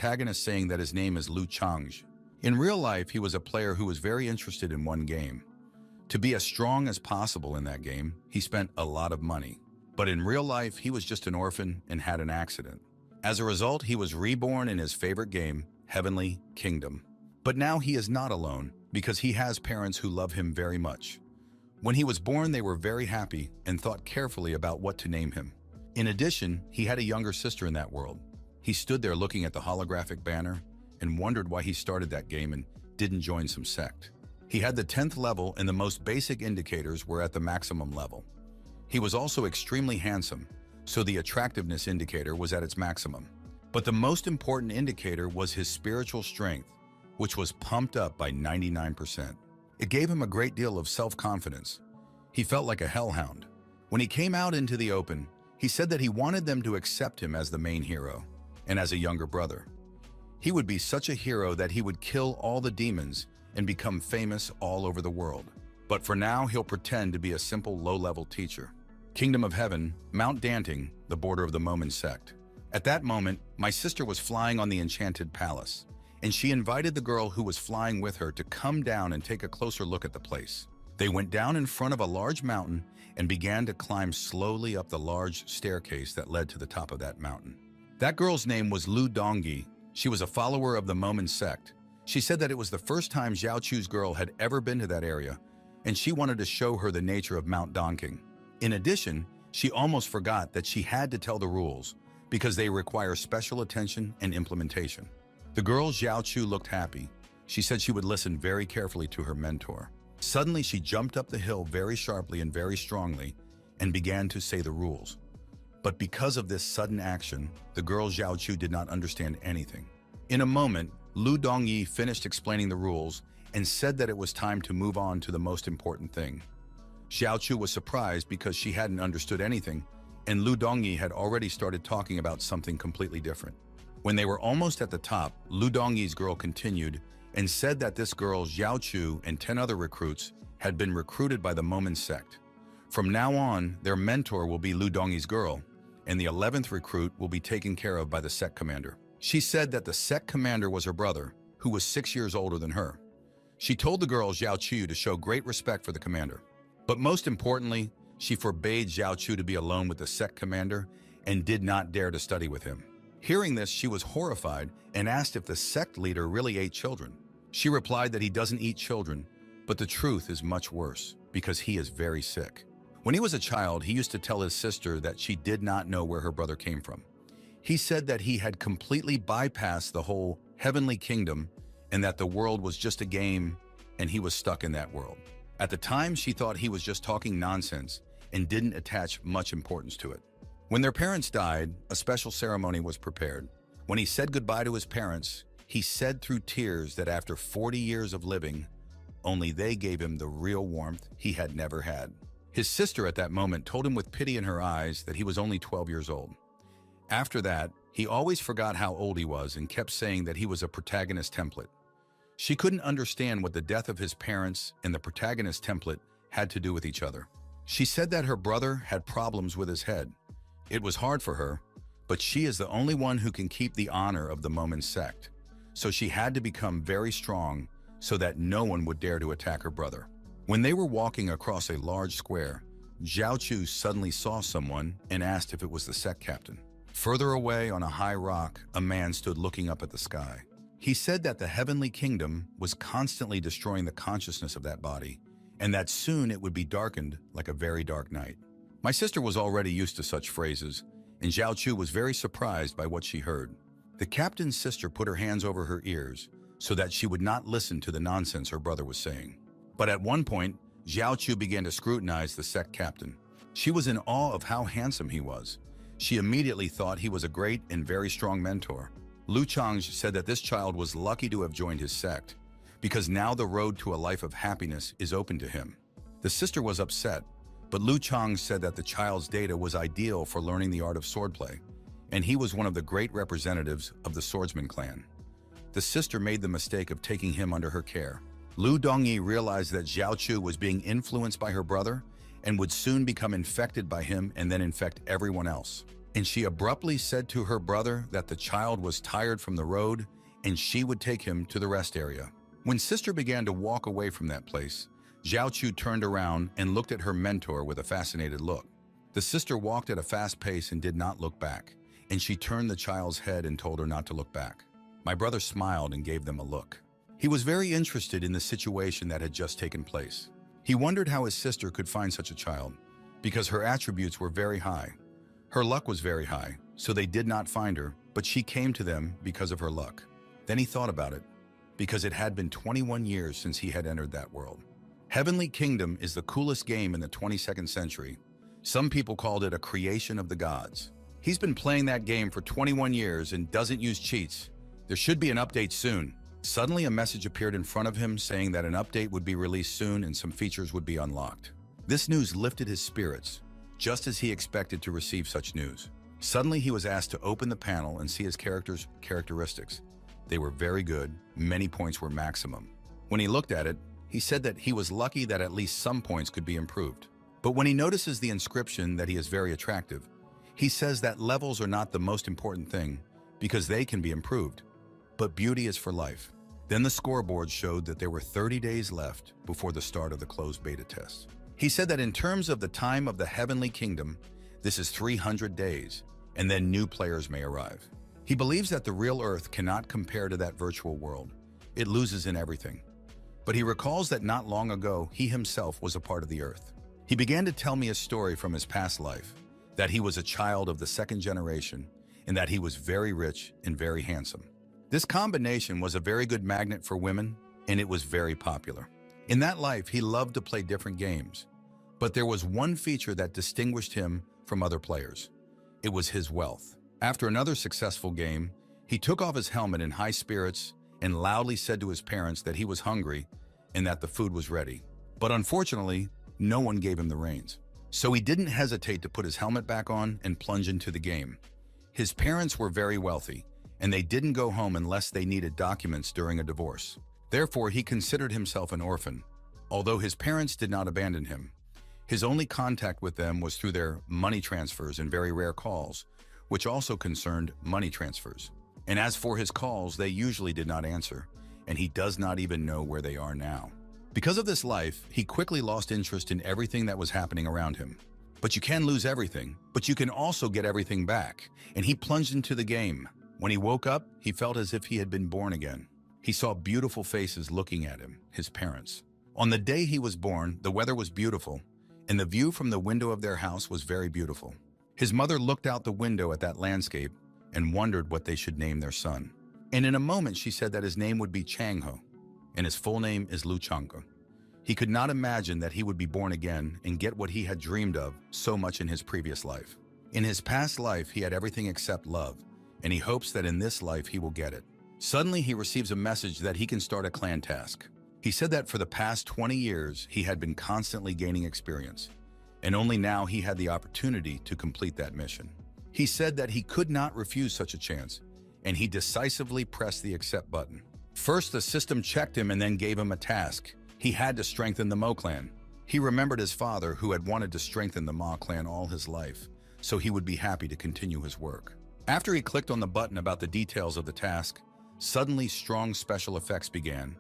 protagonist saying that his name is Lu Changzhi. In real life, he was a player who was very interested in one game. To be as strong as possible in that game, he spent a lot of money. But in real life, he was just an orphan and had an accident. As a result, he was reborn in his favorite game, Heavenly Kingdom. But now he is not alone, because he has parents who love him very much. When he was born, they were very happy and thought carefully about what to name him. In addition, he had a younger sister in that world. He stood there looking at the holographic banner and wondered why he started that game and didn't join some sect. He had the 10th level and the most basic indicators were at the maximum level. He was also extremely handsome, so the attractiveness indicator was at its maximum. But the most important indicator was his spiritual strength, which was pumped up by 99%. It gave him a great deal of self-confidence. He felt like a hellhound. When he came out into the open, he said that he wanted them to accept him as the main hero and as a younger brother. He would be such a hero that he would kill all the demons and become famous all over the world. But for now, he'll pretend to be a simple low-level teacher. Kingdom of Heaven, Mount Danting, the border of the Mman sect. At that moment, my sister was flying on the enchanted palace, and she invited the girl who was flying with her to come down and take a closer look at the place. They went down in front of a large mountain and began to climb slowly up the large staircase that led to the top of that mountain. That girl's name was Lu Dongyi. She was a follower of the Mman sect. She said that it was the first time Xiao Chu's girl had ever been to that area, and she wanted to show her the nature of Mount Danking. In addition, she almost forgot that she had to tell the rules because they require special attention and implementation. The girl Xiao Chu looked happy. She said she would listen very carefully to her mentor. Suddenly, she jumped up the hill very sharply and very strongly and began to say the rules. But because of this sudden action, the girl Xiao Chu did not understand anything. In a moment, Lu Dongyi finished explaining the rules and said that it was time to move on to the most important thing. Xiao Chu was surprised because she hadn't understood anything, and Lu Dongyi had already started talking about something completely different. When they were almost at the top, Lu Dongyi's girl continued and said that this girl Xiao Chu and 10 other recruits had been recruited by the Mman sect. From now on, their mentor will be Lu Dongyi's girl, and the 11th recruit will be taken care of by the sect commander. She said that the sect commander was her brother, who was 6 years older than her. She told the girl Xiao Chu to show great respect for the commander. But most importantly, she forbade Xiao Chu to be alone with the sect commander and did not dare to study with him. Hearing this, she was horrified and asked if the sect leader really ate children. She replied that he doesn't eat children, but the truth is much worse because he is very sick. When he was a child, he used to tell his sister that she did not know where her brother came from. He said that he had completely bypassed the whole heavenly kingdom and that the world was just a game and he was stuck in that world. At the time, she thought he was just talking nonsense and didn't attach much importance to it. When their parents died, a special ceremony was prepared. When he said goodbye to his parents, he said through tears that after 40 years of living, only they gave him the real warmth he had never had. His sister at that moment told him with pity in her eyes that he was only 12 years old. After that, he always forgot how old he was and kept saying that he was a protagonist template. She couldn't understand what the death of his parents and the protagonist template had to do with each other. She said that her brother had problems with his head. It was hard for her, but she is the only one who can keep the honor of the Mman sect. So she had to become very strong so that no one would dare to attack her brother. When they were walking across a large square, Xiao Chu suddenly saw someone and asked if it was the sect captain. Further away on a high rock, a man stood looking up at the sky. He said that the heavenly kingdom was constantly destroying the consciousness of that body, and that soon it would be darkened like a very dark night. My sister was already used to such phrases, and Xiao Chu was very surprised by what she heard. The captain's sister put her hands over her ears so that she would not listen to the nonsense her brother was saying. But at one point, Xiao Chu began to scrutinize the sect captain. She was in awe of how handsome he was. She immediately thought he was a great and very strong mentor. Lu Changzhi said that this child was lucky to have joined his sect, because now the road to a life of happiness is open to him. The sister was upset, but Lu Changzhi said that the child's data was ideal for learning the art of swordplay, and he was one of the great representatives of the swordsman clan. The sister made the mistake of taking him under her care. Lu Dongyi realized that Xiao Chu was being influenced by her brother and would soon become infected by him and then infect everyone else. and she abruptly said to her brother that the child was tired from the road and she would take him to the rest area. When sister began to walk away from that place, Xiao turned around and looked at her mentor with a fascinated look. The sister walked at a fast pace and did not look back, and she turned the child's head and told her not to look back. My brother smiled and gave them a look. He was very interested in the situation that had just taken place. He wondered how his sister could find such a child, because her attributes were very high. Her luck was very high, so they did not find her, but she came to them because of her luck. Then he thought about it, because it had been 21 years since he had entered that world. Heavenly Kingdom is the coolest game in the 22nd century. Some people called it a creation of the gods. He's been playing that game for 21 years and doesn't use cheats. There should be an update soon. Suddenly, a message appeared in front of him saying that an update would be released soon and some features would be unlocked. This news lifted his spirits, just as he expected to receive such news. Suddenly, he was asked to open the panel and see his character's characteristics. They were very good, many points were maximum. When he looked at it, he said that he was lucky that at least some points could be improved. But when he notices the inscription that he is very attractive, he says that levels are not the most important thing because they can be improved, but beauty is for life. Then the scoreboard showed that there were 30 days left before the start of the closed beta test. He said that in terms of the time of the Heavenly Kingdom, this is 300 days, and then new players may arrive. He believes that the real Earth cannot compare to that virtual world. It loses in everything. But he recalls that not long ago, he himself was a part of the Earth. He began to tell me a story from his past life, that he was a child of the second generation, and that he was very rich and very handsome. This combination was a very good magnet for women, and it was very popular. In that life, he loved to play different games, but there was one feature that distinguished him from other players. It was his wealth. After another successful game, he took off his helmet in high spirits and loudly said to his parents that he was hungry and that the food was ready. But unfortunately, no one gave him the reins. So he didn't hesitate to put his helmet back on and plunge into the game. His parents were very wealthy, and they didn't go home unless they needed documents during a divorce. Therefore, he considered himself an orphan. Although his parents did not abandon him, his only contact with them was through their money transfers and very rare calls, which also concerned money transfers. And as for his calls, they usually did not answer, and he does not even know where they are now. Because of this life, he quickly lost interest in everything that was happening around him. But you can lose everything, but you can also get everything back, and he plunged into the game. When he woke up, he felt as if he had been born again. He saw beautiful faces looking at him, his parents. On the day he was born, the weather was beautiful, and the view from the window of their house was very beautiful. His mother looked out the window at that landscape and wondered what they should name their son. And in a moment, she said that his name would be Changho, and his full name is Lu Changho. He could not imagine that he would be born again and get what he had dreamed of so much in his previous life. In his past life, he had everything except love, and he hopes that in this life he will get it. Suddenly, he receives a message that he can start a clan task. He said that for the past 20 years, he had been constantly gaining experience, and only now he had the opportunity to complete that mission. He said that he could not refuse such a chance, and he decisively pressed the accept button. First, the system checked him and then gave him a task. He had to strengthen the Mo clan. He remembered his father, who had wanted to strengthen the Ma clan all his life, so he would be happy to continue his work. After he clicked on the button about the details of the task, suddenly strong special effects began.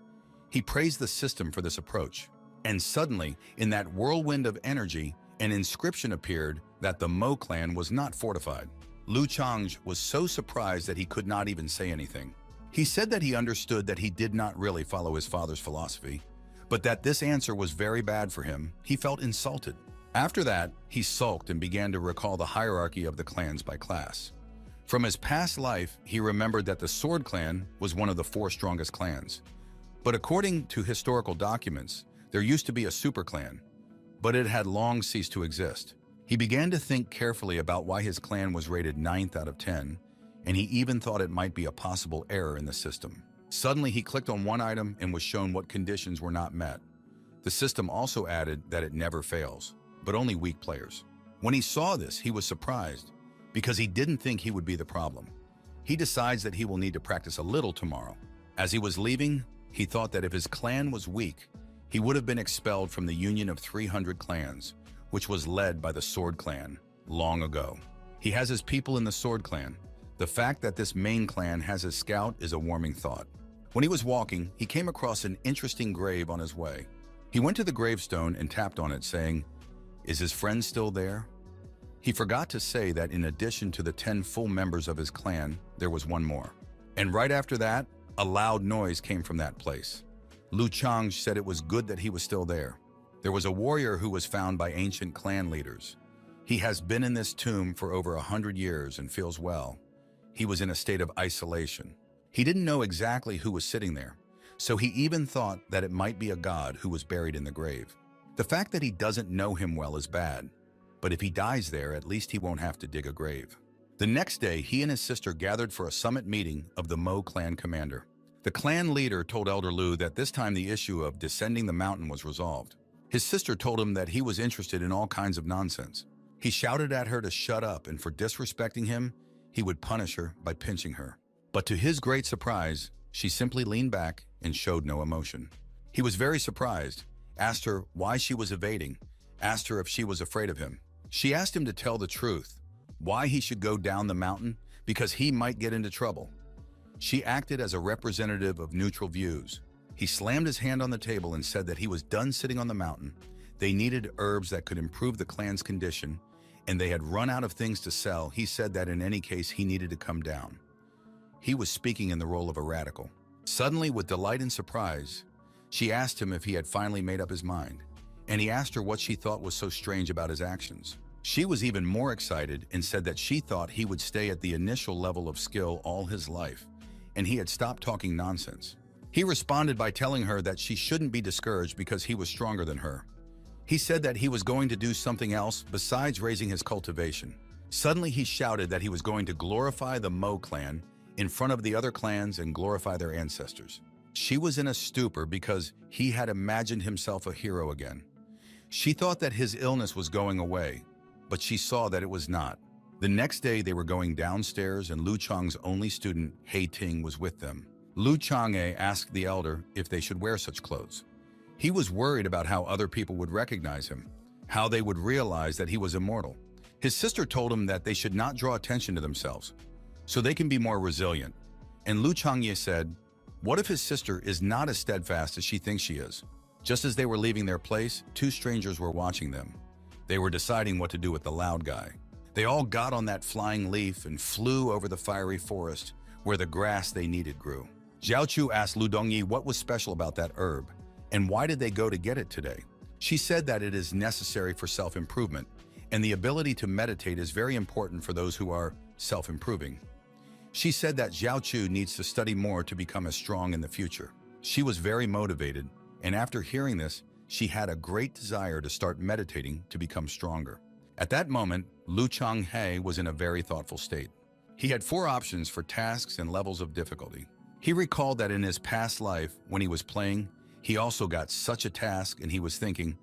He praised the system for this approach, and suddenly, in that whirlwind of energy, an inscription appeared that the Mo clan was not fortified. Lu Changj was so surprised that he could not even say anything. He said that he understood that he did not really follow his father's philosophy, but that this answer was very bad for him. He felt insulted. After that, he sulked and began to recall the hierarchy of the clans by class. From his past life, he remembered that the Sword Clan was one of the 4 strongest clans. But according to historical documents, there used to be a super clan, but it had long ceased to exist. He began to think carefully about why his clan was rated 9th out of 10, and he even thought it might be a possible error in the system. Suddenly, he clicked on one item and was shown what conditions were not met. The system also added that it never fails, but only weak players. When he saw this, he was surprised, because he didn't think he would be the problem. He decides that he will need to practice a little tomorrow. As he was leaving, he thought that if his clan was weak, he would have been expelled from the union of 300 clans, which was led by the Sword Clan long ago. He has his people in the Sword Clan. The fact that this main clan has a scout is a warming thought. When he was walking, he came across an interesting grave on his way. He went to the gravestone and tapped on it, saying, "Is his friend still there?" He forgot to say that in addition to the 10 full members of his clan, there was one more. And right after that, a loud noise came from that place. Lu Chang said it was good that he was still there. There was a warrior who was found by ancient clan leaders. He has been in this tomb for over 100 years and feels well. He was in a state of isolation. He didn't know exactly who was sitting there, so he even thought that it might be a god who was buried in the grave. The fact that he doesn't know him well is bad, but if he dies there, at least he won't have to dig a grave. The next day, he and his sister gathered for a summit meeting of the Mo clan commander. The clan leader told Elder Lu that this time the issue of descending the mountain was resolved. His sister told him that he was interested in all kinds of nonsense. He shouted at her to shut up, and for disrespecting him, he would punish her by pinching her. But to his great surprise, she simply leaned back and showed no emotion. He was very surprised, asked her why she was evading, asked her if she was afraid of him. She asked him to tell the truth, why he should go down the mountain, because he might get into trouble. She acted as a representative of neutral views. He slammed his hand on the table and said that he was done sitting on the mountain. They needed herbs that could improve the clan's condition, and they had run out of things to sell. He said that in any case, he needed to come down. He was speaking in the role of a radical. Suddenly, with delight and surprise, she asked him if he had finally made up his mind, and he asked her what she thought was so strange about his actions. She was even more excited and said that she thought he would stay at the initial level of skill all his life, and he had stopped talking nonsense. He responded by telling her that she shouldn't be discouraged because he was stronger than her. He said that he was going to do something else besides raising his cultivation. Suddenly, he shouted that he was going to glorify the Mo clan in front of the other clans and glorify their ancestors. She was in a stupor because he had imagined himself a hero again. She thought that his illness was going away, but she saw that it was not. The next day, they were going downstairs, and Lu Chang's only student, Hei Ting, was with them. Lu Chang'e asked the elder if they should wear such clothes. He was worried about how other people would recognize him, how they would realize that he was immortal. His sister told him that they should not draw attention to themselves, so they can be more resilient. And Lu Chang'e said, what if his sister is not as steadfast as she thinks she is? Just as they were leaving their place, two strangers were watching them. They were deciding what to do with the loud guy. They all got on that flying leaf and flew over the fiery forest where the grass they needed grew. Zhao Chu asked Lu Dongyi what was special about that herb, and why did they go to get it today? She said that it is necessary for self-improvement, and the ability to meditate is very important for those who are self-improving. She said that Zhao Chu needs to study more to become as strong in the future. She was very motivated, and after hearing this, she had a great desire to start meditating to become stronger. At that moment, Lu Chang'e was in a very thoughtful state. He had 4 options for tasks and levels of difficulty. He recalled that in his past life, when he was playing, he also got such a task, and he was thinking,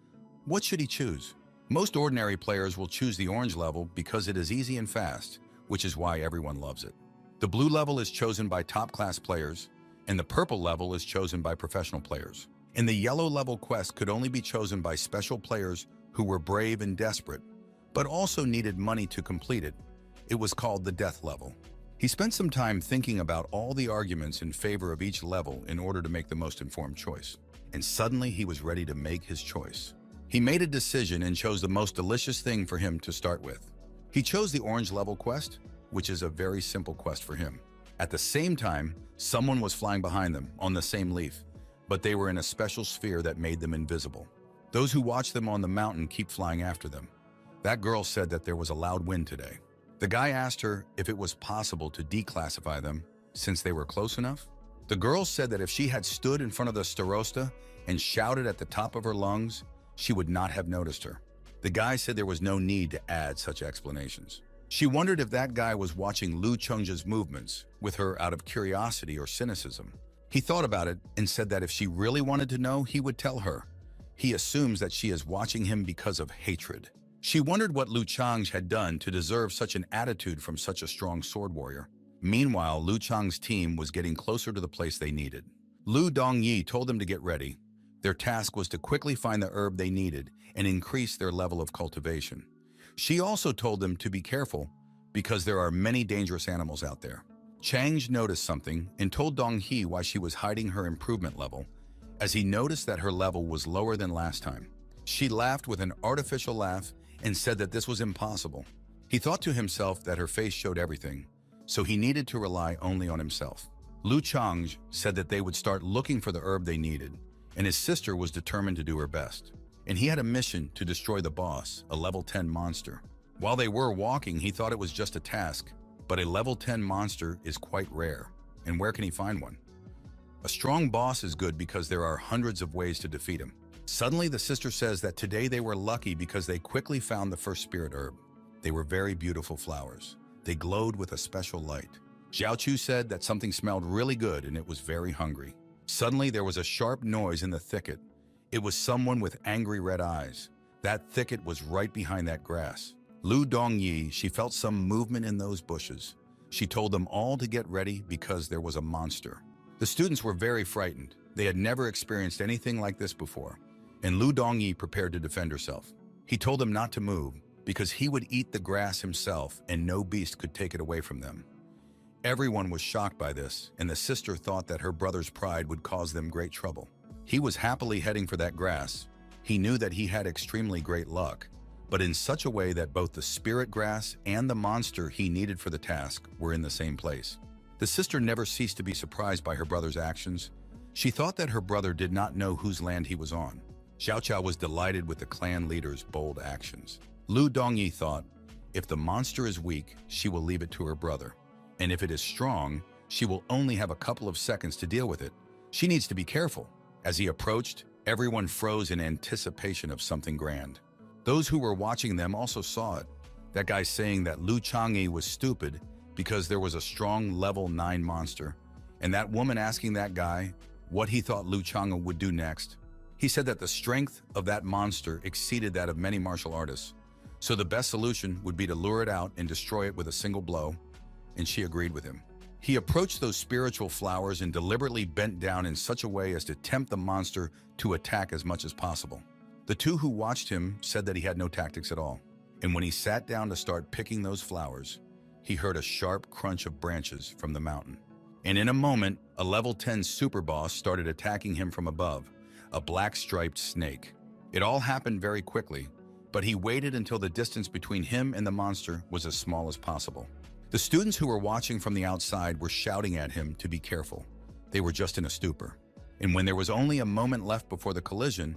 what should he choose? Most ordinary players will choose the orange level because it is easy and fast, which is why everyone loves it. The blue level is chosen by top-class players, and the purple level is chosen by professional players. And the yellow level quest could only be chosen by special players who were brave and desperate, but also needed money to complete it. It was called the death level. He spent some time thinking about all the arguments in favor of each level in order to make the most informed choice. And suddenly he was ready to make his choice. He made a decision and chose the most delicious thing for him to start with. He chose the orange level quest, which is a very simple quest for him. At the same time, someone was flying behind them on the same leaf, but they were in a special sphere that made them invisible. Those who watched them on the mountain keep flying after them. That girl said that there was a loud wind today. The guy asked her if it was possible to declassify them since they were close enough. The girl said that if she had stood in front of the starosta and shouted at the top of her lungs, she would not have noticed her. The guy said there was no need to add such explanations. She wondered if that guy was watching Lu Chang's movements with her out of curiosity or cynicism. He thought about it and said that if she really wanted to know, he would tell her. He assumes that she is watching him because of hatred. She wondered what Lu Chang had done to deserve such an attitude from such a strong sword warrior. Meanwhile, Lu Chang's team was getting closer to the place they needed. Lu Dongyi told them to get ready. Their task was to quickly find the herb they needed and increase their level of cultivation. She also told them to be careful because there are many dangerous animals out there. Chang noticed something and told Donghe why she was hiding her improvement level, as he noticed that her level was lower than last time. She laughed with an artificial laugh and said that this was impossible. He thought to himself that her face showed everything, so he needed to rely only on himself. Lu Chang said that they would start looking for the herb they needed, and his sister was determined to do her best. And he had a mission to destroy the boss, a level 10 monster. While they were walking, he thought it was just a task, but a level 10 monster is quite rare. And where can he find one? A strong boss is good because there are hundreds of ways to defeat him. Suddenly, the sister says that today they were lucky because they quickly found the first spirit herb. They were very beautiful flowers. They glowed with a special light. Xiao said that something smelled really good and it was very hungry. Suddenly, there was a sharp noise in the thicket. It was someone with angry red eyes. That thicket was right behind that grass. Lu Dongyi, she felt some movement in those bushes. She told them all to get ready because there was a monster. The students were very frightened. They had never experienced anything like this before. And Lu Dongyi prepared to defend herself. He told them not to move because he would eat the grass himself and no beast could take it away from them. Everyone was shocked by this, and the sister thought that her brother's pride would cause them great trouble. He was happily heading for that grass. He knew that he had extremely great luck, but in such a way that both the spirit grass and the monster he needed for the task were in the same place. The sister never ceased to be surprised by her brother's actions. She thought that her brother did not know whose land he was on. Xiao was delighted with the clan leader's bold actions. Lu Dongyi thought, if the monster is weak, she will leave it to her brother. And if it is strong, she will only have a couple of seconds to deal with it. She needs to be careful. As he approached, everyone froze in anticipation of something grand. Those who were watching them also saw it. That guy saying that Lu Changyi was stupid because there was a strong level 9 monster. And that woman asking that guy what he thought Lu Changyi would do next. He said that the strength of that monster exceeded that of many martial artists. So the best solution would be to lure it out and destroy it with a single blow. And she agreed with him. He approached those spiritual flowers and deliberately bent down in such a way as to tempt the monster to attack as much as possible. The two who watched him said that he had no tactics at all. And when he sat down to start picking those flowers, he heard a sharp crunch of branches from the mountain. And in a moment, a level 10 super boss started attacking him from above, a black striped snake. It all happened very quickly, but he waited until the distance between him and the monster was as small as possible. The students who were watching from the outside were shouting at him to be careful. They were just in a stupor. And when there was only a moment left before the collision,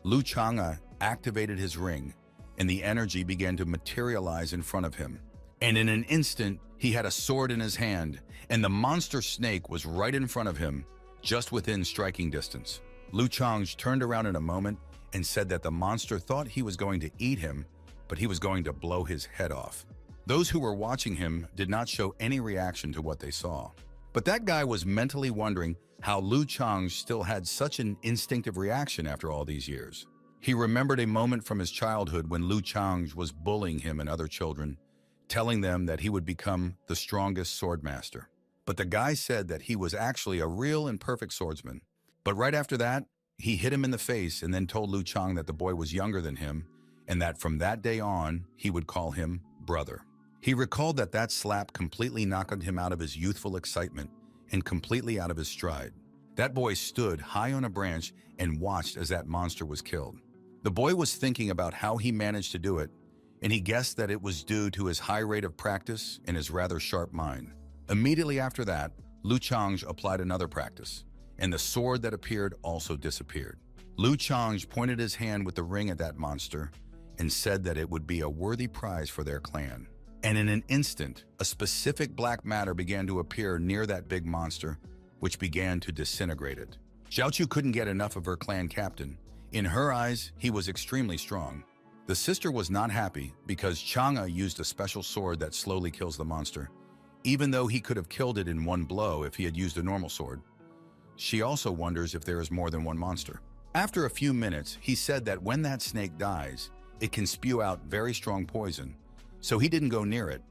Lu Chang'e activated his ring, and the energy began to materialize in front of him. And in an instant, he had a sword in his hand, and the monster snake was right in front of him, just within striking distance. Lu Chang'e turned around in a moment and said that the monster thought he was going to eat him, but he was going to blow his head off. Those who were watching him did not show any reaction to what they saw. But that guy was mentally wondering how Lu Chang'e still had such an instinctive reaction after all these years. He remembered a moment from his childhood when Lu Chang'e was bullying him and other children, telling them that he would become the strongest swordmaster. But the guy said that he was actually a real and perfect swordsman. But right after that, he hit him in the face and then told Lu Chang'e that the boy was younger than him and that from that day on, he would call him brother. He recalled that that slap completely knocked him out of his youthful excitement and completely out of his stride. That boy stood high on a branch and watched as that monster was killed. The boy was thinking about how he managed to do it, and he guessed that it was due to his high rate of practice and his rather sharp mind. Immediately after that, Lu Chang'e applied another practice, and the sword that appeared also disappeared. Lu Chang'e pointed his hand with the ring at that monster and said that it would be a worthy prize for their clan. And in an instant, a specific black matter began to appear near that big monster, which began to disintegrate it. Xiao couldn't get enough of her clan captain. In her eyes, he was extremely strong. The sister was not happy because Chang'e used a special sword that slowly kills the monster, even though he could have killed it in one blow if he had used a normal sword. She also wonders if there is more than one monster. After a few minutes, he said that when that snake dies, it can spew out very strong poison, so he didn't go near it,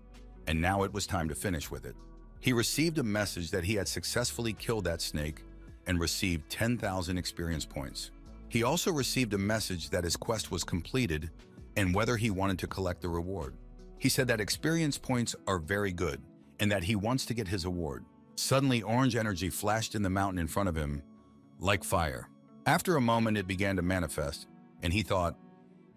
and now it was time to finish with it. He received a message that he had successfully killed that snake and received 10,000 experience points. He also received a message that his quest was completed and whether he wanted to collect the reward. He said that experience points are very good and that he wants to get his award. Suddenly, orange energy flashed in the mountain in front of him like fire. After a moment, it began to manifest, and he thought,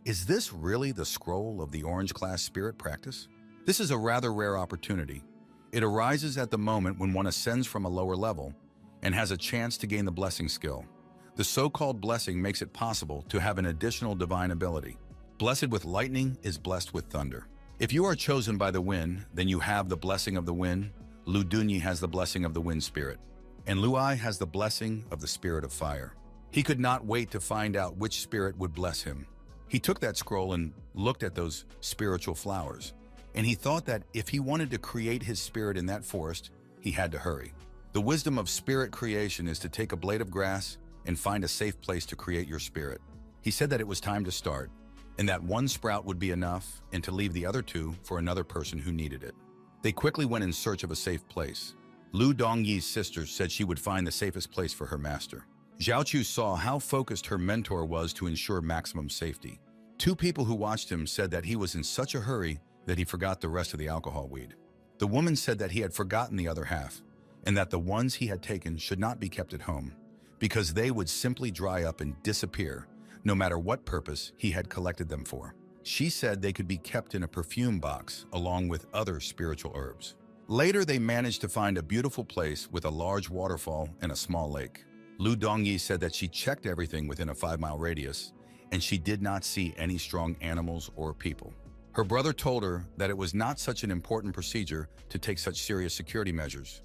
is this really the scroll of the orange class spirit practice? This is a rather rare opportunity. It arises at the moment when one ascends from a lower level and has a chance to gain the blessing skill. The so-called blessing makes it possible to have an additional divine ability. Blessed with lightning is blessed with thunder. If you are chosen by the wind, then you have the blessing of the wind. Lu Dunyi has the blessing of the wind spirit, and Lu Ai has the blessing of the spirit of fire. He could not wait to find out which spirit would bless him. He took that scroll and looked at those spiritual flowers, and he thought that if he wanted to create his spirit in that forest, he had to hurry. The wisdom of spirit creation is to take a blade of grass and find a safe place to create your spirit. He said that it was time to start, and that one sprout would be enough, and to leave the other two for another person who needed it. They quickly went in search of a safe place. Lu Dongyi's sister said she would find the safest place for her master. Xiao saw how focused her mentor was to ensure maximum safety. Two people who watched him said that he was in such a hurry that he forgot the rest of the alcohol weed. The woman said that he had forgotten the other half, and that the ones he had taken should not be kept at home, because they would simply dry up and disappear, no matter what purpose he had collected them for. She said they could be kept in a perfume box along with other spiritual herbs. Later, they managed to find a beautiful place with a large waterfall and a small lake. Lu Dongyi said that she checked everything within a 5-mile radius, and she did not see any strong animals or people. Her brother told her that it was not such an important procedure to take such serious security measures.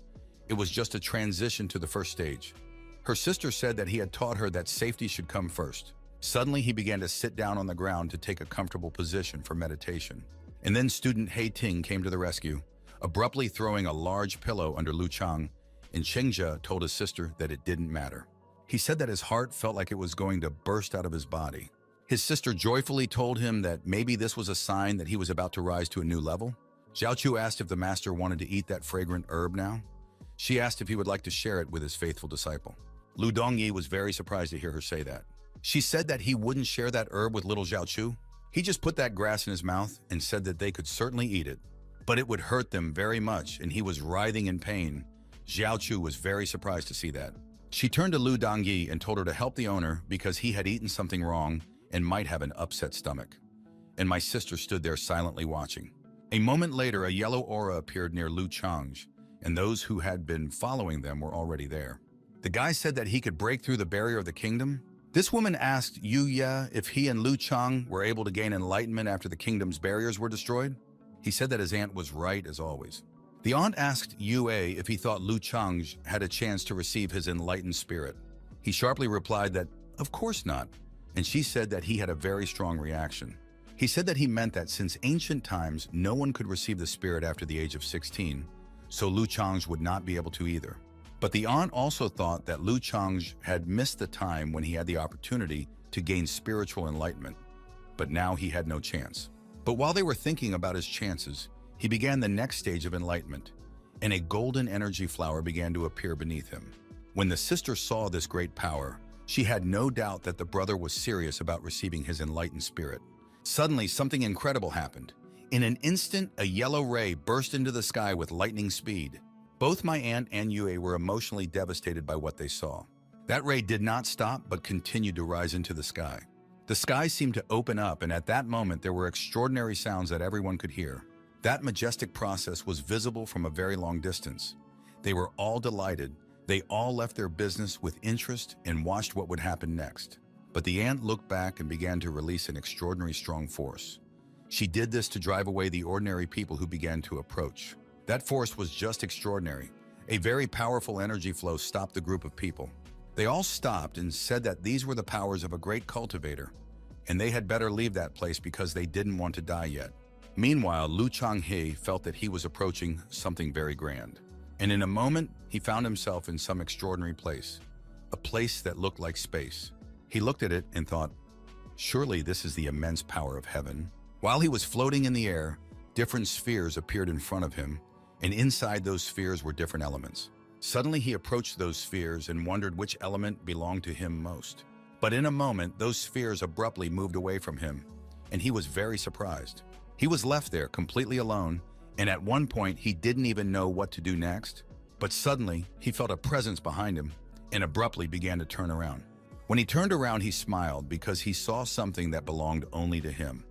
It was just a transition to the first stage. Her sister said that he had taught her that safety should come first. Suddenly, he began to sit down on the ground to take a comfortable position for meditation. And then student He Ting came to the rescue, abruptly throwing a large pillow under Lu Chang, and Chengjia told his sister that it didn't matter. He said that his heart felt like it was going to burst out of his body. His sister joyfully told him that maybe this was a sign that he was about to rise to a new level. Xiao asked if the master wanted to eat that fragrant herb now. She asked if he would like to share it with his faithful disciple. Lu Dongyi was very surprised to hear her say that. She said that he wouldn't share that herb with little Xiao. He just put that grass in his mouth and said that they could certainly eat it, but it would hurt them very much, and he was writhing in pain. Xiao was very surprised to see that. She turned to Lu Dongyi and told her to help the owner because he had eaten something wrong and might have an upset stomach. And my sister stood there silently watching. A moment later, a yellow aura appeared near Lu Chang's, and those who had been following them were already there. The guy said that he could break through the barrier of the kingdom. This woman asked Yu Ye if he and Lu Chang were able to gain enlightenment after the kingdom's barriers were destroyed. He said that his aunt was right as always. The aunt asked Yue if he thought Lu Chang had a chance to receive his enlightened spirit. He sharply replied that, of course not, and she said that he had a very strong reaction. He said that he meant that since ancient times, no one could receive the spirit after the age of 16, so Lu Chang would not be able to either. But the aunt also thought that Lu Chang had missed the time when he had the opportunity to gain spiritual enlightenment, but now he had no chance. But while they were thinking about his chances, he began the next stage of enlightenment, and a golden energy flower began to appear beneath him. When the sister saw this great power, she had no doubt that the brother was serious about receiving his enlightened spirit. Suddenly, something incredible happened. In an instant, a yellow ray burst into the sky with lightning speed. Both my aunt and Yue were emotionally devastated by what they saw. That ray did not stop, but continued to rise into the sky. The sky seemed to open up, and at that moment, there were extraordinary sounds that everyone could hear. That majestic process was visible from a very long distance. They were all delighted. They all left their business with interest and watched what would happen next. But the ant looked back and began to release an extraordinary strong force. She did this to drive away the ordinary people who began to approach. That force was just extraordinary. A very powerful energy flow stopped the group of people. They all stopped and said that these were the powers of a great cultivator, and they had better leave that place because they didn't want to die yet. Meanwhile, Lu Changhe felt that he was approaching something very grand. And in a moment, he found himself in some extraordinary place, a place that looked like space. He looked at it and thought, surely this is the immense power of heaven. While he was floating in the air, different spheres appeared in front of him, and inside those spheres were different elements. Suddenly he approached those spheres and wondered which element belonged to him most. But in a moment, those spheres abruptly moved away from him, and he was very surprised. He was left there completely alone, and at one point he didn't even know what to do next. But suddenly, he felt a presence behind him and abruptly began to turn around. When he turned around, he smiled because he saw something that belonged only to him,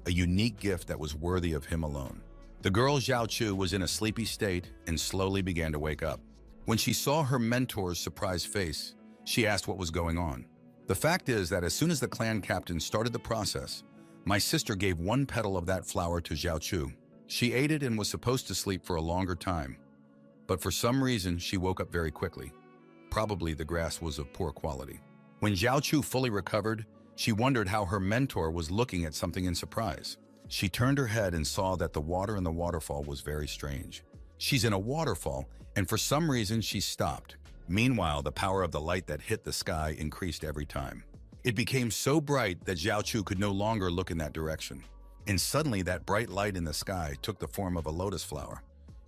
a unique gift that was worthy of him alone. The girl Xiao Chu was in a sleepy state and slowly began to wake up. When she saw her mentor's surprised face, she asked what was going on. The fact is that as soon as the clan captain started the process, my sister gave one petal of that flower to Xiao Chu. She ate it and was supposed to sleep for a longer time, but for some reason she woke up very quickly. Probably the grass was of poor quality. When Xiao Chu fully recovered, she wondered how her mentor was looking at something in surprise. She turned her head and saw that the water in the waterfall was very strange. She's in a waterfall, and for some reason she stopped. Meanwhile, the power of the light that hit the sky increased every time. It became so bright that Xiao Chu could no longer look in that direction. And suddenly that bright light in the sky took the form of a lotus flower.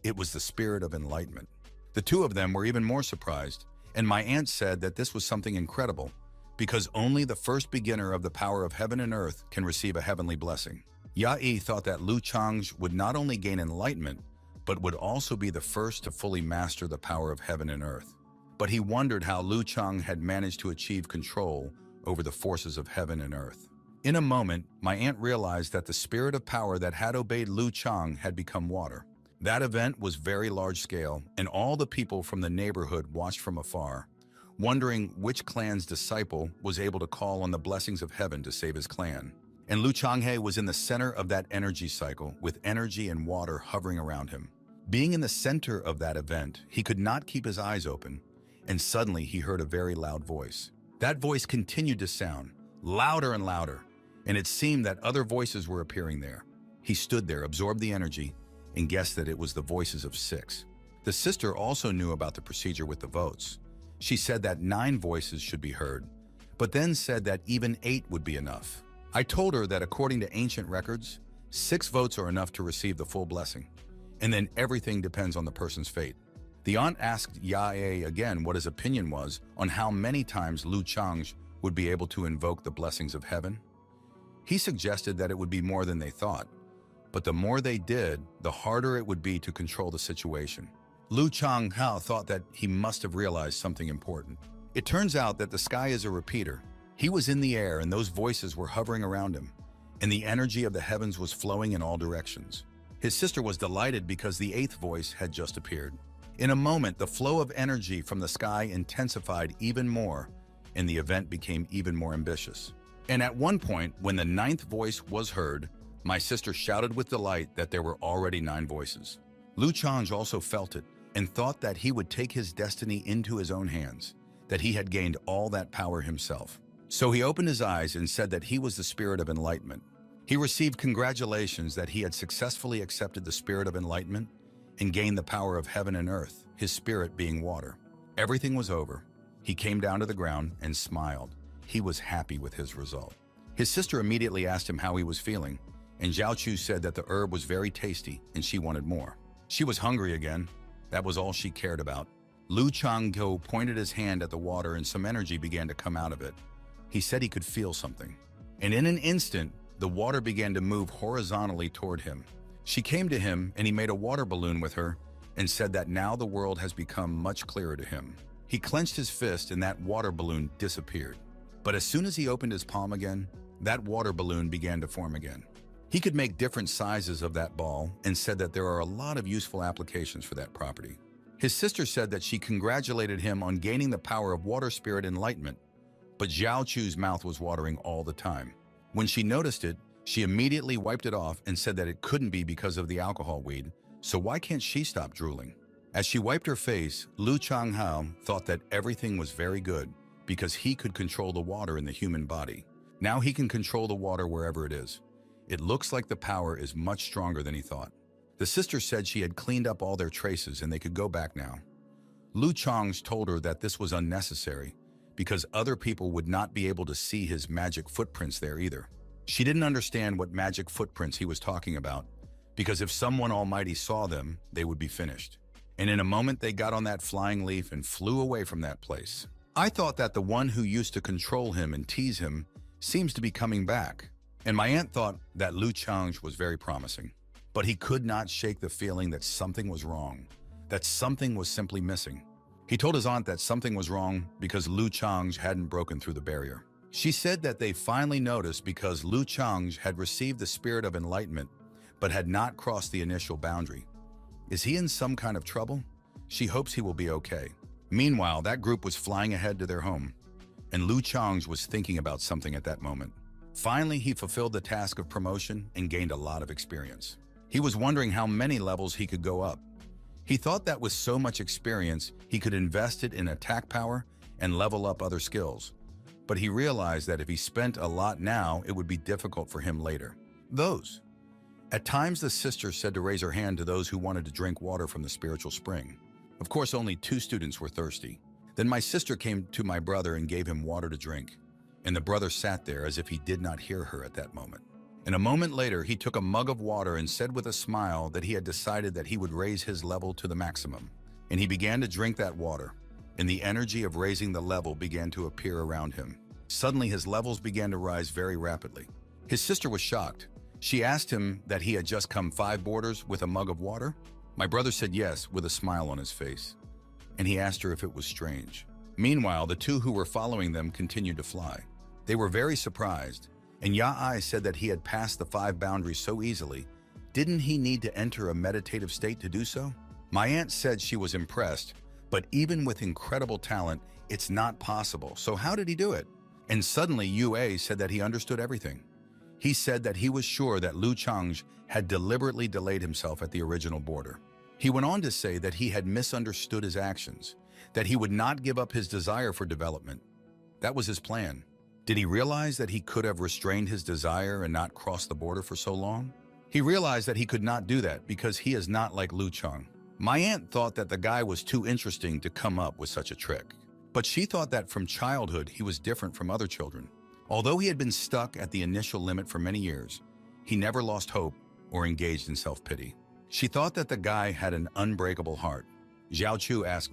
It was the spirit of enlightenment. The two of them were even more surprised, and my aunt said that this was something incredible, because only the first beginner of the power of heaven and earth can receive a heavenly blessing. Ya-E thought that Lu Chang's would not only gain enlightenment, but would also be the first to fully master the power of heaven and earth. But he wondered how Lu Chang had managed to achieve control over the forces of heaven and earth. In a moment, my aunt realized that the spirit of power that had obeyed Lu Chang had become water. That event was very large scale, and all the people from the neighborhood watched from afar, wondering which clan's disciple was able to call on the blessings of heaven to save his clan. And Lu Changhe was in the center of that energy cycle, with energy and water hovering around him. Being in the center of that event, he could not keep his eyes open, and suddenly he heard a very loud voice. That voice continued to sound, louder and louder, and it seemed that other voices were appearing there. He stood there, absorbed the energy, and guessed that it was the voices of 6. The sister also knew about the procedure with the votes. She said that 9 voices should be heard, but then said that even 8 would be enough. I told her that according to ancient records, 6 votes are enough to receive the full blessing, and then everything depends on the person's fate. The aunt asked Ya-E again what his opinion was on how many times Lu Chang would be able to invoke the blessings of heaven. He suggested that it would be more than they thought, but the more they did, the harder it would be to control the situation. Lu Chang Hao thought that he must have realized something important. It turns out that the sky is a repeater. He was in the air and those voices were hovering around him, and the energy of the heavens was flowing in all directions. His sister was delighted because the 8th voice had just appeared. In a moment, the flow of energy from the sky intensified even more, and the event became even more ambitious. And at one point, when the 9th voice was heard, my sister shouted with delight that there were already 9 voices. Lu Chang also felt it and thought that he would take his destiny into his own hands, that he had gained all that power himself. So he opened his eyes and said that he was the spirit of enlightenment. He received congratulations that he had successfully accepted the spirit of enlightenment and gained the power of heaven and earth, his spirit being water. Everything was over. He came down to the ground and smiled. He was happy with his result. His sister immediately asked him how he was feeling, and Xiao Chu said that the herb was very tasty and she wanted more. She was hungry again. That was all she cared about. Lu Changho pointed his hand at the water and some energy began to come out of it. He said he could feel something. And in an instant, the water began to move horizontally toward him. She came to him and he made a water balloon with her and said that now the world has become much clearer to him. He clenched his fist and that water balloon disappeared. But as soon as he opened his palm again, that water balloon began to form again. He could make different sizes of that ball and said that there are a lot of useful applications for that property. His sister said that she congratulated him on gaining the power of water spirit enlightenment, but Xiao Chu's mouth was watering all the time. When she noticed it, she immediately wiped it off and said that it couldn't be because of the alcohol weed, so why can't she stop drooling? As she wiped her face, Lu Changhao thought that everything was very good because he could control the water in the human body. Now he can control the water wherever it is. It looks like the power is much stronger than he thought. The sister said she had cleaned up all their traces and they could go back now. Lu Chang's told her that this was unnecessary because other people would not be able to see his magic footprints there either. She didn't understand what magic footprints he was talking about, because if someone almighty saw them, they would be finished. And in a moment they got on that flying leaf and flew away from that place. I thought that the one who used to control him and tease him seems to be coming back. And my aunt thought that Lu Chang's was very promising. But he could not shake the feeling that something was wrong, that something was simply missing. He told his aunt that something was wrong because Lu Chang's hadn't broken through the barrier. She said that they finally noticed because Lu Chang's had received the spirit of enlightenment, but had not crossed the initial boundary. Is he in some kind of trouble? She hopes he will be okay. Meanwhile, that group was flying ahead to their home, and Lu Chang's was thinking about something at that moment. Finally, he fulfilled the task of promotion and gained a lot of experience. He was wondering how many levels he could go up. He thought that with so much experience, he could invest it in attack power and level up other skills. But he realized that if he spent a lot now, it would be difficult for him later. At times, the sister said to raise her hand to those who wanted to drink water from the spiritual spring. Of course, only 2 students were thirsty. Then my sister came to my brother and gave him water to drink, and the brother sat there as if he did not hear her at that moment. And a moment later, he took a mug of water and said with a smile that he had decided that he would raise his level to the maximum. And he began to drink that water, and the energy of raising the level began to appear around him. Suddenly, his levels began to rise very rapidly. His sister was shocked. She asked him that he had just come 5 borders with a mug of water. My brother said yes with a smile on his face, and he asked her if it was strange. Meanwhile, the 2 who were following them continued to fly. They were very surprised, and Yahello said that he had passed the 5 boundaries so easily. Didn't he need to enter a meditative state to do so? My aunt said she was impressed, but even with incredible talent, it's not possible. So how did he do it? And suddenly Yue said that he understood everything. He said that he was sure that Lu Chang's had deliberately delayed himself at the original border. He went on to say that he had misunderstood his actions, that he would not give up his desire for development. That was his plan. Did he realize that he could have restrained his desire and not crossed the border for so long? He realized that he could not do that because he is not like Lu Chang. My aunt thought that the guy was too interesting to come up with such a trick. But she thought that from childhood he was different from other children. Although he had been stuck at the initial limit for many years, he never lost hope or engaged in self-pity. She thought that the guy had an unbreakable heart. Xiao Chu asked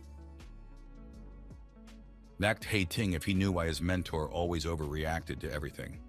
Hing if he knew why his mentor always overreacted to everything.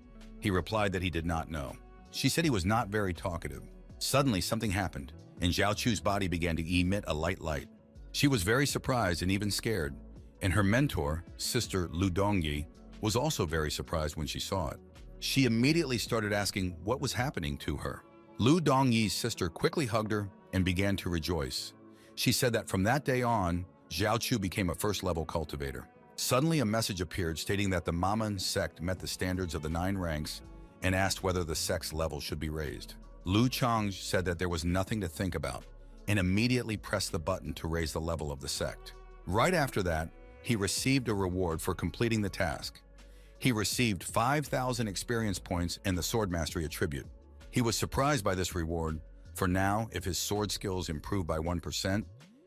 He replied that he did not know. She said he was not very talkative. Suddenly, something happened, and Xiao Chu's body began to emit a light. She was very surprised and even scared, and her mentor, Sister Lu Dongyi, was also very surprised when she saw it. She immediately started asking what was happening to her. Lu Dongyi's sister quickly hugged her and began to rejoice. She said that from that day on, Xiao Chu became a first-level cultivator. Suddenly, a message appeared stating that the Mman sect met the standards of the 9 ranks and asked whether the sect's level should be raised. Lu Chang said that there was nothing to think about and immediately pressed the button to raise the level of the sect. Right after that, he received a reward for completing the task. He received 5,000 experience points and the sword mastery attribute. He was surprised by this reward, for now, if his sword skills improved by 1%,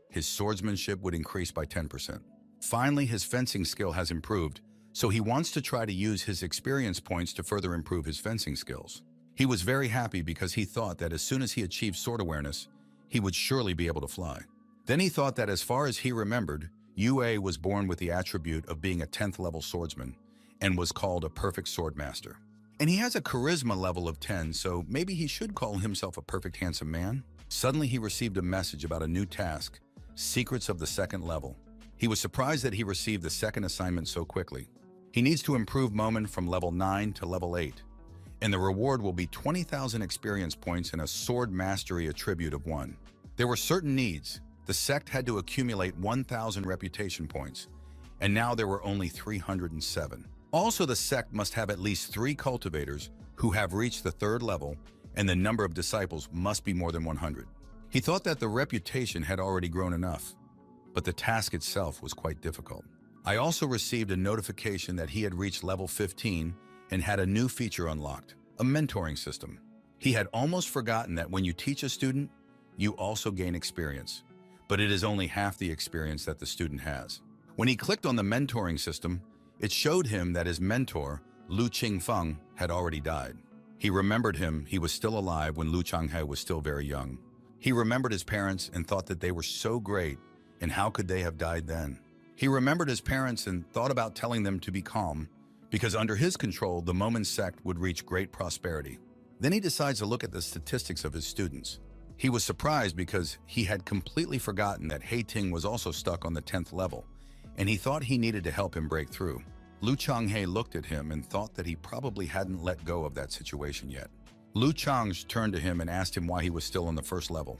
his swordsmanship would increase by 10%. Finally, his fencing skill has improved, so he wants to try to use his experience points to further improve his fencing skills. He was very happy because he thought that as soon as he achieved sword awareness, he would surely be able to fly. Then he thought that as far as he remembered, Yue was born with the attribute of being a 10th level swordsman and was called a perfect sword master. And he has a charisma level of 10, so maybe he should call himself a perfect handsome man. Suddenly he received a message about a new task, Secrets of the 2nd level. He was surprised that he received the 2nd assignment so quickly. He needs to improve Mman from level 9 to level 8, and the reward will be 20,000 experience points and a sword mastery attribute of 1. There were certain needs. The sect had to accumulate 1,000 reputation points, and now there were only 307. Also, the sect must have at least 3 cultivators who have reached the 3rd level, and the number of disciples must be more than 100. He thought that the reputation had already grown enough, but the task itself was quite difficult. I also received a notification that he had reached level 15 and had a new feature unlocked, a mentoring system. He had almost forgotten that when you teach a student, you also gain experience, but it is only half the experience that the student has. When he clicked on the mentoring system, it showed him that his mentor, Lu Qingfeng, had already died. He remembered him. He was still alive when Lu Changhe was still very young. He remembered his parents and thought that they were so great, and how could they have died then? He remembered his parents and thought about telling them to be calm, because under his control, the Mman sect would reach great prosperity. Then he decides to look at the statistics of his students. He was surprised because he had completely forgotten that Ting was also stuck on the 10th level, and he thought he needed to help him break through. Lu Changhe looked at him and thought that he probably hadn't let go of that situation yet. Lu Changhe turned to him and asked him why he was still on the first level.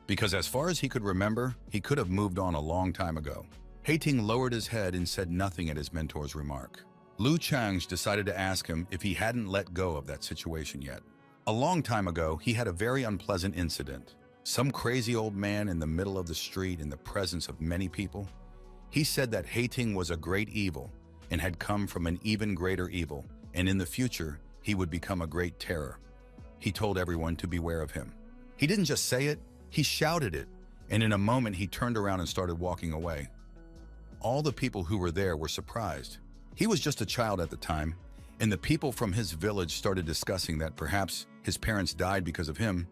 Because as far as he could remember, he could have moved on a long time ago. Ting lowered his head and said nothing at his mentor's remark. Lu Changhe decided to ask him if he hadn't let go of that situation yet. A long time ago, he had a very unpleasant incident. Some crazy old man in the middle of the street in the presence of many people. He said that Ting was a great evil and had come from an even greater evil, and in the future, he would become a great terror. He told everyone to beware of him. He didn't just say it, he shouted it, and in a moment he turned around and started walking away. All the people who were there were surprised. He was just a child at the time, and the people from his village started discussing that perhaps his parents died because of him,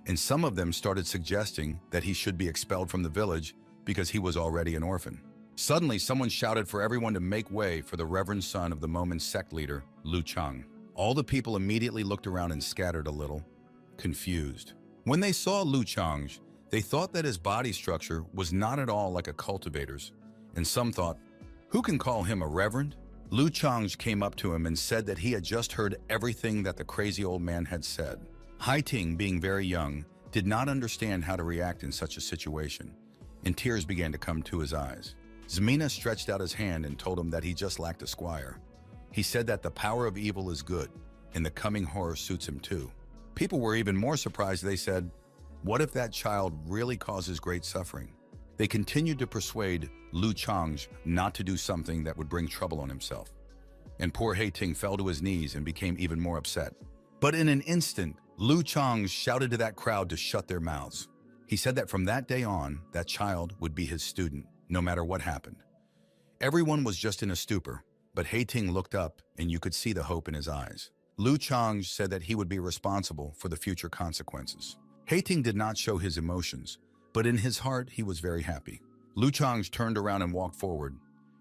and some of them started suggesting that he should be expelled from the village because he was already an orphan. Suddenly, someone shouted for everyone to make way for the reverend son of the Mman sect leader, Lu Changhe. All the people immediately looked around and scattered a little, confused. When they saw Lu Changhe, they thought that his body structure was not at all like a cultivator's, and some thought, who can call him a reverend? Lu Changhe came up to him and said that he had just heard everything that the crazy old man had said. Ting, being very young, did not understand how to react in such a situation, and tears began to come to his eyes. Zmina stretched out his hand and told him that he just lacked a squire. He said that the power of evil is good, and the coming horror suits him too. People were even more surprised. They said, what if that child really causes great suffering? They continued to persuade Lu Changhe not to do something that would bring trouble on himself. And poor Ting fell to his knees and became even more upset. But in an instant, Lu Changhe shouted to that crowd to shut their mouths. He said that from that day on, that child would be his student, no matter what happened. Everyone was just in a stupor, but Ting looked up and you could see the hope in his eyes. Lu Changhe said that he would be responsible for the future consequences. Ting did not show his emotions, but in his heart he was very happy. Lu Changhe turned around and walked forward,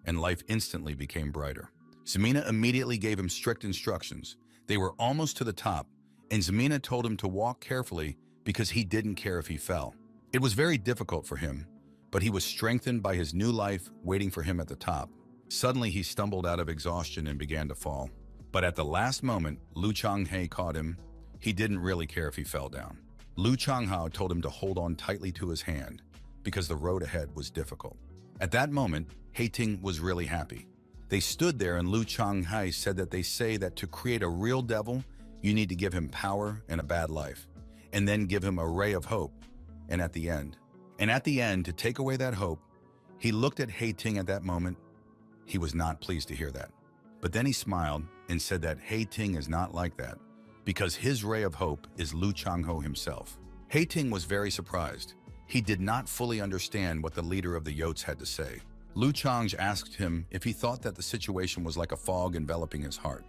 and life instantly became brighter. Zmina immediately gave him strict instructions. They were almost to the top, and Zmina told him to walk carefully because he didn't care if he fell. It was very difficult for him, but he was strengthened by his new life waiting for him at the top. Suddenly he stumbled out of exhaustion and began to fall. But at the last moment, Lu Changhe caught him. He didn't really care if he fell down. Lu Changhe told him to hold on tightly to his hand because the road ahead was difficult. At that moment, Ting was really happy. They stood there and Lu Changhe said that they say that to create a real devil, you need to give him power and a bad life, and then give him a ray of hope, and at the end, to take away that hope, he looked at Ting at that moment. He was not pleased to hear that. But then he smiled and said that Ting is not like that, because his ray of hope is Lu Changhe himself. Ting was very surprised. He did not fully understand what the leader of the Yotes had to say. Lu Changhe asked him if he thought that the situation was like a fog enveloping his heart.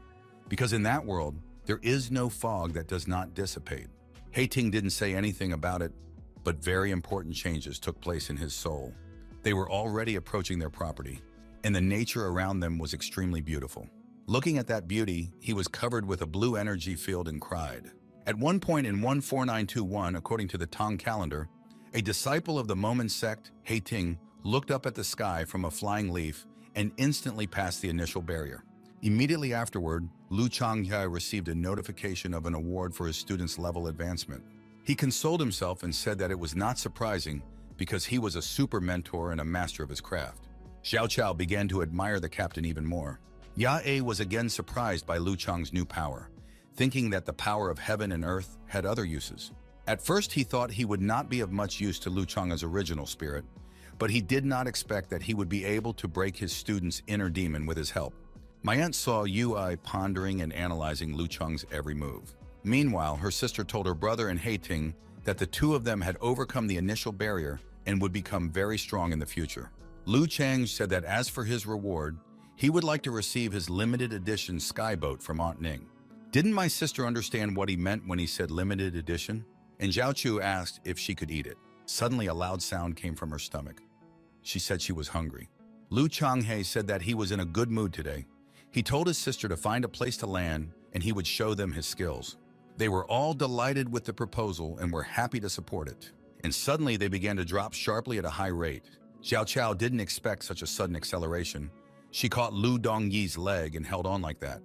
Because in that world, there is no fog that does not dissipate. Ting didn't say anything about it, but very important changes took place in his soul. They were already approaching their property, and the nature around them was extremely beautiful. Looking at that beauty, he was covered with a blue energy field and cried. At one point in 14921, according to the Tang calendar, a disciple of the Mman sect, Ting, looked up at the sky from a flying leaf and instantly passed the initial barrier. Immediately afterward, Lu Changhe received a notification of an award for his student's level advancement. He consoled himself and said that it was not surprising because he was a super mentor and a master of his craft. Xiao began to admire the captain even more. Yahello was again surprised by Lu Changhe's new power, thinking that the power of heaven and earth had other uses. At first he thought he would not be of much use to Lu Changhe's original spirit, but he did not expect that he would be able to break his student's inner demon with his help. My aunt saw Yui pondering and analyzing Lu Changhe's every move. Meanwhile, her sister told her brother and Ting that the two of them had overcome the initial barrier and would become very strong in the future. Lu Changhe said that as for his reward, he would like to receive his limited edition skyboat from Aunt Ning. Didn't my sister understand what he meant when he said limited edition? And Xiao asked if she could eat it. Suddenly a loud sound came from her stomach. She said she was hungry. Lu Changhe said that he was in a good mood today. He told his sister to find a place to land and he would show them his skills. They were all delighted with the proposal and were happy to support it. And suddenly they began to drop sharply at a high rate. Xiao didn't expect such a sudden acceleration. She caught Lu Dongyi's leg and held on like that.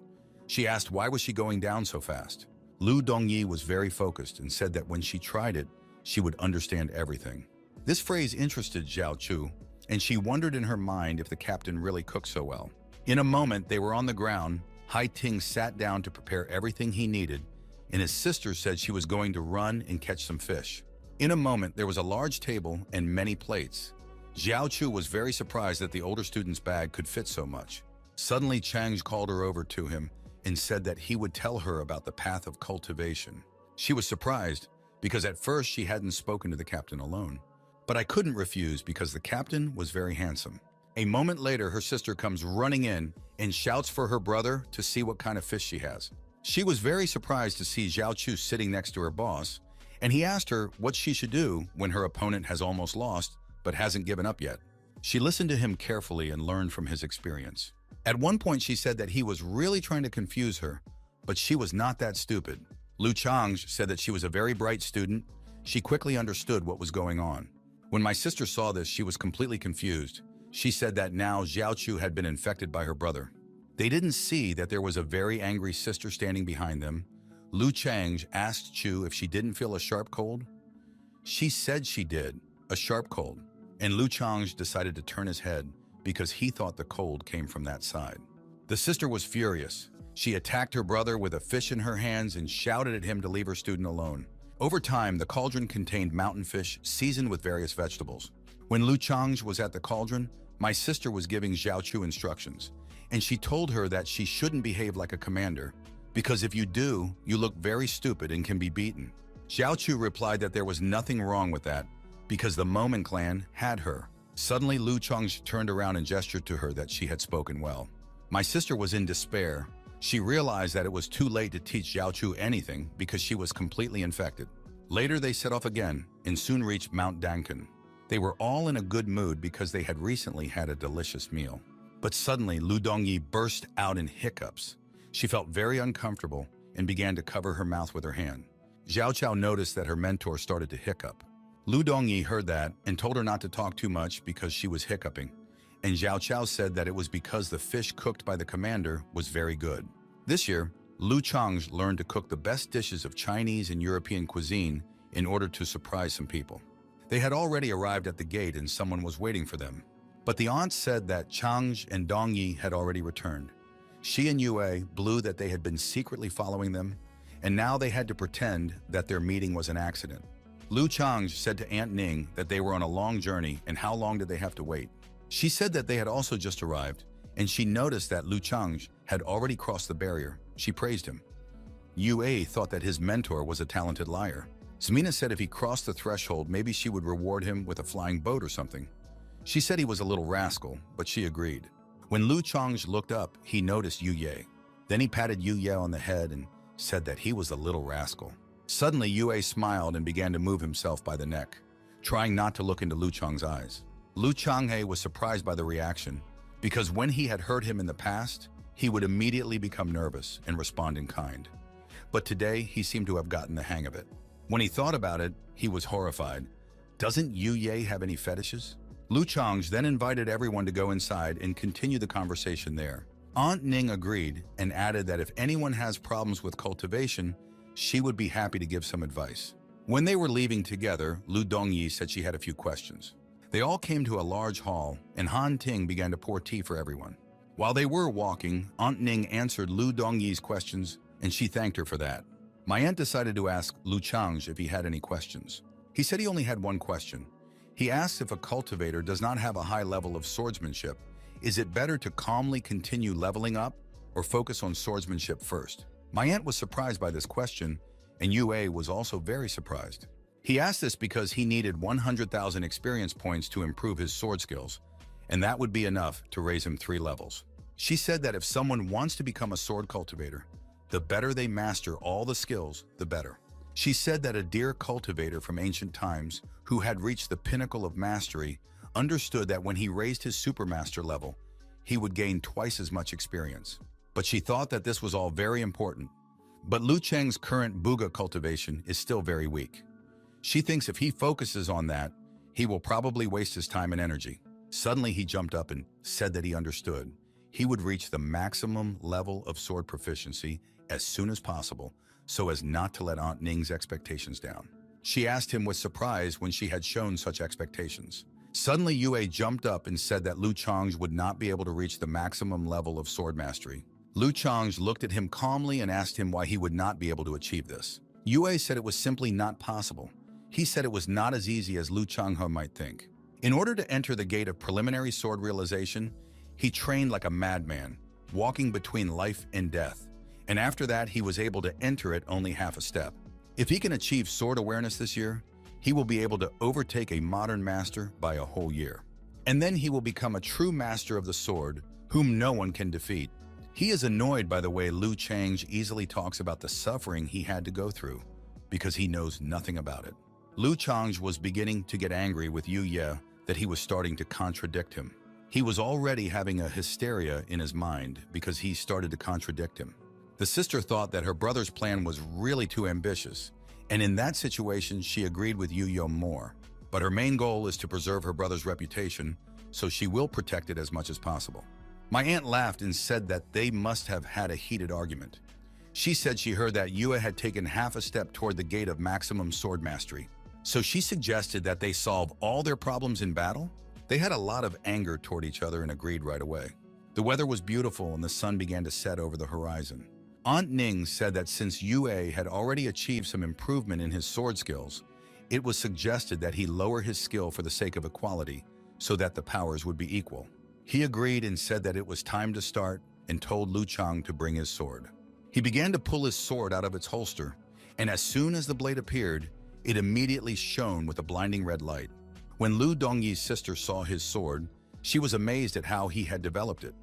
She asked why was she going down so fast. Lu Dongyi was very focused and said that when she tried it, she would understand everything. This phrase interested Xiao, and she wondered in her mind if the captain really cooked so well. In a moment, they were on the ground. Hing sat down to prepare everything he needed, and his sister said she was going to run and catch some fish. In a moment, there was a large table and many plates. Xiao was very surprised that the older student's bag could fit so much. Suddenly, Chang called her over to him and said that he would tell her about the path of cultivation. She was surprised because at first she hadn't spoken to the captain alone. But I couldn't refuse because the captain was very handsome. A moment later, her sister comes running in and shouts for her brother to see what kind of fish she has. She was very surprised to see Xiao sitting next to her boss, and he asked her what she should do when her opponent has almost lost but hasn't given up yet. She listened to him carefully and learned from his experience. At one point, she said that he was really trying to confuse her, but she was not that stupid. Lu Chang said that she was a very bright student. She quickly understood what was going on. When my sister saw this, she was completely confused. She said that now Xiao had been infected by her brother. They didn't see that there was a very angry sister standing behind them. Lu Chang asked Chu if she didn't feel a sharp cold. She said she did, a sharp cold, and Lu Chang decided to turn his head because he thought the cold came from that side. The sister was furious. She attacked her brother with a fish in her hands and shouted at him to leave her student alone. Over time, the cauldron contained mountain fish seasoned with various vegetables. When Lu Chang was at the cauldron, my sister was giving Xiao instructions, and she told her that she shouldn't behave like a commander, because if you do, you look very stupid and can be beaten. Xiao replied that there was nothing wrong with that, because the Mman clan had her. Suddenly, Lu Chang turned around and gestured to her that she had spoken well. My sister was in despair. She realized that it was too late to teach Xiao anything because she was completely infected. Later, they set off again and soon reached Mount Dankan. They were all in a good mood because they had recently had a delicious meal. But suddenly, Lu Dongyi burst out in hiccups. She felt very uncomfortable and began to cover her mouth with her hand. Xiao noticed that her mentor started to hiccup. Lu Dongyi heard that and told her not to talk too much because she was hiccuping. And Xiao said that it was because the fish cooked by the commander was very good. This year, Lu Chang learned to cook the best dishes of Chinese and European cuisine in order to surprise some people. They had already arrived at the gate and someone was waiting for them. But the aunt said that Chang and Dongyi had already returned. She and Yue blew that they had been secretly following them, and now they had to pretend that their meeting was an accident. Lu Chang said to Aunt Ning that they were on a long journey and how long did they have to wait. She said that they had also just arrived, and she noticed that Lu Chang had already crossed the barrier. She praised him. Yue thought that his mentor was a talented liar. Smina said if he crossed the threshold, maybe she would reward him with a flying boat or something. She said he was a little rascal, but she agreed. When Lu Chang looked up, he noticed Yue. Then he patted Yue on the head and said that he was a little rascal. Suddenly, Yue smiled and began to move himself by the neck, trying not to look into Lu Chang's eyes. Lu Changhe was surprised by the reaction, because when he had hurt him in the past, he would immediately become nervous and respond in kind. But today, he seemed to have gotten the hang of it. When he thought about it, he was horrified. Doesn't Yue have any fetishes? Lu Chang then invited everyone to go inside and continue the conversation there. Aunt Ning agreed and added that if anyone has problems with cultivation, she would be happy to give some advice. When they were leaving together, Lu Dongyi said she had a few questions. They all came to a large hall, and Han Ting began to pour tea for everyone. While they were walking, Aunt Ning answered Lu Dongyi's questions, and she thanked her for that. My aunt decided to ask Lu Chang if he had any questions. He said he only had one question. He asked if a cultivator does not have a high level of swordsmanship, is it better to calmly continue leveling up or focus on swordsmanship first? My aunt was surprised by this question, and Yue was also very surprised. He asked this because he needed 100,000 experience points to improve his sword skills, and that would be enough to raise him 3 levels. She said that if someone wants to become a sword cultivator, the better they master all the skills, the better. She said that a deer cultivator from ancient times who had reached the pinnacle of mastery understood that when he raised his supermaster level, he would gain twice as much experience. but she thought that this was all very important. But Lu Cheng's current Buga cultivation is still very weak. She thinks if he focuses on that, he will probably waste his time and energy. Suddenly he jumped up and said that he understood. He would reach the maximum level of sword proficiency as soon as possible, so as not to let Aunt Ning's expectations down. She asked him with surprise when she had shown such expectations. Suddenly Yue jumped up and said that Lu Chang's would not be able to reach the maximum level of sword mastery. Lu Chang's looked at him calmly and asked him why he would not be able to achieve this. Yue said it was simply not possible. He said it was not as easy as Lu Changhe might think. In order to enter the gate of preliminary sword realization, he trained like a madman, walking between life and death. And after that, he was able to enter it only half a step. If he can achieve sword awareness this year, he will be able to overtake a modern master by a whole year. And then he will become a true master of the sword, whom no one can defeat. He is annoyed by the way Lu Chang'e easily talks about the suffering he had to go through, because he knows nothing about it. Lu Chang'e was beginning to get angry with Yu Ye that he was starting to contradict him. He was already having a hysteria in his mind because he started to contradict him. The sister thought that her brother's plan was really too ambitious, and in that situation she agreed with Yu Ye more. But her main goal is to preserve her brother's reputation, so she will protect it as much as possible. My aunt laughed and said that they must have had a heated argument. She said she heard that Yue had taken half a step toward the gate of maximum sword mastery. So she suggested that they solve all their problems in battle? They had a lot of anger toward each other and agreed right away. The weather was beautiful and the sun began to set over the horizon. Aunt Ning said that since Yue had already achieved some improvement in his sword skills, it was suggested that he lower his skill for the sake of equality so that the powers would be equal. He agreed and said that it was time to start and told Lu Chang to bring his sword. He began to pull his sword out of its holster, and as soon as the blade appeared, it immediately shone with a blinding red light. When Lu Dongyi's sister saw his sword, she was amazed at how he had developed it.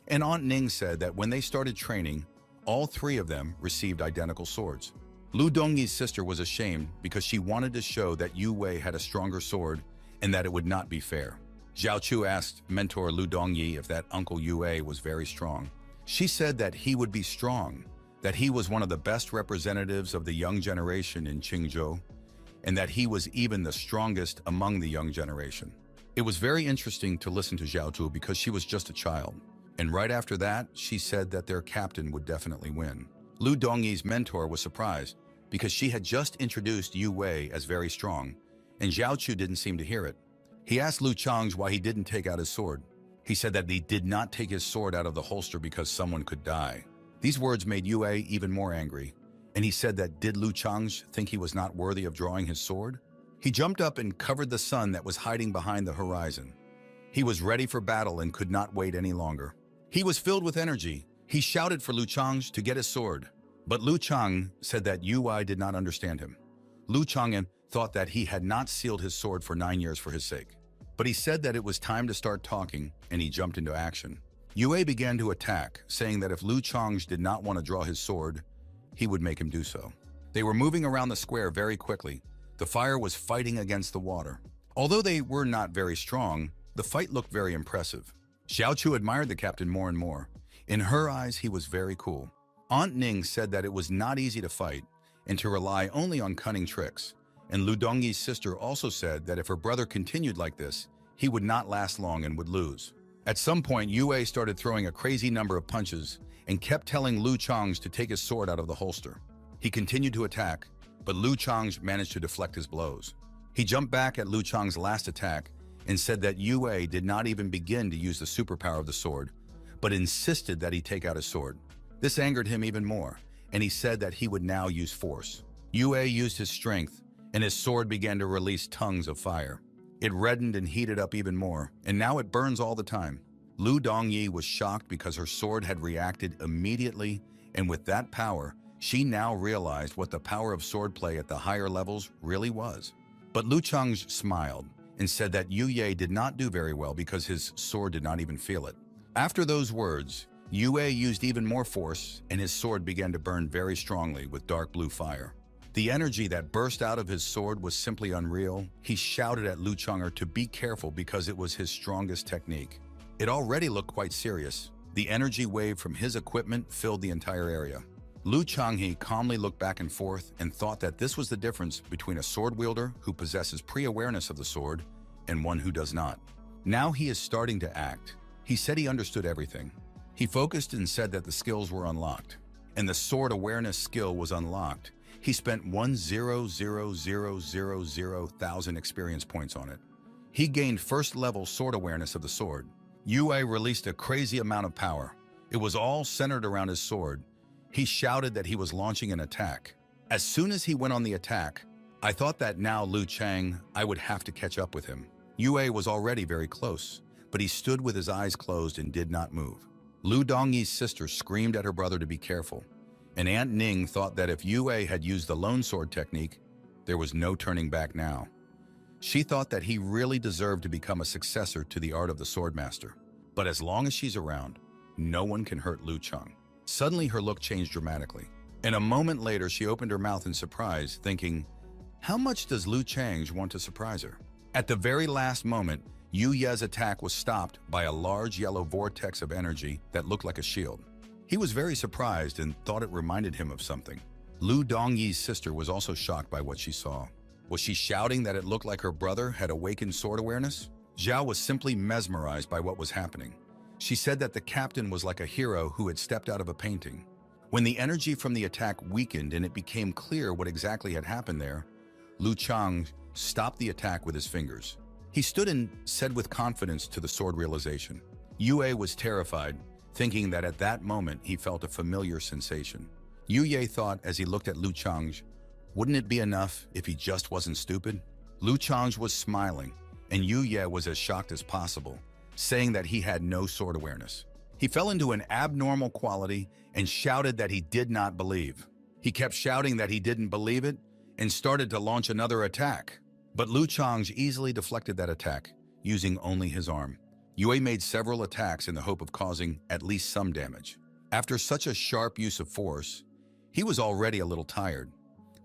And Aunt Ning said that when they started training, all three of them received identical swords. Lu Dongyi's sister was ashamed because she wanted to show that Yu Wei had a stronger sword and that it would not be fair. Zhao Chu asked mentor Lu Dongyi if that Uncle Yue was very strong. She said that he would be strong, that he was one of the best representatives of the young generation in Qingzhou, and that he was even the strongest among the young generation. It was very interesting to listen to Zhao Chu because she was just a child. And right after that, she said that their captain would definitely win. Lu Dongyi's mentor was surprised because she had just introduced Yu Wei as very strong, and Zhao Chu didn't seem to hear it. He asked Lu Chang'e why he didn't take out his sword. He said that he did not take his sword out of the holster because someone could die. These words made Yue even more angry, and he said that did Lu Chang'e think he was not worthy of drawing his sword? He jumped up and covered the sun that was hiding behind the horizon. He was ready for battle and could not wait any longer. He was filled with energy. He shouted for Lu Chang'e to get his sword. But Lu Chang'e said that Yu did not understand him. Lu Chang'e thought that he had not sealed his sword for 9 years for his sake. But he said that it was time to start talking, and he jumped into action. Yue began to attack, saying that if Lu Chang'e did not want to draw his sword, he would make him do so. They were moving around the square very quickly. The fire was fighting against the water. Although they were not very strong, the fight looked very impressive. Xiao Chu admired the captain more and more. In her eyes, he was very cool. Aunt Ning said that it was not easy to fight and to rely only on cunning tricks. And Lu Dongyi's sister also said that if her brother continued like this, he would not last long and would lose. At some point, Yue started throwing a crazy number of punches and kept telling Lu Chang'e to take his sword out of the holster. He continued to attack, but Lu Chang'e managed to deflect his blows. He jumped back at Lu Chang'e's last attack and said that Yue did not even begin to use the superpower of the sword, but insisted that he take out his sword. This angered him even more, and he said that he would now use force. Yue used his strength, and his sword began to release tongues of fire. It reddened and heated up even more, and now it burns all the time. Lu Dongyi was shocked because her sword had reacted immediately, and with that power, she now realized what the power of swordplay at the higher levels really was. But Lu Chang'e smiled and said that Yue did not do very well because his sword did not even feel it. After those words, Yue used even more force, and his sword began to burn very strongly with dark blue fire. The energy that burst out of his sword was simply unreal. He shouted at Lu Chang'e to be careful because it was his strongest technique. It already looked quite serious, The energy wave from his equipment filled the entire area. Lu Changhe calmly looked back and forth and thought that this was the difference between a sword wielder who possesses pre-awareness of the sword and one who does not. Now he is starting to act. He said he understood everything. He focused and said that the skills were unlocked. And the sword awareness skill was unlocked. He spent 1,000,000 experience points on it. He gained first level sword awareness of the sword. Yue released a crazy amount of power. It was all centered around his sword. He shouted that he was launching an attack. As soon as he went on the attack, I thought that now Lu Chang, I would have to catch up with him. Yue was already very close, but he stood with his eyes closed and did not move. Lu Dongyi's sister screamed at her brother to be careful, and Aunt Ning thought that if Yue had used the lone sword technique, there was no turning back now. She thought that he really deserved to become a successor to the art of the swordmaster. But as long as she's around, no one can hurt Lu Chang. Suddenly her look changed dramatically, and a moment later she opened her mouth in surprise, thinking, how much does Lu Chang want to surprise her? At the very last moment, Yu Ye's attack was stopped by a large yellow vortex of energy that looked like a shield. He was very surprised and thought it reminded him of something. Lu Dongyi's sister was also shocked by what she saw. Was she shouting that it looked like her brother had awakened sword awareness? Xiao was simply mesmerized by what was happening. She said that the captain was like a hero who had stepped out of a painting. When the energy from the attack weakened and it became clear what exactly had happened there, Lu Chang stopped the attack with his fingers. He stood and said with confidence to the sword realization. Yue was terrified, thinking that at that moment he felt a familiar sensation. Yue thought as he looked at Lu Chang, wouldn't it be enough if he just wasn't stupid? Lu Chang was smiling, and Yue was as shocked as possible, saying that he had no sword awareness. He fell into an abnormal quality and shouted that he did not believe. He kept shouting that he didn't believe it and started to launch another attack. But Lu Chang easily deflected that attack, using only his arm. Yue made several attacks in the hope of causing at least some damage. After such a sharp use of force, he was already a little tired,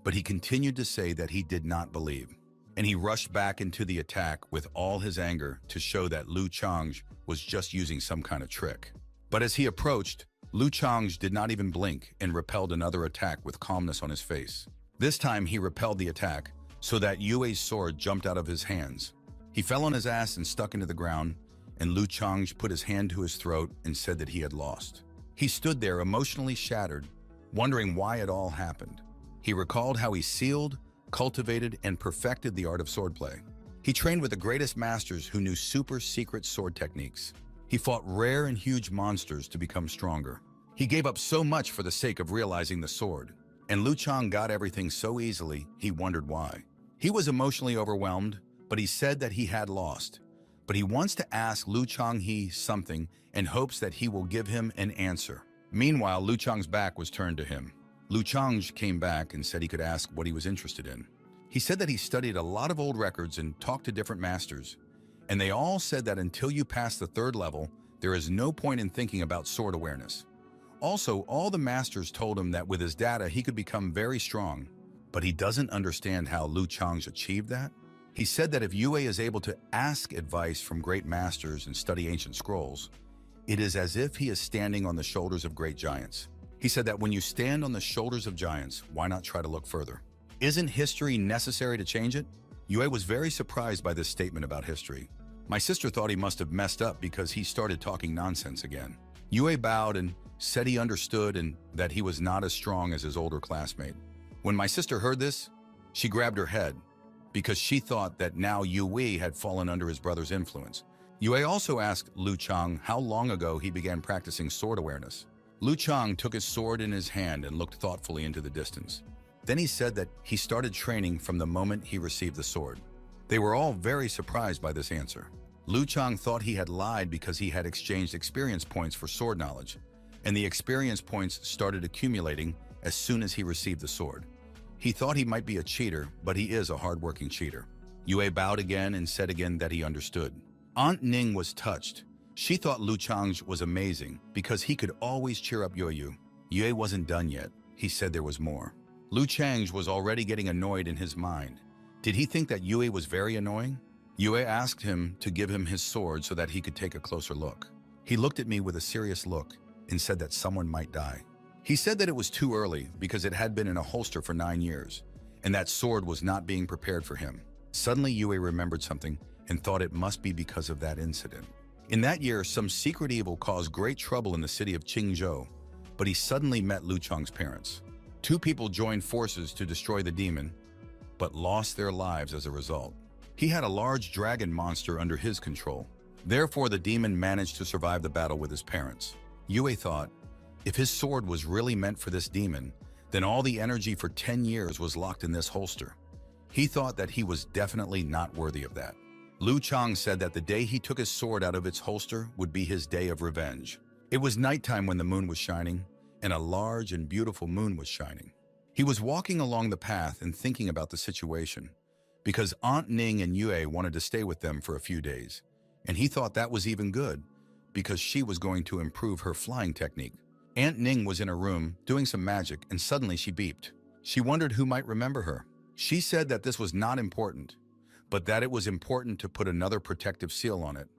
but he continued to say that he did not believe. And he rushed back into the attack with all his anger to show that Lu Chang was just using some kind of trick. But as he approached, Lu Chang did not even blink and repelled another attack with calmness on his face. This time he repelled the attack so that Yue's sword jumped out of his hands. He fell on his ass and stuck into the ground, and Lu Chang put his hand to his throat and said that he had lost. He stood there emotionally shattered, wondering why it all happened. He recalled how he sealed, cultivated, and perfected the art of swordplay. He trained with the greatest masters who knew super secret sword techniques. He fought rare and huge monsters to become stronger. He gave up so much for the sake of realizing the sword. And Lu Chang got everything so easily, he wondered why. He was emotionally overwhelmed, but he said that he had lost. But he wants to ask Lu Chang something and hopes that he will give him an answer. Meanwhile, Lu Chang's back was turned to him. Lu Chang came back and said he could ask what he was interested in. He said that he studied a lot of old records and talked to different masters, and they all said that until you pass the 3rd level, there is no point in thinking about sword awareness. Also, all the masters told him that with his data he could become very strong, but he doesn't understand how Lu Chang achieved that. He said that if Yue is able to ask advice from great masters and study ancient scrolls, it is as if he is standing on the shoulders of great giants. He said that when you stand on the shoulders of giants, why not try to look further? Isn't history necessary to change it? Yue was very surprised by this statement about history. My sister thought he must have messed up because he started talking nonsense again. Yue bowed and said he understood and that he was not as strong as his older classmate. When my sister heard this, she grabbed her head because she thought that now Yue had fallen under his brother's influence. Yue also asked Lu Chang how long ago he began practicing sword awareness. Lu Chang took his sword in his hand and looked thoughtfully into the distance. Then he said that he started training from the moment he received the sword. They were all very surprised by this answer. Lu Chang thought he had lied because he had exchanged experience points for sword knowledge, and the experience points started accumulating as soon as he received the sword. He thought he might be a cheater, but he is a hard-working cheater. Yue bowed again and said again that he understood. Aunt Ning was touched. She thought Lu Chang was amazing because he could always cheer up Yue. Yue wasn't done yet. He said there was more. Lu Chang was already getting annoyed in his mind. Did he think that Yue was very annoying? Yue asked him to give him his sword so that he could take a closer look. He looked at me with a serious look and said that someone might die. He said that it was too early because it had been in a holster for 9 years, and that sword was not being prepared for him. Suddenly, Yue remembered something and thought it must be because of that incident. In that year, some secret evil caused great trouble in the city of Qingzhou, but he suddenly met Lu Chang's parents. Two people joined forces to destroy the demon, but lost their lives as a result. He had a large dragon monster under his control. Therefore, the demon managed to survive the battle with his parents. Yue thought, if his sword was really meant for this demon, then all the energy for 10 years was locked in this holster. He thought that he was definitely not worthy of that. Lu Chang said that the day he took his sword out of its holster would be his day of revenge. It was nighttime when the moon was shining, and a large and beautiful moon was shining. He was walking along the path and thinking about the situation, because Aunt Ning and Yue wanted to stay with them for a few days, and he thought that was even good, because she was going to improve her flying technique. Aunt Ning was in her room doing some magic, and suddenly she beeped. She wondered who might remember her. She said that this was not important, but that it was important to put another protective seal on it,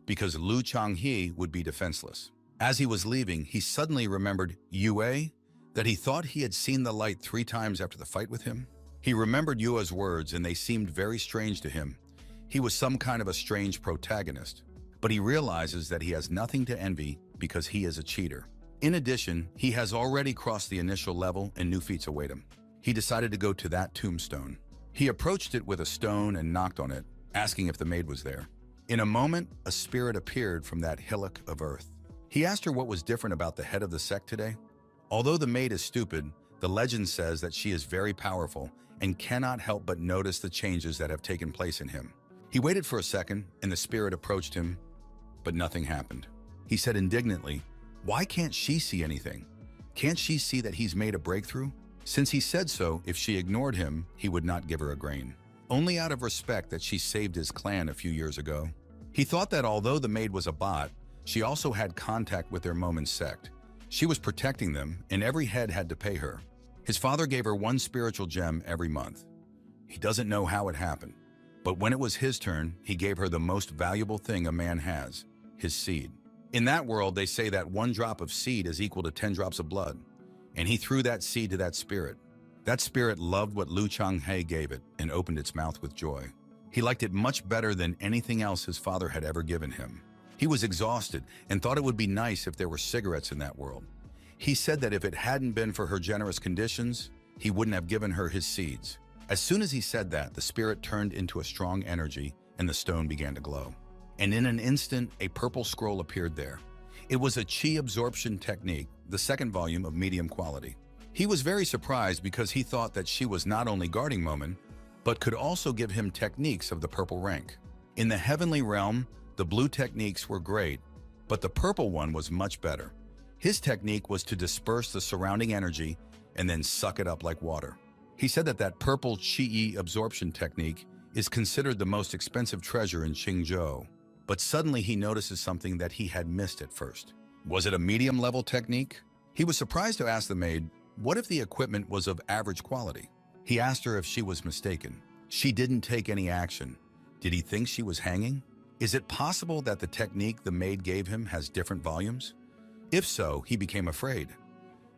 because Lu Changhe would be defenseless. As he was leaving, he suddenly remembered Yue, that he thought he had seen the light 3 times after the fight with him. He remembered Yue's words, and they seemed very strange to him. He was some kind of a strange protagonist, but he realizes that he has nothing to envy because he is a cheater. In addition, he has already crossed the initial level and new feats await him. He decided to go to that tombstone. He approached it with a stone and knocked on it, asking if the maid was there. In a moment, a spirit appeared from that hillock of earth. He asked her what was different about the head of the sect today. Although the maid is stupid, the legend says that she is very powerful and cannot help but notice the changes that have taken place in him. He waited for a second, and the spirit approached him, but nothing happened. He said indignantly, "Why can't she see anything? Can't she see that he's made a breakthrough?" Since he said so, if she ignored him, he would not give her a grain. Only out of respect that she saved his clan a few years ago. He thought that although the maid was a bot, she also had contact with their Mman sect. She was protecting them, and every head had to pay her. His father gave her 1 spiritual gem every month. He doesn't know how it happened, but when it was his turn, he gave her the most valuable thing a man has, his seed. In that world, they say that 1 drop of seed is equal to 10 drops of blood, and he threw that seed to that spirit. That spirit loved what Lu Changhe gave it and opened its mouth with joy. He liked it much better than anything else his father had ever given him. He was exhausted and thought it would be nice if there were cigarettes in that world. He said that if it hadn't been for her generous conditions, he wouldn't have given her his seeds. As soon as he said that, the spirit turned into a strong energy and the stone began to glow. And in an instant, a purple scroll appeared there. It was a chi absorption technique, the 2nd volume of medium quality. He was very surprised because he thought that she was not only guarding Mman, but could also give him techniques of the purple rank. In the heavenly realm, the blue techniques were great, but the purple one was much better. His technique was to disperse the surrounding energy and then suck it up like water. He said that that purple chi absorption technique is considered the most expensive treasure in Qingzhou. But suddenly he notices something that he had missed at first. Was it a medium-level technique? He was surprised to ask the maid, what if the equipment was of average quality? He asked her if she was mistaken. She didn't take any action. Did he think she was hanging? Is it possible that the technique the maid gave him has different volumes? If so, he became afraid.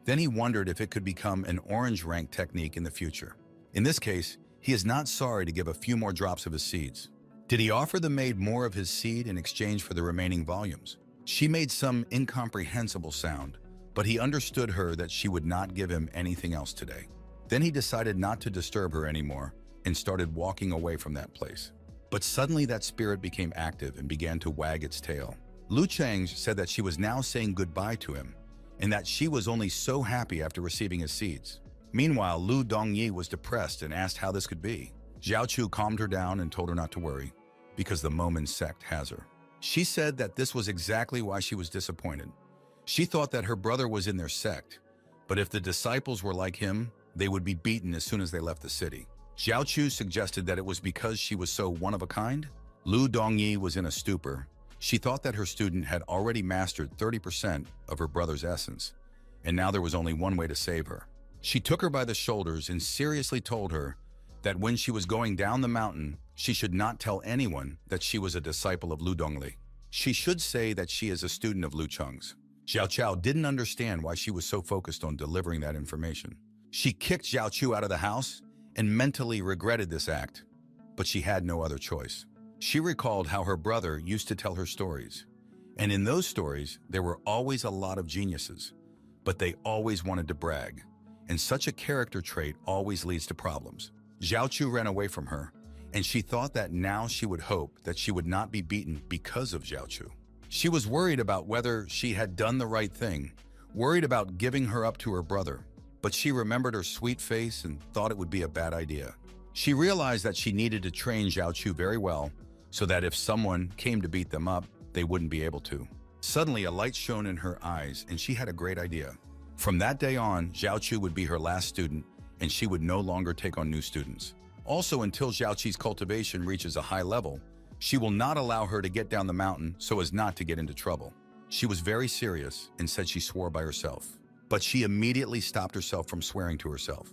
Then he wondered if it could become an orange rank technique in the future. In this case, he is not sorry to give a few more drops of his seeds. Did he offer the maid more of his seed in exchange for the remaining volumes? She made some incomprehensible sound, but he understood her that she would not give him anything else today. Then he decided not to disturb her anymore and started walking away from that place. But suddenly that spirit became active and began to wag its tail. Lu Chang said that she was now saying goodbye to him and that she was only so happy after receiving his seeds. Meanwhile, Lu Dongyi was depressed and asked how this could be. Xiao Chu calmed her down and told her not to worry, because the Mman sect has her. She said that this was exactly why she was disappointed. She thought that her brother was in their sect, but if the disciples were like him, they would be beaten as soon as they left the city. Xiao Chu suggested that it was because she was so one-of-a-kind. Lu Dongyi was in a stupor. She thought that her student had already mastered 30% of her brother's essence, and now there was only one way to save her. She took her by the shoulders and seriously told her that when she was going down the mountain, she should not tell anyone that she was a disciple of Lu Dongli. She should say that she is a student of Lu Cheng's. Xiao Qiao didn't understand why she was so focused on delivering that information. She kicked Xiao Chu out of the house and mentally regretted this act, but she had no other choice. She recalled how her brother used to tell her stories, and in those stories, there were always a lot of geniuses, but they always wanted to brag, and such a character trait always leads to problems. Xiao Chu ran away from her, and she thought that now she would hope that she would not be beaten because of Xiao Chu. She was worried about whether she had done the right thing, worried about giving her up to her brother, but she remembered her sweet face and thought it would be a bad idea. She realized that she needed to train Xiao Chu very well so that if someone came to beat them up, they wouldn't be able to. Suddenly, a light shone in her eyes, and she had a great idea. From that day on, Xiao Chu would be her last student, and she would no longer take on new students. Also, until Xiao Chu's cultivation reaches a high level, she will not allow her to get down the mountain so as not to get into trouble. She was very serious and said she swore by herself. But she immediately stopped herself from swearing to herself.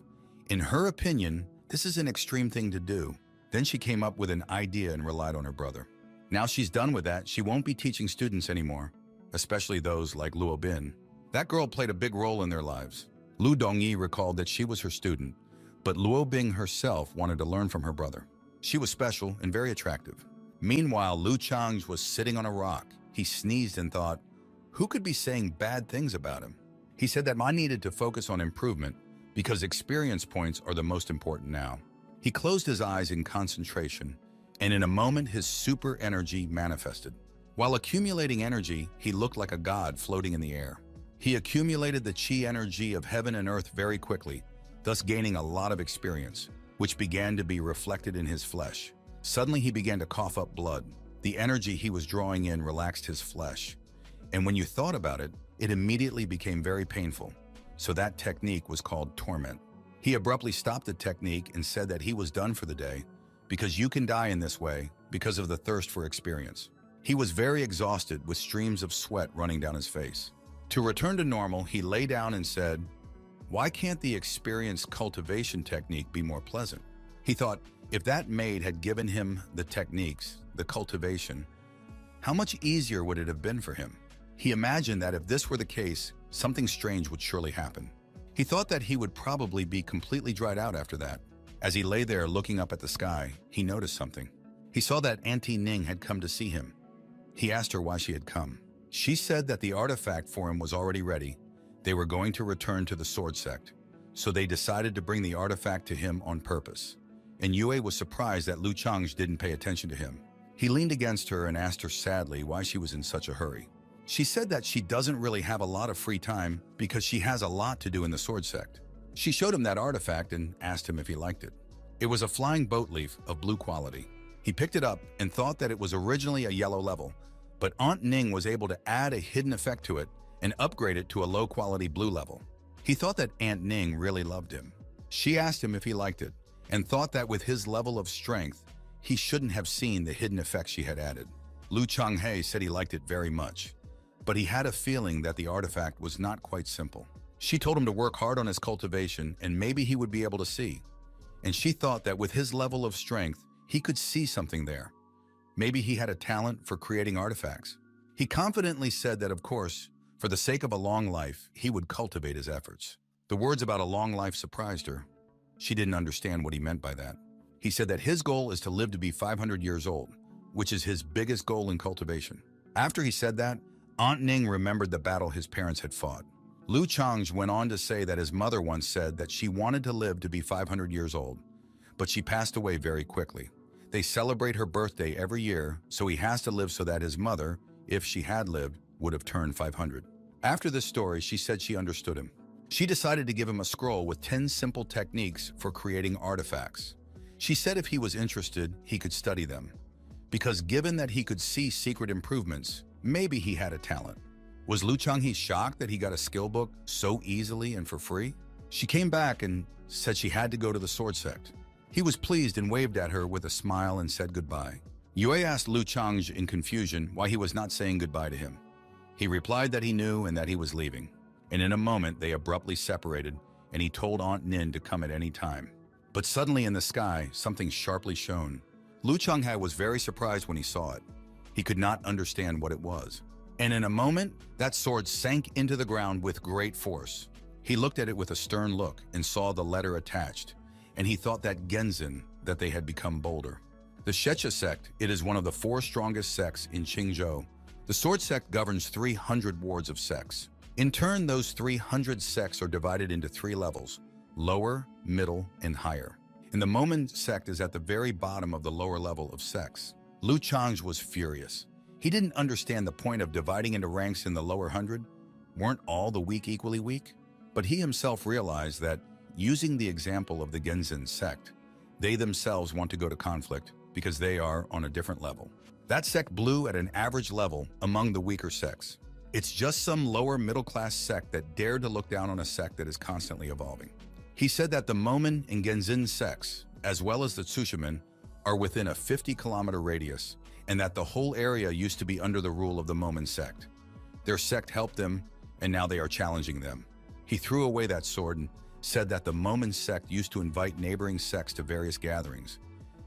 In her opinion, this is an extreme thing to do. Then she came up with an idea and relied on her brother. Now she's done with that, she won't be teaching students anymore, especially those like Luo Bin. That girl played a big role in their lives. Lu Dongyi recalled that she was her student, but Luo Bing herself wanted to learn from her brother. She was special and very attractive. Meanwhile, Lu Cheng was sitting on a rock. He sneezed and thought, who could be saying bad things about him? He said that I needed to focus on improvement because experience points are the most important now. He closed his eyes in concentration, and in a moment his super energy manifested. While accumulating energy, he looked like a god floating in the air. He accumulated the chi energy of heaven and earth very quickly, thus gaining a lot of experience, which began to be reflected in his flesh. Suddenly he began to cough up blood. The energy he was drawing in relaxed his flesh. And when you thought about it, it immediately became very painful. So that technique was called torment. He abruptly stopped the technique and said that he was done for the day because you can die in this way because of the thirst for experience. He was very exhausted with streams of sweat running down his face. To return to normal, he lay down and said, why can't the experience cultivation technique be more pleasant? He thought, if that maid had given him the techniques, the cultivation, how much easier would it have been for him? He imagined that if this were the case, something strange would surely happen. He thought that he would probably be completely dried out after that. As he lay there looking up at the sky, he noticed something. He saw that Auntie Ning had come to see him. He asked her why she had come. She said that the artifact for him was already ready. They were going to return to the Sword Sect, so they decided to bring the artifact to him on purpose. And Yue was surprised that Lu Cheng didn't pay attention to him. He leaned against her and asked her sadly why she was in such a hurry. She said that she doesn't really have a lot of free time because she has a lot to do in the Sword Sect. She showed him that artifact and asked him if he liked it. It was a flying boat leaf of blue quality. He picked it up and thought that it was originally a yellow level, but Aunt Ning was able to add a hidden effect to it and upgrade it to a low-quality blue level. He thought that Aunt Ning really loved him. She asked him if he liked it and thought that with his level of strength, he shouldn't have seen the hidden effects she had added. Lu Chenghe said he liked it very much, but he had a feeling that the artifact was not quite simple. She told him to work hard on his cultivation and maybe he would be able to see. And she thought that with his level of strength, he could see something there. Maybe he had a talent for creating artifacts. He confidently said that, of course, for the sake of a long life, he would cultivate his efforts. The words about a long life surprised her. She didn't understand what he meant by that. He said that his goal is to live to be 500 years old, which is his biggest goal in cultivation. After he said that, Aunt Ning remembered the battle his parents had fought. Lu Cheng went on to say that his mother once said that she wanted to live to be 500 years old, but she passed away very quickly. They celebrate her birthday every year, so he has to live so that his mother, if she had lived, would have turned 500. After this story, she said she understood him. She decided to give him a scroll with 10 simple techniques for creating artifacts. She said if he was interested, he could study them, because given that he could see secret improvements, maybe he had a talent. Was Lu Chenghe shocked that he got a skill book so easily and for free? She came back and said she had to go to the Sword Sect. He was pleased and waved at her with a smile and said goodbye. Yue asked Lu Cheng in confusion why he was not saying goodbye to him. He replied that he knew and that he was leaving. And in a moment, they abruptly separated, and he told Aunt Nin to come at any time. But suddenly in the sky, something sharply shone. Lu Chenghe was very surprised when he saw it. He could not understand what it was. And in a moment, that sword sank into the ground with great force. He looked at it with a stern look and saw the letter attached, and he thought that Genzin, that they had become bolder. The Shecha sect, it is one of the 4 strongest sects in Qingzhou. The sword sect governs 300 wards of sects. In turn, those 300 sects are divided into 3 levels: lower, middle, and higher. And the Mman sect is at the very bottom of the lower level of sects. Lu Chang's was furious. He didn't understand the point of dividing into ranks in the lower 100. Weren't all the weak equally weak? But he himself realized that, using the example of the Genzin sect, they themselves want to go to conflict because they are on a different level. That sect blew at an average level among the weaker sects. It's just some lower middle-class sect that dared to look down on a sect that is constantly evolving. He said that the Mman and Genzin sects, as well as the Tsushimen, are within a 50-kilometer radius, and that the whole area used to be under the rule of the Mman sect. Their sect helped them, and now they are challenging them. He threw away that sword and said that the Mman sect used to invite neighboring sects to various gatherings,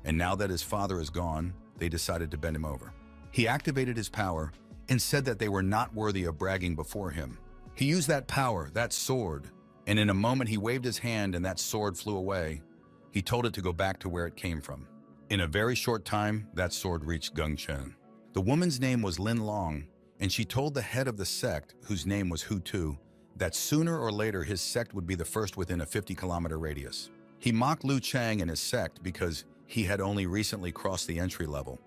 and now that his father is gone, they decided to bend him over. He activated his power and said that they were not worthy of bragging before him. He used that power, that sword, and in a moment he waved his hand and that sword flew away. He told it to go back to where it came from. In a very short time, that sword reached Gengchen. The woman's name was Lin Long, and she told the head of the sect, whose name was Hu Tu, that sooner or later his sect would be the first within a 50-kilometer radius. He mocked Lu Chang and his sect because he had only recently crossed the entry level,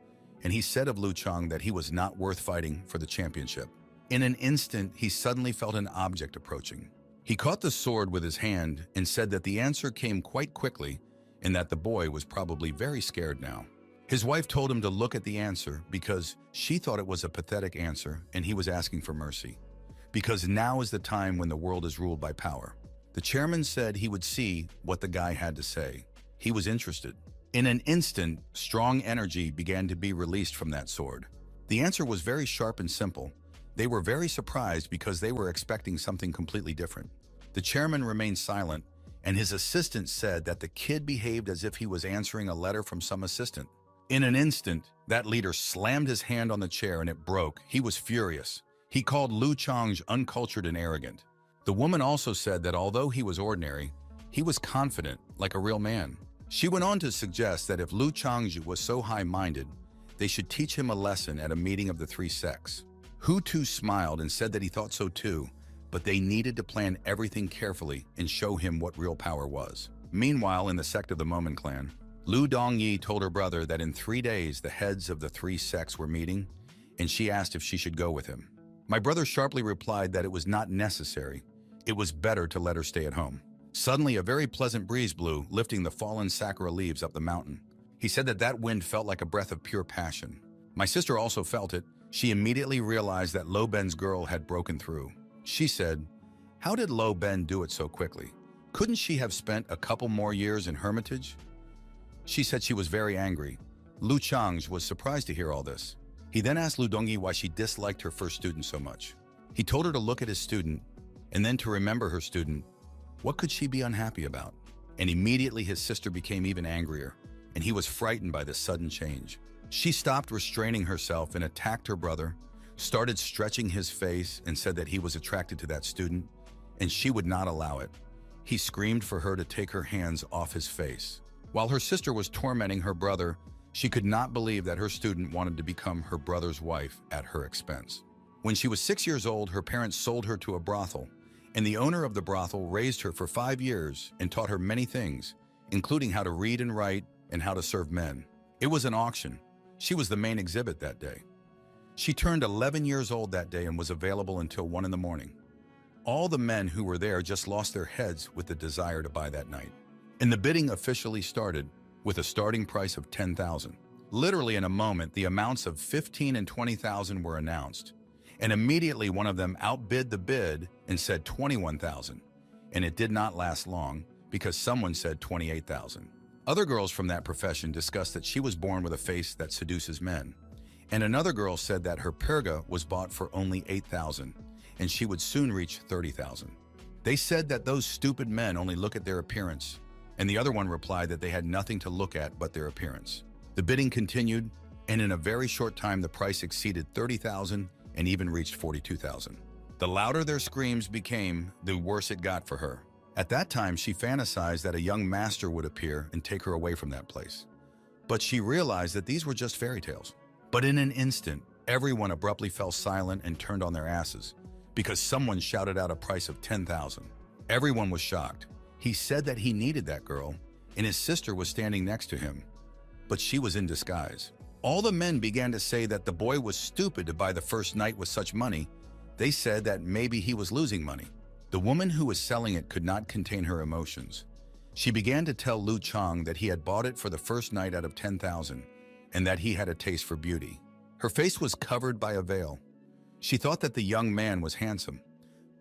and he said of Lu Chang that he was not worth fighting for the championship. In an instant, he suddenly felt an object approaching. He caught the sword with his hand and said that the answer came quite quickly and that the boy was probably very scared now. His wife told him to look at the answer because she thought it was a pathetic answer and he was asking for mercy. Because now is the time when the world is ruled by power. The chairman said he would see what the guy had to say. He was interested. In an instant, strong energy began to be released from that sword. The answer was very sharp and simple. They were very surprised because they were expecting something completely different. The chairman remained silent, and his assistant said that the kid behaved as if he was answering a letter from some assistant. In an instant, that leader slammed his hand on the chair and it broke. He was furious. He called Lu Chang uncultured and arrogant. The woman also said that although he was ordinary, he was confident, like a real man. She went on to suggest that if Lu Chang was so high-minded, they should teach him a lesson at a meeting of the 3 sects. Hu Tu smiled and said that he thought so too, but they needed to plan everything carefully and show him what real power was. Meanwhile, in the sect of the Mman clan, Lu Dongyi told her brother that in 3 days the heads of the 3 sects were meeting, and she asked if she should go with him. My brother sharply replied that it was not necessary. It was better to let her stay at home. Suddenly, a very pleasant breeze blew, lifting the fallen sakura leaves up the mountain. He said that that wind felt like a breath of pure passion. My sister also felt it. She immediately realized that Lo Ben's girl had broken through. She said, "How did Lo Ben do it so quickly? Couldn't she have spent a couple more years in hermitage?" She said she was very angry. Lu Chang was surprised to hear all this. He then asked Lu Dongyi why she disliked her first student so much. He told her to look at his student and then to remember her student. What could she be unhappy about? And immediately his sister became even angrier, and he was frightened by this sudden change. She stopped restraining herself and attacked her brother, started stretching his face and said that he was attracted to that student, and she would not allow it. He screamed for her to take her hands off his face. While her sister was tormenting her brother, she could not believe that her student wanted to become her brother's wife at her expense. When she was 6 years old, her parents sold her to a brothel, and the owner of the brothel raised her for 5 years and taught her many things, including how to read and write and how to serve men. It was an auction. She was the main exhibit that day. She turned 11 years old that day and was available until 1 in the morning. All the men who were there just lost their heads with the desire to buy that night. And the bidding officially started with a starting price of 10,000. Literally in a moment, the amounts of 15 and 20,000 were announced. And immediately one of them outbid the bid and said 21,000. And it did not last long because someone said 28,000. Other girls from that profession discussed that she was born with a face that seduces men. And another girl said that her perga was bought for only 8,000 and she would soon reach 30,000. They said that those stupid men only look at their appearance. And the other one replied that they had nothing to look at but their appearance. The bidding continued, and in a very short time the price exceeded 30,000 and even reached 42,000. The louder their screams became, the worse it got for her. At that time, she fantasized that a young master would appear and take her away from that place. But she realized that these were just fairy tales. But in an instant, everyone abruptly fell silent and turned on their asses because someone shouted out a price of 10,000. Everyone was shocked. He said that he needed that girl, and his sister was standing next to him, but she was in disguise. All the men began to say that the boy was stupid to buy the first night with such money. They said that maybe he was losing money. The woman who was selling it could not contain her emotions. She began to tell Lu Chang that he had bought it for the first night out of 10,000 and that he had a taste for beauty. Her face was covered by a veil. She thought that the young man was handsome,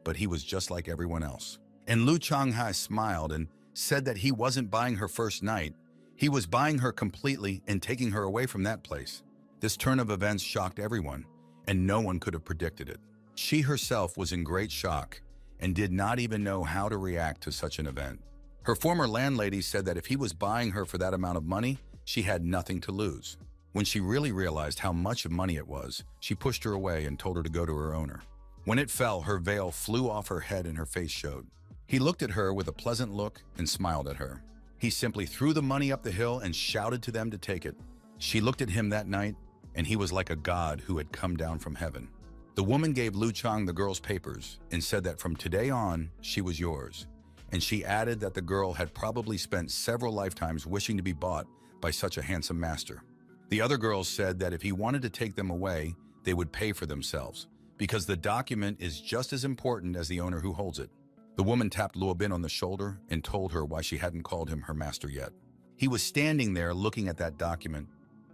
but he was just like everyone else. And Lu Changhai smiled and said that he wasn't buying her first night. He was buying her completely and taking her away from that place. This turn of events shocked everyone, and no one could have predicted it. She herself was in great shock and did not even know how to react to such an event. Her former landlady said that if he was buying her for that amount of money, she had nothing to lose. When she really realized how much of money it was, she pushed her away and told her to go to her owner. When it fell, her veil flew off her head and her face showed. He looked at her with a pleasant look and smiled at her. He simply threw the money up the hill and shouted to them to take it. She looked at him that night, and he was like a god who had come down from heaven. The woman gave Lu Chang the girl's papers and said that from today on, she was yours. And she added that the girl had probably spent several lifetimes wishing to be bought by such a handsome master. The other girls said that if he wanted to take them away, they would pay for themselves, because the document is just as important as the owner who holds it. The woman tapped Luo Bin on the shoulder and told her why she hadn't called him her master yet. He was standing there looking at that document,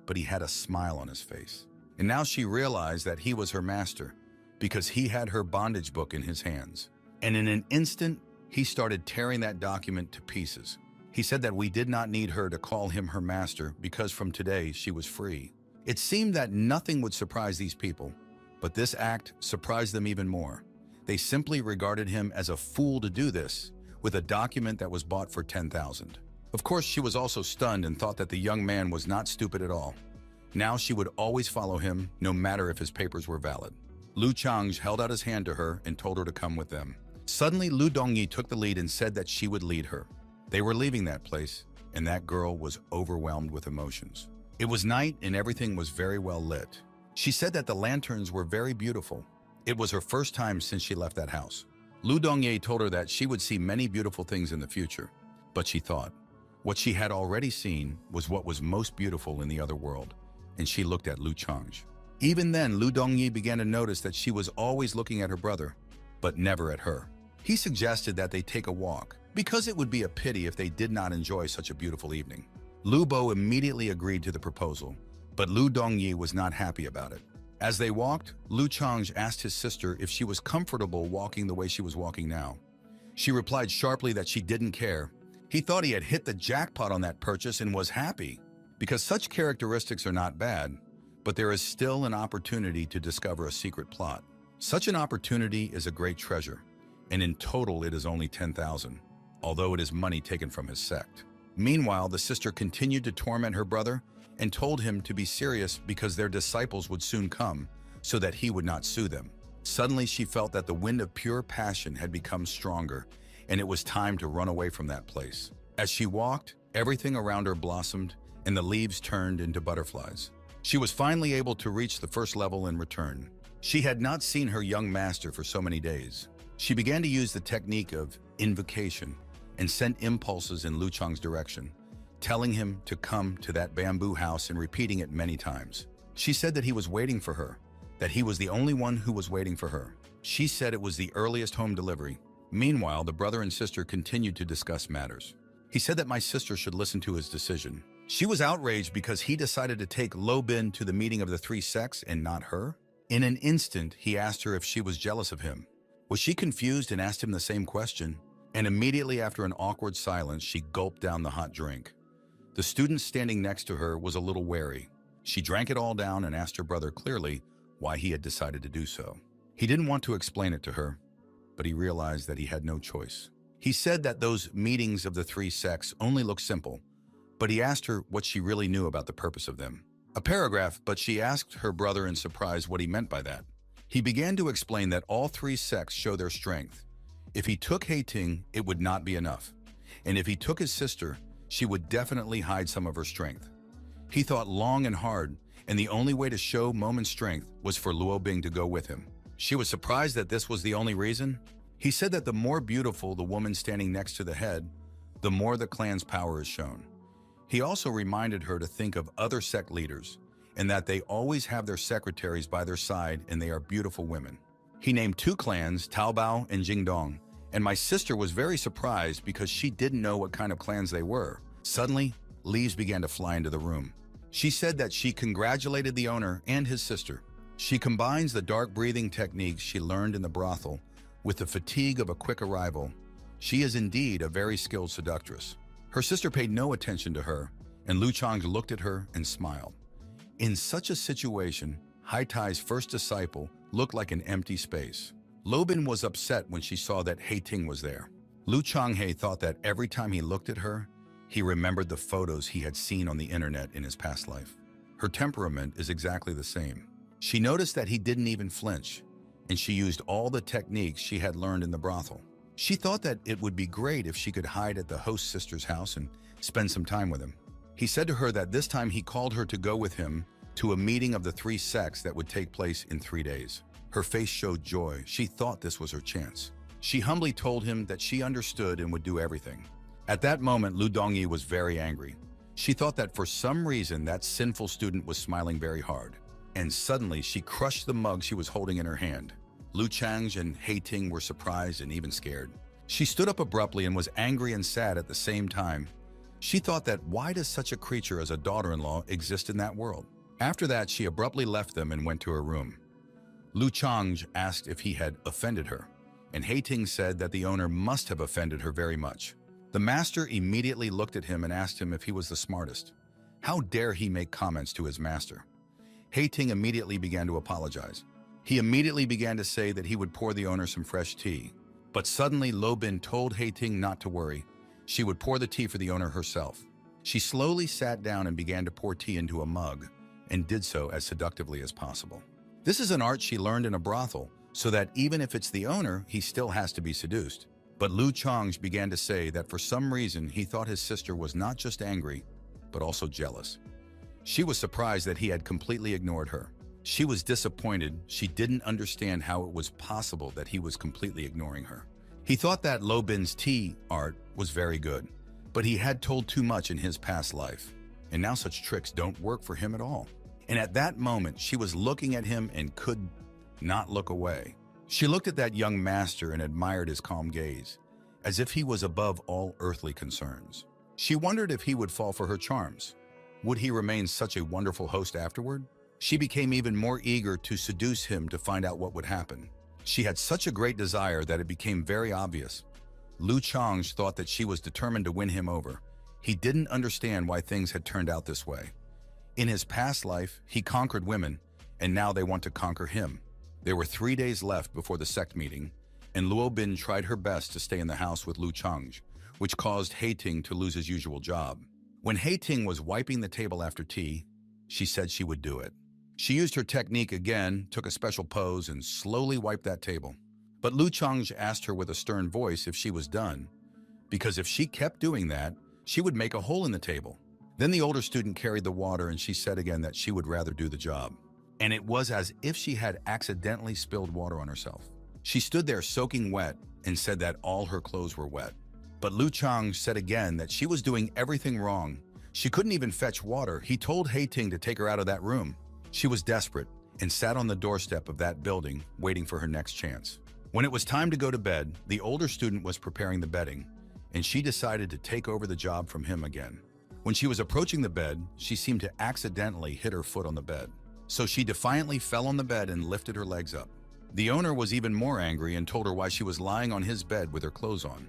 but he had a smile on his face. And now she realized that he was her master because he had her bondage book in his hands. And in an instant, he started tearing that document to pieces. He said that we did not need her to call him her master because from today she was free. It seemed that nothing would surprise these people, but this act surprised them even more. They simply regarded him as a fool to do this with a document that was bought for 10,000. Of course, she was also stunned and thought that the young man was not stupid at all. Now she would always follow him, no matter if his papers were valid. Lu Chang held out his hand to her and told her to come with them. Suddenly, Lu Dongyi took the lead and said that she would lead her. They were leaving that place, and that girl was overwhelmed with emotions. It was night and everything was very well lit. She said that the lanterns were very beautiful. It was her first time since she left that house. Lu Dongye told her that she would see many beautiful things in the future, but she thought what she had already seen was what was most beautiful in the other world, and she looked at Lu Chang. Even then, Lu Dongyi began to notice that she was always looking at her brother, but never at her. He suggested that they take a walk, because it would be a pity if they did not enjoy such a beautiful evening. Lu Bo immediately agreed to the proposal, but Lu Dongyi was not happy about it. As they walked, Lu Chang asked his sister if she was comfortable walking the way she was walking now. She replied sharply that she didn't care. He thought he had hit the jackpot on that purchase and was happy, because such characteristics are not bad, but there is still an opportunity to discover a secret plot. Such an opportunity is a great treasure, and in total it is only 10,000, although it is money taken from his sect. Meanwhile, the sister continued to torment her brother and told him to be serious because their disciples would soon come, so that he would not sue them. Suddenly she felt that the wind of pure passion had become stronger, and it was time to run away from that place. As she walked, everything around her blossomed, and the leaves turned into butterflies. She was finally able to reach the first level and return. She had not seen her young master for so many days. She began to use the technique of invocation and sent impulses in Lu Chang's direction, telling him to come to that bamboo house and repeating it many times. She said that he was waiting for her, that he was the only one who was waiting for her. She said it was the earliest home delivery. Meanwhile, the brother and sister continued to discuss matters. He said that my sister should listen to his decision. She was outraged because he decided to take Lo Bin to the meeting of the three sects and not her. In an instant, he asked her if she was jealous of him. Was she confused and asked him the same question? And immediately after an awkward silence, she gulped down the hot drink. The student standing next to her was a little wary. She drank it all down and asked her brother clearly why he had decided to do so. He didn't want to explain it to her, but he realized that he had no choice. He said that those meetings of the three sects only looked simple, but he asked her what she really knew about the purpose of them. A paragraph, but she asked her brother in surprise what he meant by that. He began to explain that all three sects show their strength. If he took Ting, it would not be enough. And if he took his sister, she would definitely hide some of her strength. He thought long and hard, and the only way to show Mman's strength was for Luo Bing to go with him. She was surprised that this was the only reason. He said that the more beautiful the woman standing next to the head, the more the clan's power is shown. He also reminded her to think of other sect leaders, and that they always have their secretaries by their side and they are beautiful women. He named two clans, Taobao and Jingdong, and my sister was very surprised because she didn't know what kind of clans they were. Suddenly, leaves began to fly into the room. She said that she congratulated the owner and his sister. She combines the dark breathing techniques she learned in the brothel with the fatigue of a quick arrival. She is indeed a very skilled seductress. Her sister paid no attention to her, and Lu Chang looked at her and smiled. In such a situation, Hai Tai's first disciple looked like an empty space. Lobin was upset when she saw that Ting was there. Lu Changhe thought that every time he looked at her, he remembered the photos he had seen on the internet in his past life. Her temperament is exactly the same. She noticed that he didn't even flinch, and she used all the techniques she had learned in the brothel. She thought that it would be great if she could hide at the host sister's house and spend some time with him. He said to her that this time he called her to go with him to a meeting of the three sects that would take place in 3 days. Her face showed joy. She thought this was her chance. She humbly told him that she understood and would do everything. At that moment, Lu Dongyi was very angry. She thought that for some reason that sinful student was smiling very hard. And suddenly she crushed the mug she was holding in her hand. Lu Changge and Ting were surprised and even scared. She stood up abruptly and was angry and sad at the same time. She thought that why does such a creature as a daughter-in-law exist in that world? After that, she abruptly left them and went to her room. Lu Changge asked if he had offended her, and Ting said that the owner must have offended her very much. The master immediately looked at him and asked him if he was the smartest. How dare he make comments to his master? Ting immediately began to apologize. He immediately began to say that he would pour the owner some fresh tea. But suddenly Lo Bin told Ting not to worry. She would pour the tea for the owner herself. She slowly sat down and began to pour tea into a mug, and did so as seductively as possible. This is an art she learned in a brothel, so that even if it's the owner, he still has to be seduced. But Lu Changge began to say that for some reason he thought his sister was not just angry, but also jealous. She was surprised that he had completely ignored her. She was disappointed. She didn't understand how it was possible that he was completely ignoring her. He thought that Lo Bin's tea art was very good, but he had told too much in his past life, and now such tricks don't work for him at all. And at that moment, she was looking at him and could not look away. She looked at that young master and admired his calm gaze, as if he was above all earthly concerns. She wondered if he would fall for her charms. Would he remain such a wonderful host afterward? She became even more eager to seduce him to find out what would happen. She had such a great desire that it became very obvious. Lu Changge thought that she was determined to win him over. He didn't understand why things had turned out this way. In his past life, he conquered women, and now they want to conquer him. There were 3 days left before the sect meeting, and Luo Bin tried her best to stay in the house with Lu Changge, which caused Ting to lose his usual job. When Ting was wiping the table after tea, she said she would do it. She used her technique again, took a special pose, and slowly wiped that table. But Lu Changge asked her with a stern voice if she was done, because if she kept doing that, she would make a hole in the table. Then the older student carried the water, and she said again that she would rather do the job. And it was as if she had accidentally spilled water on herself. She stood there soaking wet and said that all her clothes were wet. But Lu Changge said again that she was doing everything wrong. She couldn't even fetch water. He told Ting to take her out of that room. She was desperate and sat on the doorstep of that building, waiting for her next chance. When it was time to go to bed, the older student was preparing the bedding, and she decided to take over the job from him again. When she was approaching the bed, she seemed to accidentally hit her foot on the bed. So she defiantly fell on the bed and lifted her legs up. The owner was even more angry and told her why she was lying on his bed with her clothes on.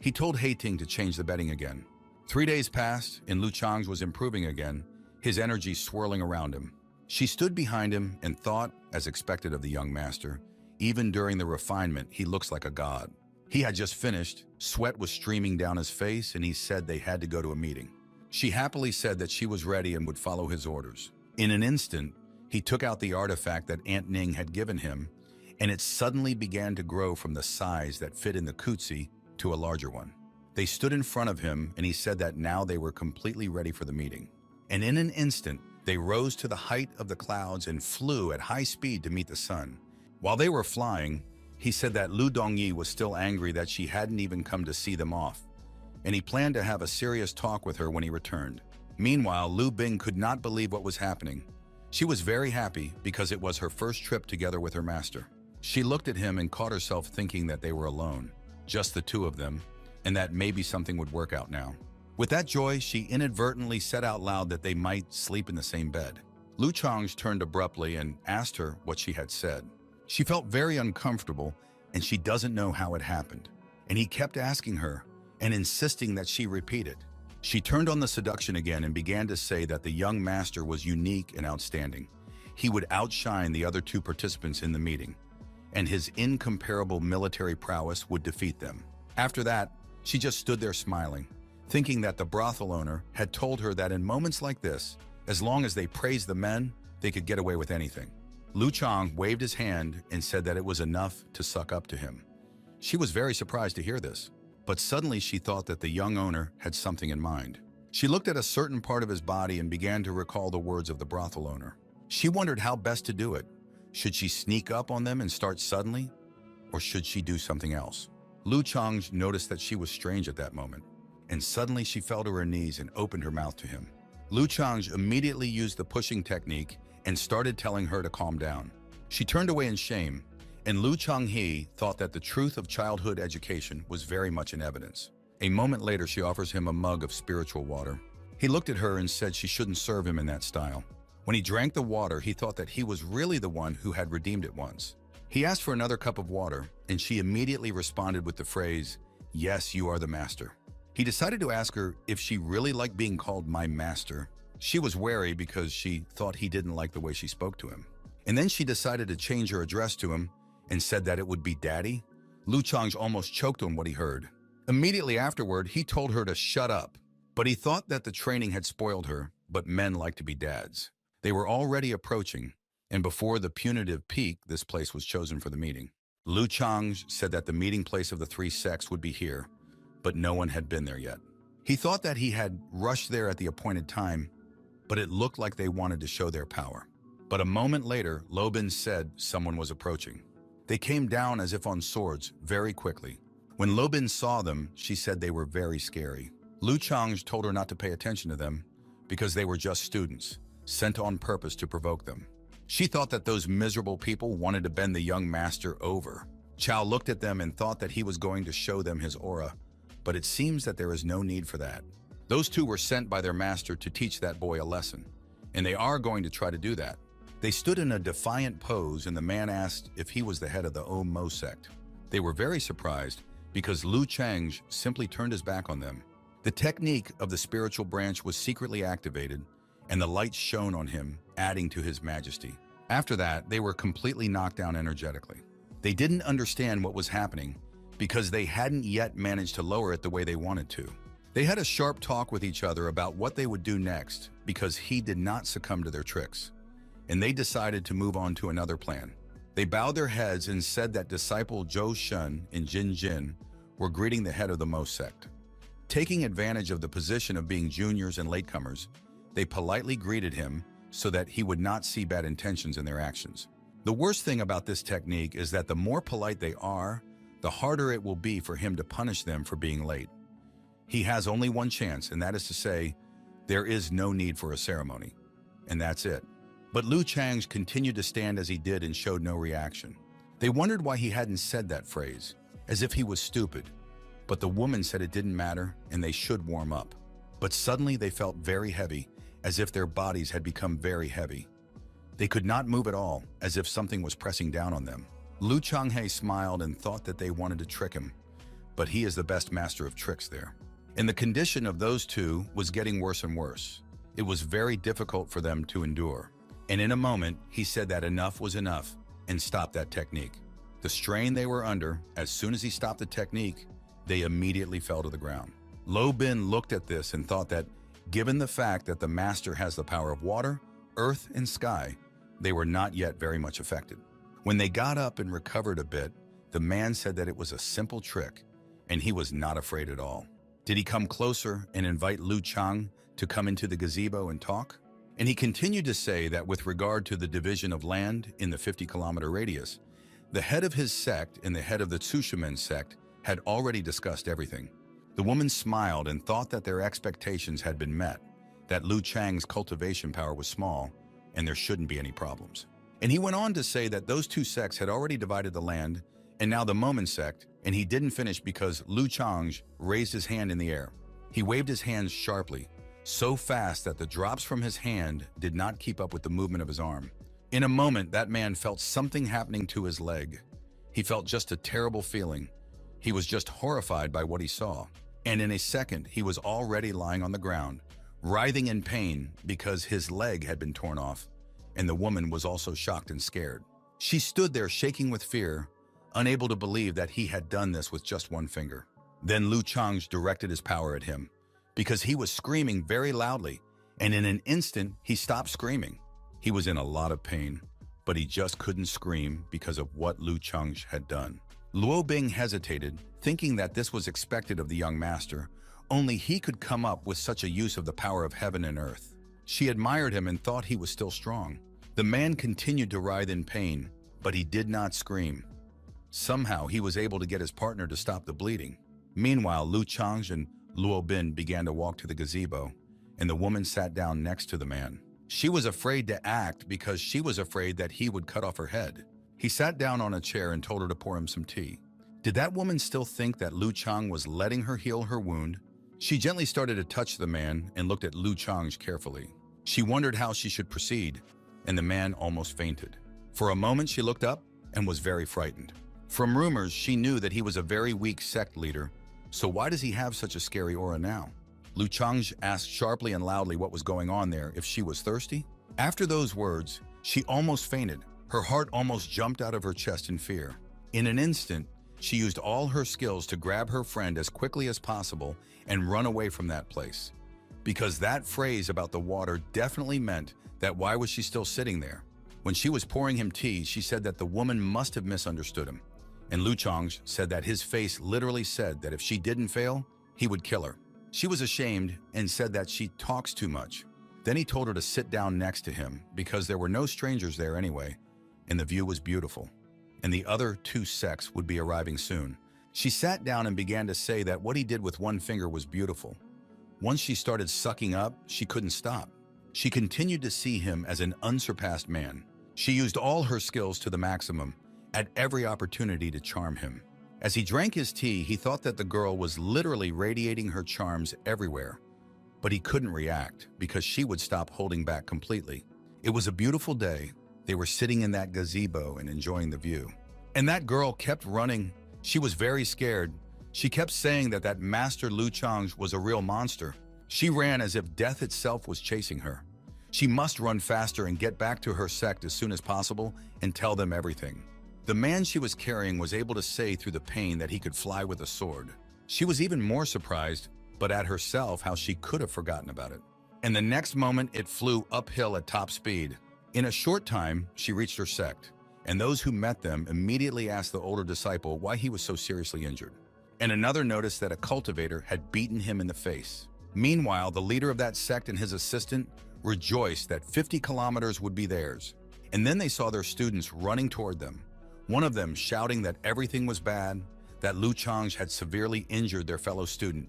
He told Ting to change the bedding again. 3 days passed, and Lu Changge was improving again, his energy swirling around him. She stood behind him and thought, as expected of the young master, even during the refinement, he looks like a god. He had just finished, sweat was streaming down his face, and he said they had to go to a meeting. She happily said that she was ready and would follow his orders. In an instant, he took out the artifact that Aunt Ning had given him, and it suddenly began to grow from the size that fit in the kutsi to a larger one. They stood in front of him, and he said that now they were completely ready for the meeting. And in an instant, they rose to the height of the clouds and flew at high speed to meet the sun. While they were flying, he said that Lu Dongyi was still angry that she hadn't even come to see them off, and he planned to have a serious talk with her when he returned. Meanwhile, Lu Bing could not believe what was happening. She was very happy because it was her first trip together with her master. She looked at him and caught herself thinking that they were alone, just the two of them, and that maybe something would work out now. With that joy, she inadvertently said out loud that they might sleep in the same bed. Lu Chang's turned abruptly and asked her what she had said. She felt very uncomfortable, and she doesn't know how it happened. And he kept asking her and insisting that she repeat it. She turned on the seduction again and began to say that the young master was unique and outstanding. He would outshine the other two participants in the meeting, and his incomparable military prowess would defeat them. After that, she just stood there smiling, thinking that the brothel owner had told her that in moments like this, as long as they praised the men, they could get away with anything. Lu Chang waved his hand and said that it was enough to suck up to him. She was very surprised to hear this, but suddenly she thought that the young owner had something in mind. She looked at a certain part of his body and began to recall the words of the brothel owner. She wondered how best to do it. Should she sneak up on them and start suddenly, or should she do something else? Lu Chang noticed that she was strange at that moment, and suddenly she fell to her knees and opened her mouth to him. Lu Chang immediately used the pushing technique and started telling her to calm down. She turned away in shame, and Lu Chang-hee thought that the truth of childhood education was very much in evidence. A moment later, she offers him a mug of spiritual water. He looked at her and said she shouldn't serve him in that style. When he drank the water, he thought that he was really the one who had redeemed it once. He asked for another cup of water, and she immediately responded with the phrase, "Yes, you are the master." He decided to ask her if she really liked being called my master. She was wary because she thought he didn't like the way she spoke to him. And then she decided to change her address to him and said that it would be daddy. Lu Chang almost choked on what he heard. Immediately afterward, he told her to shut up, but he thought that the training had spoiled her, but men like to be dads. They were already approaching, and before the punitive peak, this place was chosen for the meeting. Lu Chang said that the meeting place of the three sects would be here, but no one had been there yet. He thought that he had rushed there at the appointed time, but it looked like they wanted to show their power. But a moment later, Lobin said someone was approaching. They came down as if on swords, very quickly. When Lobin saw them, she said they were very scary. Lu Chang told her not to pay attention to them because they were just students, sent on purpose to provoke them. She thought that those miserable people wanted to bend the young master over. Xiao looked at them and thought that he was going to show them his aura, but it seems that there is no need for that. Those two were sent by their master to teach that boy a lesson, and they are going to try to do that. They stood in a defiant pose, and the man asked if he was the head of the Mo sect. They were very surprised because Lu Chang simply turned his back on them. The technique of the spiritual branch was secretly activated, and the light shone on him, adding to his majesty. After that, they were completely knocked down energetically. They didn't understand what was happening because they hadn't yet managed to lower it the way they wanted to. They had a sharp talk with each other about what they would do next because he did not succumb to their tricks, and they decided to move on to another plan. They bowed their heads and said that disciple Zhou Shun and Jin Jin were greeting the head of the Mo sect. Taking advantage of the position of being juniors and latecomers, they politely greeted him so that he would not see bad intentions in their actions. The worst thing about this technique is that the more polite they are, the harder it will be for him to punish them for being late. He has only one chance, and that is to say, there is no need for a ceremony. And that's it. But Lu Chang continued to stand as he did and showed no reaction. They wondered why he hadn't said that phrase, as if he was stupid. But the woman said it didn't matter and they should warm up. But suddenly they felt very heavy, as if their bodies had become very heavy. They could not move at all, as if something was pressing down on them. Lu Changhe smiled and thought that they wanted to trick him, but he is the best master of tricks there. And the condition of those two was getting worse and worse. It was very difficult for them to endure. And in a moment, he said that enough was enough and stopped that technique. The strain they were under, as soon as he stopped the technique, they immediately fell to the ground. Lo Bin looked at this and thought that, given the fact that the master has the power of water, earth and sky, they were not yet very much affected. When they got up and recovered a bit, the man said that it was a simple trick, and he was not afraid at all. Did he come closer and invite Lu Chang to come into the gazebo and talk? And he continued to say that with regard to the division of land in the 50-kilometer radius, the head of his sect and the head of the Tsushimen sect had already discussed everything. The woman smiled and thought that their expectations had been met, that Lu Chang's cultivation power was small, and there shouldn't be any problems. And he went on to say that those two sects had already divided the land, and now the Mman sect, and he didn't finish because Lu Chang raised his hand in the air. He waved his hands sharply, so fast that the drops from his hand did not keep up with the movement of his arm. In a moment, that man felt something happening to his leg. He felt just a terrible feeling. He was just horrified by what he saw. And in a second, he was already lying on the ground, writhing in pain because his leg had been torn off, and the woman was also shocked and scared. She stood there shaking with fear, unable to believe that he had done this with just one finger. Then Lu Chang directed his power at him, because he was screaming very loudly, and in an instant, he stopped screaming. He was in a lot of pain, but he just couldn't scream because of what Lu Chang had done. Luo Bing hesitated, thinking that this was expected of the young master. Only he could come up with such a use of the power of heaven and earth. She admired him and thought he was still strong. The man continued to writhe in pain, but he did not scream. Somehow, he was able to get his partner to stop the bleeding. Meanwhile, Lu Chang and Luo Bin began to walk to the gazebo, and the woman sat down next to the man. She was afraid to act because she was afraid that he would cut off her head. He sat down on a chair and told her to pour him some tea. Did that woman still think that Lu Chang was letting her heal her wound? She gently started to touch the man and looked at Lu Chang carefully. She wondered how she should proceed, and the man almost fainted. For a moment, she looked up and was very frightened. From rumors, she knew that he was a very weak sect leader, so why does he have such a scary aura now? Lu Chang asked sharply and loudly what was going on there, if she was thirsty. After those words, she almost fainted. Her heart almost jumped out of her chest in fear. In an instant, she used all her skills to grab her friend as quickly as possible and run away from that place. Because that phrase about the water definitely meant that why was she still sitting there? When she was pouring him tea, she said that the woman must have misunderstood him. And Lu Chang said that his face literally said that if she didn't fail, he would kill her. She was ashamed and said that she talks too much. Then he told her to sit down next to him because there were no strangers there anyway, and the view was beautiful. And the other two sects would be arriving soon. She sat down and began to say that what he did with one finger was beautiful. Once she started sucking up, she couldn't stop. She continued to see him as an unsurpassed man. She used all her skills to the maximum, at every opportunity to charm him. As he drank his tea, he thought that the girl was literally radiating her charms everywhere. But he couldn't react because she would stop holding back completely. It was a beautiful day. They were sitting in that gazebo and enjoying the view. And that girl kept running. She was very scared. She kept saying that that Master Lu Chang was a real monster. She ran as if death itself was chasing her. She must run faster and get back to her sect as soon as possible and tell them everything. The man she was carrying was able to say through the pain that he could fly with a sword. She was even more surprised, but at herself how she could have forgotten about it. And the next moment, it flew uphill at top speed. In a short time, she reached her sect, and those who met them immediately asked the older disciple why he was so seriously injured. And another noticed that a cultivator had beaten him in the face. Meanwhile, the leader of that sect and his assistant rejoiced that 50 kilometers would be theirs. And then they saw their students running toward them, one of them shouting that everything was bad, that Lu Chang had severely injured their fellow student,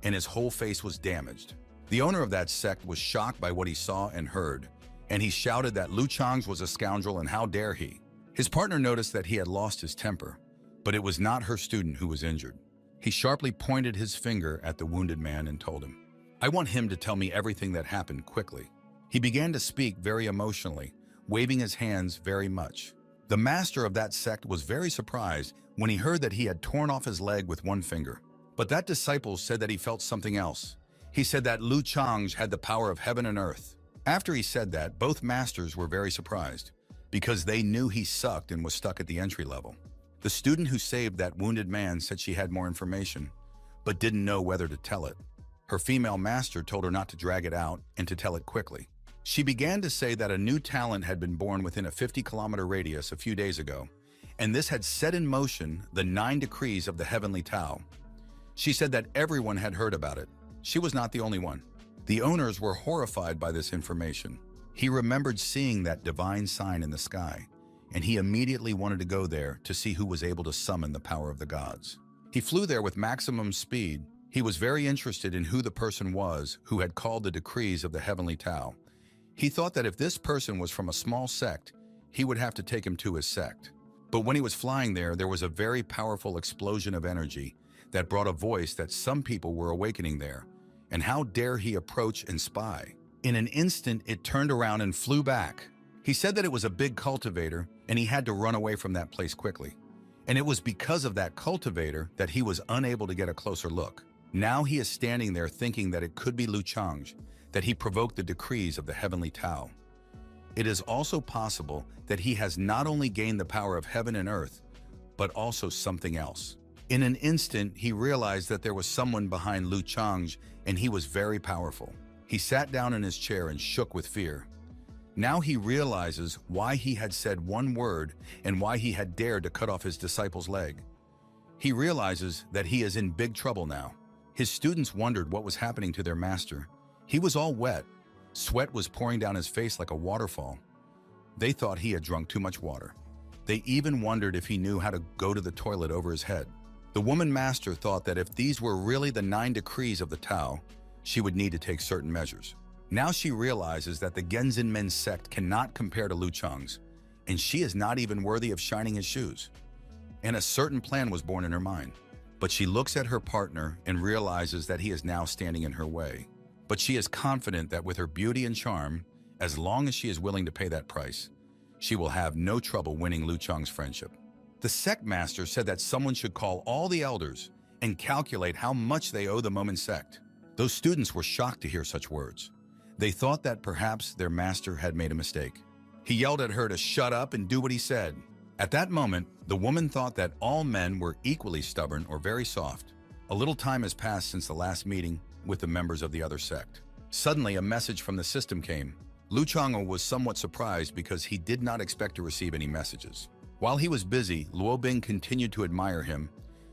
and his whole face was damaged. The owner of that sect was shocked by what he saw and heard, and he shouted that Lu Chang was a scoundrel and how dare he. His partner noticed that he had lost his temper, but it was not her student who was injured. He sharply pointed his finger at the wounded man and told him, "I want him to tell me everything that happened quickly." He began to speak very emotionally, waving his hands very much. The master of that sect was very surprised when he heard that he had torn off his leg with one finger. But that disciple said that he felt something else. He said that Lu Chang had the power of heaven and earth. After he said that, both masters were very surprised because they knew he sucked and was stuck at the entry level. The student who saved that wounded man said she had more information, but didn't know whether to tell it. Her female master told her not to drag it out and to tell it quickly. She began to say that a new talent had been born within a 50-kilometer radius a few days ago, and this had set in motion the 9 decrees of the heavenly Tao. She said that everyone had heard about it. She was not the only one. The owners were horrified by this information. He remembered seeing that divine sign in the sky, and he immediately wanted to go there to see who was able to summon the power of the gods. He flew there with maximum speed. He was very interested in who the person was who had called the decrees of the heavenly Tao. He thought that if this person was from a small sect, he would have to take him to his sect. But when he was flying there was a very powerful explosion of energy that brought a voice that some people were awakening there. And how dare he approach and spy? In an instant, it turned around and flew back. He said that it was a big cultivator, and he had to run away from that place quickly. And it was because of that cultivator that he was unable to get a closer look. Now he is standing there thinking that it could be Lu Chang's, that he provoked the decrees of the heavenly Tao. It is also possible that he has not only gained the power of heaven and earth, but also something else. In an instant, he realized that there was someone behind Lu Chang's, and he was very powerful. He sat down in his chair and shook with fear. Now he realizes why he had said one word and why he had dared to cut off his disciple's leg. He realizes that he is in big trouble now. His students wondered what was happening to their master. He was all wet. Sweat was pouring down his face like a waterfall. They thought he had drunk too much water. They even wondered if he knew how to go to the toilet over his head. The woman master thought that if these were really the 9 decrees of the Tao, she would need to take certain measures. Now she realizes that the Genzin Men sect cannot compare to Lu Chang's, and she is not even worthy of shining his shoes. And a certain plan was born in her mind. But she looks at her partner and realizes that he is now standing in her way. But she is confident that with her beauty and charm, as long as she is willing to pay that price, she will have no trouble winning Lu Chang's friendship. The sect master said that someone should call all the elders and calculate how much they owe the Mman sect. Those students were shocked to hear such words. They thought that perhaps their master had made a mistake. He yelled at her to shut up and do what he said. At that moment, the woman thought that all men were equally stubborn or very soft. A little time has passed since the last meeting with the members of the other sect. Suddenly, a message from the system came. Lu Chang'o was somewhat surprised because he did not expect to receive any messages. While he was busy, Luo Bing continued to admire him.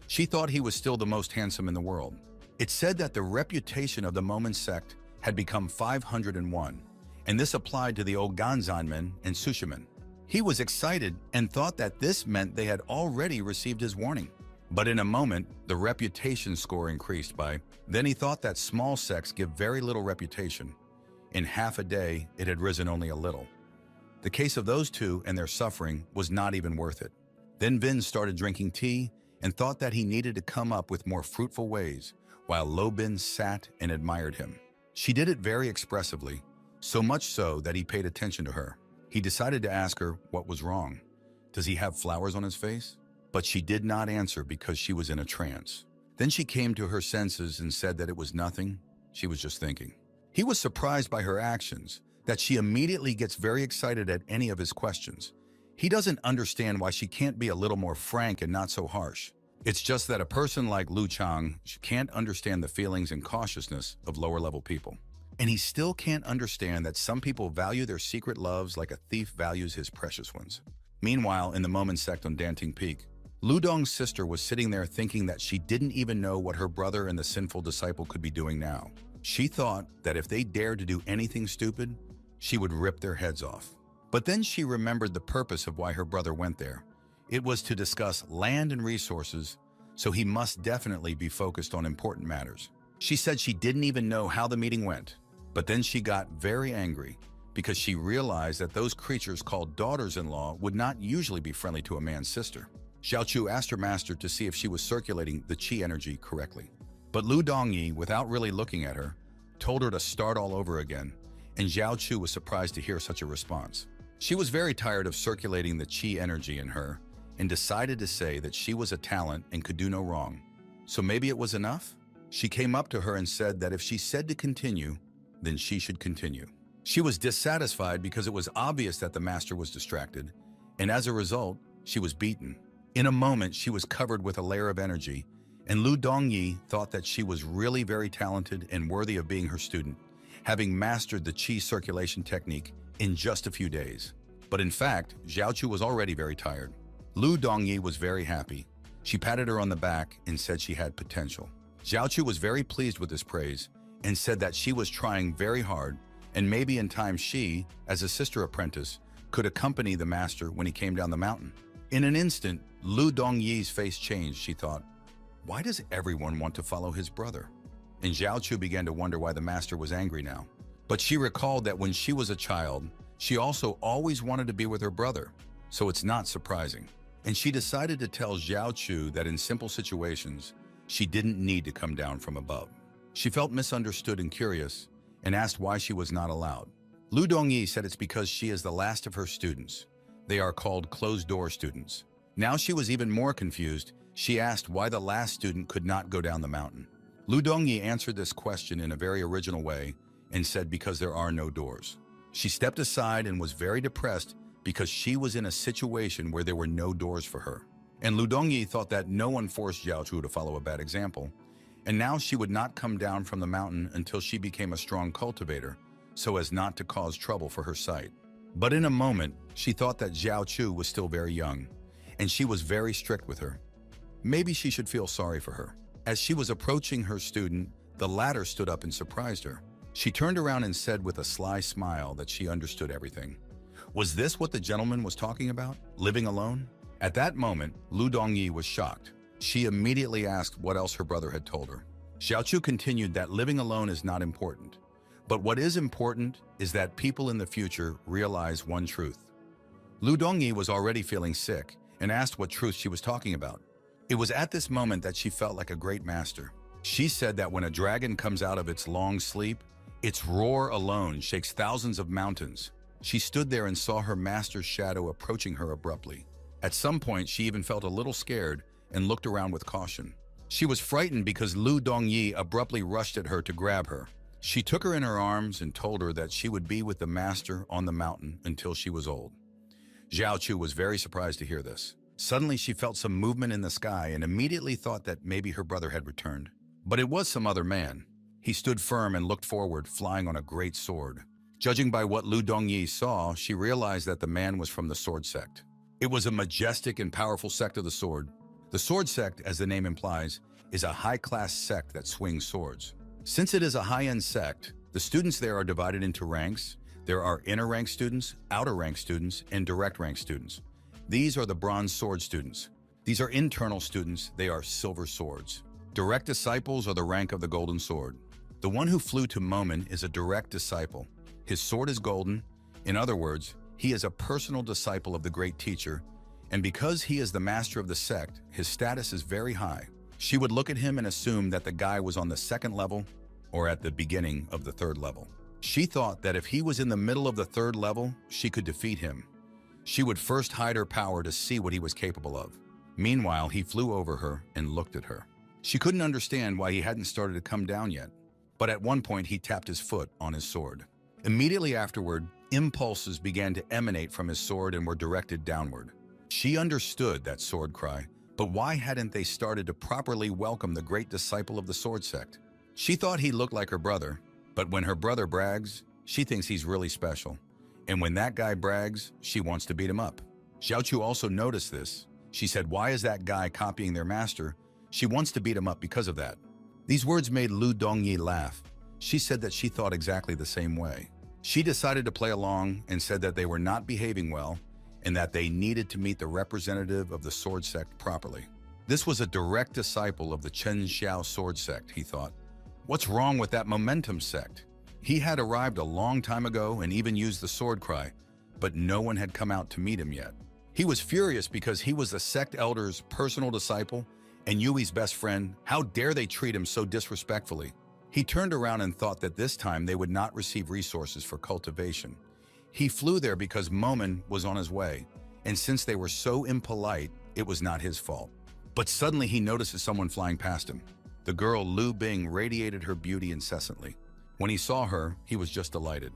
She thought he was still the most handsome in the world. It said that the reputation of the Mman sect had become 501, and this applied to the old Ganzanmen and Sushimen. He was excited and thought that this meant they had already received his warning. But in a moment, the reputation score increased by. Then he thought that small sects give very little reputation. In half a day, it had risen only a little. The case of those two and their suffering was not even worth it. Then Vin started drinking tea and thought that he needed to come up with more fruitful ways, while Lo Bin sat and admired him. She did it very expressively, so much so that he paid attention to her. He decided to ask her what was wrong. Does he have flowers on his face? But she did not answer because she was in a trance. Then she came to her senses and said that it was nothing. She was just thinking. He was surprised by her actions, that she immediately gets very excited at any of his questions. He doesn't understand why she can't be a little more frank and not so harsh. It's just that a person like Lu Chang can't understand the feelings and cautiousness of lower-level people. And he still can't understand that some people value their secret loves like a thief values his precious ones. Meanwhile, in the Mman sect on Danting Peak, Lu Dong's sister was sitting there thinking that she didn't even know what her brother and the sinful disciple could be doing now. She thought that if they dared to do anything stupid, she would rip their heads off. But then she remembered the purpose of why her brother went there. It was to discuss land and resources, so he must definitely be focused on important matters. She said she didn't even know how the meeting went, but then she got very angry because she realized that those creatures called daughters-in-law would not usually be friendly to a man's sister. Xiao Chu asked her master to see if she was circulating the qi energy correctly. But Lu Dongyi, without really looking at her, told her to start all over again, and Xiao Chu was surprised to hear such a response. She was very tired of circulating the qi energy in her and decided to say that she was a talent and could do no wrong. So maybe it was enough? She came up to her and said that if she said to continue, then she should continue. She was dissatisfied because it was obvious that the master was distracted, and as a result, she was beaten. In a moment, she was covered with a layer of energy, and Lu Dongyi thought that she was really very talented and worthy of being her student, having mastered the qi circulation technique in just a few days. But in fact, Xiao was already very tired. Lu Dongyi was very happy. She patted her on the back and said she had potential. Xiao was very pleased with this praise and said that she was trying very hard, and maybe in time she, as a sister apprentice, could accompany the master when he came down the mountain. In an instant, Lu Dongyi's face changed. She thought, why does everyone want to follow his brother? And Xiao began to wonder why the master was angry now. But she recalled that when she was a child, she also always wanted to be with her brother, so it's not surprising. And she decided to tell Xiao that in simple situations, she didn't need to come down from above. She felt misunderstood and curious, and asked why she was not allowed. Lu Dongyi said it's because she is the last of her students. They are called closed-door students. Now she was even more confused. She asked why the last student could not go down the mountain. Lu Dongyi answered this question in a very original way and said because there are no doors. She stepped aside and was very depressed because she was in a situation where there were no doors for her. And Lu Dongyi thought that no one forced Xiao to follow a bad example, and now she would not come down from the mountain until she became a strong cultivator, so as not to cause trouble for her sight. But in a moment, she thought that Xiao was still very young, and she was very strict with her. Maybe she should feel sorry for her. As she was approaching her student, the latter stood up and surprised her. She turned around and said with a sly smile that she understood everything. Was this what the gentleman was talking about? Living alone? At that moment, Lu Dongyi was shocked. She immediately asked what else her brother had told her. Xiao continued that living alone is not important. But what is important is that people in the future realize one truth. Lu Dongyi was already feeling sick and asked what truth she was talking about. It was at this moment that she felt like a great master. She said that when a dragon comes out of its long sleep, its roar alone shakes thousands of mountains. She stood there and saw her master's shadow approaching her abruptly. At some point, she even felt a little scared and looked around with caution. She was frightened because Lu Dongyi abruptly rushed at her to grab her. She took her in her arms and told her that she would be with the master on the mountain until she was old. Xiao was very surprised to hear this. Suddenly, she felt some movement in the sky and immediately thought that maybe her brother had returned. But it was some other man. He stood firm and looked forward, flying on a great sword. Judging by what Lu Dongyi saw, she realized that the man was from the Sword Sect. It was a majestic and powerful sect of the sword. The Sword Sect, as the name implies, is a high-class sect that swings swords. Since it is a high-end sect, the students there are divided into ranks. There are inner rank students, outer rank students, and direct rank students. These are the bronze sword students. These are internal students. They are silver swords. Direct disciples are the rank of the golden sword. The one who flew to Mman is a direct disciple. His sword is golden. In other words, he is a personal disciple of the great teacher, and because he is the master of the sect, his status is very high. She would look at him and assume that the guy was on the second level or at the beginning of the third level. She thought that if he was in the middle of the third level, she could defeat him. She would first hide her power to see what he was capable of. Meanwhile, he flew over her and looked at her. She couldn't understand why he hadn't started to come down yet, but at one point he tapped his foot on his sword. Immediately afterward, impulses began to emanate from his sword and were directed downward. She understood that sword cry, but why hadn't they started to properly welcome the great disciple of the sword sect? She thought he looked like her brother, but when her brother brags, she thinks he's really special. And when that guy brags, she wants to beat him up. Xiao also noticed this. She said, why is that guy copying their master? She wants to beat him up because of that. These words made Lu Dongyi laugh. She said that she thought exactly the same way. She decided to play along and said that they were not behaving well and that they needed to meet the representative of the sword sect properly. This was a direct disciple of the Xiao sword sect, he thought. What's wrong with that momentum sect? He had arrived a long time ago and even used the sword cry, but no one had come out to meet him yet. He was furious because he was the sect elder's personal disciple and Yui's best friend. How dare they treat him so disrespectfully? He turned around and thought that this time they would not receive resources for cultivation. He flew there because Mman was on his way, and since they were so impolite, it was not his fault. But suddenly he notices someone flying past him. The girl Lu Bing radiated her beauty incessantly. When he saw her, he was just delighted.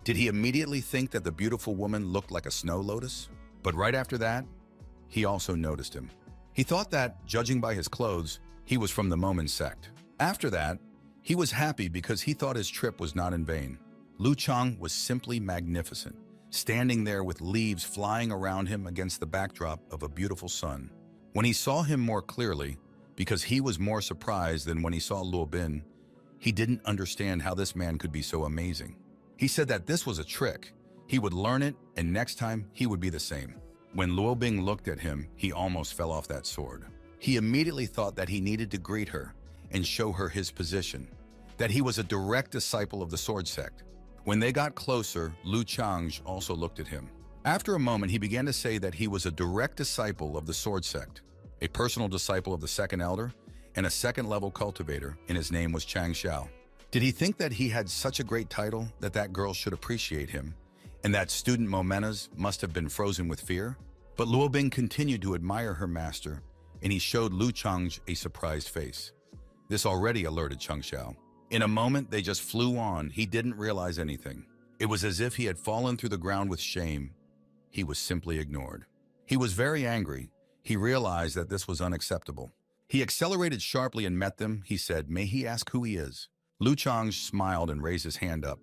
Did he immediately think that the beautiful woman looked like a snow lotus? But right after that, he also noticed him. He thought that, judging by his clothes, he was from the Mman sect. After that, He was happy because he thought his trip was not in vain. Lu Chang was simply magnificent, standing there with leaves flying around him against the backdrop of a beautiful sun. When he saw him more clearly, because he was more surprised than when he saw Luo Bin, he didn't understand how this man could be so amazing. He said that this was a trick. He would learn it, and next time he would be the same. When Luo Bing looked at him, he almost fell off that sword. He immediately thought that he needed to greet her and show her his position, that he was a direct disciple of the sword sect. When they got closer, Lu Changzhe also looked at him. After a moment, he began to say that he was a direct disciple of the sword sect, a personal disciple of the second elder, and a second-level cultivator, and his name was Chang Xiao. Did he think that he had such a great title that that girl should appreciate him, and that student Momenas must have been frozen with fear? But Luo Bing continued to admire her master, and he showed Lu Changzhe a surprised face. This already alerted Chang Xiao. In a moment, they just flew on. He didn't realize anything. It was as if he had fallen through the ground with shame. He was simply ignored. He was very angry. He realized that this was unacceptable. He accelerated sharply and met them. He said, "May he ask who he is?" Lu Changzhe smiled and raised his hand up.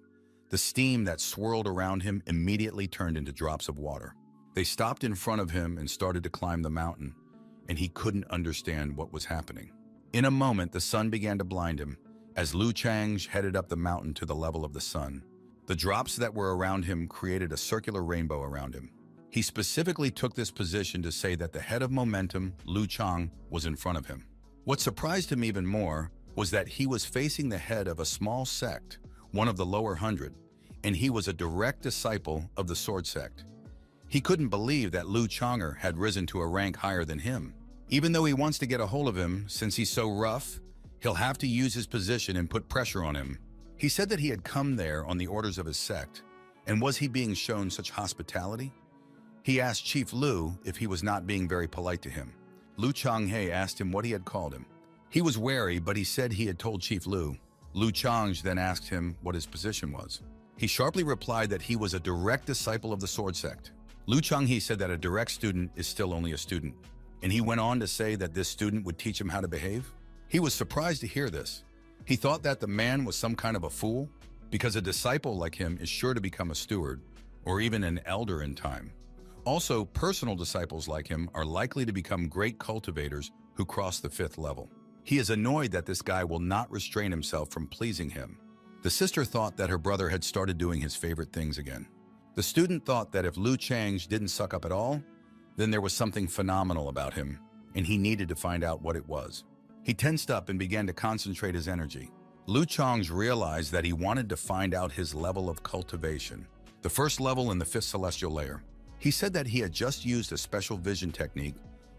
The steam that swirled around him immediately turned into drops of water. They stopped in front of him and started to climb the mountain, and he couldn't understand what was happening. In a moment, the sun began to blind him. As Lu Changzhe headed up the mountain to the level of the sun, the drops that were around him created a circular rainbow around him. He specifically took this position to say that the head of momentum, Lu Chang, was in front of him. What surprised him even more was that he was facing the head of a small sect, one of the lower 100, and he was a direct disciple of the sword sect. He couldn't believe that Lu Chang'er had risen to a rank higher than him. Even though he wants to get a hold of him, since he's so rough, he'll have to use his position and put pressure on him. He said that he had come there on the orders of his sect, and was he being shown such hospitality? He asked Chief Lu if he was not being very polite to him. Lu Changhe asked him what he had called him. He was wary, but he said he had told Chief Lu. Lu Changzhe then asked him what his position was. He sharply replied that he was a direct disciple of the sword sect. Lu Changhe said that a direct student is still only a student, and he went on to say that this student would teach him how to behave. He was surprised to hear this. He thought that the man was some kind of a fool, because a disciple like him is sure to become a steward, or even an elder in time. Also, personal disciples like him are likely to become great cultivators who cross the 5th level. He is annoyed that this guy will not restrain himself from pleasing him. The sister thought that her brother had started doing his favorite things again. The student thought that if Lu Changzhe didn't suck up at all, then there was something phenomenal about him, and he needed to find out what it was. He tensed up and began to concentrate his energy. Lu Changzhe realized that he wanted to find out his level of cultivation, the first level in the 5th celestial layer. He said that he had just used a special vision technique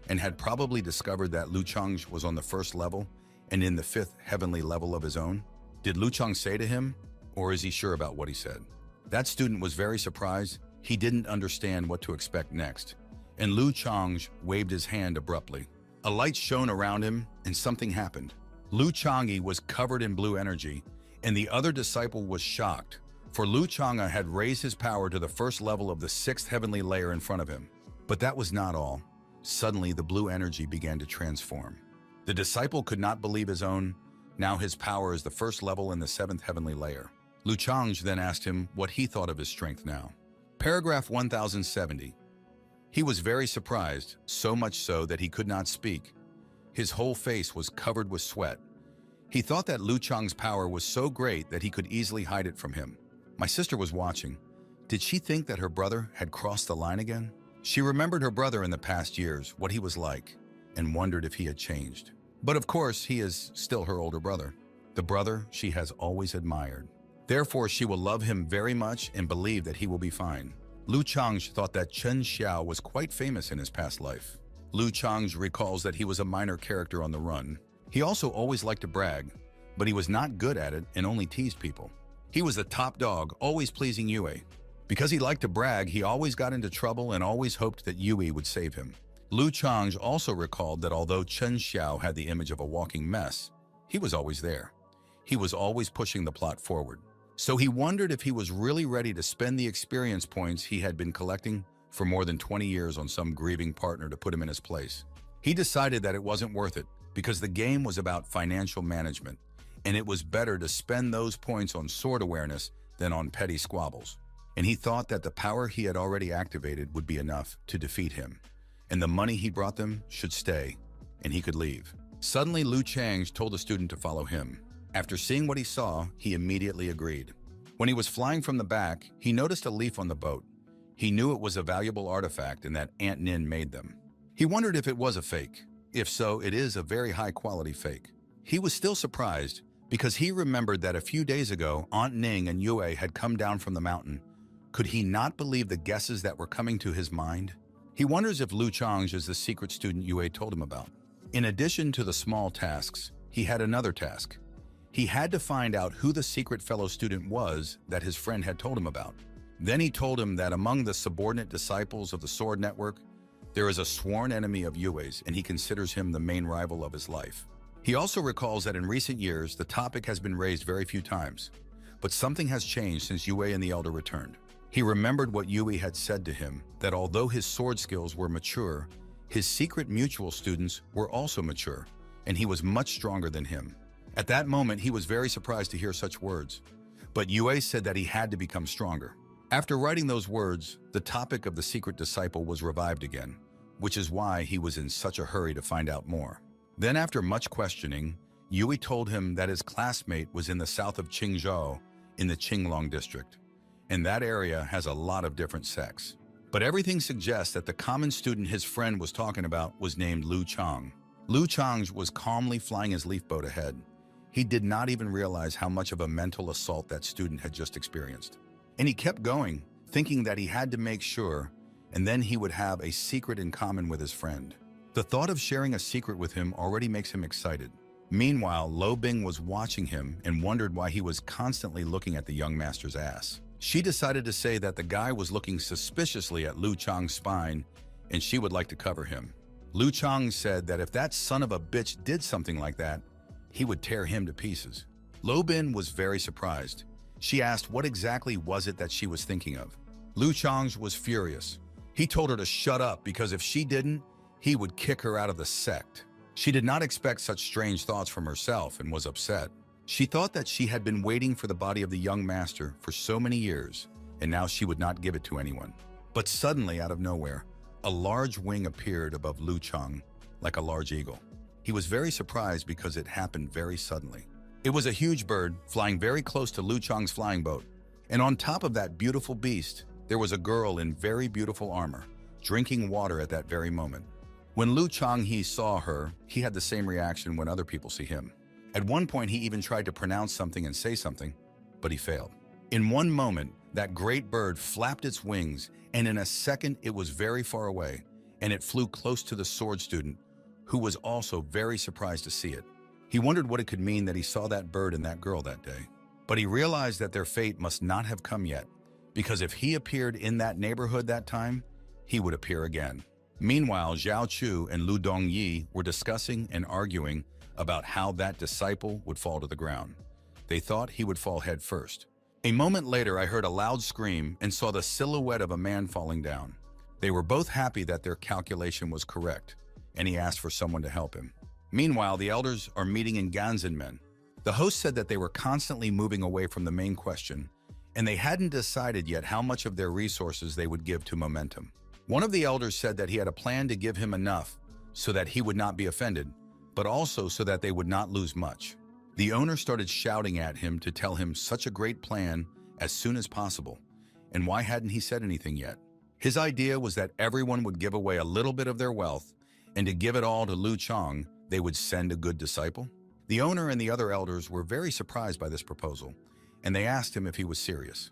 and had probably discovered that Lu Changzhe was on the 1st level and in the 5th heavenly level of his own. Did Lu Changzhe say to him, or is he sure about what he said? That student was very surprised. He didn't understand what to expect next, and Lu Changzhe waved his hand abruptly. A light shone around him, and something happened. Lu Chang'e was covered in blue energy, and the other disciple was shocked, for Lu Chang'e had raised his power to the 1st level of the 6th heavenly layer in front of him. But that was not all. Suddenly, the blue energy began to transform. The disciple could not believe his own. Now his power is the 1st level in the 7th heavenly layer. Lu Changzhe then asked him what he thought of his strength now. Paragraph 1070. He was very surprised, so much so that he could not speak. His whole face was covered with sweat. He thought that Lu Chang's power was so great that he could easily hide it from him. My sister was watching. Did she think that her brother had crossed the line again? She remembered her brother in the past years, what he was like, and wondered if he had changed. But of course, he is still her older brother, the brother she has always admired. Therefore, she will love him very much and believe that he will be fine. Lu Changzhe thought that Chen Xiao was quite famous in his past life. Lu Changzhe recalls that he was a minor character on the run. He also always liked to brag, but he was not good at it and only teased people. He was the top dog, always pleasing Yue. Because he liked to brag, he always got into trouble and always hoped that Yue would save him. Lu Changzhe also recalled that although Chen Xiao had the image of a walking mess, he was always there. He was always pushing the plot forward. So he wondered if he was really ready to spend the experience points he had been collecting for more than 20 years on some grieving partner to put him in his place. He decided that it wasn't worth it because the game was about financial management, and it was better to spend those points on sword awareness than on petty squabbles. And he thought that the power he had already activated would be enough to defeat him, and the money he brought them should stay, and he could leave. Suddenly, Lu Chang told the student to follow him. After seeing what he saw, he immediately agreed. When he was flying from the back, he noticed a leaf on the boat. He knew it was a valuable artifact and that Aunt Nin made them. He wondered if it was a fake. If so, it is a very high-quality fake. He was still surprised because he remembered that a few days ago, Aunt Ning and Yue had come down from the mountain. Could he not believe the guesses that were coming to his mind? He wonders if Lu Chang is the secret student Yue told him about. In addition to the small tasks, he had another task. He had to find out who the secret fellow student was that his friend had told him about. Then he told him that among the subordinate disciples of the Sword Network, there is a sworn enemy of Yue's, and he considers him the main rival of his life. He also recalls that in recent years, the topic has been raised very few times, but something has changed since Yue and the Elder returned. He remembered what Yue had said to him, that although his sword skills were mature, his secret mutual students were also mature, and he was much stronger than him. At that moment, he was very surprised to hear such words, but Yue said that he had to become stronger. After writing those words, the topic of the secret disciple was revived again, which is why he was in such a hurry to find out more. Then after much questioning, Yue told him that his classmate was in the south of Qingzhou in the Qinglong district, and that area has a lot of different sects. But everything suggests that the common student his friend was talking about was named Lu Chang. Lu Chang was calmly flying his leaf boat ahead. He did not even realize how much of a mental assault that student had just experienced. And he kept going, thinking that he had to make sure, and then he would have a secret in common with his friend. The thought of sharing a secret with him already makes him excited. Meanwhile, Lo Bing was watching him and wondered why he was constantly looking at the young master's ass. She decided to say that the guy was looking suspiciously at Lu Chang's spine, and she would like to cover him. Lu Chang said that if that son of a bitch did something like that, he would tear him to pieces. Lo Bin was very surprised. She asked what exactly was it that she was thinking of. Lu Chang was furious. He told her to shut up because if she didn't, he would kick her out of the sect. She did not expect such strange thoughts from herself and was upset. She thought that she had been waiting for the body of the young master for so many years, and now she would not give it to anyone. But suddenly, out of nowhere, a large wing appeared above Lu Chang, like a large eagle. He was very surprised because it happened very suddenly. It was a huge bird flying very close to Lu Chang's flying boat, and on top of that beautiful beast, there was a girl in very beautiful armor, drinking water at that very moment. When Lu Chang saw her, he had the same reaction when other people see him. At one point, he even tried to pronounce something and say something, but he failed. In one moment, that great bird flapped its wings, and in a second, it was very far away, and it flew close to the sword student, who was also very surprised to see it. He wondered what it could mean that he saw that bird and that girl that day. But he realized that their fate must not have come yet, because if he appeared in that neighborhood that time, he would appear again. Meanwhile, Zhao Chu and Lu Dongyi were discussing and arguing about how that disciple would fall to the ground. They thought he would fall head first. A moment later, I heard a loud scream and saw the silhouette of a man falling down. They were both happy that their calculation was correct, and he asked for someone to help him. Meanwhile, the elders are meeting in Ganzenmen. The host said that they were constantly moving away from the main question, and they hadn't decided yet how much of their resources they would give to momentum. One of the elders said that he had a plan to give him enough so that he would not be offended, but also so that they would not lose much. The owner started shouting at him to tell him such a great plan as soon as possible, and why hadn't he said anything yet? His idea was that everyone would give away a little bit of their wealth, and to give it all to Lu Chang, they would send a good disciple. The owner and the other elders were very surprised by this proposal, and they asked him if he was serious.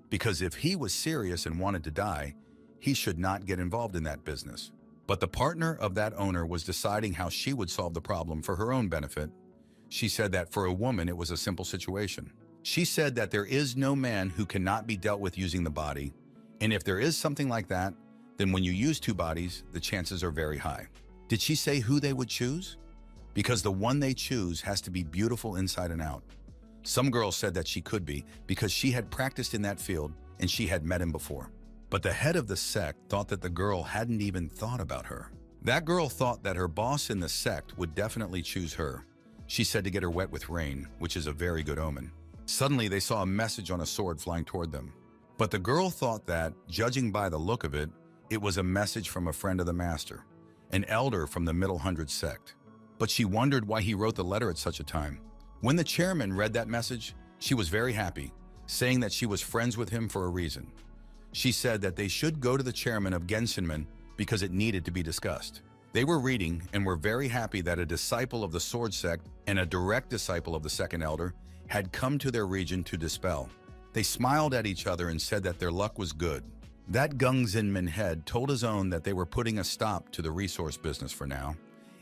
Because if he was serious and wanted to die, he should not get involved in that business. But the partner of that owner was deciding how she would solve the problem for her own benefit. She said that for a woman, it was a simple situation. She said that there is no man who cannot be dealt with using the body, and if there is something like that, then when you use two bodies, the chances are very high. Did she say who they would choose? Because the one they choose has to be beautiful inside and out. Some girls said that she could be because she had practiced in that field and she had met him before. But the head of the sect thought that the girl hadn't even thought about her. That girl thought that her boss in the sect would definitely choose her, She said to get her wet with rain, which is a very good omen. Suddenly, they saw a message on a sword flying toward them. But the girl thought that, judging by the look of it, it was a message from a friend of the master, an elder from the Middle Hundred Sect. But she wondered why he wrote the letter at such a time. When the chairman read that message, she was very happy, saying that she was friends with him for a reason. She said that they should go to the chairman of Genshinman because it needed to be discussed. They were reading and were very happy that a disciple of the Sword Sect and a direct disciple of the Second Elder had come to their region to dispel. They smiled at each other and said that their luck was good. That Gungzinman head told his own that they were putting a stop to the resource business for now,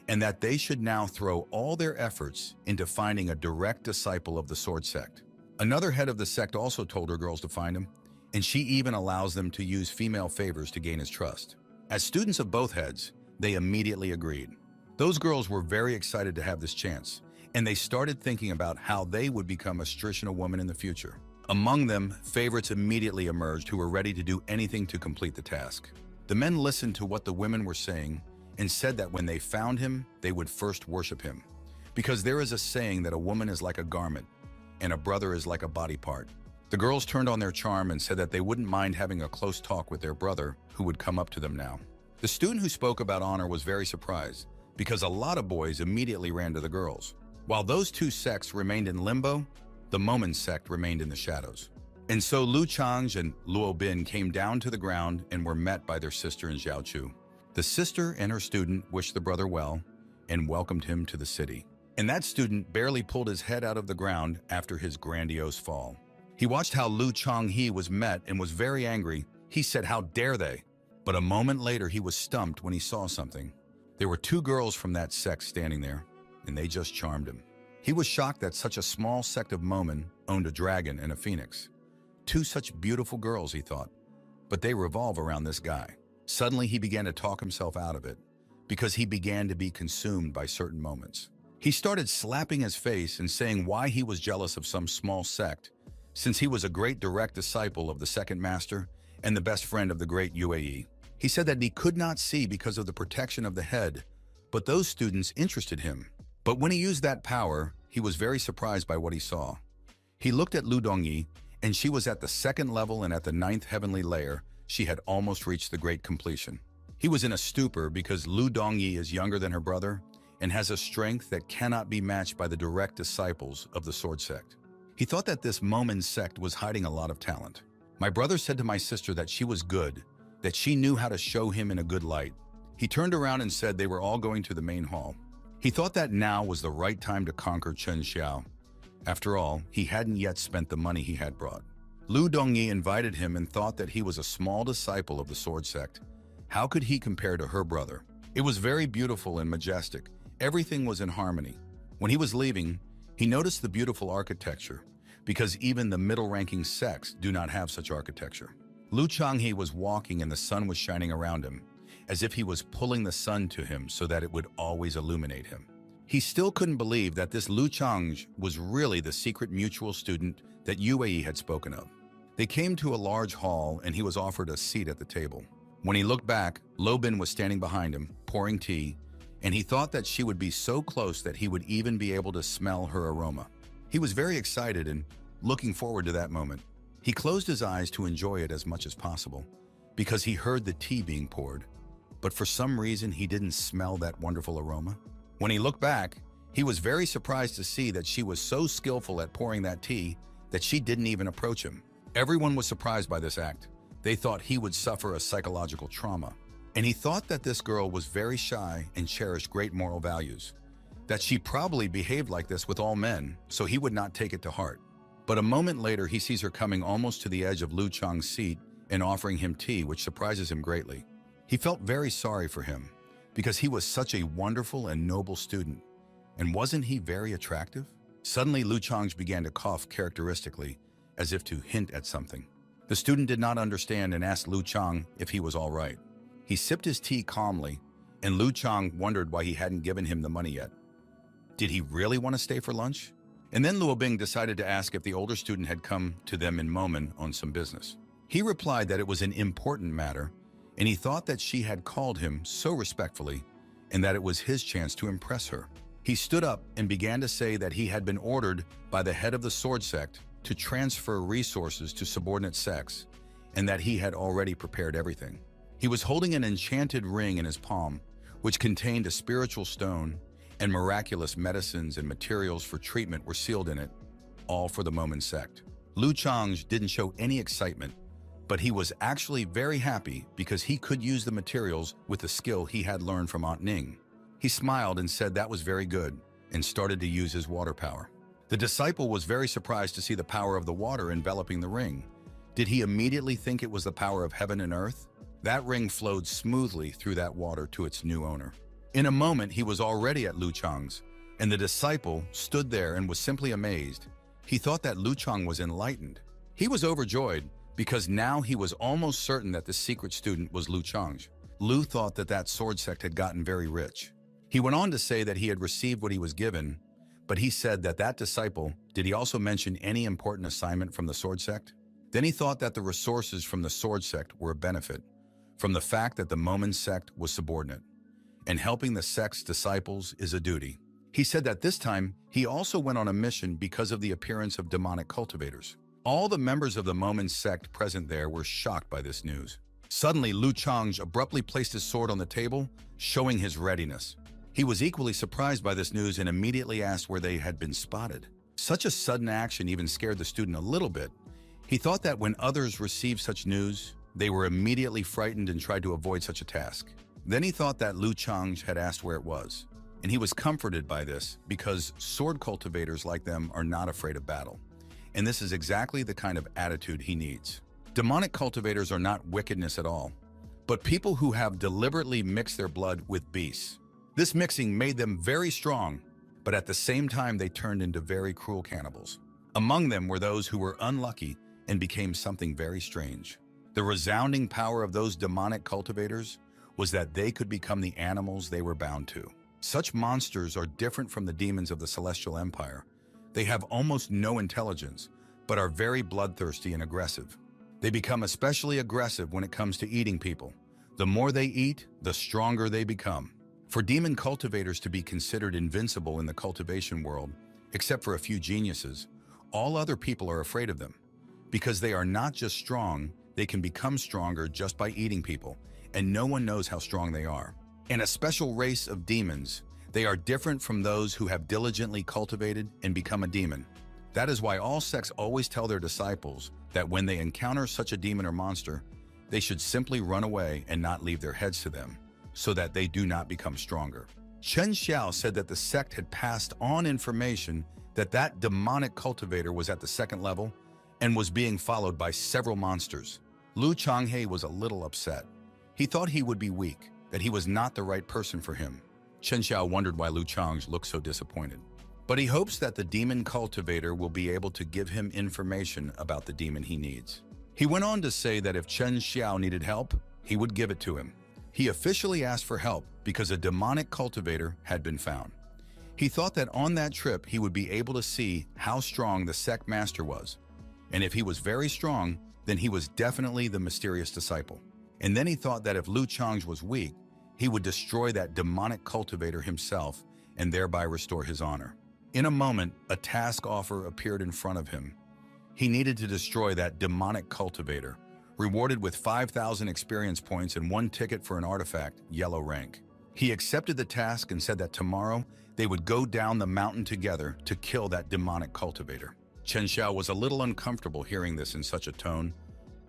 and that they should now throw all their efforts into finding a direct disciple of the Sword Sect. Another head of the sect also told her girls to find him, and she even allows them to use female favors to gain his trust. As students of both heads, they immediately agreed. Those girls were very excited to have this chance, and they started thinking about how they would become a Strishna woman in the future. Among them, favorites immediately emerged who were ready to do anything to complete the task. The men listened to what the women were saying and said that when they found him, they would first worship him. Because there is a saying that a woman is like a garment and a brother is like a body part. The girls turned on their charm and said that they wouldn't mind having a close talk with their brother who would come up to them now. The student who spoke about honor was very surprised because a lot of boys immediately ran to the girls. While those two sects remained in limbo, the Mman sect remained in the shadows. And so Lu Chang's and Luo Bin came down to the ground and were met by their sister and Xiao Chu. The sister and her student wished the brother well and welcomed him to the city. And that student barely pulled his head out of the ground after his grandiose fall. He watched how Lu Changhe was met and was very angry. He said, "How dare they?" But a moment later, he was stumped when he saw something. There were two girls from that sect standing there, and they just charmed him. He was shocked that such a small sect of Mman owned a dragon and a phoenix. Two such beautiful girls, he thought, but they revolve around this guy. Suddenly, he began to talk himself out of it because he began to be consumed by certain moments. He started slapping his face and saying why he was jealous of some small sect, since he was a great direct disciple of the second master and the best friend of the great UAE. He said that he could not see because of the protection of the head, but those students interested him. But when he used that power, he was very surprised by what he saw. He looked at Lu Dongyi, and she was at the second level and at the 9th heavenly layer. She had almost reached the great completion. He was in a stupor because Lu Dongyi is younger than her brother and has a strength that cannot be matched by the direct disciples of the Sword Sect. He thought that this Mman sect was hiding a lot of talent. My brother said to my sister that she was good, that she knew how to show him in a good light. He turned around and said they were all going to the main hall. He thought that now was the right time to conquer Chen Xiao. After all, he hadn't yet spent the money he had brought. Lu Dongyi invited him and thought that he was a small disciple of the Sword Sect. How could he compare to her brother? It was very beautiful and majestic. Everything was in harmony. When he was leaving, he noticed the beautiful architecture, because even the middle-ranking sects do not have such architecture. Lu Changhe was walking and the sun was shining around him, as if he was pulling the sun to him so that it would always illuminate him. He still couldn't believe that this Lu Changhe was really the secret mutual student that UAE had spoken of. They came to a large hall and he was offered a seat at the table. When he looked back, Lo Bin was standing behind him, pouring tea, and he thought that she would be so close that he would even be able to smell her aroma. He was very excited and looking forward to that moment. He closed his eyes to enjoy it as much as possible, because he heard the tea being poured, but for some reason he didn't smell that wonderful aroma. When he looked back, he was very surprised to see that she was so skillful at pouring that tea that she didn't even approach him. Everyone was surprised by this act. They thought he would suffer a psychological trauma. And he thought that this girl was very shy and cherished great moral values, that she probably behaved like this with all men, so he would not take it to heart. But a moment later, he sees her coming almost to the edge of Lu Chang's seat and offering him tea, which surprises him greatly. He felt very sorry for him, because he was such a wonderful and noble student. And wasn't he very attractive? Suddenly, Lu Chang's began to cough characteristically, as if to hint at something. The student did not understand and asked Lu Chang if he was all right. He sipped his tea calmly, and Lu Chang wondered why he hadn't given him the money yet. Did he really want to stay for lunch? And then Luo Bing decided to ask if the older student had come to them in Mman on some business. He replied that it was an important matter, and he thought that she had called him so respectfully, and that it was his chance to impress her. He stood up and began to say that he had been ordered by the head of the sword sect to transfer resources to subordinate sects, and that he had already prepared everything. He was holding an enchanted ring in his palm, which contained a spiritual stone, and miraculous medicines and materials for treatment were sealed in it, all for the Mman sect. Lu Chang's didn't show any excitement, but he was actually very happy because he could use the materials with the skill he had learned from Aunt Ning. He smiled and said that was very good, and started to use his water power. The disciple was very surprised to see the power of the water enveloping the ring. Did he immediately think it was the power of heaven and earth? That ring flowed smoothly through that water to its new owner. In a moment, he was already at Lu Chang's, and the disciple stood there and was simply amazed. He thought that Lu Chang was enlightened. He was overjoyed because now he was almost certain that the secret student was Lu Chang's. Lu thought that that sword sect had gotten very rich. He went on to say that he had received what he was given, but he said that that disciple, did he also mention any important assignment from the sword sect? Then he thought that the resources from the sword sect were a benefit, from the fact that the Mman sect was subordinate, and helping the sect's disciples is a duty. He said that this time, he also went on a mission because of the appearance of demonic cultivators. All the members of the Mman sect present there were shocked by this news. Suddenly, Lu Chang abruptly placed his sword on the table, showing his readiness. He was equally surprised by this news and immediately asked where they had been spotted. Such a sudden action even scared the student a little bit. He thought that when others received such news, they were immediately frightened and tried to avoid such a task. Then he thought that Lu Chang had asked where it was, and he was comforted by this because sword cultivators like them are not afraid of battle. And this is exactly the kind of attitude he needs. Demonic cultivators are not wickedness at all, but people who have deliberately mixed their blood with beasts. This mixing made them very strong, but at the same time they turned into very cruel cannibals. Among them were those who were unlucky and became something very strange. The resounding power of those demonic cultivators was that they could become the animals they were bound to. Such monsters are different from the demons of the Celestial Empire. They have almost no intelligence, but are very bloodthirsty and aggressive. They become especially aggressive when it comes to eating people. The more they eat, the stronger they become. For demon cultivators to be considered invincible in the cultivation world, except for a few geniuses, all other people are afraid of them. Because they are not just strong, they can become stronger just by eating people, and no one knows how strong they are. In a special race of demons, they are different from those who have diligently cultivated and become a demon. That is why all sects always tell their disciples that when they encounter such a demon or monster, they should simply run away and not leave their heads to them, so that they do not become stronger. Xiao said that the sect had passed on information that that demonic cultivator was at the second level and was being followed by several monsters. Lu Changhe was a little upset. He thought he would be weak, that he was not the right person for him. Xiao wondered why Lu Chang looked so disappointed. But he hopes that the demon cultivator will be able to give him information about the demon he needs. He went on to say that if Xiao needed help, he would give it to him. He officially asked for help because a demonic cultivator had been found. He thought that on that trip he would be able to see how strong the sect master was. And if he was very strong, then he was definitely the mysterious disciple. And then he thought that if Lu Chang was weak, he would destroy that demonic cultivator himself and thereby restore his honor. In a moment, a task offer appeared in front of him. He needed to destroy that demonic cultivator, rewarded with 5,000 experience points and 1 ticket for an artifact, yellow rank. He accepted the task and said that tomorrow they would go down the mountain together to kill that demonic cultivator. Xiao was a little uncomfortable hearing this in such a tone,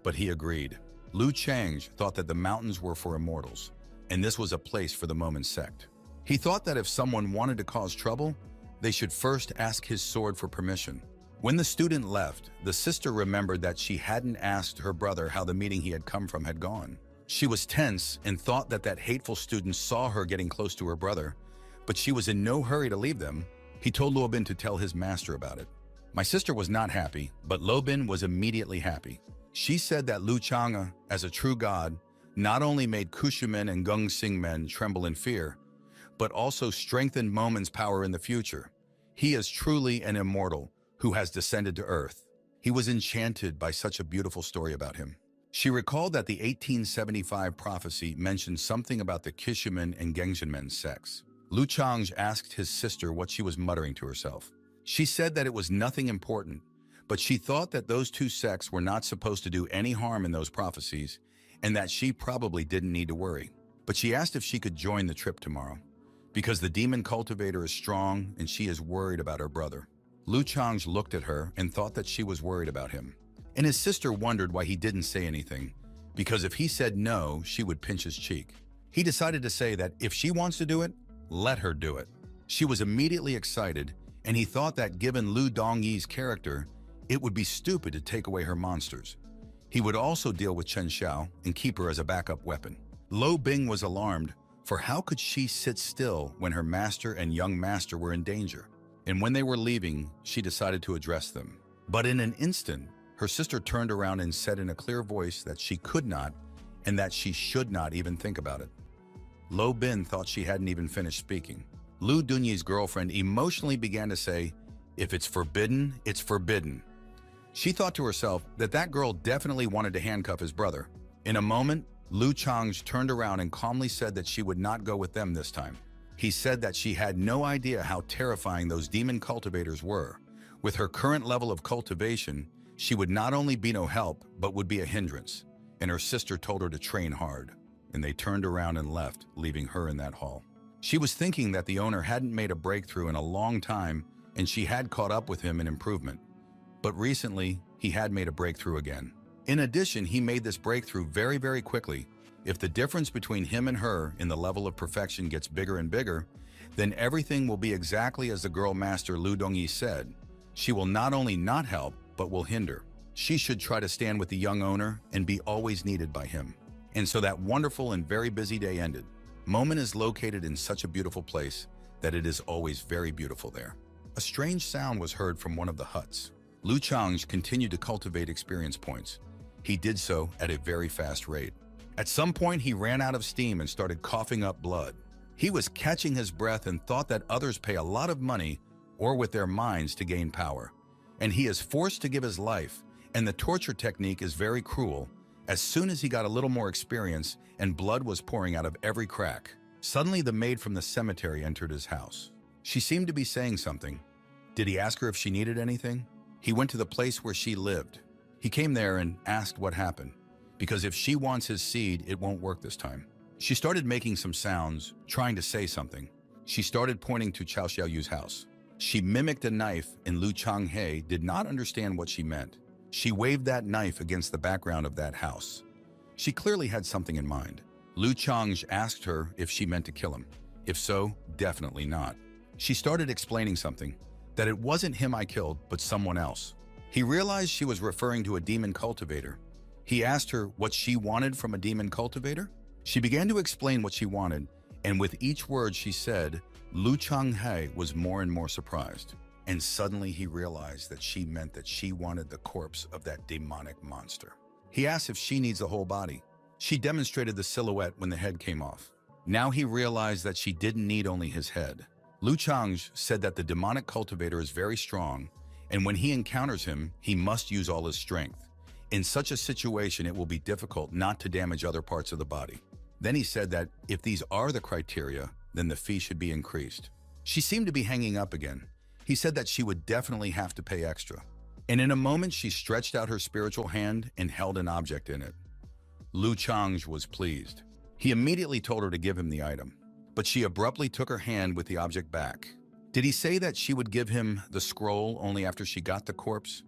but he agreed. Lu Chang thought that the mountains were for immortals, and this was a place for the Mman sect. He thought that if someone wanted to cause trouble, they should first ask his sword for permission. When the student left, the sister remembered that she hadn't asked her brother how the meeting he had come from had gone. She was tense and thought that that hateful student saw her getting close to her brother, but she was in no hurry to leave them. He told Luobin to tell his master about it. My sister was not happy, but Luobin was immediately happy. She said that Lu Chang, as a true god, not only made Kushumen and Gungsing men tremble in fear, but also strengthened Mman's power in the future. He is truly an immortal who has descended to Earth. He was enchanted by such a beautiful story about him. She recalled that the 1875 prophecy mentioned something about the Kishimen and Gengshinmen sects. Lu Chang's asked his sister what she was muttering to herself. She said that it was nothing important, but she thought that those two sects were not supposed to do any harm in those prophecies, and that she probably didn't need to worry. But she asked if she could join the trip tomorrow, because the demon cultivator is strong and she is worried about her brother. Lu Chang looked at her and thought that she was worried about him. And his sister wondered why he didn't say anything, because if he said no, she would pinch his cheek. He decided to say that if she wants to do it, let her do it. She was immediately excited, and he thought that given Lu Dongyi's character, it would be stupid to take away her monsters. He would also deal with Chen Xiao and keep her as a backup weapon. Lo Bing was alarmed, for how could she sit still when her master and young master were in danger? And when they were leaving, she decided to address them. But in an instant, her sister turned around and said in a clear voice that she could not and that she should not even think about it. Lo Bin thought she hadn't even finished speaking. Lu Dunyi's girlfriend emotionally began to say, "If it's forbidden, it's forbidden." She thought to herself that that girl definitely wanted to handcuff his brother. In a moment, Lu Chang turned around and calmly said that she would not go with them this time. He said that she had no idea how terrifying those demon cultivators were. With her current level of cultivation, she would not only be no help, but would be a hindrance. And her sister told her to train hard. And they turned around and left, leaving her in that hall. She was thinking that the owner hadn't made a breakthrough in a long time, and she had caught up with him in improvement. But recently, he had made a breakthrough again. In addition, he made this breakthrough very, very quickly. If the difference between him and her in the level of perfection gets bigger and bigger, then everything will be exactly as the girl master Lu Dongyi said. She will not only not help, but will hinder. She should try to stand with the young owner and be always needed by him. And so that wonderful and very busy day ended. Mman is located in such a beautiful place that it is always very beautiful there. A strange sound was heard from one of the huts. Lu Chang continued to cultivate experience points. He did so at a very fast rate. At some point, he ran out of steam and started coughing up blood. He was catching his breath and thought that others pay a lot of money or with their minds to gain power. And he is forced to give his life, and the torture technique is very cruel. As soon as he got a little more experience and blood was pouring out of every crack, suddenly the maid from the cemetery entered his house. She seemed to be saying something. Did he ask her if she needed anything? He went to the place where she lived. He came there and asked what happened, because if she wants his seed, it won't work this time. She started making some sounds, trying to say something. She started pointing to Xiao Xiaoyu's house. She mimicked a knife, and Lu Changhe did not understand what she meant. She waved that knife against the background of that house. She clearly had something in mind. Lu Chang asked her if she meant to kill him. If so, definitely not. She started explaining something, that it wasn't him I killed, but someone else. He realized she was referring to a demon cultivator. He asked her what she wanted from a demon cultivator. She began to explain what she wanted, and with each word she said, Lu Changhe was more and more surprised. And suddenly he realized that she meant that she wanted the corpse of that demonic monster. He asked if she needs the whole body. She demonstrated the silhouette when the head came off. Now he realized that she didn't need only his head. Lu Chang said that the demonic cultivator is very strong, and when he encounters him, he must use all his strength. In such a situation, it will be difficult not to damage other parts of the body. Then he said that if these are the criteria, then the fee should be increased. She seemed to be hanging up again. He said that she would definitely have to pay extra. And in a moment, she stretched out her spiritual hand and held an object in it. Lu Chang was pleased. He immediately told her to give him the item, but she abruptly took her hand with the object back. Did he say that she would give him the scroll only after she got the corpse?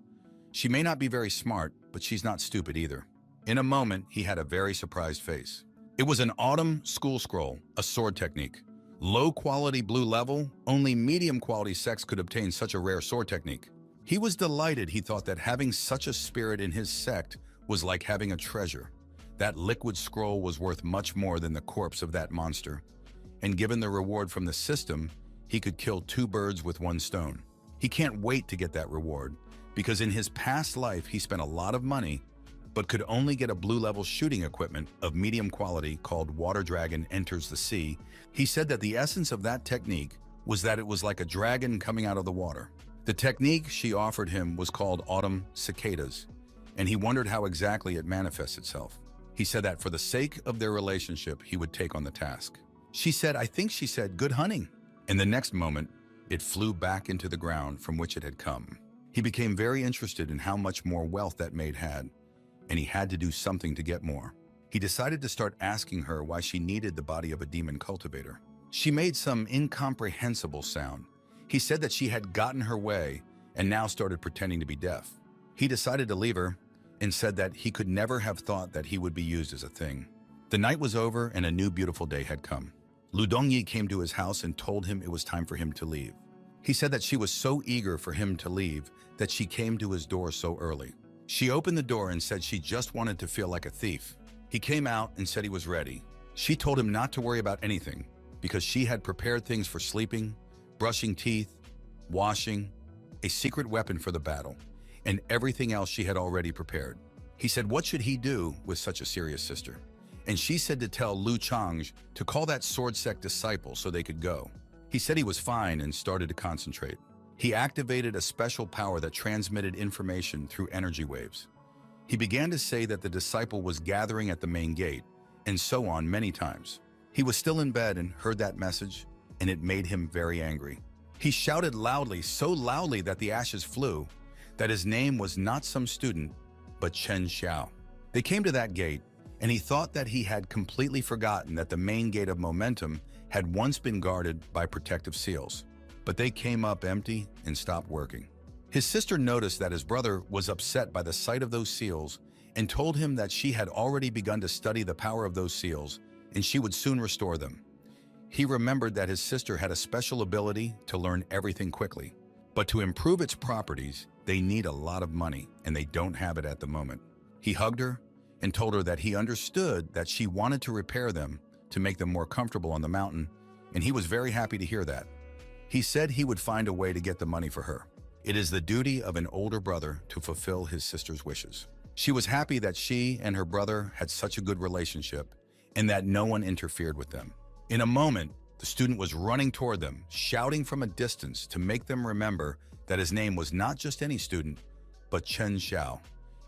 She may not be very smart, but she's not stupid either. In a moment, he had a very surprised face. It was an autumn school scroll, a sword technique. Low quality blue level, only medium quality sects could obtain such a rare sword technique. He was delighted. He thought that having such a spirit in his sect was like having a treasure. That liquid scroll was worth much more than the corpse of that monster. And given the reward from the system, he could kill two birds with one stone. He can't wait to get that reward, because in his past life he spent a lot of money, but could only get a blue level shooting equipment of medium quality called Water Dragon Enters the Sea. He said that the essence of that technique was that it was like a dragon coming out of the water. The technique she offered him was called Autumn Cicadas, and he wondered how exactly it manifests itself. He said that for the sake of their relationship, he would take on the task. She said, I think she said, good hunting. And the next moment, it flew back into the ground from which it had come. He became very interested in how much more wealth that maid had, and he had to do something to get more. He decided to start asking her why she needed the body of a demon cultivator. She made some incomprehensible sound. He said that she had gotten her way and now started pretending to be deaf. He decided to leave her and said that he could never have thought that he would be used as a thing. The night was over and a new beautiful day had come. Lu Dongyi came to his house and told him it was time for him to leave. He said that she was so eager for him to leave that she came to his door so early. She opened the door and said she just wanted to feel like a thief. He came out and said he was ready. She told him not to worry about anything because she had prepared things for sleeping, brushing teeth, washing, a secret weapon for the battle, and everything else she had already prepared. He said, what should he do with such a serious sister? And she said to tell Lu Changj to call that sword sect disciple so they could go. He said he was fine and started to concentrate. He activated a special power that transmitted information through energy waves. He began to say that the disciple was gathering at the main gate, and so on many times. He was still in bed and heard that message, and it made him very angry. He shouted loudly, so loudly that the ashes flew, that his name was not some student, but Chen Xiao. They came to that gate, and he thought that he had completely forgotten that the main gate of momentum had once been guarded by protective seals. But they came up empty and stopped working. His sister noticed that his brother was upset by the sight of those seals and told him that she had already begun to study the power of those seals and she would soon restore them. He remembered that his sister had a special ability to learn everything quickly. But to improve its properties, they need a lot of money and they don't have it at the moment. He hugged her and told her that he understood that she wanted to repair them to make them more comfortable on the mountain, and he was very happy to hear that. He said he would find a way to get the money for her. It is the duty of an older brother to fulfill his sister's wishes. She was happy that she and her brother had such a good relationship and that no one interfered with them. In a moment, the student was running toward them, shouting from a distance to make them remember that his name was not just any student, but Chen Xiao.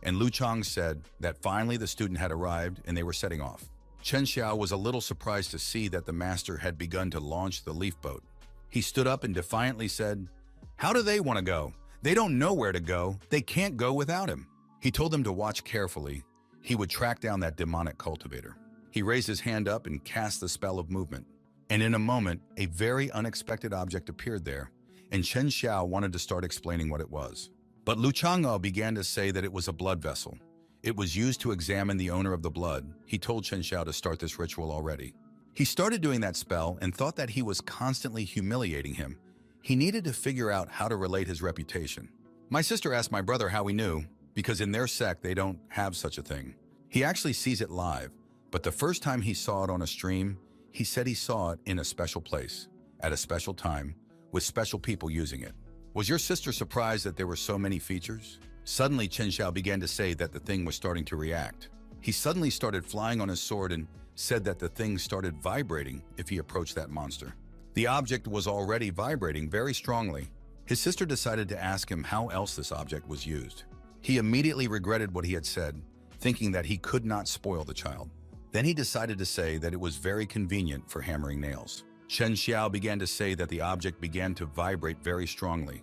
And Lu Chang said that finally the student had arrived and they were setting off. Chen Xiao was a little surprised to see that the master had begun to launch the leaf boat. He stood up and defiantly said, "How do they want to go? They don't know where to go. They can't go without him." He told them to watch carefully. He would track down that demonic cultivator. He raised his hand up and cast the spell of movement. And in a moment, a very unexpected object appeared there, and Chen Xiao wanted to start explaining what it was. But Lu Chang'o began to say that it was a blood vessel. It was used to examine the owner of the blood. He told Chen Xiao to start this ritual already. He started doing that spell and thought that he was constantly humiliating him. He needed to figure out how to relate his reputation. My sister asked my brother how he knew, because in their sect they don't have such a thing. He actually sees it live, but the first time he saw it on a stream, he said he saw it in a special place, at a special time, with special people using it. Was your sister surprised that there were so many features? Suddenly, Chen Xiao began to say that the thing was starting to react. He suddenly started flying on his sword and said that the thing started vibrating if he approached that monster. The object was already vibrating very strongly. His sister decided to ask him how else this object was used. He immediately regretted what he had said, thinking that he could not spoil the child. Then he decided to say that it was very convenient for hammering nails. Chen Xiao began to say that the object began to vibrate very strongly.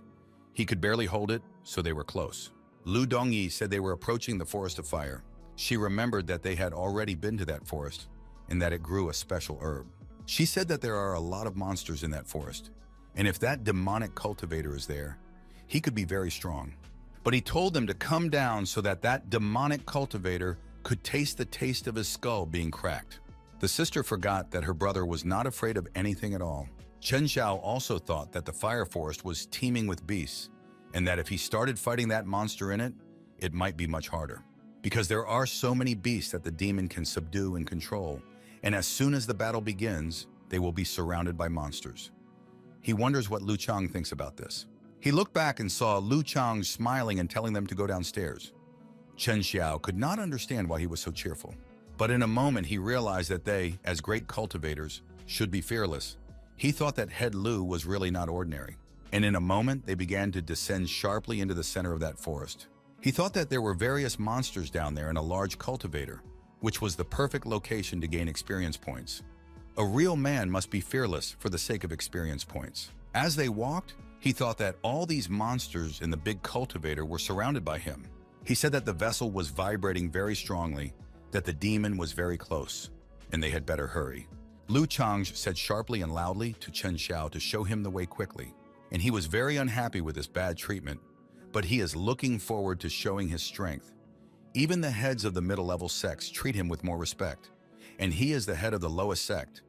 He could barely hold it, so they were close. Lu Dongyi said they were approaching the forest of fire. She remembered that they had already been to that forest and that it grew a special herb. She said that there are a lot of monsters in that forest, and if that demonic cultivator is there, he could be very strong. But he told them to come down so that that demonic cultivator could taste the taste of his skull being cracked. The sister forgot that her brother was not afraid of anything at all. Chen Xiao also thought that the fire forest was teeming with beasts, and that if he started fighting that monster in it, it might be much harder. Because there are so many beasts that the demon can subdue and control, and as soon as the battle begins, they will be surrounded by monsters. He wonders what Lu Chang thinks about this. He looked back and saw Lu Chang smiling and telling them to go downstairs. Chen Xiao could not understand why he was so cheerful. But in a moment, he realized that they, as great cultivators, should be fearless. He thought that Head Lu was really not ordinary. And in a moment, they began to descend sharply into the center of that forest. He thought that there were various monsters down there and a large cultivator, which was the perfect location to gain experience points. A real man must be fearless for the sake of experience points. As they walked, he thought that all these monsters in the big cultivator were surrounded by him. He said that the vessel was vibrating very strongly, that the demon was very close, and they had better hurry. Lu Chang's said sharply and loudly to Chen Xiao to show him the way quickly, and he was very unhappy with this bad treatment, but he is looking forward to showing his strength. Even the heads of the middle-level sects treat him with more respect, and he is the head of the lowest sect.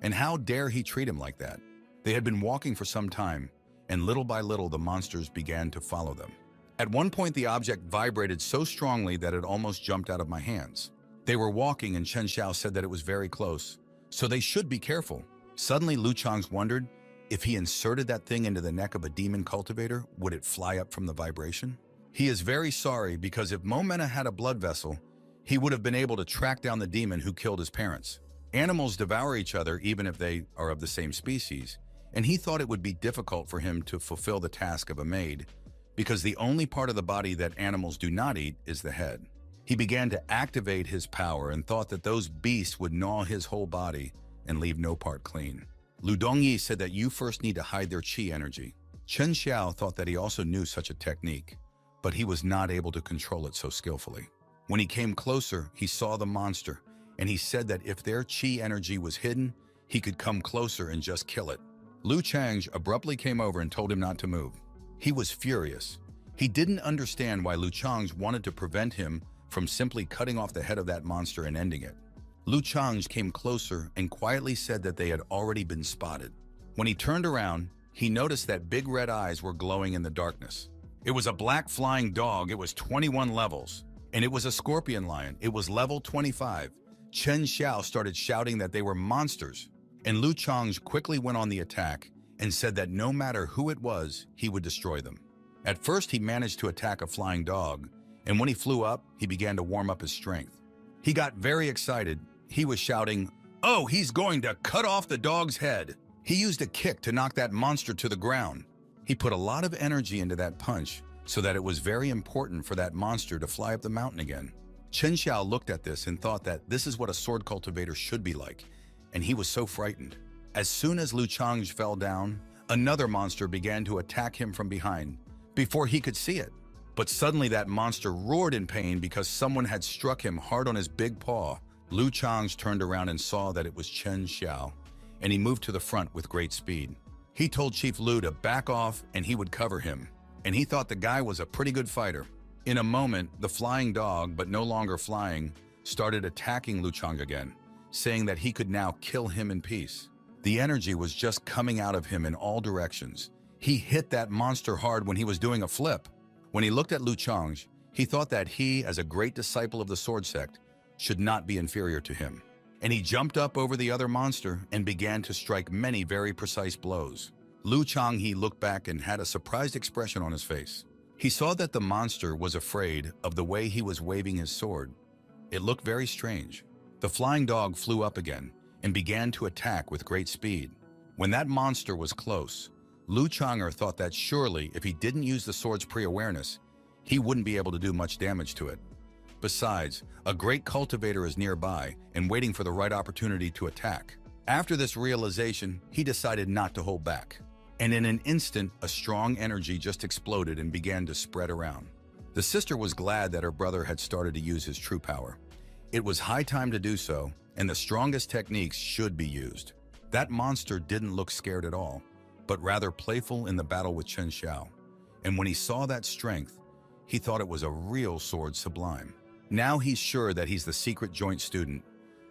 And how dare he treat him like that? They had been walking for some time, and little by little the monsters began to follow them. At one point the object vibrated so strongly that it almost jumped out of my hands. They were walking and Chen Xiao said that it was very close, so they should be careful. Suddenly Lu Chang's wondered, if he inserted that thing into the neck of a demon cultivator, would it fly up from the vibration? He is very sorry because if Mman had a blood vessel, he would have been able to track down the demon who killed his parents. Animals devour each other even if they are of the same species, and he thought it would be difficult for him to fulfill the task of a maid because the only part of the body that animals do not eat is the head. He began to activate his power and thought that those beasts would gnaw his whole body and leave no part clean. Lu Dongyi said that you first need to hide their qi energy. Chen Xiao thought that he also knew such a technique, but he was not able to control it so skillfully. When he came closer, he saw the monster, and he said that if their qi energy was hidden, he could come closer and just kill it. Lu Chang abruptly came over and told him not to move. He was furious. He didn't understand why Lu Chang wanted to prevent him from simply cutting off the head of that monster and ending it. Lu Chang came closer and quietly said that they had already been spotted. When he turned around, he noticed that big red eyes were glowing in the darkness. It was a black flying dog. It was 21 levels. And it was a scorpion lion. It was level 25. Chen Xiao started shouting that they were monsters. And Lu Chang quickly went on the attack and said that no matter who it was, he would destroy them. At first, he managed to attack a flying dog, and when he flew up, he began to warm up his strength. He got very excited. He was shouting, "Oh, he's going to cut off the dog's head." He used a kick to knock that monster to the ground. He put a lot of energy into that punch so that it was very important for that monster to fly up the mountain again. Chen Xiao looked at this and thought that this is what a sword cultivator should be like, and he was so frightened. As soon as Lu Chang fell down, another monster began to attack him from behind before he could see it. But suddenly that monster roared in pain because someone had struck him hard on his big paw. Lu Chang turned around and saw that it was Chen Xiao, and he moved to the front with great speed. He told Chief Lu to back off and he would cover him, and he thought the guy was a pretty good fighter. In a moment, the flying dog, but no longer flying, started attacking Lu Chang again, saying that he could now kill him in peace. The energy was just coming out of him in all directions. He hit that monster hard when he was doing a flip. When he looked at Lu Chang, he thought that he, as a great disciple of the Sword Sect, should not be inferior to him. And he jumped up over the other monster and began to strike many very precise blows. Lu Chang looked back and had a surprised expression on his face. He saw that the monster was afraid of the way he was waving his sword. It looked very strange. The flying dog flew up again and began to attack with great speed. When that monster was close, Lu Chang thought that surely if he didn't use the sword's pre-awareness, he wouldn't be able to do much damage to it. Besides, a great cultivator is nearby and waiting for the right opportunity to attack. After this realization, he decided not to hold back. And in an instant, a strong energy just exploded and began to spread around. The sister was glad that her brother had started to use his true power. It was high time to do so, and the strongest techniques should be used. That monster didn't look scared at all, but rather playful in the battle with Chen Xiao. And when he saw that strength, he thought it was a real sword sublime. Now he's sure that he's the secret joint student,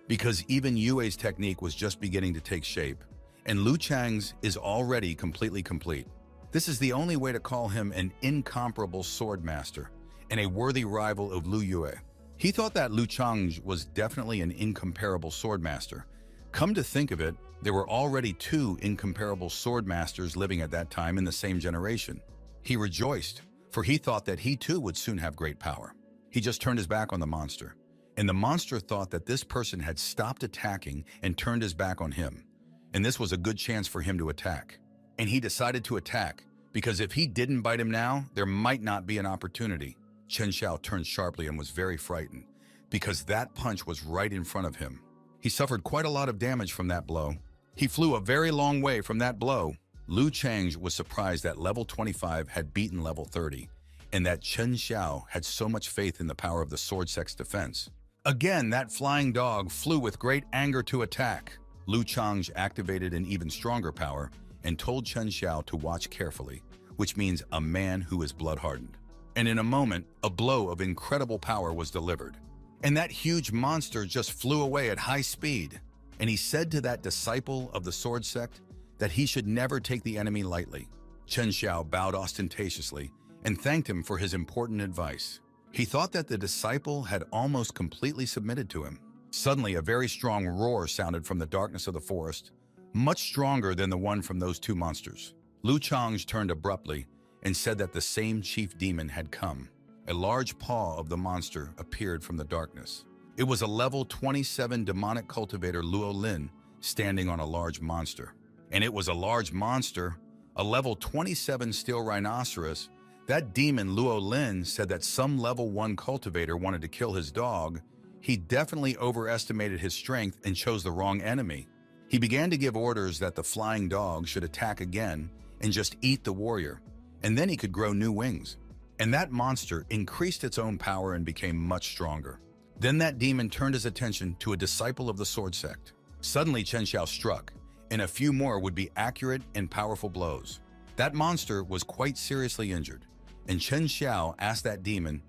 because even Yue's technique was just beginning to take shape, and Lu Chang's is already completely complete. This is the only way to call him an incomparable sword master and a worthy rival of Lu Yue. He thought that Lu Chang was definitely an incomparable sword master. Come to think of it, there were already two incomparable sword masters living at that time in the same generation. He rejoiced, for he thought that he too would soon have great power. He just turned his back on the monster, and the monster thought that this person had stopped attacking and turned his back on him, and this was a good chance for him to attack. And he decided to attack, because if he didn't bite him now, there might not be an opportunity. Chen Xiao turned sharply and was very frightened, because that punch was right in front of him. He suffered quite a lot of damage from that blow. He flew a very long way from that blow. Lu Chang's was surprised that level 25 had beaten level 30, and that Chen Xiao had so much faith in the power of the sword sect's defense. Again, that flying dog flew with great anger to attack. Lu Chang activated an even stronger power and told Chen Xiao to watch carefully, which means a man who is blood-hardened. And in a moment, a blow of incredible power was delivered. And that huge monster just flew away at high speed. And he said to that disciple of the sword sect that he should never take the enemy lightly. Chen Xiao bowed ostentatiously and thanked him for his important advice. He thought that the disciple had almost completely submitted to him. Suddenly, a very strong roar sounded from the darkness of the forest, much stronger than the one from those two monsters. Lu Chang turned abruptly and said that the same chief demon had come. A large paw of the monster appeared from the darkness. It was a level 27 demonic cultivator Luo Lin standing on a large monster. And it was a large monster, a level 27 steel rhinoceros. That demon Luo Lin said that some level 1 cultivator wanted to kill his dog. He definitely overestimated his strength and chose the wrong enemy. He began to give orders that the flying dog should attack again and just eat the warrior, and then he could grow new wings. And that monster increased its own power and became much stronger. Then that demon turned his attention to a disciple of the sword sect. Suddenly Chen Xiao struck, and a few more would be accurate and powerful blows. That monster was quite seriously injured, and Chen Xiao asked that demon,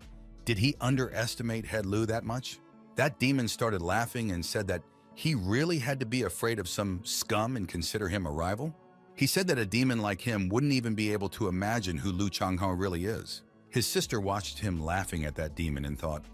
did he underestimate Head Lu that much? That demon started laughing and said that he really had to be afraid of some scum and consider him a rival. He said that a demon like him wouldn't even be able to imagine who Lu Changhao really is. His sister watched him laughing at that demon and thought,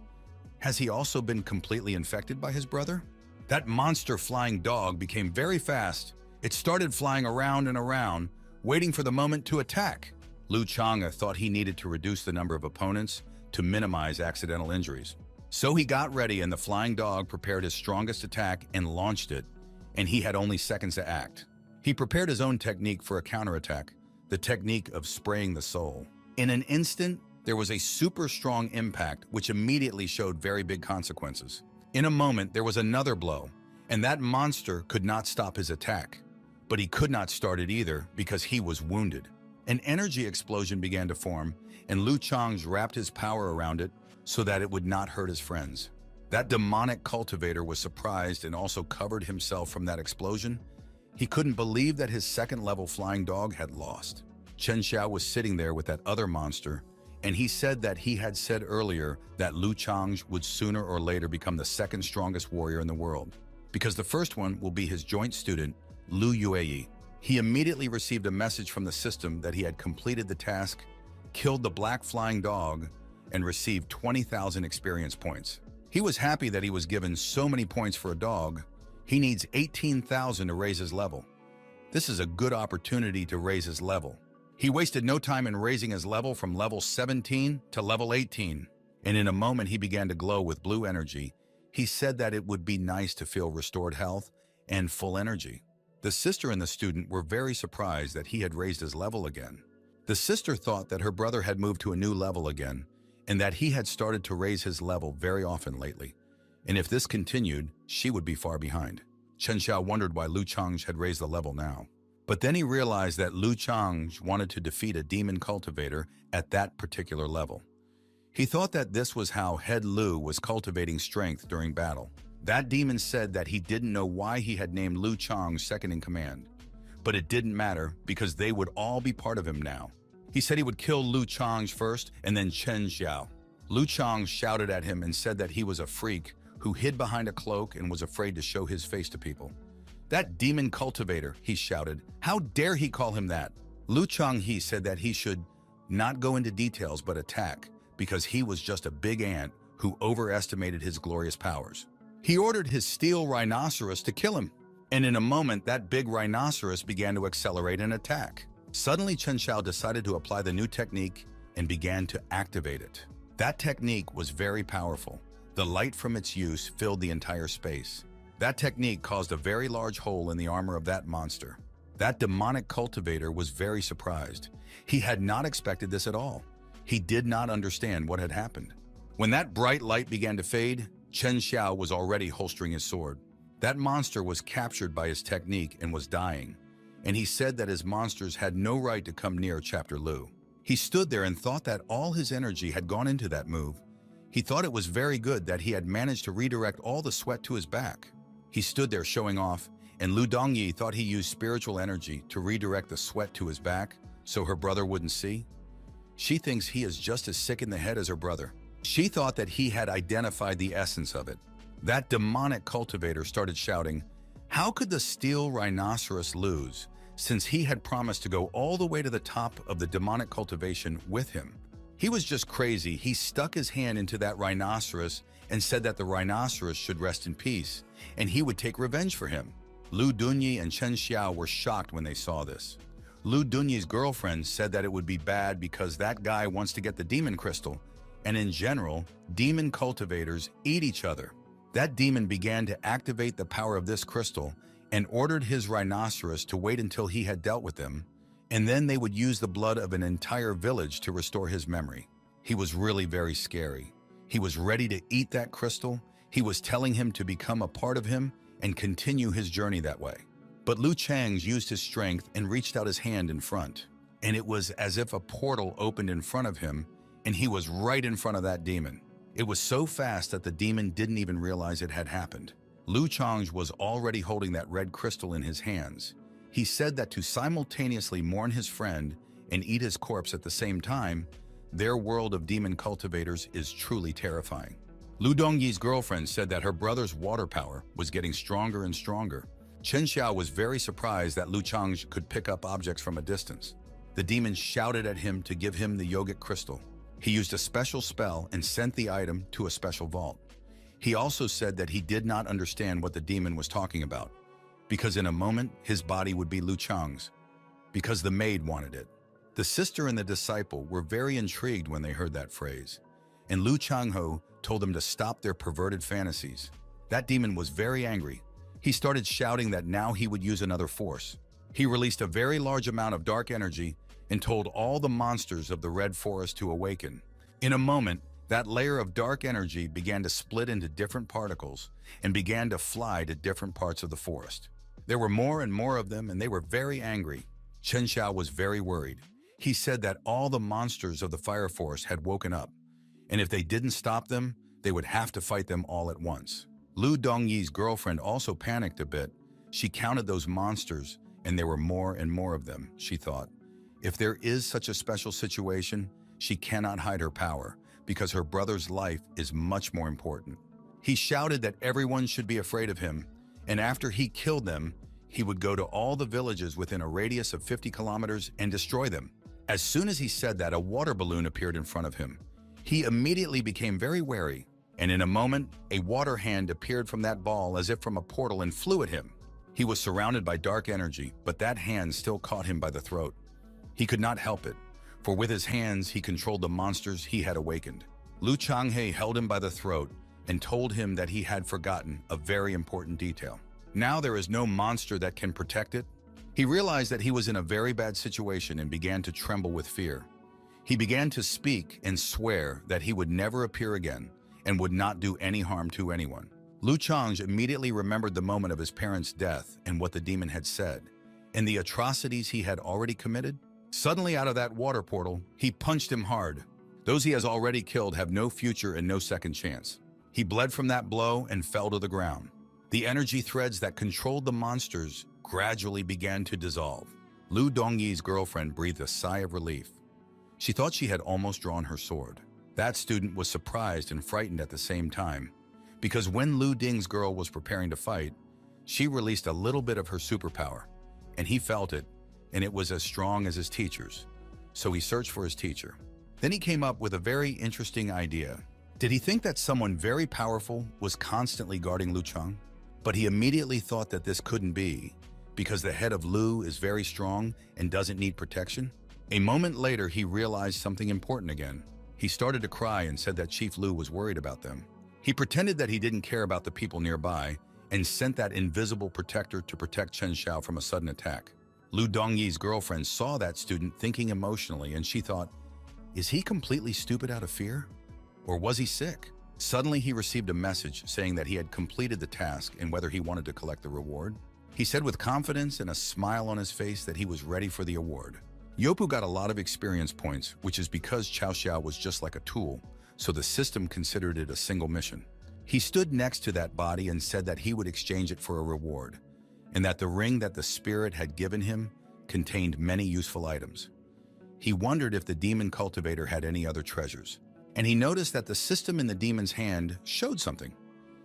has he also been completely infected by his brother? That monster flying dog became very fast. It started flying around and around, waiting for the moment to attack. Lu Chang'e thought he needed to reduce the number of opponents to minimize accidental injuries. So he got ready and the flying dog prepared his strongest attack and launched it, and he had only seconds to act. He prepared his own technique for a counterattack, the technique of spraying the soul. In an instant, there was a super strong impact which immediately showed very big consequences. In a moment, there was another blow, and that monster could not stop his attack. But he could not start it either because he was wounded. An energy explosion began to form, and Lu Chang wrapped his power around it so that it would not hurt his friends. That demonic cultivator was surprised and also covered himself from that explosion. He couldn't believe that his second-level flying dog had lost. Chen Xiao was sitting there with that other monster, and he said that he had said earlier that Lu Chang would sooner or later become the second strongest warrior in the world, because the first one will be his joint student, Lu Yueyi. He immediately received a message from the system that he had completed the task, killed the black flying dog, and received 20,000 experience points. He was happy that he was given so many points for a dog. He needs 18,000 to raise his level. This is a good opportunity to raise his level. He wasted no time in raising his level from level 17 to level 18, and in a moment he began to glow with blue energy. He said that it would be nice to feel restored health and full energy. The sister and the student were very surprised that he had raised his level again. The sister thought that her brother had moved to a new level again, and that he had started to raise his level very often lately. And if this continued, she would be far behind. Chen Xiao wondered why Lu Chang had raised the level now. But then he realized that Lu Chang wanted to defeat a demon cultivator at that particular level. He thought that this was how Head Lu was cultivating strength during battle. That demon said that he didn't know why he had named Lu Chang second in command. But it didn't matter because they would all be part of him now. He said he would kill Lu Chang first and then Chen Xiao. Lu Chang shouted at him and said that he was a freak who hid behind a cloak and was afraid to show his face to people. That demon cultivator, he shouted. How dare he call him that? Lu Changhe said that he should not go into details but attack because he was just a big ant who overestimated his glorious powers. He ordered his steel rhinoceros to kill him, and in a moment that big rhinoceros began to accelerate an attack. Suddenly Chen Xiao decided to apply the new technique and began to activate it. That technique was very powerful. The light from its use filled the entire space. That technique caused a very large hole in the armor of that monster. That demonic cultivator was very surprised. He had not expected this at all. He did not understand what had happened. When that bright light began to fade, Chen Xiao was already holstering his sword. That monster was captured by his technique and was dying, and he said that his monsters had no right to come near Chapter Lu. He stood there and thought that all his energy had gone into that move. He thought it was very good that he had managed to redirect all the sweat to his back. He stood there showing off, and Lu Dongyi thought he used spiritual energy to redirect the sweat to his back so her brother wouldn't see. She thinks he is just as sick in the head as her brother. She thought that he had identified the essence of it. That demonic cultivator started shouting, "How could the steel rhinoceros lose, since he had promised to go all the way to the top of the demonic cultivation with him?" He was just crazy. He stuck his hand into that rhinoceros and said that the rhinoceros should rest in peace, and he would take revenge for him. Lu Dunyi and Chen Xiao were shocked when they saw this. Lu Dunyi's girlfriend said that it would be bad because that guy wants to get the demon crystal, and in general, demon cultivators eat each other. That demon began to activate the power of this crystal and ordered his rhinoceros to wait until he had dealt with them, and then they would use the blood of an entire village to restore his memory. He was really very scary. He was ready to eat that crystal. He was telling him to become a part of him and continue his journey that way. But Lu Chang's used his strength and reached out his hand in front, and it was as if a portal opened in front of him, and he was right in front of that demon. It was so fast that the demon didn't even realize it had happened. Lu Chang was already holding that red crystal in his hands. He said that to simultaneously mourn his friend and eat his corpse at the same time, their world of demon cultivators is truly terrifying. Lu Dongyi's girlfriend said that her brother's water power was getting stronger and stronger. Chen Xiao was very surprised that Lu Chang could pick up objects from a distance. The demon shouted at him to give him the yogic crystal. He used a special spell and sent the item to a special vault. He also said that he did not understand what the demon was talking about, because in a moment his body would be Lu Chang's, because the maid wanted it. The sister and the disciple were very intrigued when they heard that phrase, and Lu Changho told them to stop their perverted fantasies. That demon was very angry. He started shouting that now he would use another force. He released a very large amount of dark energy and told all the monsters of the Red Forest to awaken. In a moment, that layer of dark energy began to split into different particles and began to fly to different parts of the forest. There were more and more of them, and they were very angry. Chen Xiao was very worried. He said that all the monsters of the fire forest had woken up, and if they didn't stop them, they would have to fight them all at once. Lu Dongyi's girlfriend also panicked a bit. She counted those monsters, and there were more and more of them, she thought. If there is such a special situation, she cannot hide her power, because her brother's life is much more important. He shouted that everyone should be afraid of him, and after he killed them, he would go to all the villages within a radius of 50 kilometers and destroy them. As soon as he said that, a water balloon appeared in front of him. He immediately became very wary, and in a moment, a water hand appeared from that ball as if from a portal and flew at him. He was surrounded by dark energy, but that hand still caught him by the throat. He could not help it, for with his hands he controlled the monsters he had awakened. Lu Changhe held him by the throat and told him that he had forgotten a very important detail. Now there is no monster that can protect it. He realized that he was in a very bad situation and began to tremble with fear. He began to speak and swear that he would never appear again and would not do any harm to anyone. Lu Chang immediately remembered the moment of his parents' death and what the demon had said, and the atrocities he had already committed. Suddenly out of that water portal, he punched him hard. Those he has already killed have no future and no second chance. He bled from that blow and fell to the ground. The energy threads that controlled the monsters gradually began to dissolve. Lu Dongyi's girlfriend breathed a sigh of relief. She thought she had almost drawn her sword. That student was surprised and frightened at the same time, because when Lu Ding's girl was preparing to fight, she released a little bit of her superpower, and he felt it, and it was as strong as his teacher's. So he searched for his teacher. Then he came up with a very interesting idea. Did he think that someone very powerful was constantly guarding Lu Chang? But he immediately thought that this couldn't be, because the head of Lu is very strong and doesn't need protection. A moment later, he realized something important again. He started to cry and said that Chief Lu was worried about them. He pretended that he didn't care about the people nearby and sent that invisible protector to protect Chen Xiao from a sudden attack. Lu Dongyi's girlfriend saw that student thinking emotionally, and she thought, is he completely stupid out of fear? Or was he sick? Suddenly, he received a message saying that he had completed the task and whether he wanted to collect the reward. He said with confidence and a smile on his face that he was ready for the award. Yopu got a lot of experience points, which is because Xiao was just like a tool, so the system considered it a single mission. He stood next to that body and said that he would exchange it for a reward, and that the ring that the spirit had given him contained many useful items. He wondered if the demon cultivator had any other treasures, and he noticed that the system in the demon's hand showed something.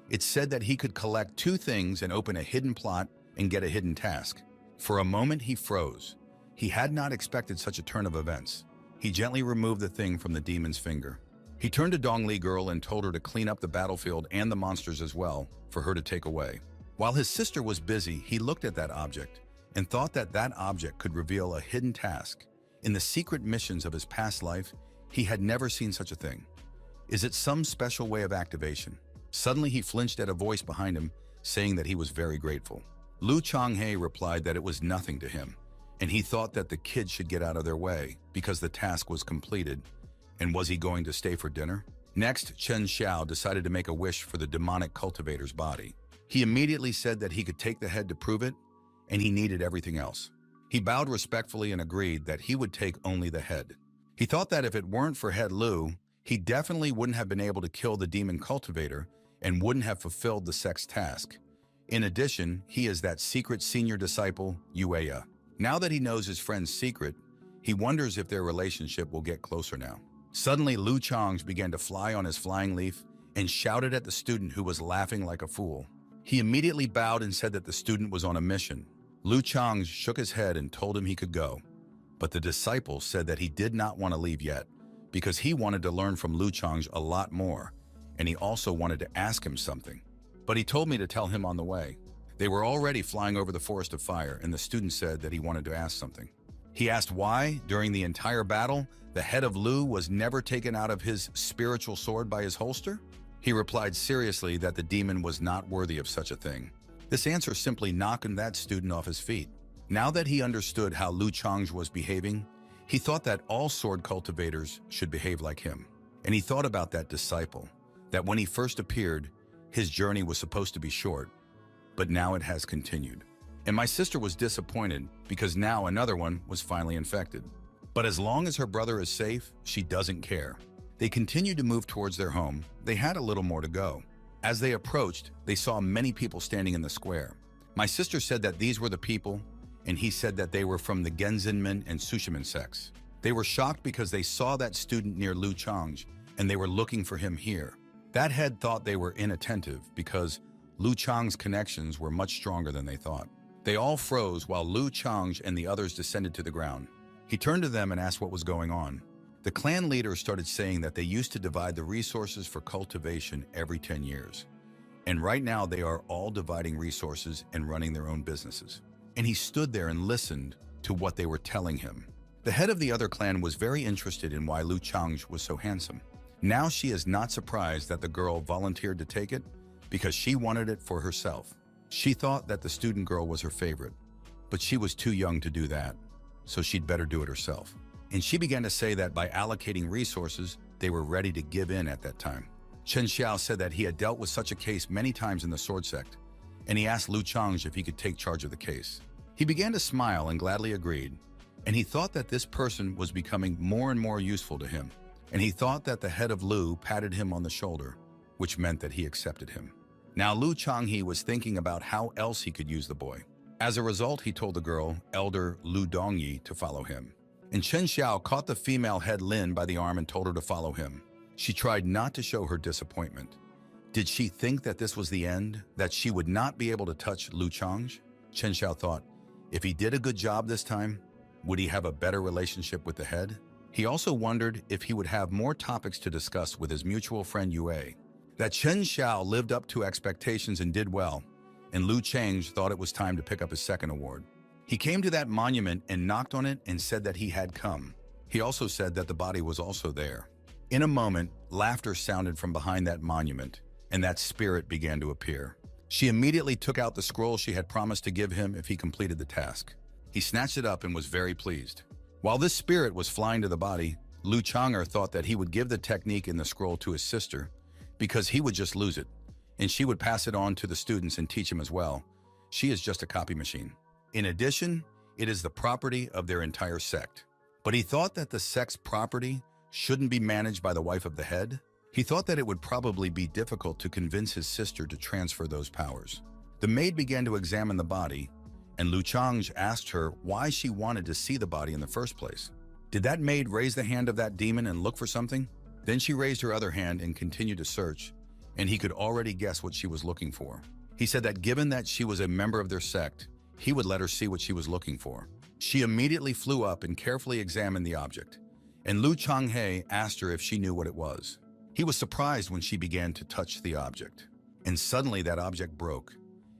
It said that he could collect 2 things and open a hidden plot and get a hidden task. For a moment, he froze. He had not expected such a turn of events. He gently removed the thing from the demon's finger. He turned to Dongli girl and told her to clean up the battlefield and the monsters as well, for her to take away. While his sister was busy, he looked at that object and thought that that object could reveal a hidden task. In the secret missions of his past life, he had never seen such a thing. Is it some special way of activation? Suddenly he flinched at a voice behind him, saying that he was very grateful. Lu Changhe replied that it was nothing to him, and he thought that the kids should get out of their way because the task was completed. And was he going to stay for dinner? Next, Chen Xiao decided to make a wish for the demonic cultivator's body. He immediately said that he could take the head to prove it, and he needed everything else. He bowed respectfully and agreed that he would take only the head. He thought that if it weren't for Head Lu, he definitely wouldn't have been able to kill the demon cultivator and wouldn't have fulfilled the Sect's task. In addition, he is that secret senior disciple, Yueya. Now that he knows his friend's secret, he wonders if their relationship will get closer now. Suddenly, Lu Chang's began to fly on his flying leaf and shouted at the student who was laughing like a fool. He immediately bowed and said that the student was on a mission. Lu Chang shook his head and told him he could go. But the disciple said that he did not want to leave yet because he wanted to learn from Lu Chang a lot more, and he also wanted to ask him something. But he told me to tell him on the way. They were already flying over the forest of fire, and the student said that he wanted to ask something. He asked why, during the entire battle, the head of Lu was never taken out of his spiritual sword by his holster. He replied seriously that the demon was not worthy of such a thing. This answer simply knocked that student off his feet. Now that he understood how Lu Chang was behaving, he thought that all sword cultivators should behave like him. And he thought about that disciple, that when he first appeared, his journey was supposed to be short, but now it has continued. And my sister was disappointed because now another one was finally infected. But as long as her brother is safe, she doesn't care. They continued to move towards their home. They had a little more to go. As they approached, they saw many people standing in the square. My sister said that these were the people, and he said that they were from the Genzinman and Sushiman sects. They were shocked because they saw that student near Lu Chang, and they were looking for him here. That head thought they were inattentive because Lu Chang's connections were much stronger than they thought. They all froze while Lu Chang and the others descended to the ground. He turned to them and asked what was going on. The clan leader started saying that they used to divide the resources for cultivation every 10 years. And right now they are all dividing resources and running their own businesses. And he stood there and listened to what they were telling him. The head of the other clan was very interested in why Lu Chang was so handsome. Now she is not surprised that the girl volunteered to take it because she wanted it for herself. She thought that the student girl was her favorite, but she was too young to do that, so she'd better do it herself. And she began to say that by allocating resources, they were ready to give in at that time. Chen Xiao said that he had dealt with such a case many times in the sword sect, and he asked Lu Chang if he could take charge of the case. He began to smile and gladly agreed, and he thought that this person was becoming more and more useful to him, and he thought that the head of Lu patted him on the shoulder, which meant that he accepted him. Now Lu Changhe was thinking about how else he could use the boy. As a result, he told the girl, Elder Lu Dongyi, to follow him. And Chen Xiao caught the female head Lin by the arm and told her to follow him. She tried not to show her disappointment. Did she think that this was the end, that she would not be able to touch Lu Chang? Chen Xiao thought, if he did a good job this time, would he have a better relationship with the head? He also wondered if he would have more topics to discuss with his mutual friend Yue. That Chen Xiao lived up to expectations and did well, and Lu Chang thought it was time to pick up his second award. He came to that monument and knocked on it and said that he had come. He also said that the body was also there. In a moment, laughter sounded from behind that monument, and that spirit began to appear. She immediately took out the scroll she had promised to give him if he completed the task. He snatched it up and was very pleased. While this spirit was flying to the body, Lu Chang'er thought that he would give the technique in the scroll to his sister, because he would just lose it, and she would pass it on to the students and teach him as well. She is just a copy machine. In addition, it is the property of their entire sect. But he thought that the sect's property shouldn't be managed by the wife of the head. He thought that it would probably be difficult to convince his sister to transfer those powers. The maid began to examine the body, and Lu Changzhe asked her why she wanted to see the body in the first place. Did that maid raise the hand of that demon and look for something? Then she raised her other hand and continued to search, and he could already guess what she was looking for. He said that given that she was a member of their sect, he would let her see what she was looking for. She immediately flew up and carefully examined the object, and Lu Changhe asked her if she knew what it was. He was surprised when she began to touch the object, and suddenly that object broke.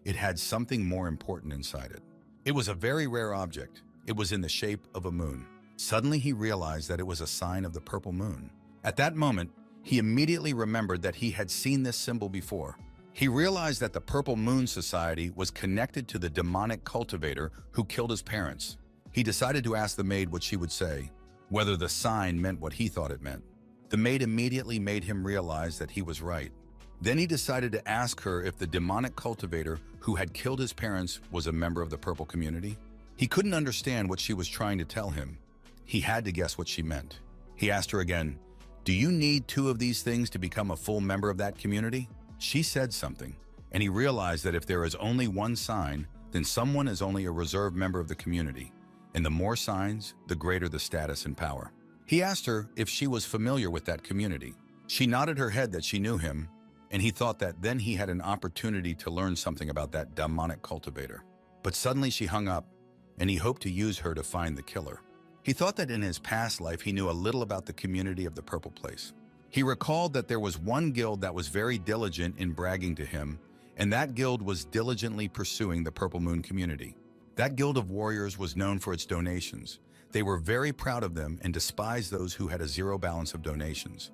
It had something more important inside it. It was a very rare object. It was in the shape of a moon. Suddenly he realized that it was a sign of the purple moon. At that moment, he immediately remembered that he had seen this symbol before. He realized that the Purple Moon Society was connected to the demonic cultivator who killed his parents. He decided to ask the maid what she would say, whether the sign meant what he thought it meant. The maid immediately made him realize that he was right. Then he decided to ask her if the demonic cultivator who had killed his parents was a member of the purple community. He couldn't understand what she was trying to tell him. He had to guess what she meant. He asked her again, "Do you need 2 of these things to become a full member of that community?" She said something, and he realized that if there is only one sign, then someone is only a reserved member of the community, and the more signs, the greater the status and power. He asked her if she was familiar with that community. She nodded her head that she knew him, and he thought that then he had an opportunity to learn something about that demonic cultivator. But suddenly she hung up, and he hoped to use her to find the killer. He thought that in his past life he knew a little about the community of the Purple Place. He recalled that there was one guild that was very diligent in bragging to him, and that guild was diligently pursuing the Purple Moon community. That guild of warriors was known for its donations. They were very proud of them and despised those who had a zero balance of donations.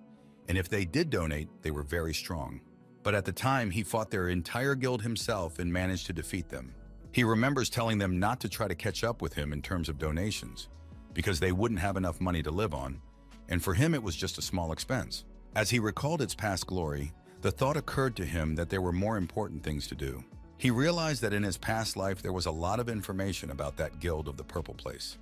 And if they did donate, they were very strong. But at the time, he fought their entire guild himself and managed to defeat them. He remembers telling them not to try to catch up with him in terms of donations, because they wouldn't have enough money to live on, and for him it was just a small expense. As he recalled its past glory, the thought occurred to him that there were more important things to do. He realized that in his past life there was a lot of information about that guild of the Purple Place,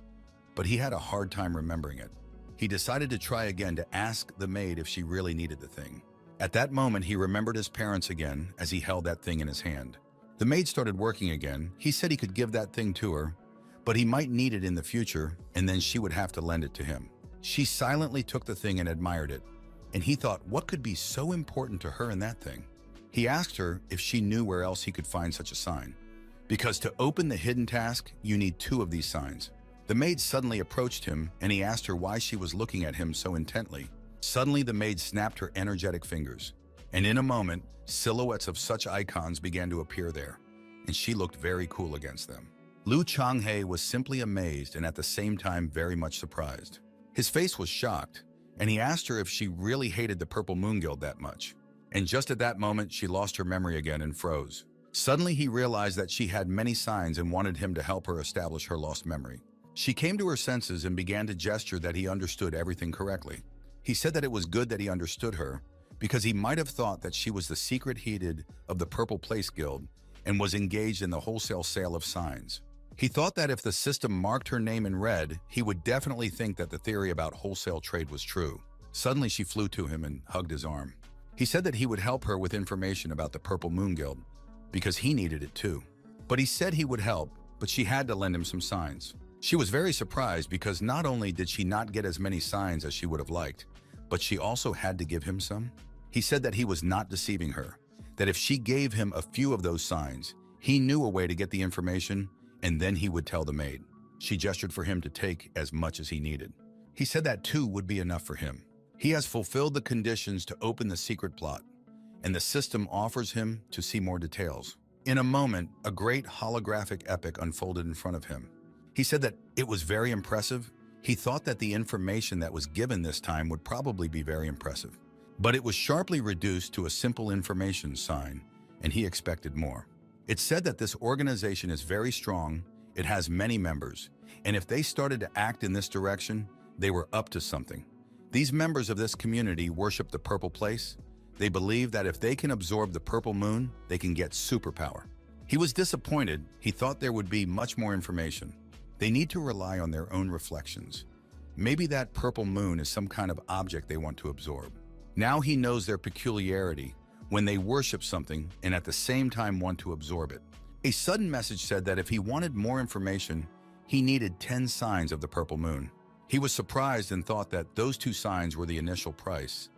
but he had a hard time remembering it. He decided to try again to ask the maid if she really needed the thing. At that moment, he remembered his parents again as he held that thing in his hand. The maid started working again. He said he could give that thing to her, but he might need it in the future, and then she would have to lend it to him. She silently took the thing and admired it, and he thought, what could be so important to her in that thing? He asked her if she knew where else he could find such a sign, because to open the hidden task, you need 2 of these signs. The maid suddenly approached him, and he asked her why she was looking at him so intently. Suddenly, the maid snapped her energetic fingers, and in a moment, silhouettes of such icons began to appear there, and she looked very cool against them. Lu Changhe was simply amazed and at the same time very much surprised. His face was shocked, and he asked her if she really hated the Purple Moon Guild that much. And just at that moment, she lost her memory again and froze. Suddenly, he realized that she had many signs and wanted him to help her establish her lost memory. She came to her senses and began to gesture that he understood everything correctly. He said that it was good that he understood her, because he might have thought that she was the secret heated of the Purple Place Guild and was engaged in the wholesale sale of signs. He thought that if the system marked her name in red, he would definitely think that the theory about wholesale trade was true. Suddenly, she flew to him and hugged his arm. He said that he would help her with information about the Purple Moon Guild, because he needed it too. But he said he would help, but she had to lend him some signs. She was very surprised because not only did she not get as many signs as she would have liked, but she also had to give him some. He said that he was not deceiving her, that if she gave him a few of those signs, he knew a way to get the information, and then he would tell the maid. She gestured for him to take as much as he needed. He said that 2 would be enough for him. He has fulfilled the conditions to open the secret plot, and the system offers him to see more details. In a moment, a great holographic epic unfolded in front of him. He said that it was very impressive. He thought that the information that was given this time would probably be very impressive, but it was sharply reduced to a simple information sign, and he expected more. It said that this organization is very strong, it has many members, and if they started to act in this direction, they were up to something. These members of this community worship the Purple Place. They believe that if they can absorb the purple moon, they can get superpower. He was disappointed. He thought there would be much more information. They need to rely on their own reflections. Maybe that purple moon is some kind of object they want to absorb. Now he knows their peculiarity when they worship something and at the same time want to absorb it. A sudden message said that if he wanted more information, he needed 10 signs of the purple moon. He was surprised and thought that those 2 signs were the initial price.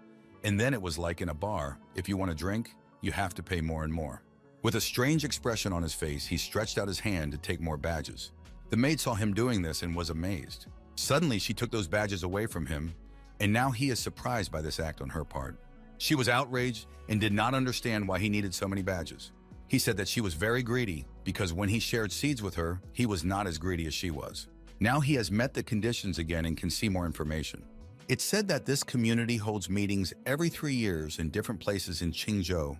And then it was like in a bar. If you want a drink, you have to pay more and more. With a strange expression on his face, he stretched out his hand to take more badges. The maid saw him doing this and was amazed. Suddenly, she took those badges away from him, and now he is surprised by this act on her part. She was outraged and did not understand why he needed so many badges. He said that she was very greedy because when he shared seeds with her, he was not as greedy as she was. Now he has met the conditions again and can see more information. It's said that this community holds meetings every 3 years in different places in Qingzhou.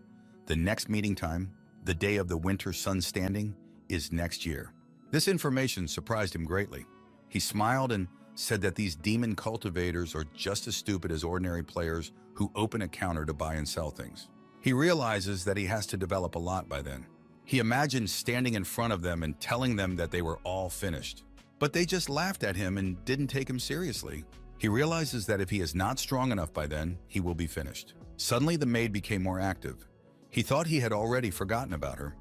The next meeting time, the day of the winter sun standing, is next year. This information surprised him greatly. He smiled and said that these demon cultivators are just as stupid as ordinary players who open a counter to buy and sell things. He realizes that he has to develop a lot by then. He imagined standing in front of them and telling them that they were all finished. But they just laughed at him and didn't take him seriously. He realizes that if he is not strong enough by then, he will be finished. Suddenly, the maid became more active. He thought he had already forgotten about her.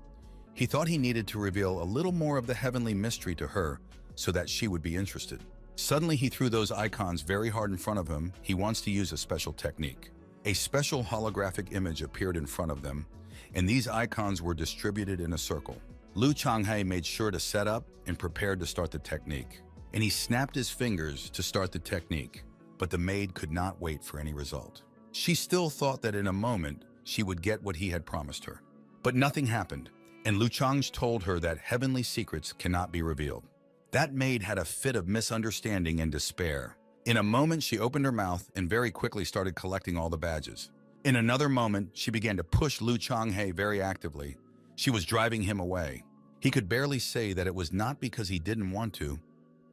He thought he needed to reveal a little more of the heavenly mystery to her so that she would be interested. Suddenly, he threw those icons very hard in front of him. He wants to use a special technique. A special holographic image appeared in front of them, and these icons were distributed in a circle. Lu Changhe made sure to set up and prepared to start the technique, and he snapped his fingers to start the technique, but the maid could not wait for any result. She still thought that in a moment she would get what he had promised her. But nothing happened, and Lu Changhe told her that heavenly secrets cannot be revealed. That maid had a fit of misunderstanding and despair. In a moment, she opened her mouth and very quickly started collecting all the badges. In another moment, she began to push Lu Changhe very actively. She was driving him away. He could barely say that it was not because he didn't want to,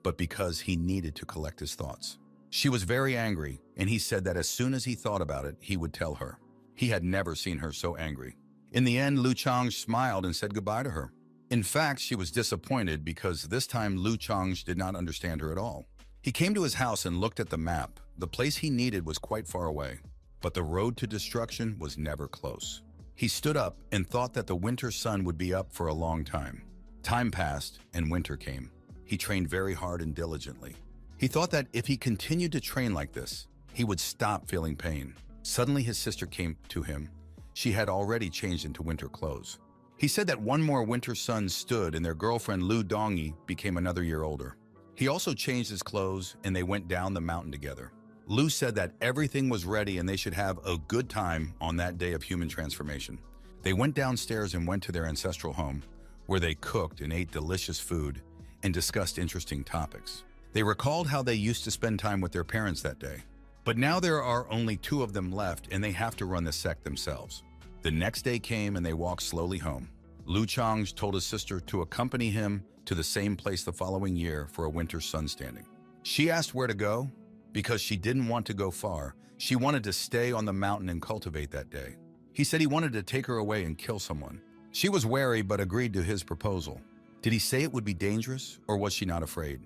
but because he needed to collect his thoughts. She was very angry, and he said that as soon as he thought about it, he would tell her. He had never seen her so angry. In the end, Lu Changhe smiled and said goodbye to her. In fact, she was disappointed because this time Lu Changhe did not understand her at all. He came to his house and looked at the map. The place he needed was quite far away, but the road to destruction was never close. He stood up and thought that the winter sun would be up for a long time. Time passed and winter came. He trained very hard and diligently. He thought that if he continued to train like this, he would stop feeling pain. Suddenly his sister came to him. She had already changed into winter clothes. He said that one more winter sun stood and their girlfriend Lu Dongyi became another year older. He also changed his clothes and they went down the mountain together. Lu said that everything was ready and they should have a good time on that day of human transformation. They went downstairs and went to their ancestral home, where they cooked and ate delicious food and discussed interesting topics. They recalled how they used to spend time with their parents that day. But now there are only 2 of them left and they have to run the sect themselves. The next day came and they walked slowly home. Lu Changhe told his sister to accompany him to the same place the following year for a winter sun standing. She asked where to go because she didn't want to go far. She wanted to stay on the mountain and cultivate that day. He said he wanted to take her away and kill someone. She was wary but agreed to his proposal. Did he say it would be dangerous or was she not afraid?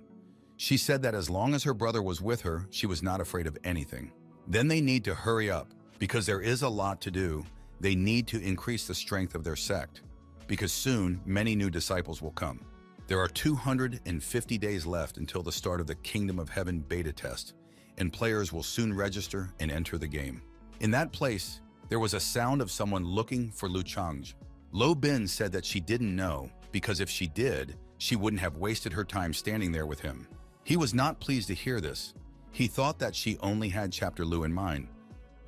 She said that as long as her brother was with her, she was not afraid of anything. Then they need to hurry up because there is a lot to do. They need to increase the strength of their sect because soon many new disciples will come. There are 250 days left until the start of the Kingdom of Heaven beta test, and players will soon register and enter the game. In that place, there was a sound of someone looking for Lu Changhe. Lo Bin said that she didn't know because if she did, she wouldn't have wasted her time standing there with him. He was not pleased to hear this. He thought that she only had Chapter Lu in mind,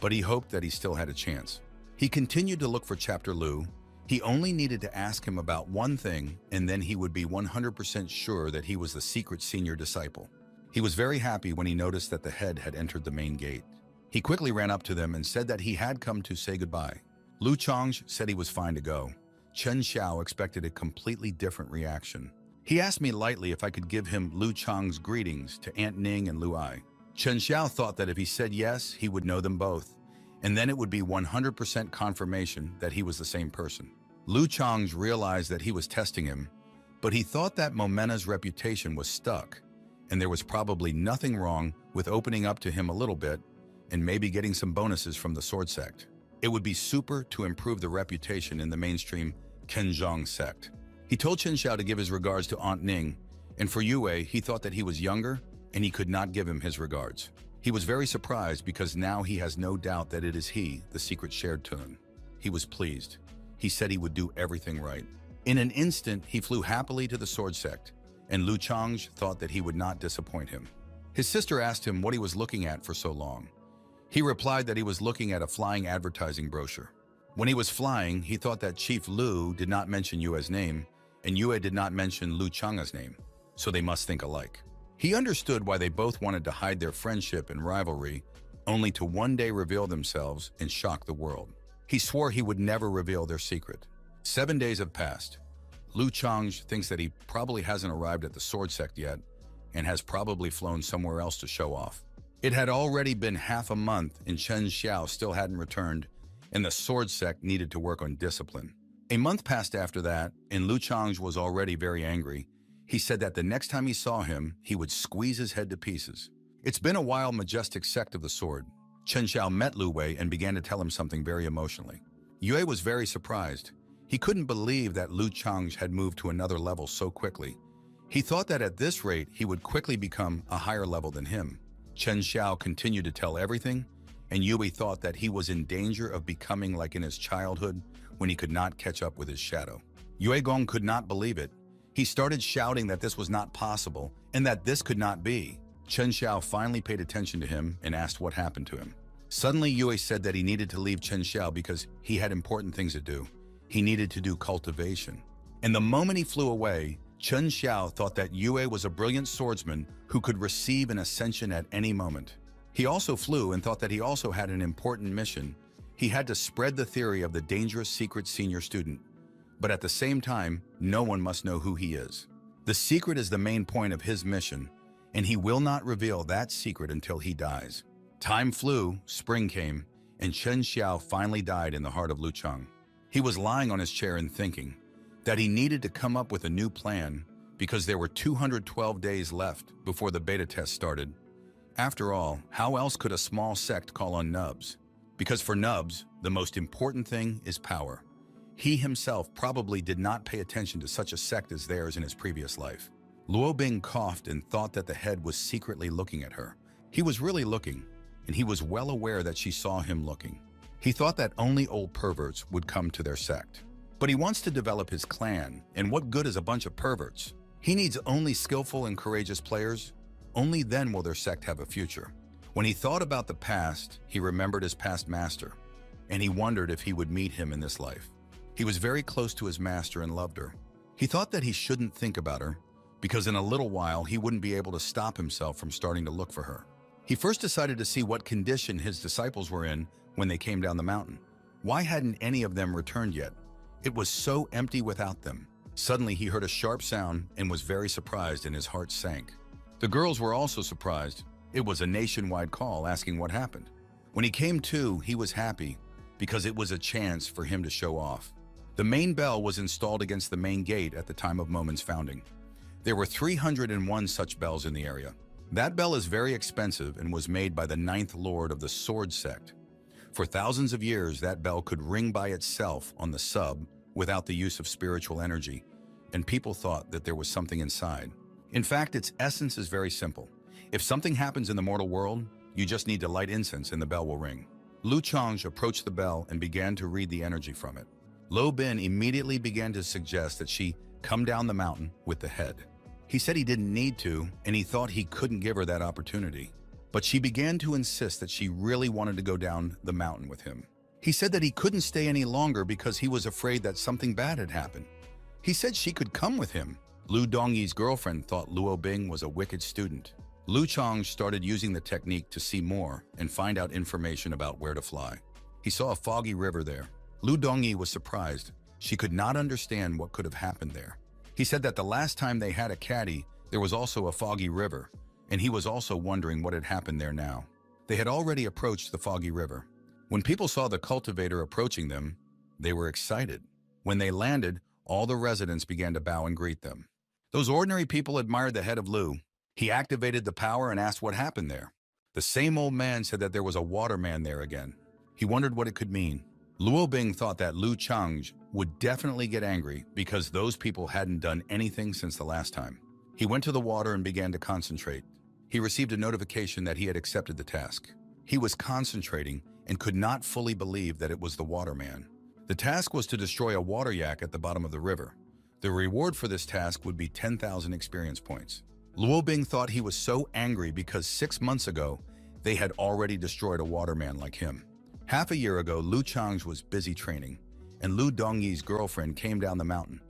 but he hoped that he still had a chance. He continued to look for Chapter Lu. He only needed to ask him about one thing, and then he would be 100% sure that he was the secret senior disciple. He was very happy when he noticed that the head had entered the main gate. He quickly ran up to them and said that he had come to say goodbye. Lu Changhe said he was fine to go. Chen Xiao expected a completely different reaction. He asked me lightly if I could give him Lu Chang's greetings to Aunt Ning and Lu Ai. Chen Xiao thought that if he said yes, he would know them both, and then it would be 100% confirmation that he was the same person. Lu Chang's realized that he was testing him, but he thought that Momena's reputation was stuck, and there was probably nothing wrong with opening up to him a little bit and maybe getting some bonuses from the Sword Sect. It would be super to improve the reputation in the mainstream Kenjiang sect. He told Chen Xiao to give his regards to Aunt Ning, and for Yue, he thought that he was younger and he could not give him his regards. He was very surprised because now he has no doubt that it is he, the secret shared tune. He was pleased. He said he would do everything right. In an instant, he flew happily to the Sword Sect, and Lu Chang's thought that he would not disappoint him. His sister asked him what he was looking at for so long. He replied that he was looking at a flying advertising brochure. When he was flying, he thought that Chief Lu did not mention Yue's name, and Yue did not mention Lu Chang's name, so they must think alike. He understood why they both wanted to hide their friendship and rivalry, only to one day reveal themselves and shock the world. He swore he would never reveal their secret. 7 days have passed. Lu Chang thinks that he probably hasn't arrived at the Sword Sect yet and has probably flown somewhere else to show off. It had already been half a month and Chen Xiao still hadn't returned, and the Sword Sect needed to work on discipline. A month passed after that, and Lu Chang was already very angry. He said that the next time he saw him, he would squeeze his head to pieces. It's been a wild, majestic sect of the sword. Chen Xiao met Lu Wei and began to tell him something very emotionally. Yue was very surprised. He couldn't believe that Lu Chang had moved to another level so quickly. He thought that at this rate, he would quickly become a higher level than him. Chen Xiao continued to tell everything, and Yue thought that he was in danger of becoming like in his childhood when he could not catch up with his shadow. Yue Gong could not believe it. He started shouting that this was not possible and that this could not be. Chen Xiao finally paid attention to him and asked what happened to him. Suddenly, Yue said that he needed to leave Chen Xiao because he had important things to do. He needed to do cultivation. And the moment he flew away, Chen Xiao thought that Yue was a brilliant swordsman who could receive an ascension at any moment. He also flew and thought that he also had an important mission. He had to spread the theory of the dangerous secret senior student. But at the same time, no one must know who he is. The secret is the main point of his mission, and he will not reveal that secret until he dies. Time flew, spring came, and Chen Xiao finally died in the heart of Lu Chang. He was lying on his chair and thinking that he needed to come up with a new plan because there were 212 days left before the beta test started. After all, how else could a small sect call on nubs? Because for nubs, the most important thing is power. He himself probably did not pay attention to such a sect as theirs in his previous life. Luo Bing coughed and thought that the head was secretly looking at her. He was really looking, and he was well aware that she saw him looking. He thought that only old perverts would come to their sect. But he wants to develop his clan, and what good is a bunch of perverts? He needs only skillful and courageous players. Only then will their sect have a future. When he thought about the past, he remembered his past master, and he wondered if he would meet him in this life. He was very close to his master and loved her. He thought that he shouldn't think about her, because in a little while he wouldn't be able to stop himself from starting to look for her. He first decided to see what condition his disciples were in when they came down the mountain. Why hadn't any of them returned yet? It was so empty without them. Suddenly he heard a sharp sound and was very surprised, and his heart sank. The girls were also surprised. It was a nationwide call asking what happened. When he came to, he was happy because it was a chance for him to show off. The main bell was installed against the main gate at the time of Mman's founding. There were 301 such bells in the area. That bell is very expensive and was made by the 9th Lord of the Sword Sect. For thousands of years, that bell could ring by itself on the sub without the use of spiritual energy, and people thought that there was something inside. In fact, its essence is very simple. If something happens in the mortal world, you just need to light incense and the bell will ring. Lu Chang approached the bell and began to read the energy from it. Lo Bin immediately began to suggest that she come down the mountain with the head. He said he didn't need to, and he thought he couldn't give her that opportunity. But she began to insist that she really wanted to go down the mountain with him. He said that he couldn't stay any longer because he was afraid that something bad had happened. He said she could come with him. Lu Dongyi's girlfriend thought Luo Bing was a wicked student. Lu Chang started using the technique to see more and find out information about where to fly. He saw a foggy river there. Lu Dongyi was surprised. She could not understand what could have happened there. He said that the last time they had a caddy, there was also a foggy river, and he was also wondering what had happened there now. They had already approached the foggy river. When people saw the cultivator approaching them, they were excited. When they landed, all the residents began to bow and greet them. Those ordinary people admired the head of Lu. He activated the power and asked what happened there. The same old man said that there was a waterman there again. He wondered what it could mean. Luo Bing thought that Lu Chang's would definitely get angry because those people hadn't done anything since the last time. He went to the water and began to concentrate. He received a notification that he had accepted the task. He was concentrating and could not fully believe that it was the waterman. The task was to destroy a water yak at the bottom of the river. The reward for this task would be 10,000 experience points. Luo Bing thought he was so angry because 6 months ago, they had already destroyed a waterman like him. Half a year ago, Lu Chang's was busy training, and Lu Dongyi's girlfriend came down the mountain,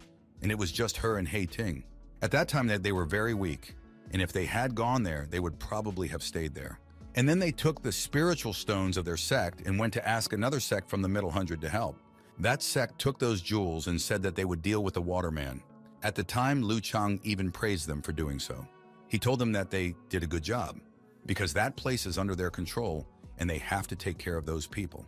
and it was just her and Hei Ting. At that time, they were very weak, and if they had gone there, they would probably have stayed there. And then they took the spiritual stones of their sect and went to ask another sect from the Middle Hundred to help. That sect took those jewels and said that they would deal with the waterman. At the time, Lu Chang even praised them for doing so. He told them that they did a good job, because that place is under their control and they have to take care of those people.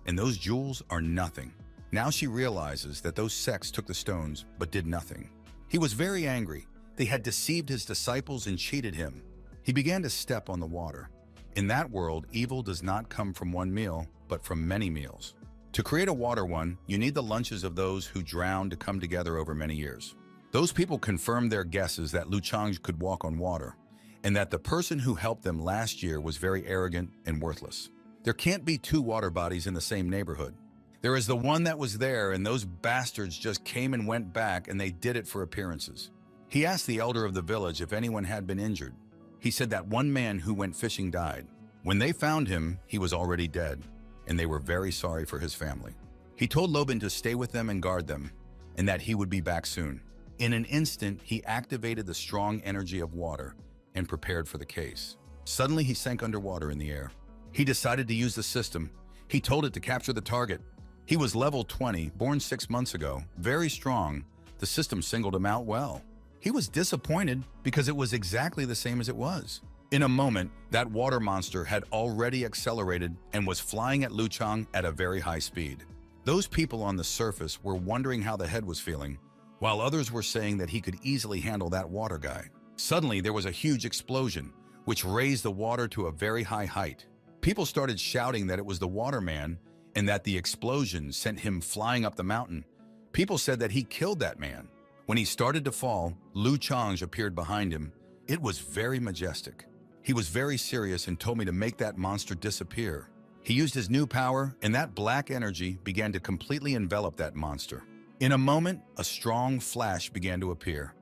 And those jewels are nothing. Now she realizes that those sects took the stones but did nothing. He was very angry. They had deceived his disciples and cheated him. He began to step on the water. In that world, evil does not come from one meal, but from many meals. To create a water one, you need the lunches of those who drowned to come together over many years. Those people confirmed their guesses that Lu Chang could walk on water, and that the person who helped them last year was very arrogant and worthless. There can't be two water bodies in the same neighborhood. There is the one that was there, and those bastards just came and went back, and they did it for appearances. He asked the elder of the village if anyone had been injured. He said that one man who went fishing died. When they found him, he was already dead, and they were very sorry for his family. He told Lobin to stay with them and guard them, and that he would be back soon. In an instant, he activated the strong energy of water and prepared for the case. Suddenly, he sank underwater in the air. He decided to use the system. He told it to capture the target. He was level 20, born 6 months ago, very strong. The system singled him out well. He was disappointed because it was exactly the same as it was. In a moment, that water monster had already accelerated and was flying at Lu Chang at a very high speed. Those people on the surface were wondering how the head was feeling, while others were saying that he could easily handle that water guy. Suddenly, there was a huge explosion, which raised the water to a very high height. People started shouting that it was the waterman and that the explosion sent him flying up the mountain. People said that he killed that man. When he started to fall, Lu Chang appeared behind him. It was very majestic. He was very serious and told me to make that monster disappear. He used his new power, and that black energy began to completely envelop that monster. In a moment, a strong flash began to appear.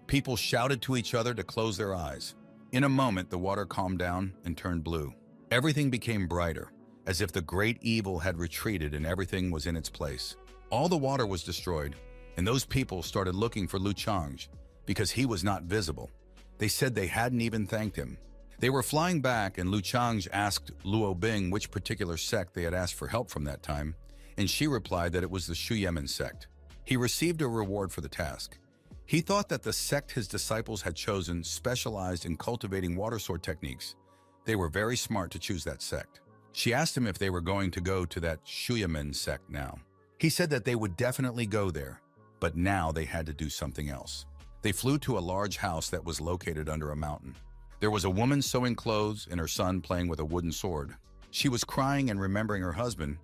People shouted to each other to close their eyes. In a moment, the water calmed down and turned blue. Everything became brighter, as if the great evil had retreated and everything was in its place. All the water was destroyed, and those people started looking for Lu Chang because he was not visible. They said they hadn't even thanked him. They were flying back, and Lu Chang asked Luo Bing which particular sect they had asked for help from that time, and she replied that it was the Shu Yemen sect. He received a reward for the task. He thought that the sect his disciples had chosen specialized in cultivating water sword techniques. They were very smart to choose that sect. She asked him if they were going to go to that Shu Yemen sect now. He said that they would definitely go there, but now they had to do something else. They flew to a large house that was located under a mountain. There was a woman sewing clothes and her son playing with a wooden sword. She was crying and remembering her husband.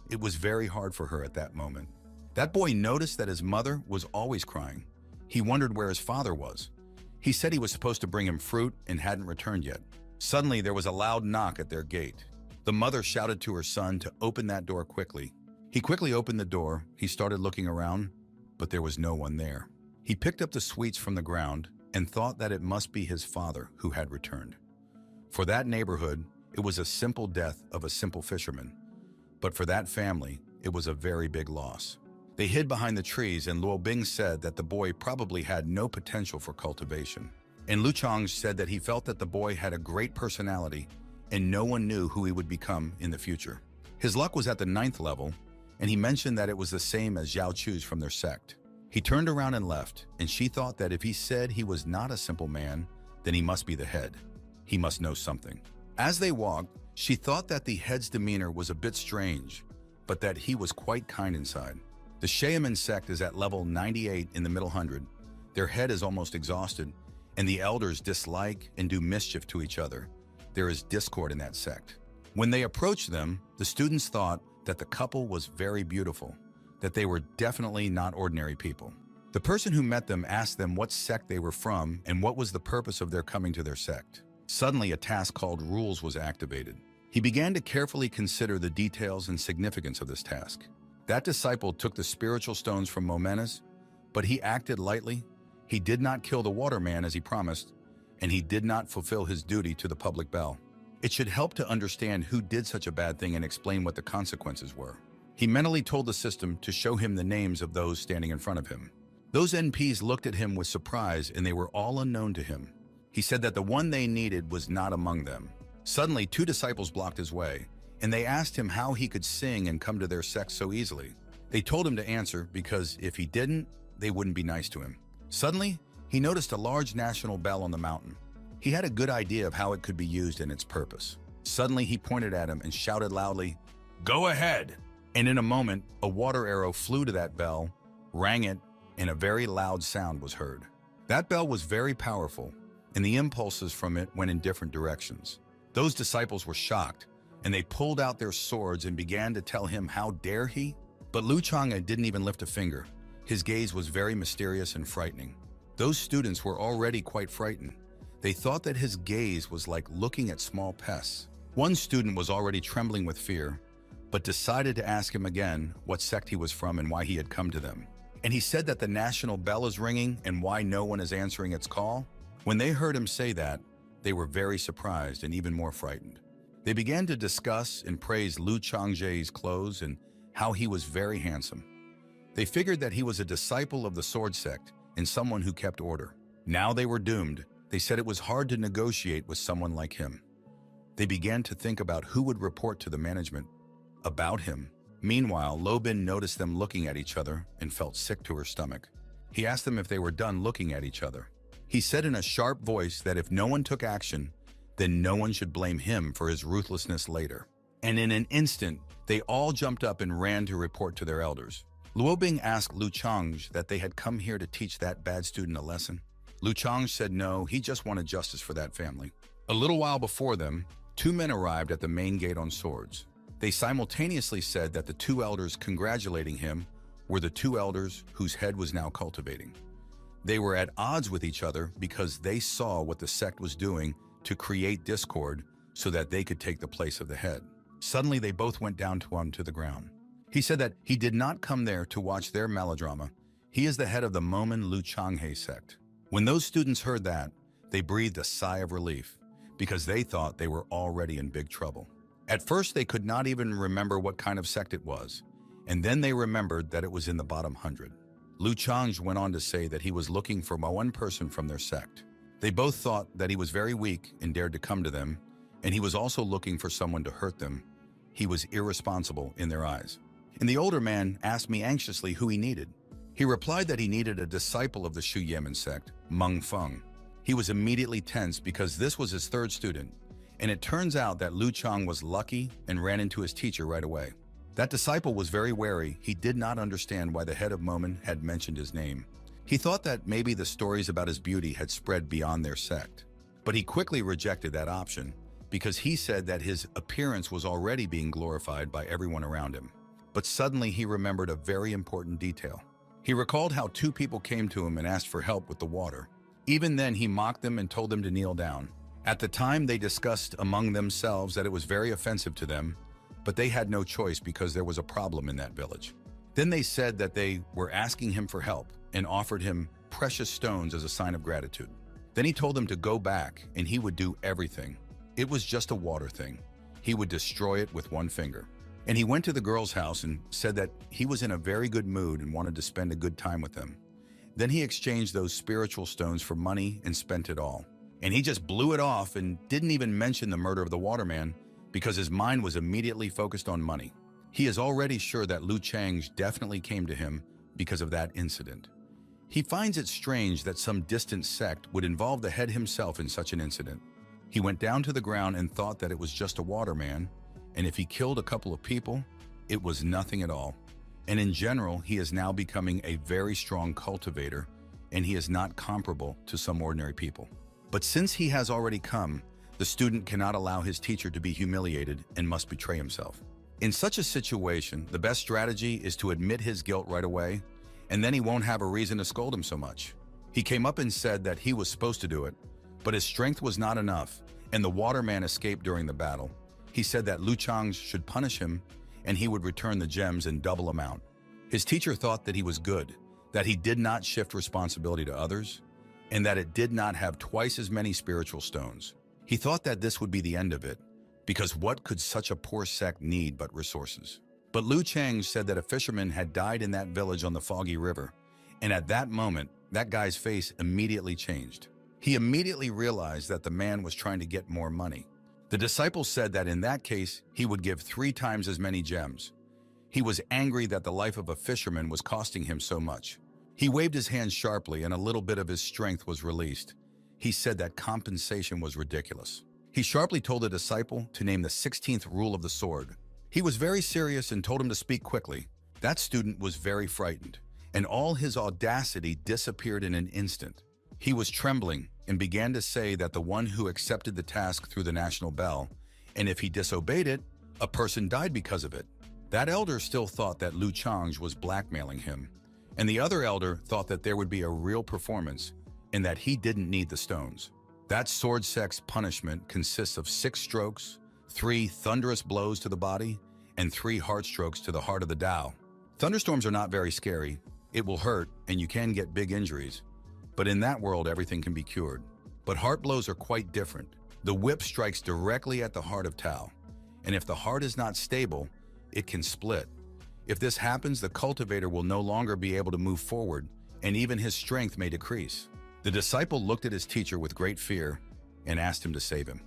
It was very hard for her at that moment. That boy noticed that his mother was always crying. He wondered where his father was. He said he was supposed to bring him fruit and hadn't returned yet. Suddenly, there was a loud knock at their gate. The mother shouted to her son to open that door quickly. He quickly opened the door. He started looking around, but there was no one there. He picked up the sweets from the ground and thought that it must be his father who had returned. For that neighborhood, it was a simple death of a simple fisherman. But for that family, it was a very big loss. They hid behind the trees, and Luo Bing said that the boy probably had no potential for cultivation. And Lu Chang said that he felt that the boy had a great personality and no one knew who he would become in the future. His luck was at the 9th level, and he mentioned that it was the same as Xiao Chu's from their sect. He turned around and left, and she thought that if he said he was not a simple man, then he must be the head. He must know something. As they walked, She thought that the head's demeanor was a bit strange, but that he was quite kind inside. The Xiao sect is at level 98 in the middle hundred. Their head is almost exhausted, and the elders dislike and do mischief to each other. There is discord in that sect. When they approached them, the students thought that the couple was very beautiful, that they were definitely not ordinary people. The person who met them asked them what sect they were from and what was the purpose of their coming to their sect. Suddenly, a task called Rules was activated. He began to carefully consider the details and significance of this task. That disciple took the spiritual stones from Mman, but he acted lightly. He did not kill the waterman as he promised, and he did not fulfill his duty to the public bell. It should help to understand who did such a bad thing and explain what the consequences were. He mentally told the system to show him the names of those standing in front of him. Those NPs looked at him with surprise, and they were all unknown to him. He said that the one they needed was not among them. Suddenly, 2 disciples blocked his way, and they asked him how he could sing and come to their sect so easily. They told him to answer because if he didn't, they wouldn't be nice to him. Suddenly, he noticed a large national bell on the mountain. He had a good idea of how it could be used and its purpose. Suddenly, he pointed at him and shouted loudly, "Go ahead!" And in a moment, a water arrow flew to that bell, rang it, and a very loud sound was heard. That bell was very powerful, and the impulses from it went in different directions. Those disciples were shocked, and they pulled out their swords and began to tell him how dare he. But Lu Chang'e didn't even lift a finger. His gaze was very mysterious and frightening. Those students were already quite frightened. They thought that his gaze was like looking at small pests. One student was already trembling with fear, but decided to ask him again what sect he was from and why he had come to them. And he said that the national bell is ringing and why no one is answering its call. When they heard him say that, they were very surprised and even more frightened. They began to discuss and praise Lu Chang'e's clothes and how he was very handsome. They figured that he was a disciple of the sword sect and someone who kept order. Now they were doomed. They said it was hard to negotiate with someone like him. They began to think about who would report to the management about him. Meanwhile, Lobin noticed them looking at each other and felt sick to her stomach. He asked them if they were done looking at each other. He said in a sharp voice that if no one took action, then no one should blame him for his ruthlessness later. And in an instant, they all jumped up and ran to report to their elders. Luobing asked Lu Chang'e that they had come here to teach that bad student a lesson. Lu Chang'e said no, he just wanted justice for that family. A little while before them, 2 men arrived at the main gate on swords. They simultaneously said that the 2 elders congratulating him were the 2 elders whose head was now cultivating. They were at odds with each other because they saw what the sect was doing to create discord so that they could take the place of the head. Suddenly, they both went down onto the ground. He said that he did not come there to watch their melodrama. He is the head of the Mman Lu Chang'e sect. When those students heard that, they breathed a sigh of relief because they thought they were already in big trouble. At first, they could not even remember what kind of sect it was, and then they remembered that it was in the bottom 100. Lu Chang'e went on to say that he was looking for one person from their sect. They both thought that he was very weak and dared to come to them, and he was also looking for someone to hurt them. He was irresponsible in their eyes. And the older man asked me anxiously who he needed. He replied that he needed a disciple of the Shu Yemen sect, Meng Feng. He was immediately tense because this was his 3rd student, and it turns out that Lu Chang'e was lucky and ran into his teacher right away. That disciple was very wary. He did not understand why the head of Mman had mentioned his name. He thought that maybe the stories about his beauty had spread beyond their sect. But he quickly rejected that option because he said that his appearance was already being glorified by everyone around him. But suddenly he remembered a very important detail. He recalled how 2 people came to him and asked for help with the water. Even then, he mocked them and told them to kneel down. At the time, they discussed among themselves that it was very offensive to them, but they had no choice because there was a problem in that village. Then they said that they were asking him for help and offered him precious stones as a sign of gratitude. Then he told them to go back and he would do everything. It was just a water thing. He would destroy it with 1 finger. And he went to the girl's house and said that he was in a very good mood and wanted to spend a good time with them. Then he exchanged those spiritual stones for money and spent it all. And he just blew it off and didn't even mention the murder of the waterman because his mind was immediately focused on money. He is already sure that Lu Chang'e definitely came to him because of that incident. He finds it strange that some distant sect would involve the head himself in such an incident. He went down to the ground and thought that it was just a waterman, and if he killed a couple of people, it was nothing at all. And in general, he is now becoming a very strong cultivator, and he is not comparable to some ordinary people. But since he has already come, the student cannot allow his teacher to be humiliated and must betray himself. In such a situation, the best strategy is to admit his guilt right away, and then he won't have a reason to scold him so much. He came up and said that he was supposed to do it, but his strength was not enough, and the waterman escaped during the battle. He said that Lu Chang should punish him, and he would return the gems in double amount. His teacher thought that he was good, that he did not shift responsibility to others, and that it did not have twice as many spiritual stones. He thought that this would be the end of it, because what could such a poor sect need but resources? But Lu Chang said that a fisherman had died in that village on the foggy river, and at that moment, that guy's face immediately changed. He immediately realized that the man was trying to get more money. The disciple said that in that case, he would give 3 times as many gems. He was angry that the life of a fisherman was costing him so much. He waved his hand sharply and a little bit of his strength was released. He said that compensation was ridiculous. He sharply told the disciple to name the 16th rule of the sword. He was very serious and told him to speak quickly. That student was very frightened, and all his audacity disappeared in an instant. He was trembling and began to say that the one who accepted the task threw the national bell, and if he disobeyed it, a person died because of it. That elder still thought that Lu Chang was blackmailing him, and the other elder thought that there would be a real performance and that he didn't need the stones. That sword sect's punishment consists of 6 strokes, 3 thunderous blows to the body, and 3 heart strokes to the heart of the Tao. Thunderstorms are not very scary. It will hurt, and you can get big injuries. But in that world, everything can be cured. But heart blows are quite different. The whip strikes directly at the heart of Tao, and if the heart is not stable, it can split. If this happens, the cultivator will no longer be able to move forward, and even his strength may decrease. The disciple looked at his teacher with great fear and asked him to save him.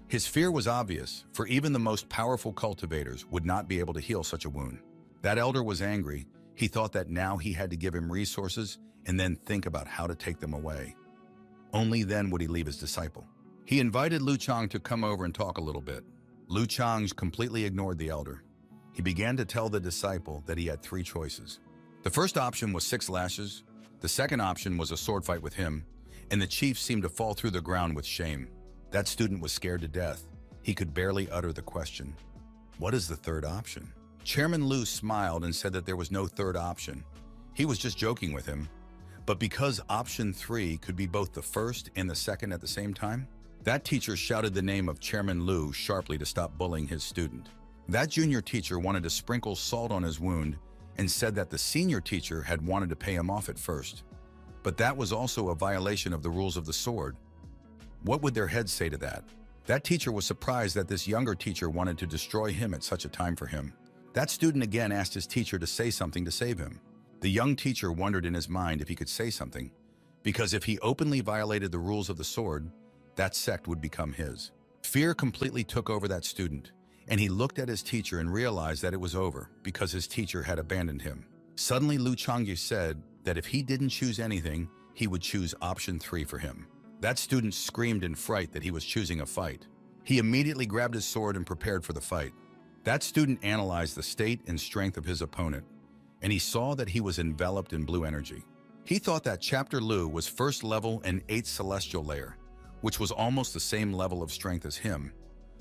His fear was obvious, for even the most powerful cultivators would not be able to heal such a wound. That elder was angry. He thought that now he had to give him resources and then think about how to take them away. Only then would he leave his disciple. He invited Lu Chang to come over and talk a little bit. Lu Chang completely ignored the elder. He began to tell the disciple that he had 3 choices. The first option was 6 lashes, the second option was a sword fight with him, and the chief seemed to fall through the ground with shame. That student was scared to death. He could barely utter the question, "What is the third option?" Chairman Lu smiled and said that there was no third option. He was just joking with him. But because option 3 could be both the first and the second at the same time, that teacher shouted the name of Chairman Lu sharply to stop bullying his student. That junior teacher wanted to sprinkle salt on his wound and said that the senior teacher had wanted to pay him off at first. But that was also a violation of the rules of the sword. What would their heads say to that? That teacher was surprised that this younger teacher wanted to destroy him at such a time for him. That student again asked his teacher to say something to save him. The young teacher wondered in his mind if he could say something, because if he openly violated the rules of the sword, that sect would become his. Fear completely took over that student, and he looked at his teacher and realized that it was over because his teacher had abandoned him. Suddenly, Lu Changyu said that if he didn't choose anything, he would choose option 3 for him. That student screamed in fright that he was choosing a fight. He immediately grabbed his sword and prepared for the fight. That student analyzed the state and strength of his opponent, and he saw that he was enveloped in blue energy. He thought that Chapter Lu was 1st level and 8th celestial layer, which was almost the same level of strength as him,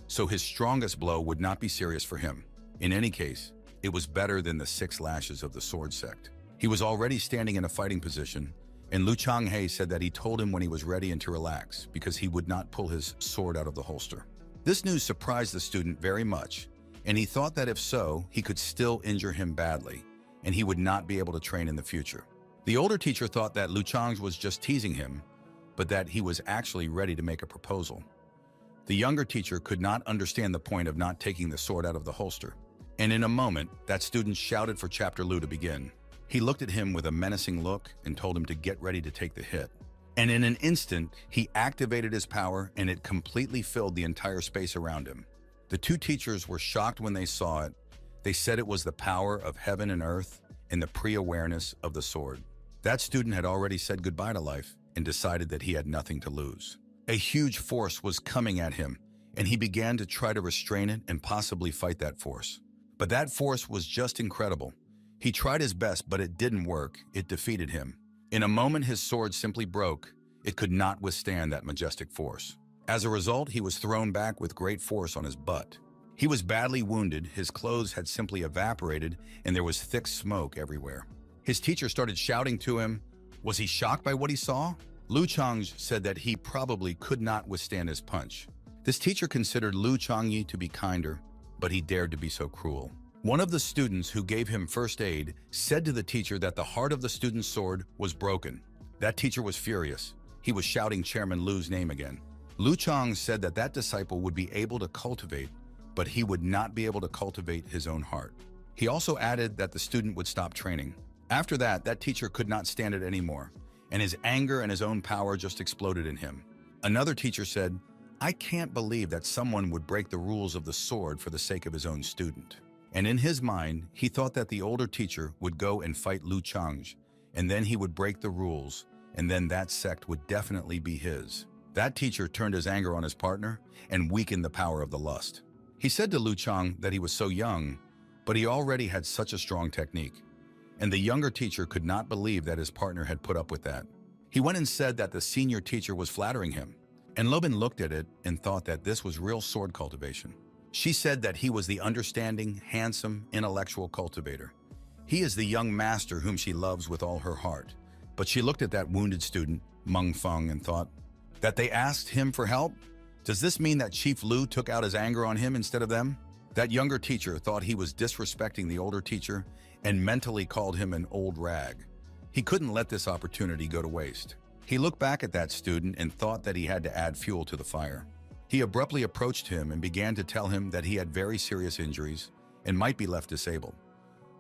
so his strongest blow would not be serious for him. In any case, it was better than the 6 lashes of the sword sect. He was already standing in a fighting position, and Lu Changhe said that he told him when he was ready and to relax because he would not pull his sword out of the holster. This news surprised the student very much, and he thought that if so, he could still injure him badly, and he would not be able to train in the future. The older teacher thought that Lu Chang was just teasing him, but that he was actually ready to make a proposal. The younger teacher could not understand the point of not taking the sword out of the holster, and in a moment, that student shouted for Chapter Lu to begin. He looked at him with a menacing look and told him to get ready to take the hit. And in an instant, he activated his power and it completely filled the entire space around him. The 2 teachers were shocked when they saw it. They said it was the power of heaven and earth and the pre-awareness of the sword. That student had already said goodbye to life and decided that he had nothing to lose. A huge force was coming at him, and he began to try to restrain it and possibly fight that force. But that force was just incredible. He tried his best, but it didn't work. It defeated him. In a moment, his sword simply broke. It could not withstand that majestic force. As a result, he was thrown back with great force on his butt. He was badly wounded, his clothes had simply evaporated, and there was thick smoke everywhere. His teacher started shouting to him. Was he shocked by what he saw? Lu Changji said that he probably could not withstand his punch. This teacher considered Lu Changyi to be kinder, but he dared to be so cruel. One of the students who gave him first aid said to the teacher that the heart of the student's sword was broken. That teacher was furious. He was shouting Chairman Lu's name again. Lu Chang said that that disciple would be able to cultivate, but he would not be able to cultivate his own heart. He also added that the student would stop training. After that, that teacher could not stand it anymore, and his anger and his own power just exploded in him. Another teacher said, I can't believe that someone would break the rules of the sword for the sake of his own student. And in his mind, he thought that the older teacher would go and fight Lu Changji, and then he would break the rules, and then that sect would definitely be his. That teacher turned his anger on his partner and weakened the power of the lust. He said to Lu Chang that he was so young, but he already had such a strong technique. And the younger teacher could not believe that his partner had put up with that. He went and said that the senior teacher was flattering him. And Lobin looked at it and thought that this was real sword cultivation. She said that he was the understanding, handsome, intellectual cultivator. He is the young master whom she loves with all her heart. But she looked at that wounded student, Meng Feng, and thought that they asked him for help? Does this mean that Chief Lu took out his anger on him instead of them? That younger teacher thought he was disrespecting the older teacher and mentally called him an old rag. He couldn't let this opportunity go to waste. He looked back at that student and thought that he had to add fuel to the fire. He abruptly approached him and began to tell him that he had very serious injuries and might be left disabled.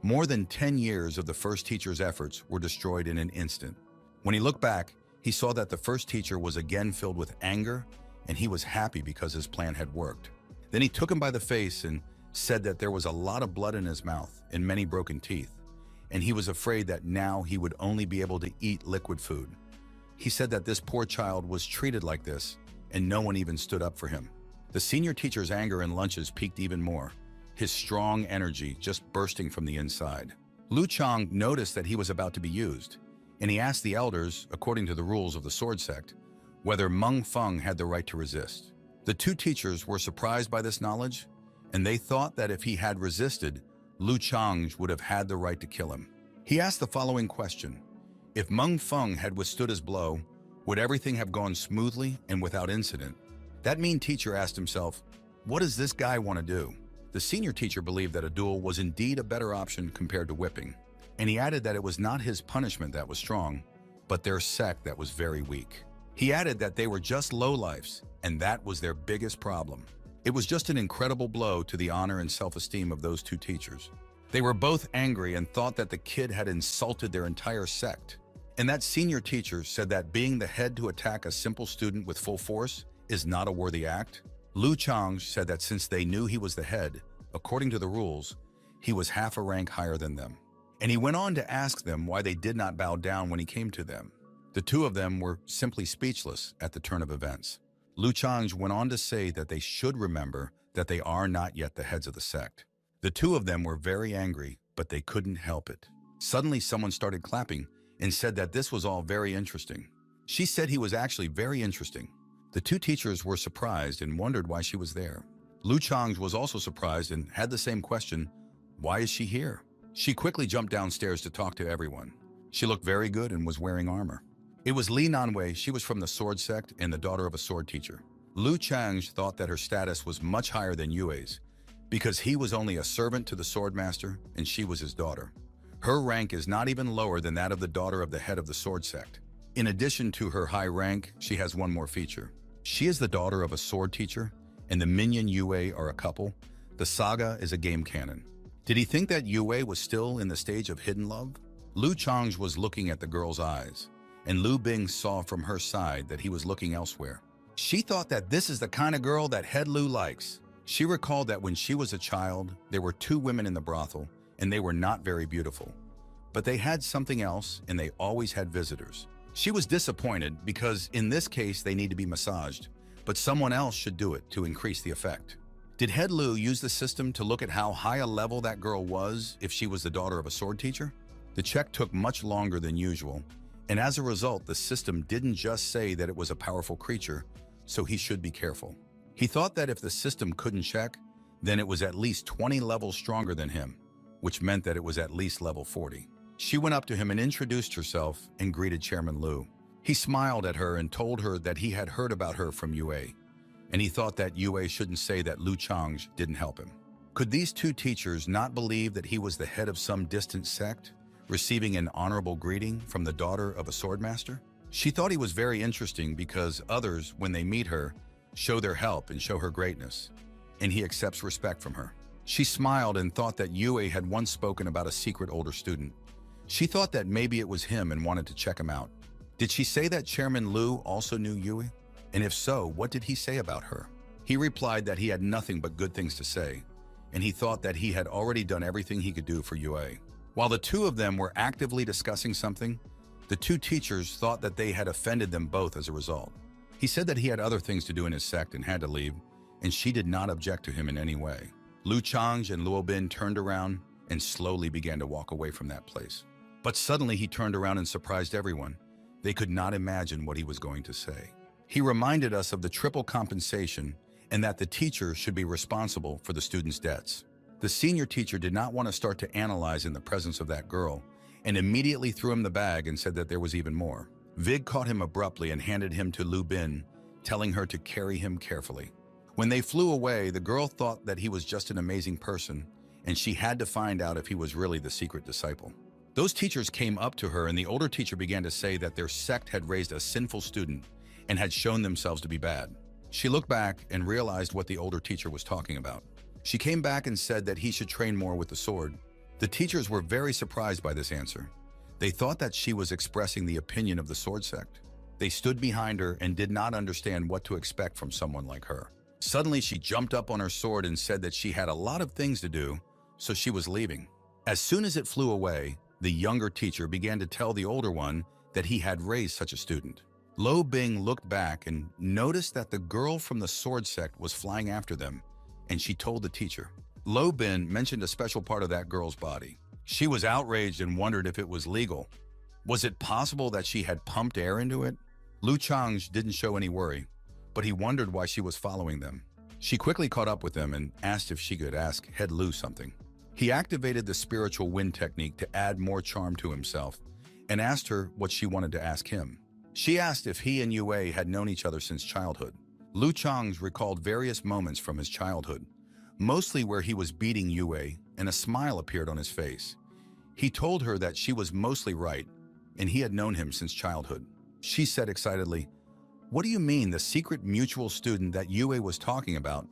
More than 10 years of the first teacher's efforts were destroyed in an instant. When he looked back, he saw that the first teacher was again filled with anger, and he was happy because his plan had worked. Then he took him by the face and said that there was a lot of blood in his mouth and many broken teeth, and he was afraid that now he would only be able to eat liquid food. He said that this poor child was treated like this, and no one even stood up for him. The senior teacher's anger in lunches peaked even more, his strong energy just bursting from the inside. Lu Chang noticed that he was about to be used, and he asked the elders, according to the rules of the sword sect, whether Meng Feng had the right to resist. The two teachers were surprised by this knowledge, and they thought that if he had resisted, Lu Changji would have had the right to kill him. He asked the following question. If Meng Feng had withstood his blow, would everything have gone smoothly and without incident? That mean teacher asked himself, what does this guy want to do? The senior teacher believed that a duel was indeed a better option compared to whipping, and he added that it was not his punishment that was strong, but their sect that was very weak. He added that they were just lowlifes, and that was their biggest problem. It was just an incredible blow to the honor and self-esteem of those two teachers. They were both angry and thought that the kid had insulted their entire sect. And that senior teacher said that being the head to attack a simple student with full force is not a worthy act. Lu Changji said that since they knew he was the head, according to the rules, he was half a rank higher than them. And he went on to ask them why they did not bow down when he came to them. The two of them were simply speechless at the turn of events. Lu Changji went on to say that they should remember that they are not yet the heads of the sect. The two of them were very angry, but they couldn't help it. Suddenly someone started clapping and said that this was all very interesting. She said he was actually very interesting. The two teachers were surprised and wondered why she was there. Lu Changji was also surprised and had the same question, why is she here? She quickly jumped downstairs to talk to everyone. She looked very good and was wearing armor. It was Li Nanwei. She was from the sword sect and the daughter of a sword teacher. Lu Changji thought that her status was much higher than Yue's because he was only a servant to the sword master and she was his daughter. Her rank is not even lower than that of the daughter of the head of the sword sect. In addition to her high rank, she has one more feature. She is the daughter of a sword teacher, and the minion Yue are a couple. The saga is a game canon. Did he think that Yue was still in the stage of hidden love? Lu Changji was looking at the girl's eyes, and Lu Bing saw from her side that he was looking elsewhere. She thought that this is the kind of girl that Head Lu likes. She recalled that when she was a child, there were two women in the brothel, and they were not very beautiful. But they had something else, and they always had visitors. She was disappointed because in this case they need to be massaged, but someone else should do it to increase the effect. Did Head Lu use the system to look at how high a level that girl was if she was the daughter of a sword teacher? The check took much longer than usual, and as a result, the system didn't just say that it was a powerful creature, so he should be careful. He thought that if the system couldn't check, then it was at least 20 levels stronger than him, which meant that it was at least level 40. She went up to him and introduced herself and greeted Chairman Lu. He smiled at her and told her that he had heard about her from Yue, and he thought that Yue shouldn't say that Lu Chang's didn't help him. Could these two teachers not believe that he was the head of some distant sect, receiving an honorable greeting from the daughter of a swordmaster? She thought he was very interesting because others, when they meet her, show their help and show her greatness, and he accepts respect from her. She smiled and thought that Yue had once spoken about a secret older student. She thought that maybe it was him and wanted to check him out. Did she say that Chairman Lu also knew Yue? And if so, what did he say about her? He replied that he had nothing but good things to say, and he thought that he had already done everything he could do for Yue. While the two of them were actively discussing something, the two teachers thought that they had offended them both as a result. He said that he had other things to do in his sect and had to leave, and she did not object to him in any way. Lu Chang's and Luo Bin turned around and slowly began to walk away from that place. But suddenly he turned around and surprised everyone. They could not imagine what he was going to say. He reminded us of the triple compensation and that the teacher should be responsible for the students' debts. The senior teacher did not want to start to analyze in the presence of that girl and immediately threw him the bag and said that there was even more. Vig caught him abruptly and handed him to Lu Bin, telling her to carry him carefully. When they flew away, the girl thought that he was just an amazing person, and she had to find out if he was really the secret disciple. Those teachers came up to her, and the older teacher began to say that their sect had raised a sinful student and had shown themselves to be bad. She looked back and realized what the older teacher was talking about. She came back and said that he should train more with the sword. The teachers were very surprised by this answer. They thought that she was expressing the opinion of the sword sect. They stood behind her and did not understand what to expect from someone like her. Suddenly, she jumped up on her sword and said that she had a lot of things to do, so she was leaving. As soon as it flew away, the younger teacher began to tell the older one that he had raised such a student. Lo Bing looked back and noticed that the girl from the sword sect was flying after them, and she told the teacher. Lo Bin mentioned a special part of that girl's body. She was outraged and wondered if it was legal. Was it possible that she had pumped air into it? Lu Chang's didn't show any worry, but he wondered why she was following them. She quickly caught up with them and asked if she could ask Head Lu something. He activated the spiritual wind technique to add more charm to himself and asked her what she wanted to ask him. She asked if he and Yue had known each other since childhood. Lu Chang's recalled various moments from his childhood, mostly where he was beating Yue, and a smile appeared on his face. He told her that she was mostly right, and he had known him since childhood. She said excitedly, "What do you mean, the secret mutual student that Yue was talking about?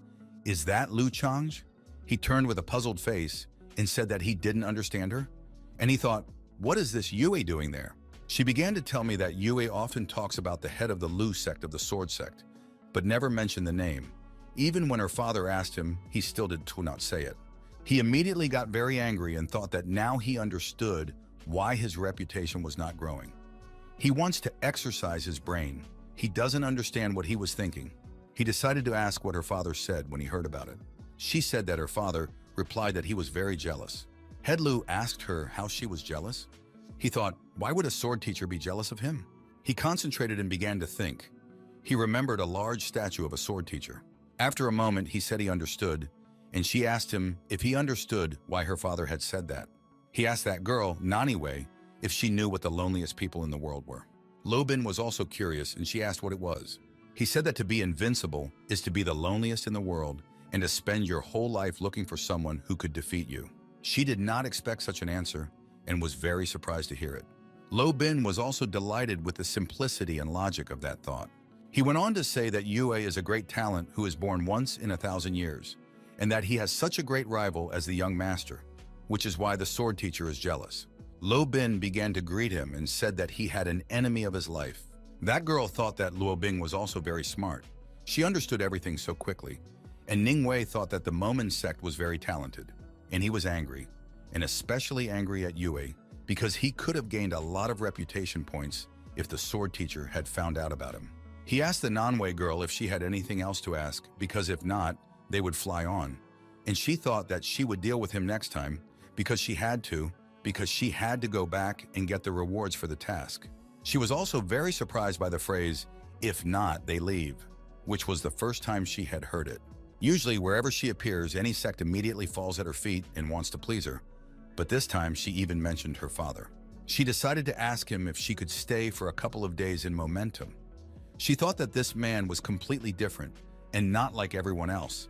Is that Lu Chang's?" He turned with a puzzled face and said that he didn't understand her. And he thought, what is this Yue doing there? She began to tell me that Yue often talks about the head of the Lu sect of the sword sect, but never mentioned the name. Even when her father asked him, he still did not say it. He immediately got very angry and thought that now he understood why his reputation was not growing. He wants to exercise his brain. He doesn't understand what he was thinking. He decided to ask what her father said when he heard about it. She said that her father replied that he was very jealous. Head Lu asked her how she was jealous. He thought, why would a sword teacher be jealous of him? He concentrated and began to think. He remembered a large statue of a sword teacher. After a moment, he said he understood, and she asked him if he understood why her father had said that. He asked that girl, Naniwei, if she knew what the loneliest people in the world were. Lobin was also curious, and she asked what it was. He said that to be invincible is to be the loneliest in the world and to spend your whole life looking for someone who could defeat you. She did not expect such an answer and was very surprised to hear it. Lo Bin was also delighted with the simplicity and logic of that thought. He went on to say that Yue is a great talent who is born once in 1,000 years, and that he has such a great rival as the young master, which is why the sword teacher is jealous. Lo Bin began to greet him and said that he had an enemy of his life. That girl thought that Luo Bing was also very smart. She understood everything so quickly, and Ning Wei thought that the Mman sect was very talented, and he was angry, and especially angry at Yue, because he could have gained a lot of reputation points if the sword teacher had found out about him. He asked the Nanwei girl if she had anything else to ask, because if not, they would fly on. And she thought that she would deal with him next time because she had to go back and get the rewards for the task. She was also very surprised by the phrase, "If not, they leave," which was the first time she had heard it. Usually, wherever she appears, any sect immediately falls at her feet and wants to please her. But this time, she even mentioned her father. She decided to ask him if she could stay for a couple of days in Momentum. She thought that this man was completely different and not like everyone else.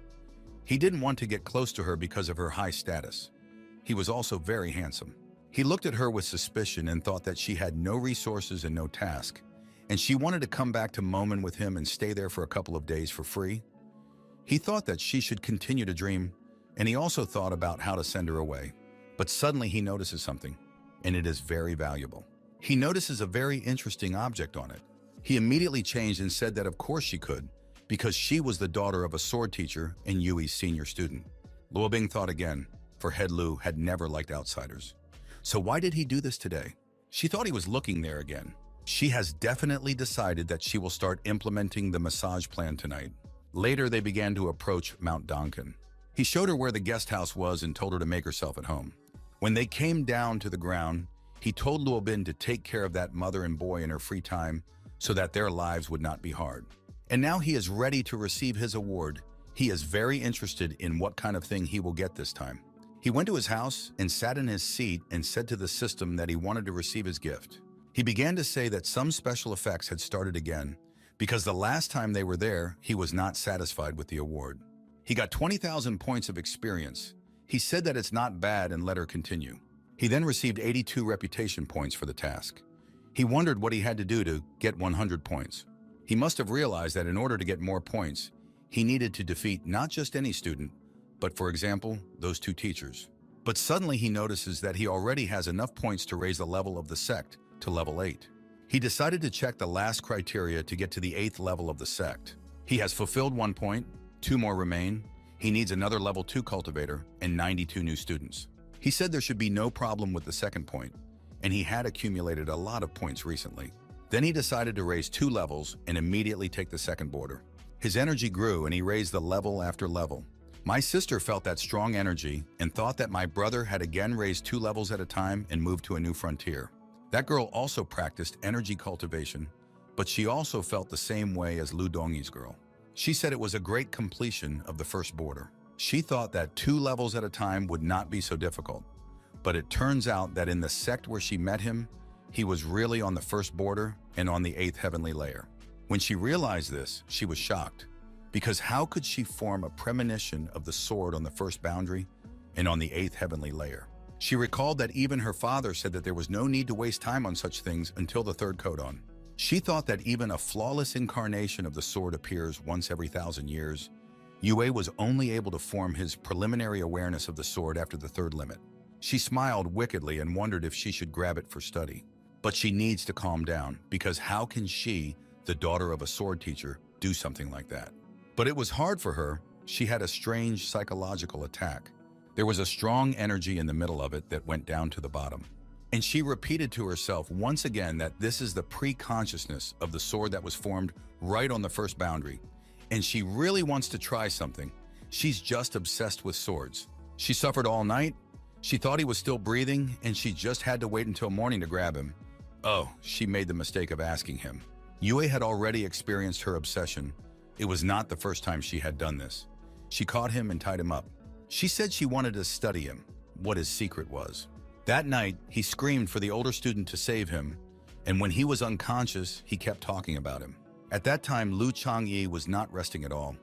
He didn't want to get close to her because of her high status. He was also very handsome. He looked at her with suspicion and thought that she had no resources and no task, and she wanted to come back to Momen with him and stay there for a couple of days for free. He thought that she should continue to dream, and he also thought about how to send her away. But suddenly he notices something, and it is very valuable. He notices a very interesting object on it. He immediately changed and said that of course she could, because she was the daughter of a sword teacher and Yui's senior student. Luobing thought again, for Head Lu had never liked outsiders. So why did he do this today? She thought he was looking there again. She has definitely decided that she will start implementing the massage plan tonight. Later, they began to approach Mount Donkin. He showed her where the guest house was and told her to make herself at home. When they came down to the ground, he told Luobin to take care of that mother and boy in her free time so that their lives would not be hard. And now he is ready to receive his award. He is very interested in what kind of thing he will get this time. He went to his house and sat in his seat and said to the system that he wanted to receive his gift. He began to say that some special effects had started again because the last time they were there, he was not satisfied with the award. He got 20,000 points of experience. He said that it's not bad and let her continue. He then received 82 reputation points for the task. He wondered what he had to do to get 100 points. He must have realized that in order to get more points, he needed to defeat not just any student, but for example, those two teachers. But suddenly he notices that he already has enough points to raise the level of the sect to level 8. He decided to check the last criteria to get to the 8th level of the sect. He has fulfilled 1 point, 2 more remain. He needs another level 2 cultivator and 92 new students. He said there should be no problem with the second point, and he had accumulated a lot of points recently. Then he decided to raise 2 levels and immediately take the second border. His energy grew and he raised the level after level. My sister felt that strong energy and thought that my brother had again raised 2 levels at a time and moved to a new frontier. That girl also practiced energy cultivation, but she also felt the same way as Lu Dongyi's girl. She said it was a great completion of the first border. She thought that 2 levels at a time would not be so difficult, but it turns out that in the sect where she met him, he was really on the first border and on the 8th heavenly layer. When she realized this, she was shocked. Because how could she form a premonition of the sword on the first boundary and on the 8th heavenly layer? She recalled that even her father said that there was no need to waste time on such things until the 3rd codon. She thought that even a flawless incarnation of the sword appears once every 1,000 years. Yue was only able to form his preliminary awareness of the sword after the 3rd limit. She smiled wickedly and wondered if she should grab it for study. But she needs to calm down, because how can she, the daughter of a sword teacher, do something like that? But it was hard for her. She had a strange psychological attack. There was a strong energy in the middle of it that went down to the bottom. And she repeated to herself once again that this is the pre-consciousness of the sword that was formed right on the first boundary. And she really wants to try something. She's just obsessed with swords. She suffered all night. She thought he was still breathing, and she just had to wait until morning to grab him. Oh, she made the mistake of asking him. Yue had already experienced her obsession. It was not the first time she had done this. She caught him and tied him up. She said she wanted to study him, what his secret was. That night, he screamed for the older student to save him, and when he was unconscious, he kept talking about him. At that time, Lu Changyi was not resting at all,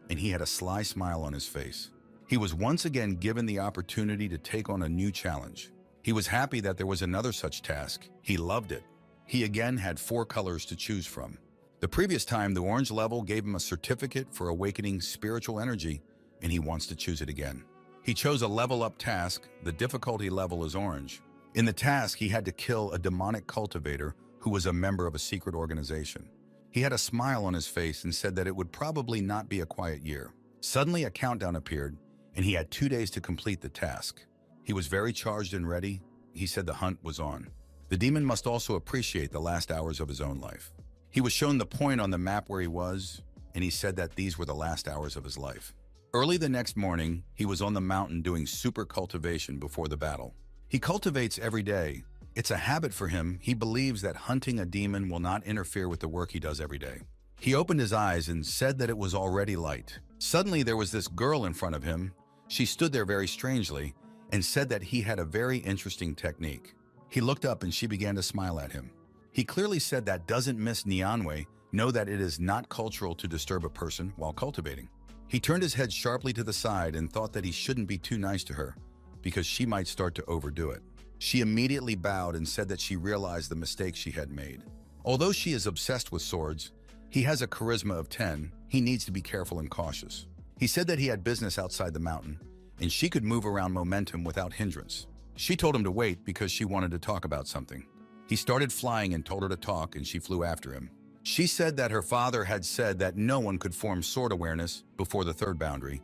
and he had a sly smile on his face. He was once again given the opportunity to take on a new challenge. He was happy that there was another such task. He loved it. He again had 4 colors to choose from. The previous time, the orange level gave him a certificate for awakening spiritual energy, and he wants to choose it again. He chose a level-up task. The difficulty level is orange. In the task, he had to kill a demonic cultivator who was a member of a secret organization. He had a smile on his face and said that it would probably not be a quiet year. Suddenly, a countdown appeared, and he had 2 days to complete the task. He was very charged and ready. He said the hunt was on. The demon must also appreciate the last hours of his own life. He was shown the point on the map where he was, and he said that these were the last hours of his life. Early the next morning, he was on the mountain doing super cultivation before the battle. He cultivates every day. It's a habit for him. He believes that hunting a demon will not interfere with the work he does every day. He opened his eyes and said that it was already light. Suddenly, there was this girl in front of him. She stood there very strangely and said that he had a very interesting technique. He looked up and she began to smile at him. He clearly said that doesn't Miss Nianwei know that it is not cultural to disturb a person while cultivating. He turned his head sharply to the side and thought that he shouldn't be too nice to her because she might start to overdo it. She immediately bowed and said that she realized the mistake she had made. Although she is obsessed with swords, he has a charisma of 10. He needs to be careful and cautious. He said that he had business outside the mountain, and she could move around momentum without hindrance. She told him to wait because she wanted to talk about something. He started flying and told her to talk, and she flew after him. She said that her father had said that no one could form sword awareness before the third boundary,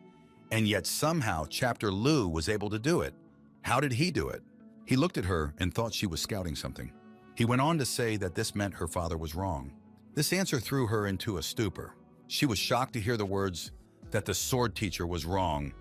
and yet somehow Chapter Lu was able to do it. How did he do it? He looked at her and thought she was scouting something. He went on to say that this meant her father was wrong. This answer threw her into a stupor. She was shocked to hear the words that the sword teacher was wrong.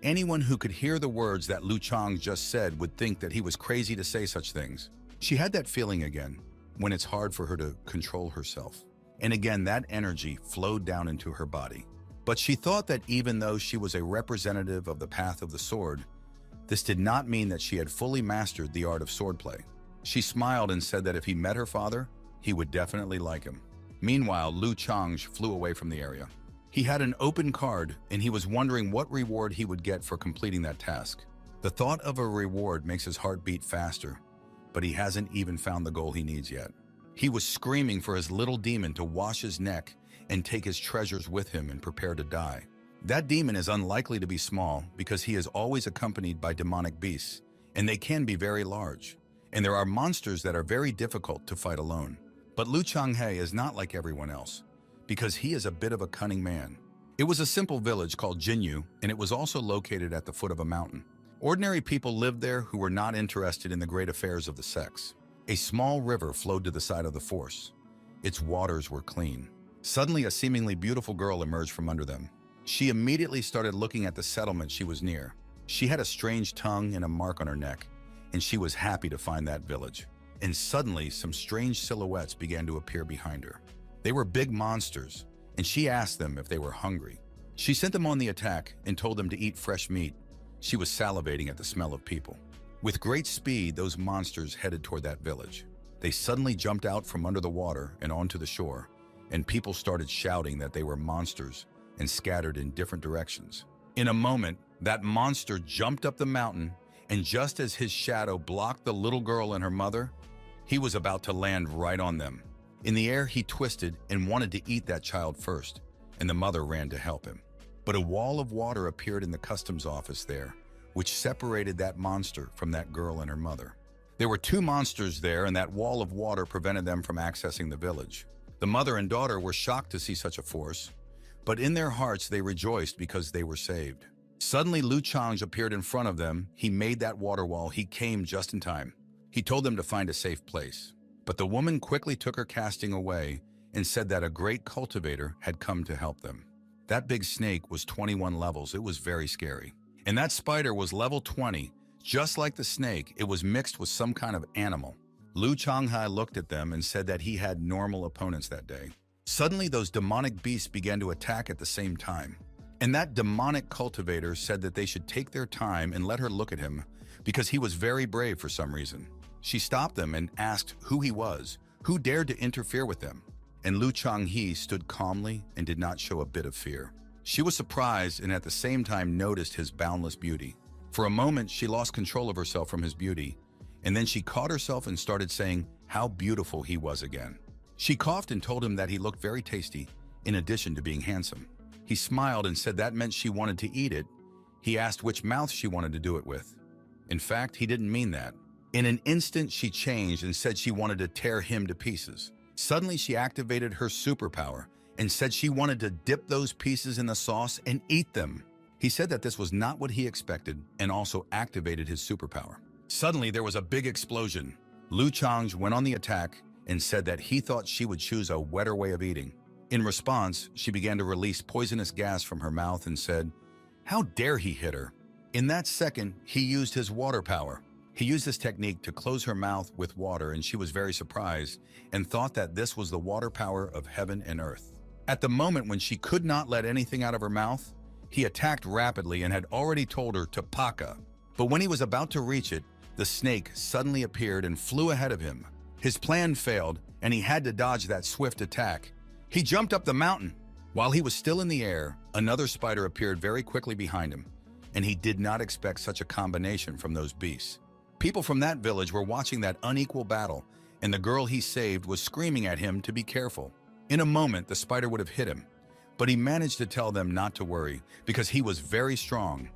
Anyone who could hear the words that Lu Chang just said would think that he was crazy to say such things. She had that feeling again, when it's hard for her to control herself. And again, that energy flowed down into her body. But she thought that even though she was a representative of the path of the sword, this did not mean that she had fully mastered the art of swordplay. She smiled and said that if he met her father, he would definitely like him. Meanwhile, Lu Chang flew away from the area. He had an open card, and he was wondering what reward he would get for completing that task. The thought of a reward makes his heart beat faster, but he hasn't even found the goal he needs yet. He was screaming for his little demon to wash his neck and take his treasures with him and prepare to die. That demon is unlikely to be small because he is always accompanied by demonic beasts, and they can be very large. And there are monsters that are very difficult to fight alone. But Lu Changhe is not like everyone else, because he is a bit of a cunning man. It was a simple village called Jinyu, and it was also located at the foot of a mountain. Ordinary people lived there who were not interested in the great affairs of the sects. A small river flowed to the side of the force. Its waters were clean. Suddenly, a seemingly beautiful girl emerged from under them. She immediately started looking at the settlement she was near. She had a strange tongue and a mark on her neck, and she was happy to find that village. And suddenly, some strange silhouettes began to appear behind her. They were big monsters, and she asked them if they were hungry. She sent them on the attack and told them to eat fresh meat. She was salivating at the smell of people. With great speed, those monsters headed toward that village. They suddenly jumped out from under the water and onto the shore, and people started shouting that they were monsters and scattered in different directions. In a moment, that monster jumped up the mountain, and just as his shadow blocked the little girl and her mother, he was about to land right on them. In the air, he twisted and wanted to eat that child first, and the mother ran to help him. But a wall of water appeared in the customs office there, which separated that monster from that girl and her mother. There were two monsters there, and that wall of water prevented them from accessing the village. The mother and daughter were shocked to see such a force, but in their hearts they rejoiced because they were saved. Suddenly, Lu Chang appeared in front of them. He made that water wall. He came just in time. He told them to find a safe place. But the woman quickly took her casting away and said that a great cultivator had come to help them. That big snake was 21 levels. It was very scary. And that spider was level 20. Just like the snake, it was mixed with some kind of animal. Lu Changhai looked at them and said that he had normal opponents that day. Suddenly, those demonic beasts began to attack at the same time. And that demonic cultivator said that they should take their time and let her look at him because he was very brave for some reason. She stopped them and asked who he was, who dared to interfere with them. And Lu Changhe stood calmly and did not show a bit of fear. She was surprised and at the same time noticed his boundless beauty. For a moment, she lost control of herself from his beauty, and then she caught herself and started saying how beautiful he was again. She coughed and told him that he looked very tasty, in addition to being handsome. He smiled and said that meant she wanted to eat it. He asked which mouth she wanted to do it with. In fact, he didn't mean that. In an instant, she changed and said she wanted to tear him to pieces. Suddenly, she activated her superpower and said she wanted to dip those pieces in the sauce and eat them. He said that this was not what he expected and also activated his superpower. Suddenly, there was a big explosion. Lu Chang's went on the attack and said that he thought she would choose a wetter way of eating. In response, she began to release poisonous gas from her mouth and said, "How dare he hit her?" In that second, he used his water power. He used this technique to close her mouth with water, and she was very surprised and thought that this was the water power of heaven and earth. At the moment when she could not let anything out of her mouth, he attacked rapidly and had already told her to paka. But when he was about to reach it, the snake suddenly appeared and flew ahead of him. His plan failed, and he had to dodge that swift attack. He jumped up the mountain. While he was still in the air, another spider appeared very quickly behind him, and he did not expect such a combination from those beasts. People from that village were watching that unequal battle, and the girl he saved was screaming at him to be careful. In a moment, the spider would have hit him, but he managed to tell them not to worry because he was very strong.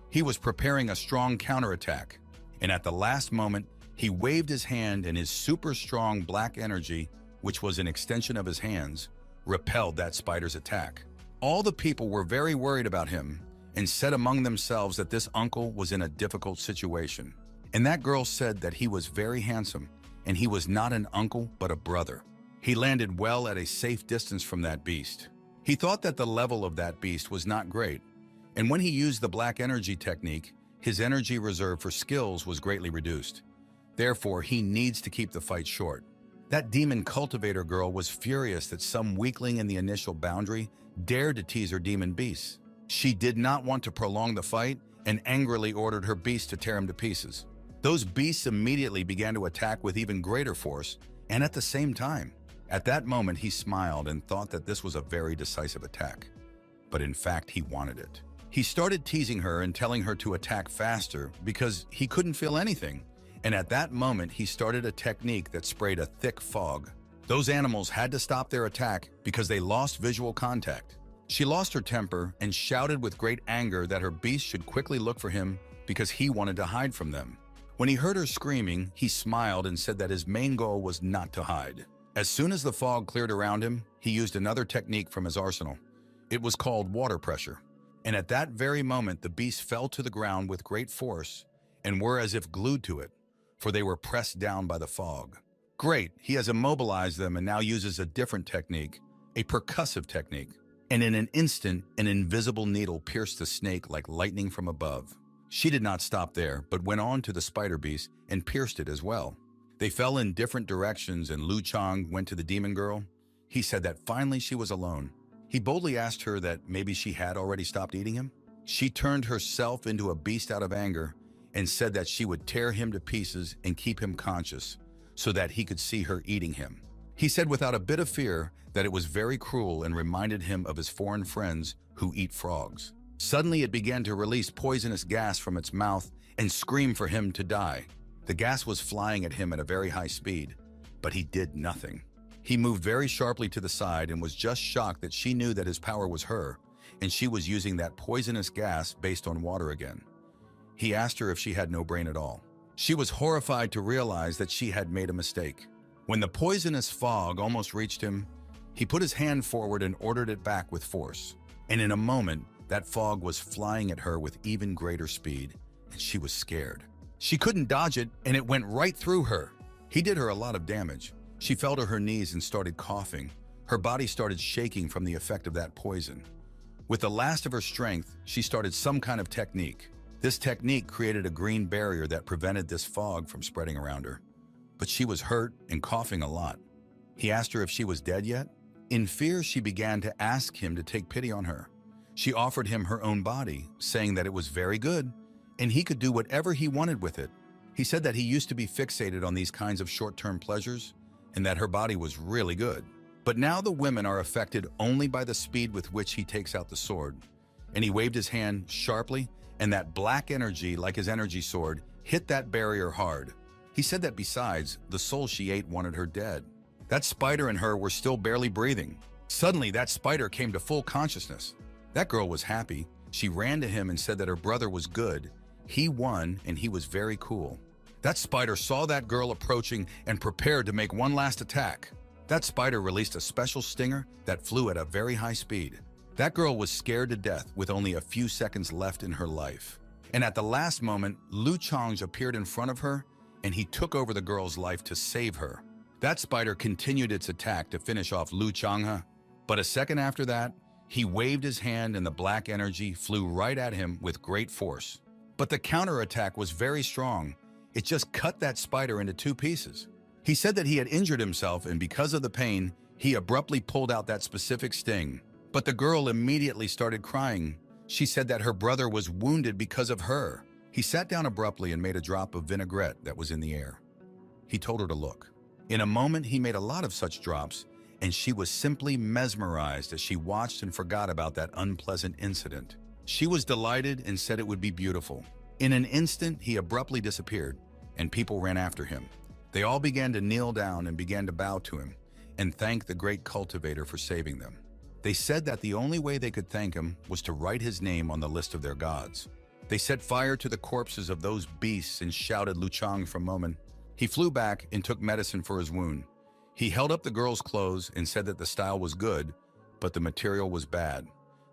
He was preparing a strong counterattack, and at the last moment, he waved his hand and his super strong black energy, which was an extension of his hands, repelled that spider's attack. All the people were very worried about him and said among themselves that this uncle was in a difficult situation. And that girl said that he was very handsome and he was not an uncle but a brother. He landed well at a safe distance from that beast. He thought that the level of that beast was not great, and when he used the black energy technique, his energy reserve for skills was greatly reduced. Therefore, he needs to keep the fight short. That demon cultivator girl was furious that some weakling in the initial boundary dared to tease her demon beasts. She did not want to prolong the fight and angrily ordered her beast to tear him to pieces. Those beasts immediately began to attack with even greater force and at the same time. At that moment, he smiled and thought that this was a very decisive attack. But in fact, he wanted it. He started teasing her and telling her to attack faster because he couldn't feel anything. And at that moment, he started a technique that sprayed a thick fog. Those animals had to stop their attack because they lost visual contact. She lost her temper and shouted with great anger that her beast should quickly look for him because he wanted to hide from them. When he heard her screaming, he smiled and said that his main goal was not to hide. As soon as the fog cleared around him, he used another technique from his arsenal. It was called water pressure. And at that very moment, the beasts fell to the ground with great force and were as if glued to it, for they were pressed down by the fog. Great, he has immobilized them and now uses a different technique, a percussive technique. And in an instant, an invisible needle pierced the snake like lightning from above. She did not stop there, but went on to the spider beast and pierced it as well. They fell in different directions and Lu Chang went to the demon girl. He said that finally she was alone. He boldly asked her that maybe she had already stopped eating him. She turned herself into a beast out of anger and said that she would tear him to pieces and keep him conscious so that he could see her eating him. He said without a bit of fear that it was very cruel and reminded him of his foreign friends who eat frogs. Suddenly it began to release poisonous gas from its mouth and scream for him to die. The gas was flying at him at a very high speed, but he did nothing. He moved very sharply to the side and was just shocked that she knew that his power was her, and she was using that poisonous gas based on water again. He asked her if she had no brain at all. She was horrified to realize that she had made a mistake. When the poisonous fog almost reached him, he put his hand forward and ordered it back with force. And in a moment, that fog was flying at her with even greater speed, and she was scared. She couldn't dodge it, and it went right through her. He did her a lot of damage. She fell to her knees and started coughing. Her body started shaking from the effect of that poison. With the last of her strength, she started some kind of technique. This technique created a green barrier that prevented this fog from spreading around her. But she was hurt and coughing a lot. He asked her if she was dead yet. In fear, she began to ask him to take pity on her. She offered him her own body, saying that it was very good, and he could do whatever he wanted with it. He said that he used to be fixated on these kinds of short-term pleasures, and that her body was really good. But now the women are affected only by the speed with which he takes out the sword. And he waved his hand sharply, and that black energy, like his energy sword, hit that barrier hard. He said that besides, the soul she ate wanted her dead. That spider and her were still barely breathing. Suddenly, that spider came to full consciousness. That girl was happy. She ran to him and said that her brother was good. He won, and he was very cool. That spider saw that girl approaching and prepared to make one last attack. That spider released a special stinger that flew at a very high speed. That girl was scared to death with only a few seconds left in her life. And at the last moment, Lu Chang appeared in front of her and he took over the girl's life to save her. That spider continued its attack to finish off Lu Changhe, but a second after that, he waved his hand and the black energy flew right at him with great force. But the counterattack was very strong. It just cut that spider into two pieces. He said that he had injured himself, and because of the pain, he abruptly pulled out that specific sting. But the girl immediately started crying. She said that her brother was wounded because of her. He sat down abruptly and made a drop of vinaigrette that was in the air. He told her to look. In a moment, he made a lot of such drops, and she was simply mesmerized as she watched and forgot about that unpleasant incident. She was delighted and said it would be beautiful. In an instant, he abruptly disappeared, and people ran after him. They all began to kneel down and began to bow to him and thank the great cultivator for saving them. They said that the only way they could thank him was to write his name on the list of their gods. They set fire to the corpses of those beasts and shouted Lu Chang from Mman. He flew back and took medicine for his wound. He held up the girl's clothes and said that the style was good, but the material was bad.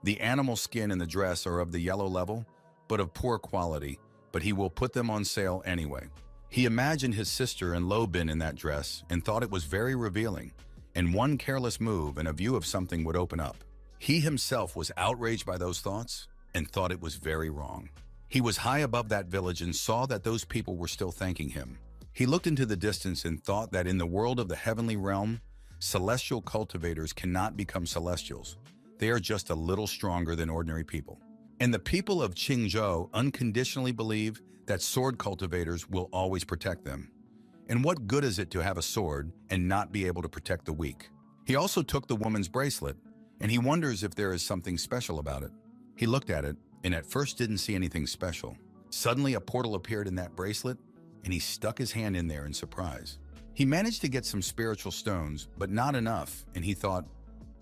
The animal skin and the dress are of the yellow level, but of poor quality, but he will put them on sale anyway. He imagined his sister and Lo Bin in that dress and thought it was very revealing, and one careless move and a view of something would open up. He himself was outraged by those thoughts and thought it was very wrong. He was high above that village and saw that those people were still thanking him. He looked into the distance and thought that in the world of the heavenly realm, celestial cultivators cannot become celestials. They are just a little stronger than ordinary people. And the people of Qingzhou unconditionally believe that sword cultivators will always protect them. And what good is it to have a sword and not be able to protect the weak? He also took the woman's bracelet, and he wonders if there is something special about it. He looked at it, and at first didn't see anything special. Suddenly a portal appeared in that bracelet, and he stuck his hand in there in surprise. He managed to get some spiritual stones, but not enough, and he thought,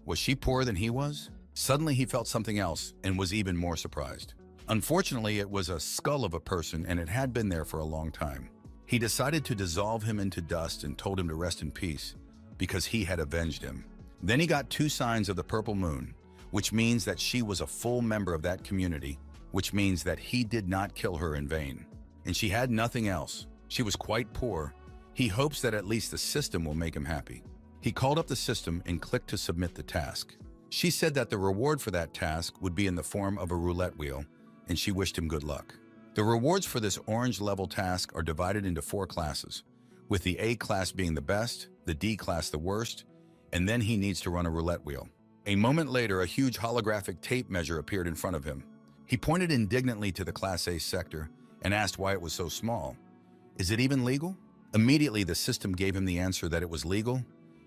was she poorer than he was? Suddenly he felt something else and was even more surprised. Unfortunately, it was a skull of a person, and it had been there for a long time. He decided to dissolve him into dust and told him to rest in peace because he had avenged him. Then he got 2 signs of the purple moon, which means that she was a full member of that community, which means that he did not kill her in vain. And she had nothing else. She was quite poor. He hopes that at least the system will make him happy. He called up the system and clicked to submit the task. She said that the reward for that task would be in the form of a roulette wheel, and she wished him good luck. The rewards for this orange level task are divided into 4 classes, with the A class being the best, the D class the worst, and then he needs to run a roulette wheel. A moment later, a huge holographic tape measure appeared in front of him. He pointed indignantly to the Class A sector and asked why it was so small. Is it even legal? Immediately, the system gave him the answer that it was legal,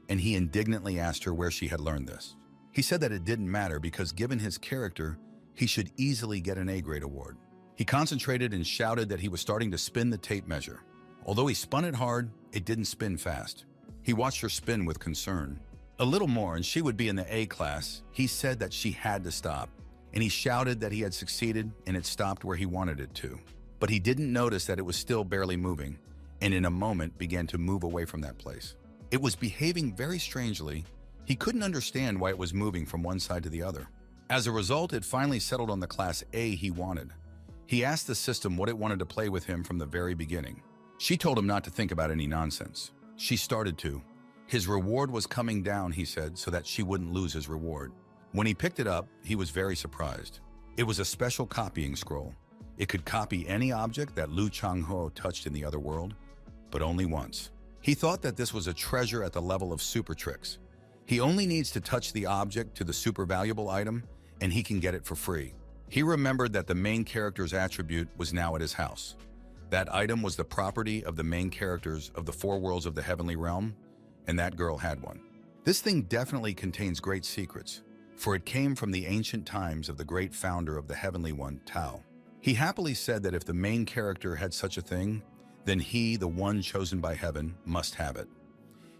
and he indignantly asked her where she had learned this. He said that it didn't matter because given his character, he should easily get an A-grade award. He concentrated and shouted that he was starting to spin the tape measure. Although he spun it hard, it didn't spin fast. He watched her spin with concern. A little more and she would be in the A class. He said that she had to stop, and he shouted that he had succeeded and it stopped where he wanted it to. But he didn't notice that it was still barely moving, and in a moment began to move away from that place. It was behaving very strangely. He couldn't understand why it was moving from one side to the other. As a result, it finally settled on the Class A he wanted. He asked the system what it wanted to play with him from the very beginning. She told him not to think about any nonsense. She started to. His reward was coming down, he said, so that she wouldn't lose his reward. When he picked it up, he was very surprised. It was a special copying scroll. It could copy any object that Lu Changhe touched in the other world, but only once. He thought that this was a treasure at the level of super tricks. He only needs to touch the object to the super valuable item, and he can get it for free. He remembered that the main character's attribute was now at his house. That item was the property of the main characters of the 4 worlds of the heavenly realm, and that girl had one. This thing definitely contains great secrets, for it came from the ancient times of the great founder of the heavenly one, Tao. He happily said that if the main character had such a thing, then he, the one chosen by heaven, must have it.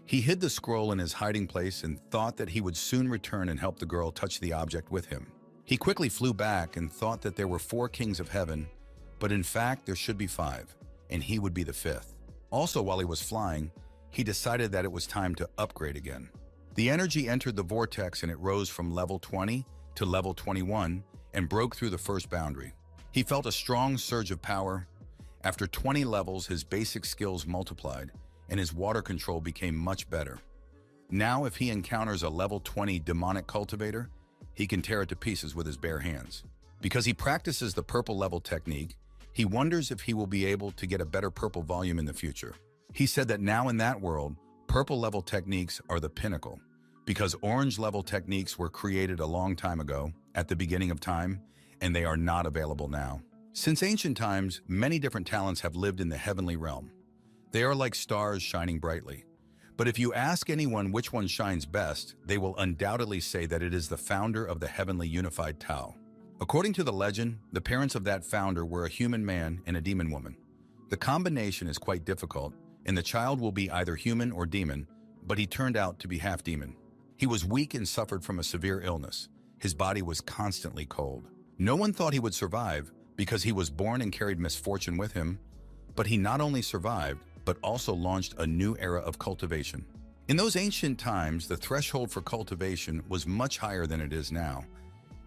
He hid the scroll in his hiding place and thought that he would soon return and help the girl touch the object with him. He quickly flew back and thought that there were 4 kings of heaven, but in fact there should be 5, and he would be the 5th. Also, while he was flying, he decided that it was time to upgrade again. The energy entered the vortex and it rose from level 20 to level 21 and broke through the first boundary. He felt a strong surge of power, After 20 levels, his basic skills multiplied, and his water control became much better. Now, if he encounters a level 20 demonic cultivator, he can tear it to pieces with his bare hands. Because he practices the purple level technique, he wonders if he will be able to get a better purple volume in the future. He said that now in that world, purple level techniques are the pinnacle, because orange level techniques were created a long time ago, at the beginning of time, and they are not available now. Since ancient times, many different talents have lived in the heavenly realm. They are like stars shining brightly. But if you ask anyone which one shines best, they will undoubtedly say that it is the founder of the heavenly unified Tao. According to the legend, the parents of that founder were a human man and a demon woman. The combination is quite difficult, and the child will be either human or demon, but he turned out to be half demon. He was weak and suffered from a severe illness. His body was constantly cold. No one thought he would survive because he was born and carried misfortune with him, but he not only survived, but also launched a new era of cultivation. In those ancient times, the threshold for cultivation was much higher than it is now,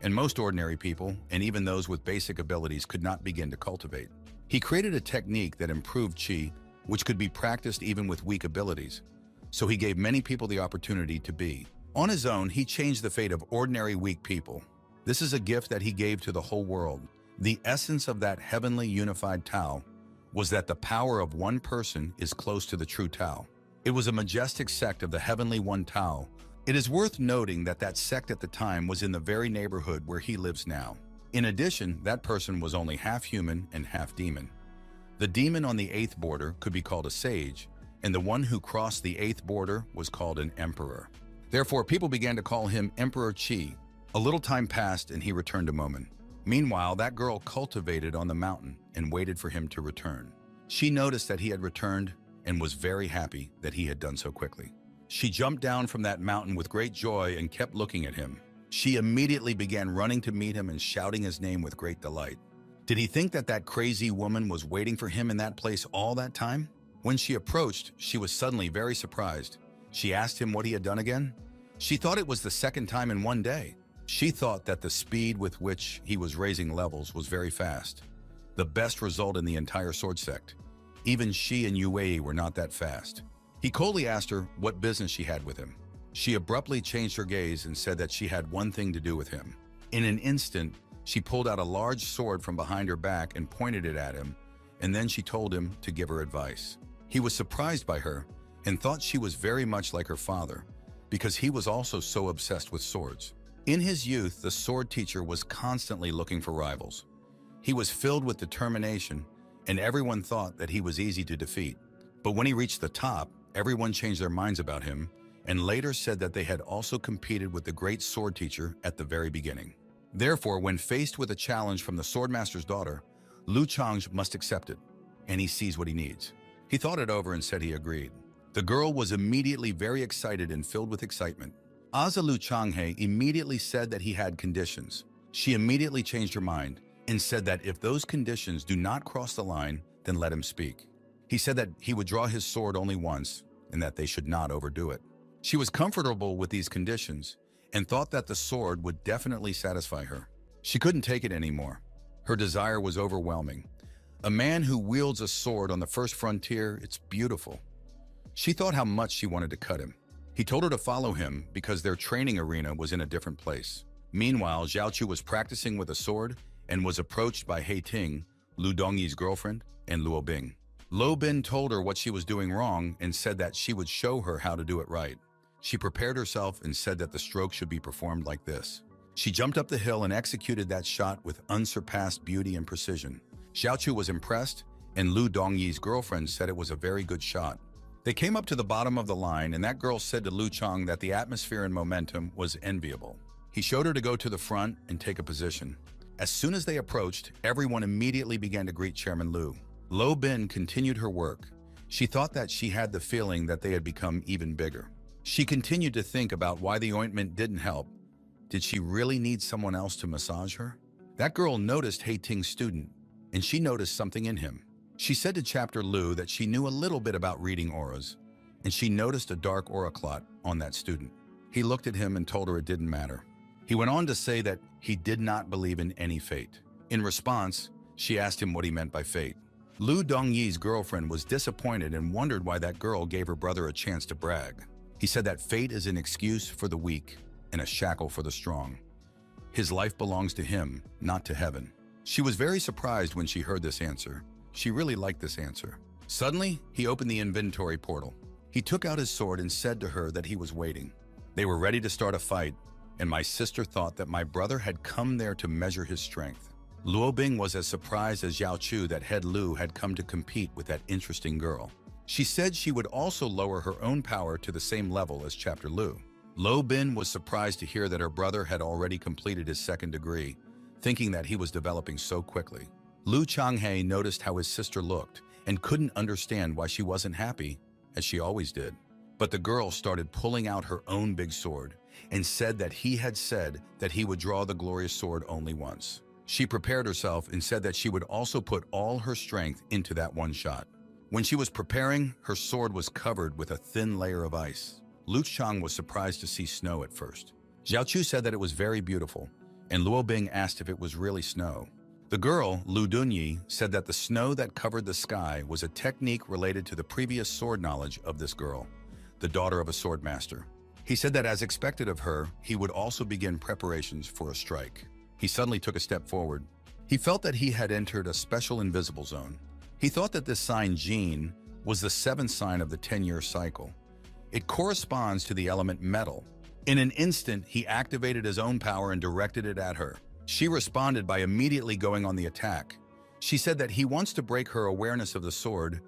and most ordinary people, and even those with basic abilities, could not begin to cultivate. He created a technique that improved Qi, which could be practiced even with weak abilities, so he gave many people the opportunity to be. On his own, he changed the fate of ordinary weak people. This is a gift that he gave to the whole world. The essence of that heavenly unified Tao was that the power of one person is close to the true Tao. It was a majestic sect of the heavenly one Tao. It is worth noting that that sect at the time was in the very neighborhood where he lives now. In addition, that person was only half human and half demon. The demon on the 8th border could be called a sage, and the one who crossed the 8th border was called an emperor. Therefore, people began to call him Emperor Qi. A little time passed and he returned to Mman. Meanwhile, that girl cultivated on the mountain and waited for him to return. She noticed that he had returned and was very happy that he had done so quickly. She jumped down from that mountain with great joy and kept looking at him. She immediately began running to meet him and shouting his name with great delight. Did he think that that crazy woman was waiting for him in that place all that time? When she approached, she was suddenly very surprised. She asked him what he had done again. She thought it was the second time in one day. She thought that the speed with which he was raising levels was very fast, the best result in the entire sword sect. Even she and Yue were not that fast. He coldly asked her what business she had with him. She abruptly changed her gaze and said that she had one thing to do with him. In an instant, she pulled out a large sword from behind her back and pointed it at him, and then she told him to give her advice. He was surprised by her and thought she was very much like her father, because he was also so obsessed with swords. In his youth, the sword teacher was constantly looking for rivals. He was filled with determination, and everyone thought that he was easy to defeat. But when he reached the top, everyone changed their minds about him, and later said that they had also competed with the great sword teacher at the very beginning. Therefore, when faced with a challenge from the swordmaster's daughter, Lu Chang's must accept it, and he sees what he needs. He thought it over and said he agreed. The girl was immediately very excited and filled with excitement. Lu Changhe immediately said that he had conditions. She immediately changed her mind and said that if those conditions do not cross the line, then let him speak. He said that he would draw his sword only once and that they should not overdo it. She was comfortable with these conditions and thought that the sword would definitely satisfy her. She couldn't take it anymore. Her desire was overwhelming. A man who wields a sword on the first frontier, it's beautiful. She thought how much she wanted to cut him. He told her to follow him because their training arena was in a different place. Meanwhile, Xiao was practicing with a sword and was approached by Ting, Lu Dongyi's girlfriend, and Luo Bing. Luo Bin told her what she was doing wrong and said that she would show her how to do it right. She prepared herself and said that the stroke should be performed like this. She jumped up the hill and executed that shot with unsurpassed beauty and precision. Xiao was impressed, and Lu Dongyi's girlfriend said it was a very good shot. They came up to the bottom of the line, and that girl said to Lu Chang that the atmosphere and momentum was enviable. He showed her to go to the front and take a position. As soon as they approached, everyone immediately began to greet Chairman Lu. Luo Bin continued her work. She thought that she had the feeling that they had become even bigger. She continued to think about why the ointment didn't help. Did she really need someone else to massage her? That girl noticed Ting's student, and she noticed something in him. She said to Chapter Lu that she knew a little bit about reading auras, and she noticed a dark aura clot on that student. He looked at him and told her it didn't matter. He went on to say that he did not believe in any fate. In response, she asked him what he meant by fate. Lu Dongyi's girlfriend was disappointed and wondered why that girl gave her brother a chance to brag. He said that fate is an excuse for the weak and a shackle for the strong. His life belongs to him, not to heaven. She was very surprised when she heard this answer. She really liked this answer. Suddenly, he opened the inventory portal. He took out his sword and said to her that he was waiting. They were ready to start a fight, and my sister thought that my brother had come there to measure his strength. Luo Bing was as surprised as Yao Chu that Head Lu had come to compete with that interesting girl. She said she would also lower her own power to the same level as Chapter Lu. Lo Bin was surprised to hear that her brother had already completed his second degree, thinking that he was developing so quickly. Lu Changhe noticed how his sister looked and couldn't understand why she wasn't happy, as she always did. But the girl started pulling out her own big sword and said that he had said that he would draw the glorious sword only once. She prepared herself and said that she would also put all her strength into that one shot. When she was preparing, her sword was covered with a thin layer of ice. Lu Chang was surprised to see snow at first. Xiao Chu said that it was very beautiful, and Luo Bing asked if it was really snow. The girl, Lu Dunyi, said that the snow that covered the sky was a technique related to the previous sword knowledge of this girl, the daughter of a sword master. He said that as expected of her, he would also begin preparations for a strike. He suddenly took a step forward. He felt that he had entered a special invisible zone. He thought that this sign, Jin, was the 7th sign of the 10-year cycle. It corresponds to the element metal. In an instant, he activated his own power and directed it at her. She responded by immediately going on the attack. She said that he wants to break her awareness of the sword,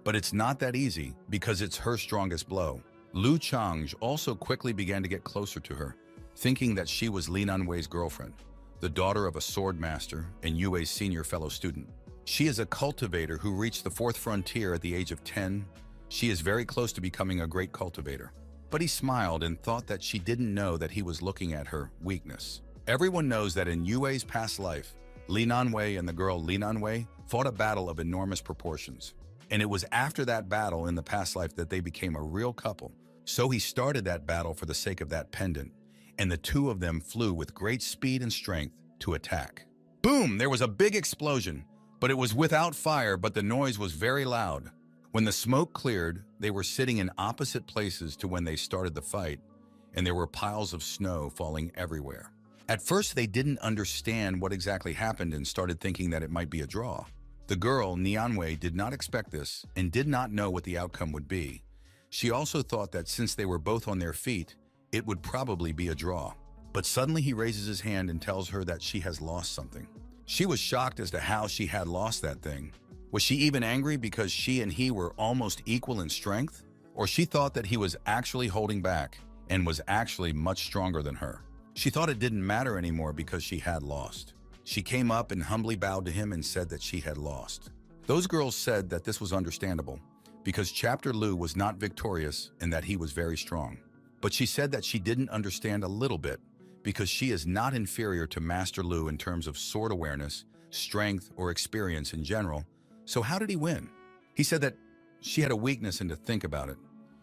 but it's not that easy because it's her strongest blow. Lu Changzhe also quickly began to get closer to her, thinking that she was Li Nanwei's girlfriend, the daughter of a sword master and Yue's senior fellow student. She is a cultivator who reached the 4th frontier at the age of 10. She is very close to becoming a great cultivator. But he smiled and thought that she didn't know that he was looking at her weakness. Everyone knows that in Yue's past life, Li Nanwei and the girl Li Nanwei fought a battle of enormous proportions. And it was after that battle in the past life that they became a real couple. So he started that battle for the sake of that pendant, and the two of them flew with great speed and strength to attack. Boom! There was a big explosion, but it was without fire, but the noise was very loud. When the smoke cleared, they were sitting in opposite places to when they started the fight, and there were piles of snow falling everywhere. At first, they didn't understand what exactly happened and started thinking that it might be a draw. The girl, Nianwei, did not expect this and did not know what the outcome would be. She also thought that since they were both on their feet, it would probably be a draw. But suddenly he raises his hand and tells her that she has lost something. She was shocked as to how she had lost that thing. Was she even angry because she and he were almost equal in strength? Or she thought that he was actually holding back and was actually much stronger than her? She thought it didn't matter anymore because she had lost. She came up and humbly bowed to him and said that she had lost. Those girls said that this was understandable, because Chapter Lu was not victorious and that he was very strong. But she said that she didn't understand a little bit, because she is not inferior to Master Lu in terms of sword awareness, strength, or experience in general. So how did he win? He said that she had a weakness and to think about it.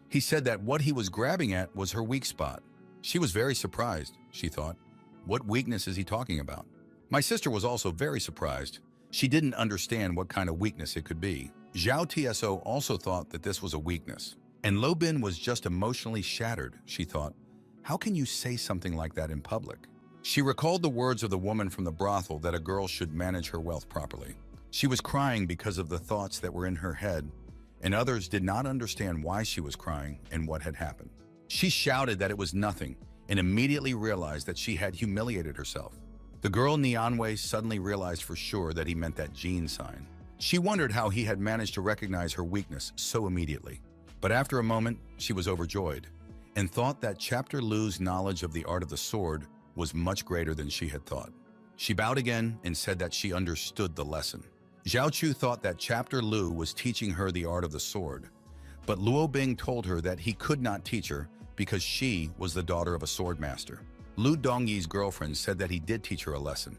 He said that what he was grabbing at was her weak spot. She was very surprised, she thought. What weakness is he talking about? My sister was also very surprised. She didn't understand what kind of weakness it could be. Zhao Tso also thought that this was a weakness. And Lo Bin was just emotionally shattered, she thought. How can you say something like that in public? She recalled the words of the woman from the brothel that a girl should manage her wealth properly. She was crying because of the thoughts that were in her head, and others did not understand why she was crying and what had happened. She shouted that it was nothing and immediately realized that she had humiliated herself. The girl Nianwei suddenly realized for sure that he meant that Jin sign. She wondered how he had managed to recognize her weakness so immediately. But after a moment, she was overjoyed and thought that Chapter Lu's knowledge of the art of the sword was much greater than she had thought. She bowed again and said that she understood the lesson. Zhao Chu thought that Chapter Lu was teaching her the art of the sword, but Luo Bing told her that he could not teach her because she was the daughter of a sword master. Lu Dongyi's girlfriend said that he did teach her a lesson,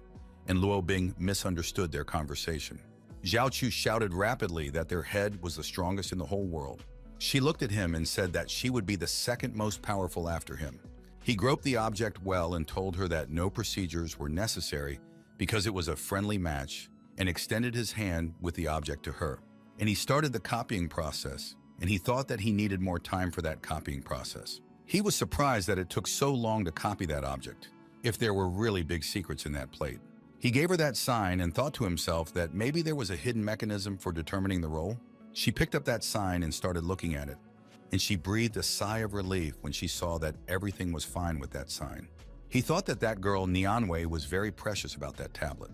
and Luo Bing misunderstood their conversation. Zhao Chu shouted rapidly that their head was the strongest in the whole world. She looked at him and said that she would be the second most powerful after him. He groped the object well and told her that no procedures were necessary because it was a friendly match and extended his hand with the object to her. And he started the copying process, and he thought that he needed more time for that copying process. He was surprised that it took so long to copy that object, if there were really big secrets in that plate. He gave her that sign and thought to himself that maybe there was a hidden mechanism for determining the role. She picked up that sign and started looking at it, and she breathed a sigh of relief when she saw that everything was fine with that sign. He thought that that girl, Nianwei, was very precious about that tablet.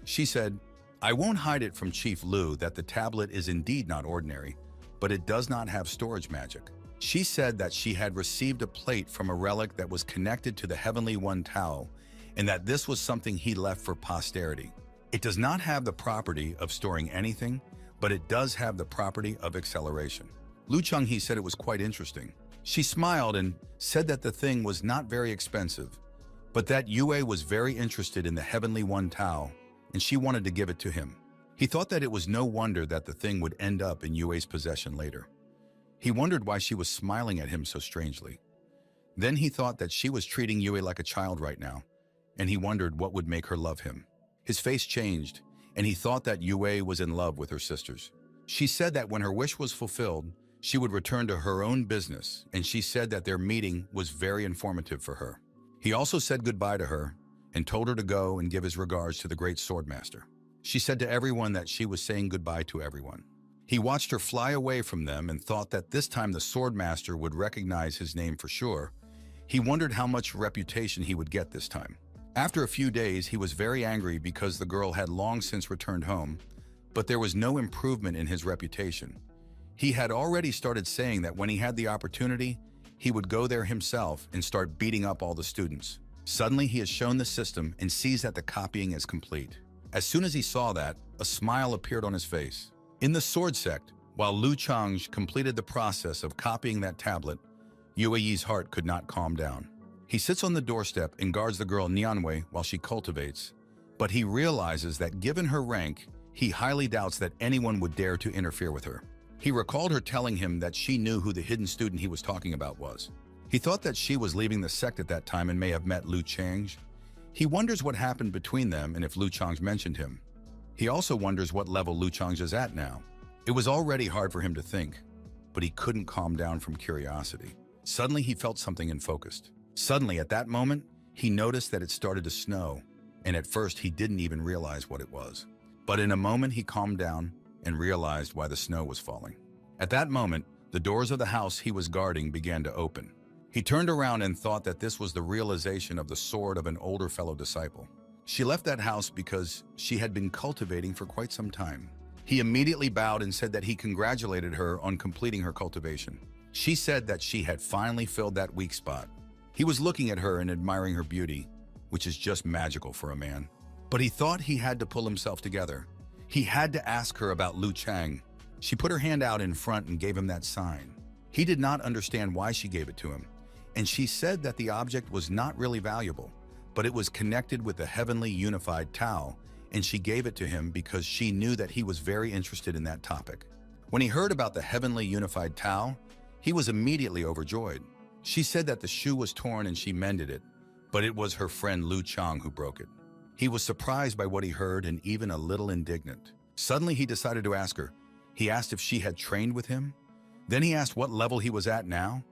She said, "I won't hide it from Chief Lu that the tablet is indeed not ordinary, but it does not have storage magic." She said that she had received a plate from a relic that was connected to the Heavenly One Tao, and that this was something he left for posterity. It does not have the property of storing anything, but it does have the property of acceleration. Lu Changhe said it was quite interesting. She smiled and said that the thing was not very expensive, but that Yue was very interested in the Heavenly One Tao, and she wanted to give it to him. He thought that it was no wonder that the thing would end up in Yue's possession later. He wondered why she was smiling at him so strangely. Then he thought that she was treating Yue like a child right now, and he wondered what would make her love him. His face changed, and he thought that Yue was in love with her sisters. She said that when her wish was fulfilled, she would return to her own business, and she said that their meeting was very informative for her. He also said goodbye to her and told her to go and give his regards to the great swordmaster. She said to everyone that she was saying goodbye to everyone. He watched her fly away from them and thought that this time the swordmaster would recognize his name for sure. He wondered how much reputation he would get this time. After a few days, he was very angry because the girl had long since returned home, but there was no improvement in his reputation. He had already started saying that when he had the opportunity, he would go there himself and start beating up all the students. Suddenly, he has shown the system and sees that the copying is complete. As soon as he saw that, a smile appeared on his face. In the Sword Sect, while Lu Changhe completed the process of copying that tablet, Yue's heart could not calm down. He sits on the doorstep and guards the girl Nianwei while she cultivates, but he realizes that given her rank, he highly doubts that anyone would dare to interfere with her. He recalled her telling him that she knew who the hidden student he was talking about was. He thought that she was leaving the sect at that time and may have met Lu Changhe. He wonders what happened between them and if Lu Changhe mentioned him. He also wonders what level Lu Changhe is at now. It was already hard for him to think, but he couldn't calm down from curiosity. Suddenly, he felt something and focused. Suddenly, at that moment, he noticed that it started to snow, and at first he didn't even realize what it was. But in a moment, he calmed down and realized why the snow was falling. At that moment, the doors of the house he was guarding began to open. He turned around and thought that this was the realization of the sword of an older fellow disciple. She left that house because she had been cultivating for quite some time. He immediately bowed and said that he congratulated her on completing her cultivation. She said that she had finally filled that weak spot. He was looking at her and admiring her beauty, which is just magical for a man. But he thought he had to pull himself together. He had to ask her about Lu Changhe. She put her hand out in front and gave him that sign. He did not understand why she gave it to him, and she said that the object was not really valuable, but it was connected with the heavenly unified Tao, and she gave it to him because she knew that he was very interested in that topic. When he heard about the heavenly unified Tao, he was immediately overjoyed. She said that the shoe was torn and she mended it, but it was her friend Lu Changhe who broke it. He was surprised by what he heard and even a little indignant. Suddenly, he decided to ask her. He asked if she had trained with him. Then he asked what level he was at now.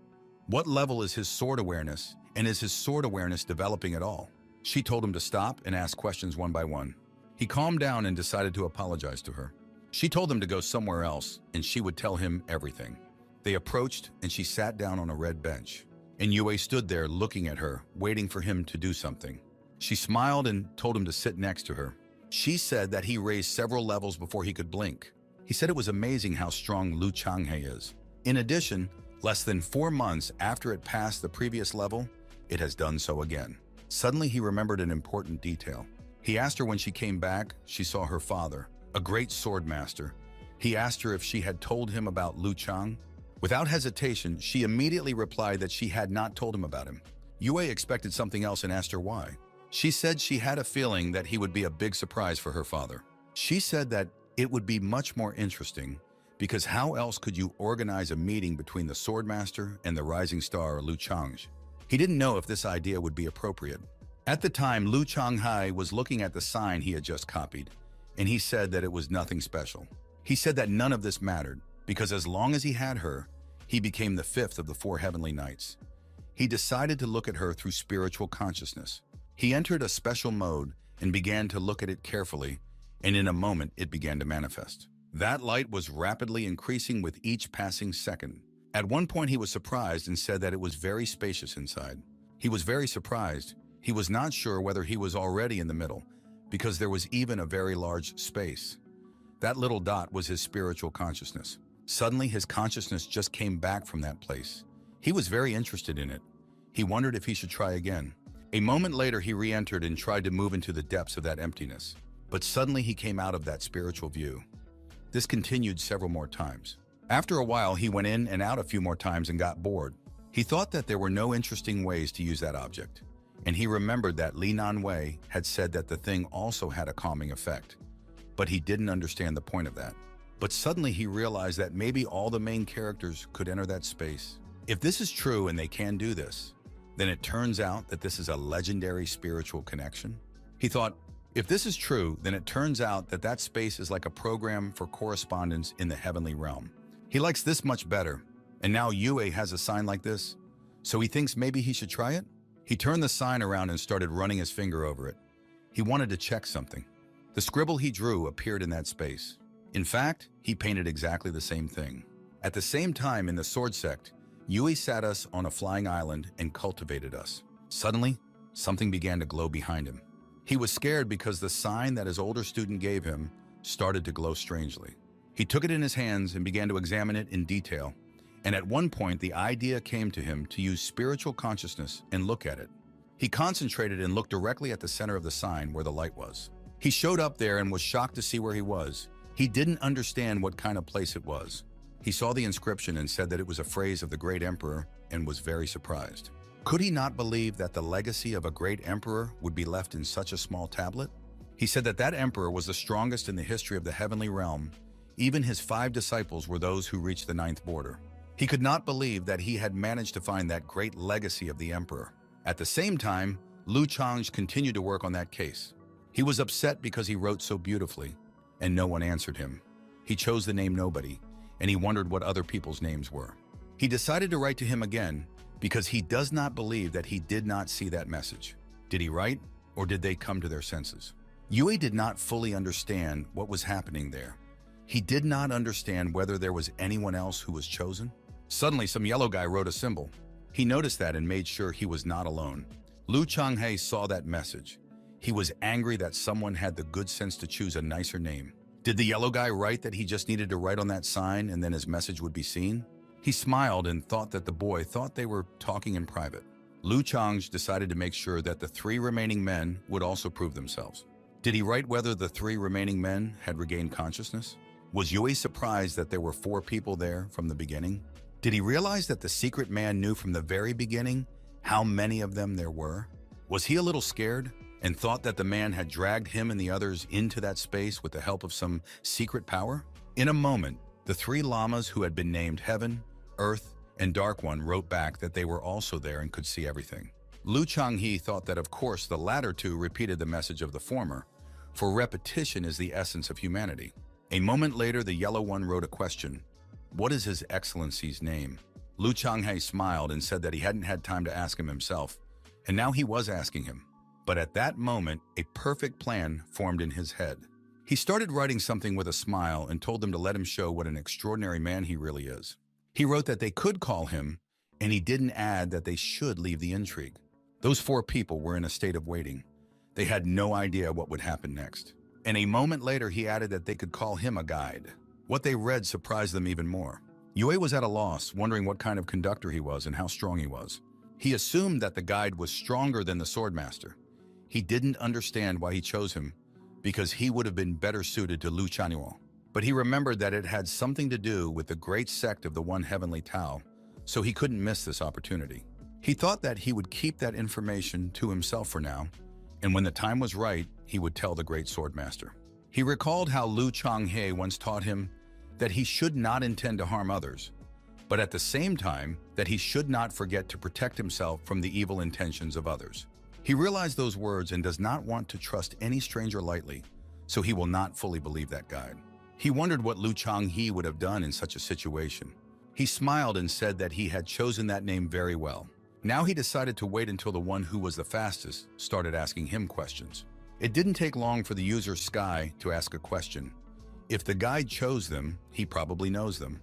What level is his sword awareness, and is his sword awareness developing at all? She told him to stop and ask questions one by one. He calmed down and decided to apologize to her. She told him to go somewhere else, and she would tell him everything. They approached, and she sat down on a red bench. And Yue stood there looking at her, waiting for him to do something. She smiled and told him to sit next to her. She said that he raised several levels before he could blink. He said it was amazing how strong Lu Changhe is. In addition, less than 4 months after it passed the previous level, it has done so again. Suddenly, he remembered an important detail. He asked her when she came back, she saw her father, a great sword master. He asked her if she had told him about Lu Changhe. Without hesitation, she immediately replied that she had not told him about him. Yue expected something else and asked her why. She said she had a feeling that he would be a big surprise for her father. She said that it would be much more interesting because how else could you organize a meeting between the swordmaster and the rising star Lu Changhe? He didn't know if this idea would be appropriate. At the time, Lu Changhe was looking at the sign he had just copied, and he said that it was nothing special. He said that none of this mattered, because as long as he had her, he became the fifth of the four heavenly knights. He decided to look at her through spiritual consciousness. He entered a special mode and began to look at it carefully, and in a moment it began to manifest. That light was rapidly increasing with each passing second. At one point he was surprised and said that it was very spacious inside. He was very surprised. He was not sure whether he was already in the middle, because there was even a very large space. That little dot was his spiritual consciousness. Suddenly his consciousness just came back from that place. He was very interested in it. He wondered if he should try again. A moment later he re-entered and tried to move into the depths of that emptiness. But suddenly he came out of that spiritual view. This continued several more times. After a while he went in and out a few more times and got bored. He thought that there were no interesting ways to use that object. And he remembered that Li Nanwei had said that the thing also had a calming effect. But he didn't understand the point of that. But suddenly he realized that maybe all the main characters could enter that space. If this is true and they can do this, then it turns out that this is a legendary spiritual connection. He thought, if this is true, then it turns out that that space is like a program for correspondence in the heavenly realm. He likes this much better, and now Yue has a sign like this, so he thinks maybe he should try it? He turned the sign around and started running his finger over it. He wanted to check something. The scribble he drew appeared in that space. In fact, he painted exactly the same thing. At the same time in the Sword Sect, Yue sat us on a flying island and cultivated us. Suddenly, something began to glow behind him. He was scared because the sign that his older student gave him started to glow strangely. He took it in his hands and began to examine it in detail. And at one point, the idea came to him to use spiritual consciousness and look at it. He concentrated and looked directly at the center of the sign where the light was. He showed up there and was shocked to see where he was. He didn't understand what kind of place it was. He saw the inscription and said that it was a phrase of the great emperor and was very surprised. Could he not believe that the legacy of a great emperor would be left in such a small tablet? He said that that emperor was the strongest in the history of the heavenly realm. Even his 5 disciples were those who reached the 9th border. He could not believe that he had managed to find that great legacy of the emperor. At the same time, Lu Chang's continued to work on that case. He was upset because he wrote so beautifully, and no one answered him. He chose the name Nobody, and he wondered what other people's names were. He decided to write to him again because he does not believe that he did not see that message. Did he write, or did they come to their senses? Yue did not fully understand what was happening there. He did not understand whether there was anyone else who was chosen. Suddenly, some yellow guy wrote a symbol. He noticed that and made sure he was not alone. Lu Changhe saw that message. He was angry that someone had the good sense to choose a nicer name. Did the yellow guy write that he just needed to write on that sign and then his message would be seen? He smiled and thought that the boy thought they were talking in private. Lu Changge decided to make sure that the 3 remaining men would also prove themselves. Did he write whether the 3 remaining men had regained consciousness? Was Yue surprised that there were 4 people there from the beginning? Did he realize that the secret man knew from the very beginning how many of them there were? Was he a little scared and thought that the man had dragged him and the others into that space with the help of some secret power? In a moment, the 3 llamas who had been named Heaven, Earth, and Dark One wrote back that they were also there and could see everything. Lu Changhe thought that of course the latter 2 repeated the message of the former, for repetition is the essence of humanity. A moment later, the yellow one wrote a question. What is His Excellency's name? Lu Changhe smiled and said that he hadn't had time to ask him himself, and now he was asking him. But at that moment, a perfect plan formed in his head. He started writing something with a smile and told them to let him show what an extraordinary man he really is. He wrote that they could call him, and he didn't add that they should leave the intrigue. Those 4 people were in a state of waiting. They had no idea what would happen next. And a moment later, he added that they could call him a guide. What they read surprised them even more. Yue was at a loss, wondering what kind of conductor he was and how strong he was. He assumed that the guide was stronger than the swordmaster. He didn't understand why he chose him, because he would have been better suited to Lu Chanhuo. But he remembered that it had something to do with the great sect of the One Heavenly Tao, so he couldn't miss this opportunity. He thought that he would keep that information to himself for now, and when the time was right, he would tell the great swordmaster. He recalled how Lu Changhe once taught him that he should not intend to harm others, but at the same time that he should not forget to protect himself from the evil intentions of others. He realized those words and does not want to trust any stranger lightly, so he will not fully believe that guide. He wondered what Lu Changhe would have done in such a situation. He smiled and said that he had chosen that name very well. Now he decided to wait until the one who was the fastest started asking him questions. It didn't take long for the user Sky to ask a question. If the guide chose them, he probably knows them.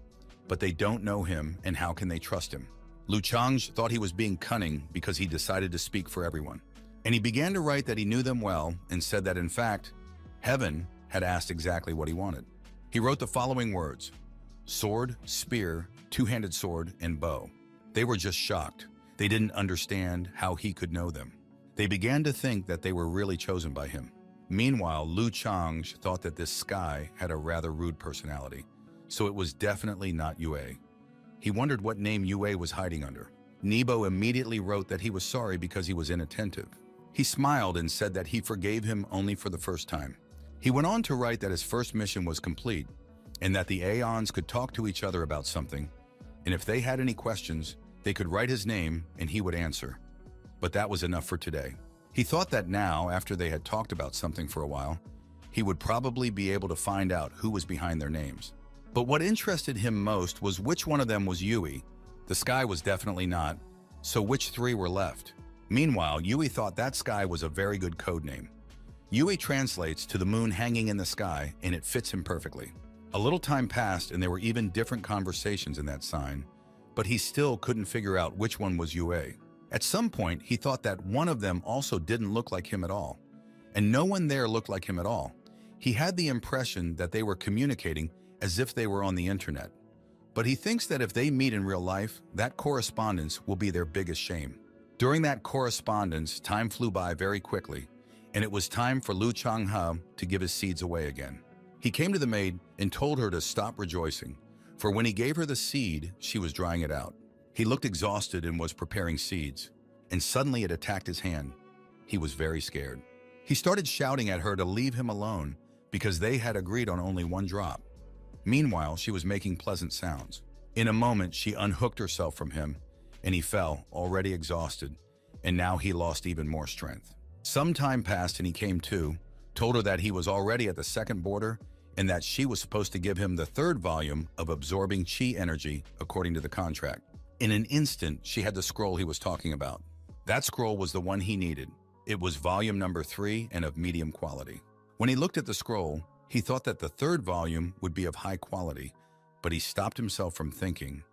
But they don't know him, and how can they trust him? Lu Changhe thought he was being cunning because he decided to speak for everyone. And he began to write that he knew them well and said that in fact, Heaven had asked exactly what he wanted. He wrote the following words: sword, spear, two-handed sword, and bow. They were just shocked. They didn't understand how he could know them. They began to think that they were really chosen by him. Meanwhile, Lu Changhe thought that this Sky had a rather rude personality, so it was definitely not Yue. He wondered what name Yue was hiding under. Nebo immediately wrote that he was sorry because he was inattentive. He smiled and said that he forgave him only for the first time. He went on to write that his first mission was complete and that the Aeons could talk to each other about something, and if they had any questions, they could write his name and he would answer. But that was enough for today. He thought that now, after they had talked about something for a while, he would probably be able to find out who was behind their names. But what interested him most was which one of them was Yui. The Sky was definitely not, so which three were left? Meanwhile, Yui thought that Sky was a very good code name. Yui translates to the moon hanging in the sky, and it fits him perfectly. A little time passed and there were even different conversations in that sign, but he still couldn't figure out which one was Yue. At some point, he thought that one of them also didn't look like him at all, and no one there looked like him at all. He had the impression that they were communicating as if they were on the internet. But he thinks that if they meet in real life, that correspondence will be their biggest shame. During that correspondence, time flew by very quickly, and it was time for Lu Changhe to give his seeds away again. He came to the maid and told her to stop rejoicing, for when he gave her the seed, she was drying it out. He looked exhausted and was preparing seeds, and suddenly it attacked his hand. He was very scared. He started shouting at her to leave him alone because they had agreed on only one drop. Meanwhile, she was making pleasant sounds. In a moment, she unhooked herself from him, and he fell, already exhausted, and now he lost even more strength. Some time passed and he came to, told her that he was already at the second border and that she was supposed to give him the third volume of absorbing chi energy according to the contract. In an instant, she had the scroll he was talking about. That scroll was the one he needed. It was volume number 3 and of medium quality. When he looked at the scroll, he thought that the third volume would be of high quality, but he stopped himself from thinking,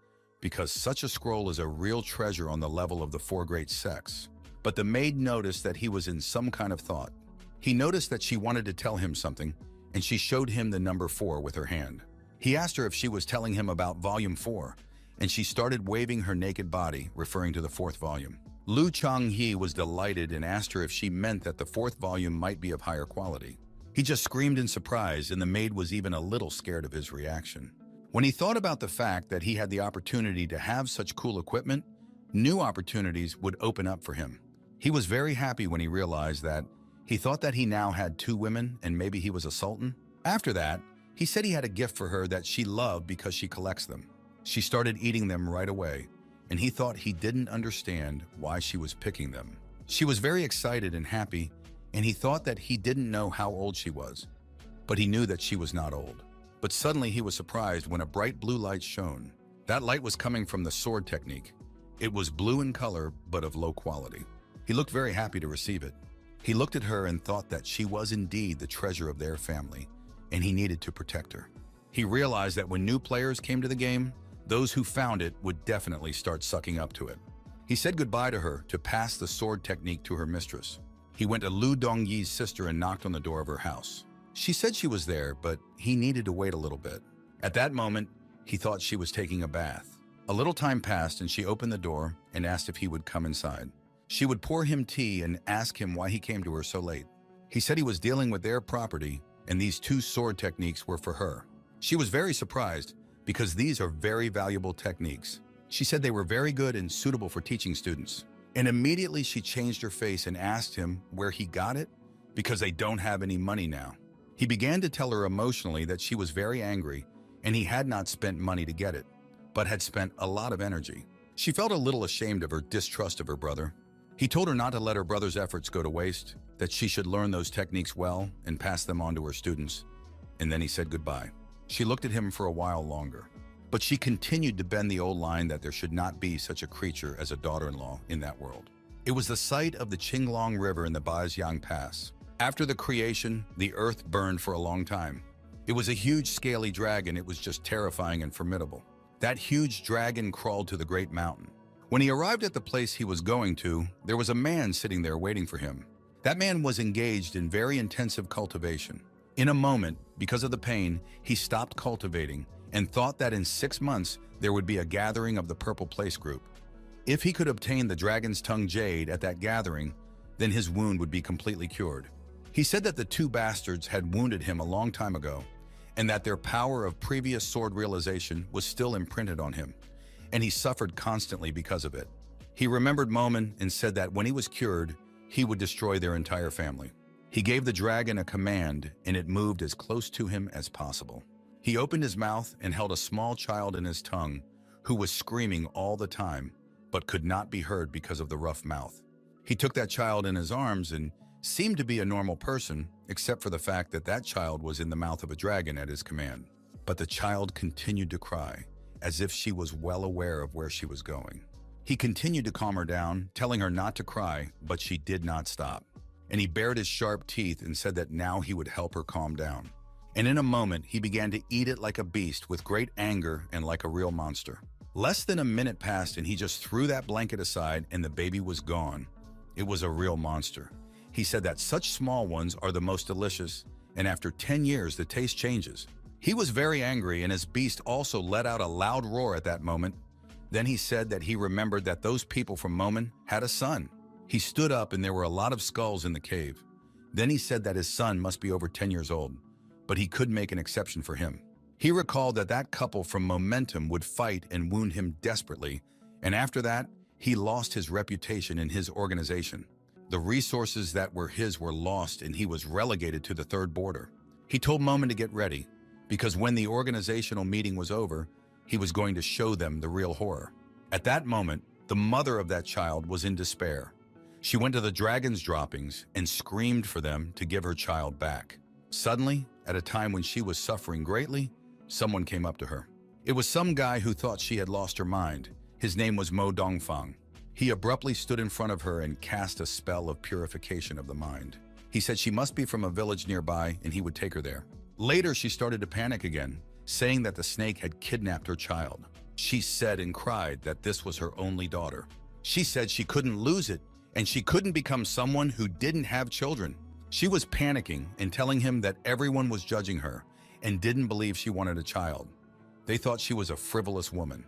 because such a scroll is a real treasure on the level of the 4 great sects. But the maid noticed that he was in some kind of thought. He noticed that she wanted to tell him something, and she showed him the number 4 with her hand. He asked her if she was telling him about volume 4, and she started waving her naked body, referring to the 4th volume. Lu Changhe was delighted and asked her if she meant that the 4th volume might be of higher quality. He just screamed in surprise, and the maid was even a little scared of his reaction. When he thought about the fact that he had the opportunity to have such cool equipment, new opportunities would open up for him. He was very happy when he realized that he thought that he now had 2 women and maybe he was a sultan. After that, he said he had a gift for her that she loved because she collects them. She started eating them right away, and he thought he didn't understand why she was picking them. She was very excited and happy, and he thought that he didn't know how old she was, but he knew that she was not old. But suddenly he was surprised when a bright blue light shone. That light was coming from the sword technique. It was blue in color, but of low quality. He looked very happy to receive it. He looked at her and thought that she was indeed the treasure of their family, and he needed to protect her. He realized that when new players came to the game, those who found it would definitely start sucking up to it. He said goodbye to her to pass the sword technique to her mistress. He went to Lu Dongyi's sister and knocked on the door of her house. She said she was there, but he needed to wait a little bit. At that moment, he thought she was taking a bath. A little time passed and she opened the door and asked if he would come inside. She would pour him tea and ask him why he came to her so late. He said he was dealing with their property and these 2 sword techniques were for her. She was very surprised because these are very valuable techniques. She said they were very good and suitable for teaching students. And immediately she changed her face and asked him where he got it because they don't have any money now. He began to tell her emotionally that she was very angry and he had not spent money to get it, but had spent a lot of energy. She felt a little ashamed of her distrust of her brother. He told her not to let her brother's efforts go to waste, that she should learn those techniques well and pass them on to her students. And then he said goodbye. She looked at him for a while longer, but she continued to bend the old line that there should not be such a creature as a daughter-in-law in that world. It was the site of the Qinglong River in the Baoxiang Pass. After the creation, the earth burned for a long time. It was a huge scaly dragon. It was just terrifying and formidable. That huge dragon crawled to the great mountain. When he arrived at the place he was going to, there was a man sitting there waiting for him. That man was engaged in very intensive cultivation. In a moment, because of the pain, he stopped cultivating and thought that in 6 months there would be a gathering of the Purple Place group. If he could obtain the dragon's tongue jade at that gathering, then his wound would be completely cured. He said that the two bastards had wounded him a long time ago, and that their power of previous sword realization was still imprinted on him, and he suffered constantly because of it. He remembered Mman and said that when he was cured, he would destroy their entire family. He gave the dragon a command, and it moved as close to him as possible. He opened his mouth and held a small child in his tongue, who was screaming all the time, but could not be heard because of the rough mouth. He took that child in his arms and seemed to be a normal person, except for the fact that that child was in the mouth of a dragon at his command. But the child continued to cry, as if she was well aware of where she was going. He continued to calm her down, telling her not to cry, but she did not stop. And he bared his sharp teeth and said that now he would help her calm down. And in a moment, he began to eat it like a beast with great anger and like a real monster. Less than a minute passed and he just threw that blanket aside and the baby was gone. It was a real monster. He said that such small ones are the most delicious, and after 10 years the taste changes. He was very angry, and his beast also let out a loud roar at that moment. Then he said that he remembered that those people from Mman had a son. He stood up and there were a lot of skulls in the cave. Then he said that his son must be over 10 years old, but he could make an exception for him. He recalled that that couple from Momentum would fight and wound him desperately, and after that, he lost his reputation in his organization. The resources that were his were lost and he was relegated to the third border. He told Mman to get ready, because when the organizational meeting was over, he was going to show them the real horror. At that moment, the mother of that child was in despair. She went to the dragon's droppings and screamed for them to give her child back. Suddenly, at a time when she was suffering greatly, someone came up to her. It was some guy who thought she had lost her mind. His name was Mo Dongfang. He abruptly stood in front of her and cast a spell of purification of the mind. He said she must be from a village nearby and he would take her there. Later, she started to panic again, saying that the snake had kidnapped her child. She said and cried that this was her only daughter. She said she couldn't lose it and she couldn't become someone who didn't have children. She was panicking and telling him that everyone was judging her and didn't believe she wanted a child. They thought she was a frivolous woman.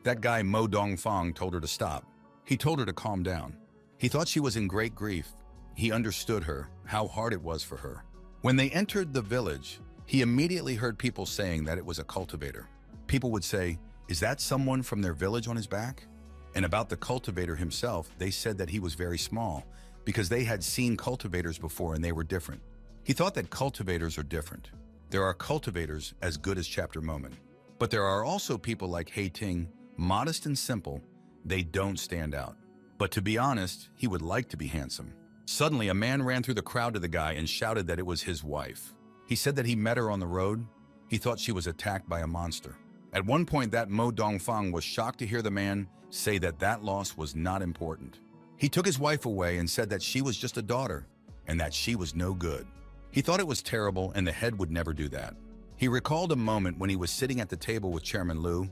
That guy Mo Dongfang told her to stop. He told her to calm down. He thought she was in great grief. He understood her, how hard it was for her. When they entered the village, he immediately heard people saying that it was a cultivator. People would say, "Is that someone from their village on his back?" And about the cultivator himself, they said that he was very small because they had seen cultivators before and they were different. He thought that cultivators are different. There are cultivators as good as Chapter Mman. But there are also people like Hing, modest and simple. They don't stand out. But to be honest, he would like to be handsome. Suddenly, a man ran through the crowd to the guy and shouted that it was his wife. He said that he met her on the road. He thought she was attacked by a monster. At one point, that Mo Dongfang was shocked to hear the man say that that loss was not important. He took his wife away and said that she was just a daughter and that she was no good. He thought it was terrible and the head would never do that. He recalled a moment when he was sitting at the table with Chairman Lu,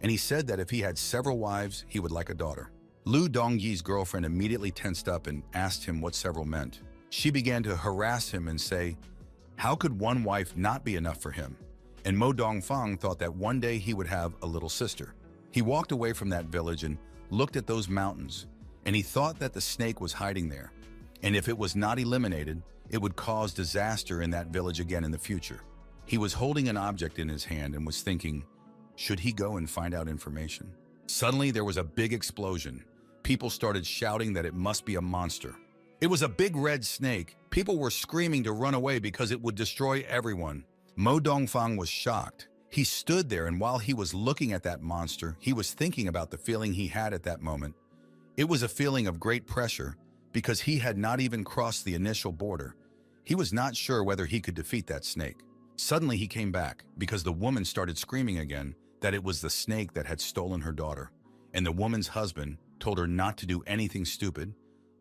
and he said that if he had several wives, he would like a daughter. Lu Dongyi's girlfriend immediately tensed up and asked him what several meant. She began to harass him and say, how could one wife not be enough for him? And Mo Dongfang thought that one day he would have a little sister. He walked away from that village and looked at those mountains, and he thought that the snake was hiding there. And if it was not eliminated, it would cause disaster in that village again in the future. He was holding an object in his hand and was thinking, should he go and find out information? Suddenly, there was a big explosion. People started shouting that it must be a monster. It was a big red snake. People were screaming to run away because it would destroy everyone. Mo Dongfang was shocked. He stood there, and while he was looking at that monster, he was thinking about the feeling he had at that moment. It was a feeling of great pressure because he had not even crossed the initial border. He was not sure whether he could defeat that snake. Suddenly he came back because the woman started screaming again that it was the snake that had stolen her daughter, and the woman's husband told her not to do anything stupid,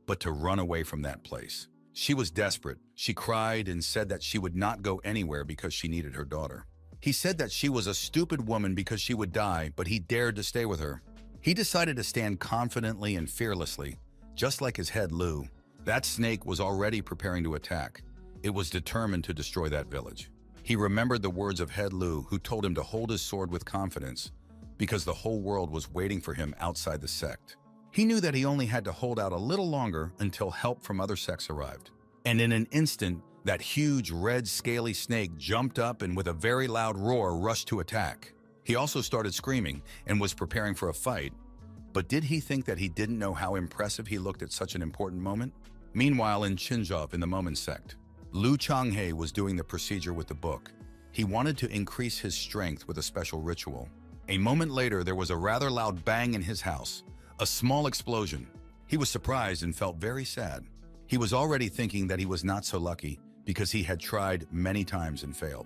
but to run away from that place. She was desperate. She cried and said that she would not go anywhere because she needed her daughter. He said that she was a stupid woman because she would die, but he dared to stay with her. He decided to stand confidently and fearlessly, just like his head Lu. That snake was already preparing to attack. It was determined to destroy that village. He remembered the words of Head Lu, who told him to hold his sword with confidence because the whole world was waiting for him outside the sect. He knew that he only had to hold out a little longer until help from other sects arrived. And in an instant, that huge red scaly snake jumped up and with a very loud roar rushed to attack. He also started screaming and was preparing for a fight. But did he think that he didn't know how impressive he looked at such an important moment? Meanwhile, in Chinjov in the Mman sect, Lu Changhe was doing the procedure with the book. He wanted to increase his strength with a special ritual. A moment later, there was a rather loud bang in his house, a small explosion. He was surprised and felt very sad. He was already thinking that he was not so lucky because he had tried many times and failed.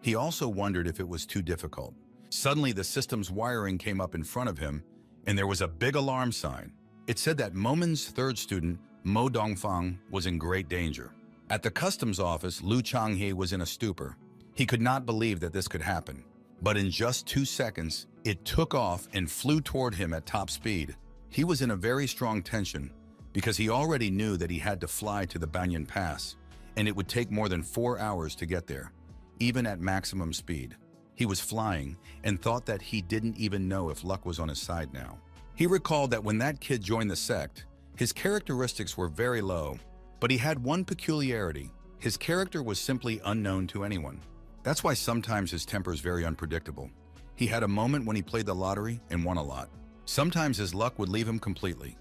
He also wondered if it was too difficult. Suddenly, the system's wiring came up in front of him, and there was a big alarm sign. It said that Mman's third student, Mo Dongfang, was in great danger. At the customs office, Lu Changhe was in a stupor. He could not believe that this could happen. But in just 2 seconds, it took off and flew toward him at top speed. He was in a very strong tension because he already knew that he had to fly to the Banyan Pass, and it would take more than 4 hours to get there, even at maximum speed. He was flying and thought that he didn't even know if luck was on his side now. He recalled that when that kid joined the sect, his characteristics were very low, but he had one peculiarity. His character was simply unknown to anyone. That's why sometimes his temper is very unpredictable. He had a moment when he played the lottery and won a lot. Sometimes his luck would leave him completely.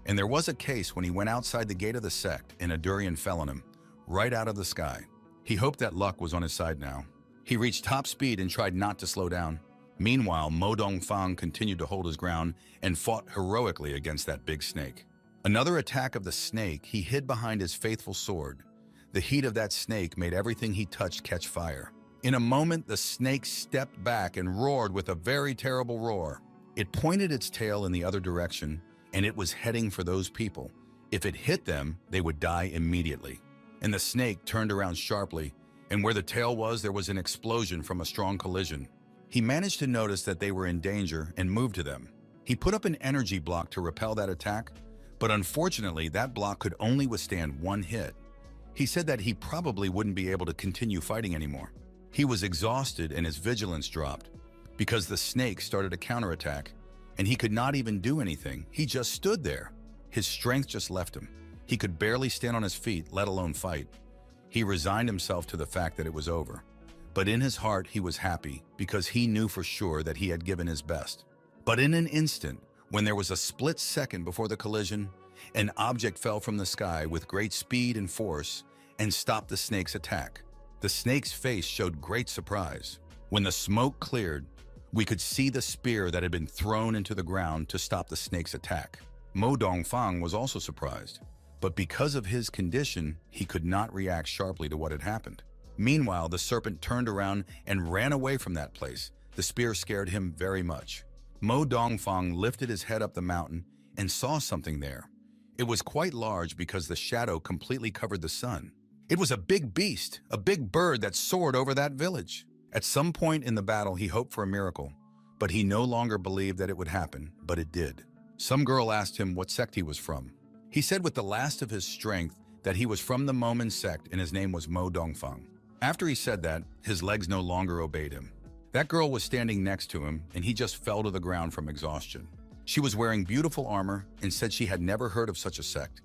And there was a case when he went outside the gate of the sect and a durian fell on him, right out of the sky. He hoped that luck was on his side now. He reached top speed and tried not to slow down. Meanwhile, Mo Dongfang continued to hold his ground and fought heroically against that big snake. Another attack of the snake, he hid behind his faithful sword. The heat of that snake made everything he touched catch fire. In a moment, the snake stepped back and roared with a very terrible roar. It pointed its tail in the other direction, and it was heading for those people. If it hit them, they would die immediately. And the snake turned around sharply, and where the tail was, there was an explosion from a strong collision. He managed to notice that they were in danger and moved to them. He put up an energy block to repel that attack, but unfortunately, that block could only withstand one hit. He said that he probably wouldn't be able to continue fighting anymore. He was exhausted and his vigilance dropped because the snake started a counterattack, and he could not even do anything. He just stood there. His strength just left him. He could barely stand on his feet, let alone fight. He resigned himself to the fact that it was over. But in his heart, he was happy because he knew for sure that he had given his best. But in an instant, when there was a split second before the collision, an object fell from the sky with great speed and force and stopped the snake's attack. The snake's face showed great surprise. When the smoke cleared, we could see the spear that had been thrown into the ground to stop the snake's attack. Mo Dongfang was also surprised, but because of his condition, he could not react sharply to what had happened. Meanwhile, the serpent turned around and ran away from that place. The spear scared him very much. Mo Dongfang lifted his head up the mountain and saw something there. It was quite large because the shadow completely covered the sun. It was a big beast, a big bird that soared over that village. At some point in the battle, he hoped for a miracle, but he no longer believed that it would happen, but it did. Some girl asked him what sect he was from. He said with the last of his strength that he was from the Mman sect and his name was Mo Dongfang. After he said that, his legs no longer obeyed him. That girl was standing next to him, and he just fell to the ground from exhaustion. She was wearing beautiful armor and said she had never heard of such a sect,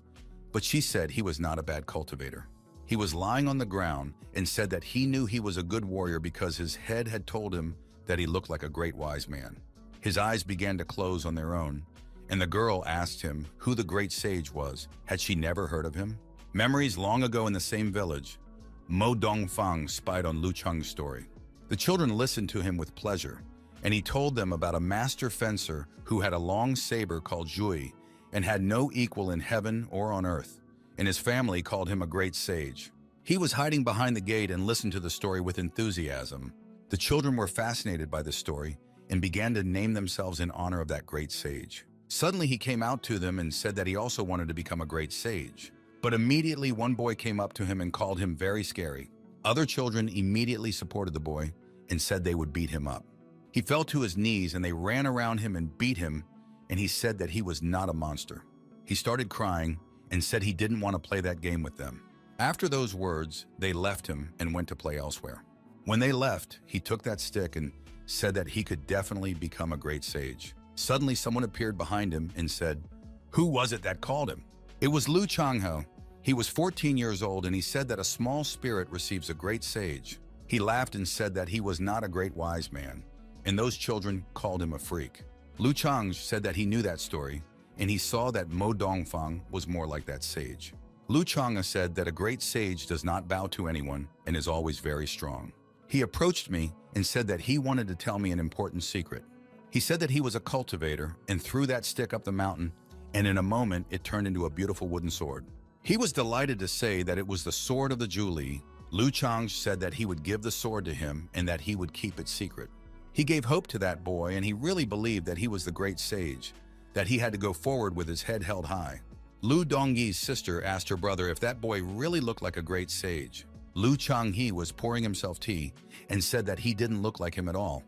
but she said he was not a bad cultivator. He was lying on the ground and said that he knew he was a good warrior because his head had told him that he looked like a great wise man. His eyes began to close on their own, and the girl asked him who the great sage was. Had she never heard of him? Memories long ago in the same village, Mo Dongfang spied on Lu Cheng's story. The children listened to him with pleasure, and he told them about a master fencer who had a long saber called Zhui, and had no equal in heaven or on earth, and his family called him a great sage. He was hiding behind the gate and listened to the story with enthusiasm. The children were fascinated by the story and began to name themselves in honor of that great sage. Suddenly he came out to them and said that he also wanted to become a great sage. But immediately one boy came up to him and called him very scary. Other children immediately supported the boy and said they would beat him up. He fell to his knees and they ran around him and beat him, and he said that he was not a monster. He started crying and said he didn't want to play that game with them. After those words, they left him and went to play elsewhere. When they left, he took that stick and said that he could definitely become a great sage. Suddenly, someone appeared behind him and said, "Who was it that called him?" It was Lu Changho. He was 14 years old and he said that a small spirit receives a great sage. He laughed and said that he was not a great wise man, and those children called him a freak. Lu Chang said that he knew that story, and he saw that Mo Dongfang was more like that sage. Lu Chang'e said that a great sage does not bow to anyone and is always very strong. He approached me and said that he wanted to tell me an important secret. He said that he was a cultivator and threw that stick up the mountain, and in a moment it turned into a beautiful wooden sword. He was delighted to say that it was the sword of the Julie. Lu Chang said that he would give the sword to him and that he would keep it secret. He gave hope to that boy, and he really believed that he was the great sage, that he had to go forward with his head held high. Lu Dongyi's sister asked her brother if that boy really looked like a great sage. Lu Changhe was pouring himself tea and said that he didn't look like him at all,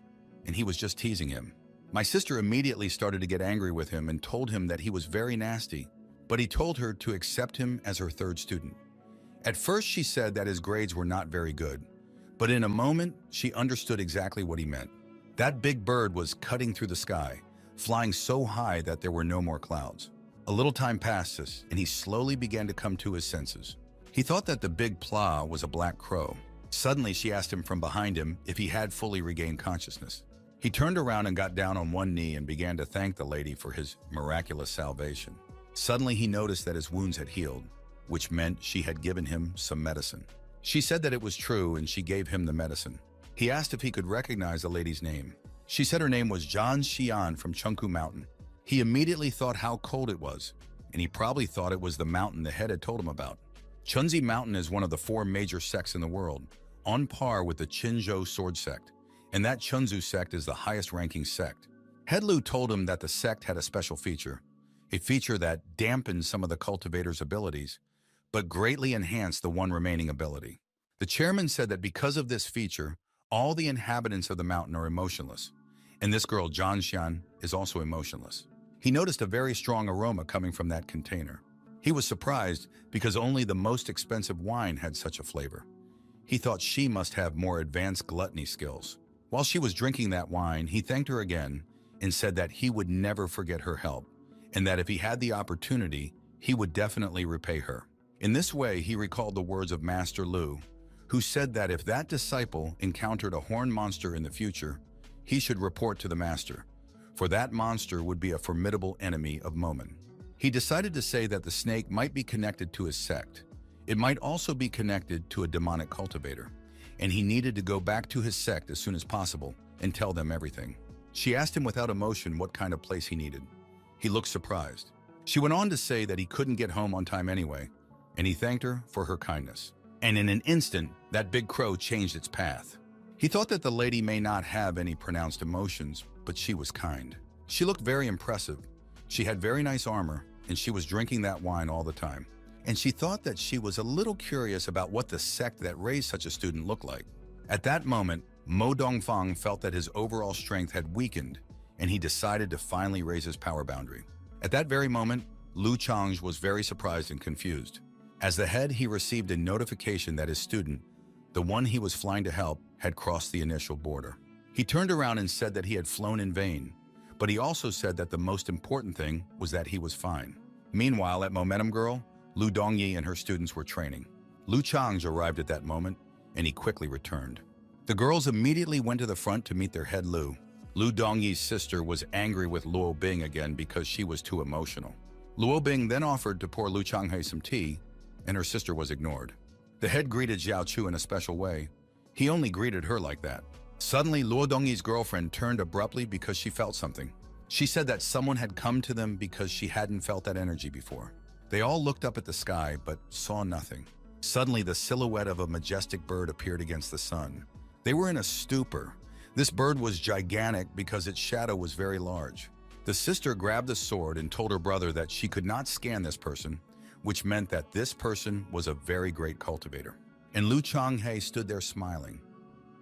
and he was just teasing him. My sister immediately started to get angry with him and told him that he was very nasty, but he told her to accept him as her third student. At first she said that his grades were not very good, but in a moment she understood exactly what he meant. That big bird was cutting through the sky, flying so high that there were no more clouds. A little time passed us, and he slowly began to come to his senses. He thought that the big plow was a black crow. Suddenly, she asked him from behind him if he had fully regained consciousness. He turned around and got down on one knee and began to thank the lady for his miraculous salvation. Suddenly, he noticed that his wounds had healed, which meant she had given him some medicine. She said that it was true, and she gave him the medicine. He asked if he could recognize the lady's name. She said her name was Zhan Xian from Chengku Mountain. He immediately thought how cold it was, and he probably thought it was the mountain the head had told him about. Chunzi Mountain is one of the 4 major sects in the world, on par with the Qinzhou sword sect, and that Chunzu sect is the highest-ranking sect. Head Lu told him that the sect had a special feature, a feature that dampened some of the cultivator's abilities, but greatly enhanced the one remaining ability. The chairman said that because of this feature, all the inhabitants of the mountain are emotionless, and this girl, Zhan Xian, is also emotionless. He noticed a very strong aroma coming from that container. He was surprised because only the most expensive wine had such a flavor. He thought she must have more advanced gluttony skills. While she was drinking that wine, he thanked her again and said that he would never forget her help, and that if he had the opportunity, he would definitely repay her. In this way, he recalled the words of Master Lu, who said that if that disciple encountered a horned monster in the future, he should report to the master, for that monster would be a formidable enemy of Mman. He decided to say that the snake might be connected to his sect. It might also be connected to a demonic cultivator, and he needed to go back to his sect as soon as possible and tell them everything. She asked him without emotion what kind of place he needed. He looked surprised. She went on to say that he couldn't get home on time anyway, and he thanked her for her kindness. And in an instant, that big crow changed its path. He thought that the lady may not have any pronounced emotions, but she was kind. She looked very impressive. She had very nice armor, and she was drinking that wine all the time. And she thought that she was a little curious about what the sect that raised such a student looked like. At that moment, Mo Dongfang felt that his overall strength had weakened, and he decided to finally raise his power boundary. At that very moment, Lu Changge was very surprised and confused. As the head, he received a notification that his student, the one he was flying to help, had crossed the initial border. He turned around and said that he had flown in vain, but he also said that the most important thing was that he was fine. Meanwhile, at Momentum Girl, Lu Dongyi and her students were training. Lu Changge arrived at that moment, and he quickly returned. The girls immediately went to the front to meet their head Lu. Lu Dongyi's sister was angry with Luo Bing again because she was too emotional. Luo Bing then offered to pour Lu Changhe some tea, and her sister was ignored. The head greeted Xiao Chu in a special way. He only greeted her like that. Suddenly, Luo Dongyi's girlfriend turned abruptly because she felt something. She said that someone had come to them because she hadn't felt that energy before. They all looked up at the sky but saw nothing. Suddenly, the silhouette of a majestic bird appeared against the sun. They were in a stupor. This bird was gigantic because its shadow was very large. The sister grabbed the sword and told her brother that she could not scan this person, which meant that this person was a very great cultivator. And Lu Changhe stood there smiling.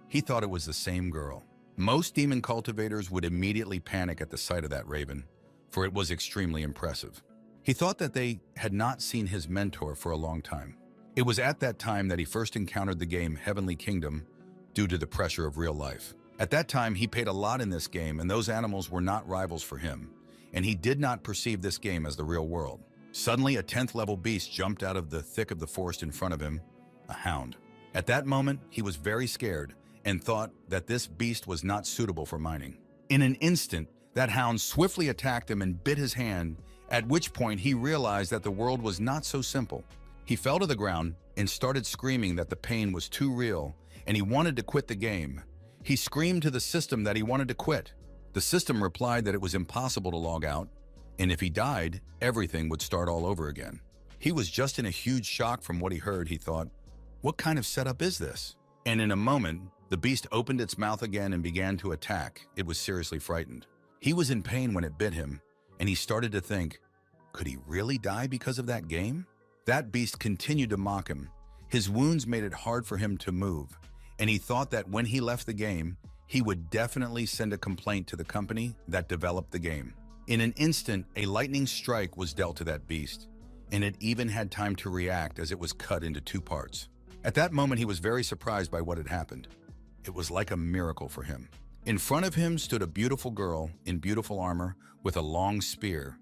He thought it was the same girl. Most demon cultivators would immediately panic at the sight of that raven, for it was extremely impressive. He thought that they had not seen his mentor for a long time. It was at that time that he first encountered the game Heavenly Kingdom due to the pressure of real life. At that time, he paid a lot in this game, and those animals were not rivals for him, and he did not perceive this game as the real world. Suddenly, a 10th level beast jumped out of the thick of the forest in front of him, a hound. At that moment, he was very scared and thought that this beast was not suitable for mining. In an instant, that hound swiftly attacked him and bit his hand, at which point he realized that the world was not so simple. He fell to the ground and started screaming that the pain was too real and he wanted to quit the game. He screamed to the system that he wanted to quit. The system replied that it was impossible to log out, and if he died, everything would start all over again. He was just in a huge shock from what he heard. He thought, what kind of setup is this? And in a moment, the beast opened its mouth again and began to attack. It was seriously frightened. He was in pain when it bit him, and he started to think, could he really die because of that game? That beast continued to mock him. His wounds made it hard for him to move, and he thought that when he left the game, he would definitely send a complaint to the company that developed the game. In an instant, a lightning strike was dealt to that beast, and it even had time to react as it was cut into 2 parts. At that moment, he was very surprised by what had happened. It was like a miracle for him. In front of him stood a beautiful girl in beautiful armor with a long spear.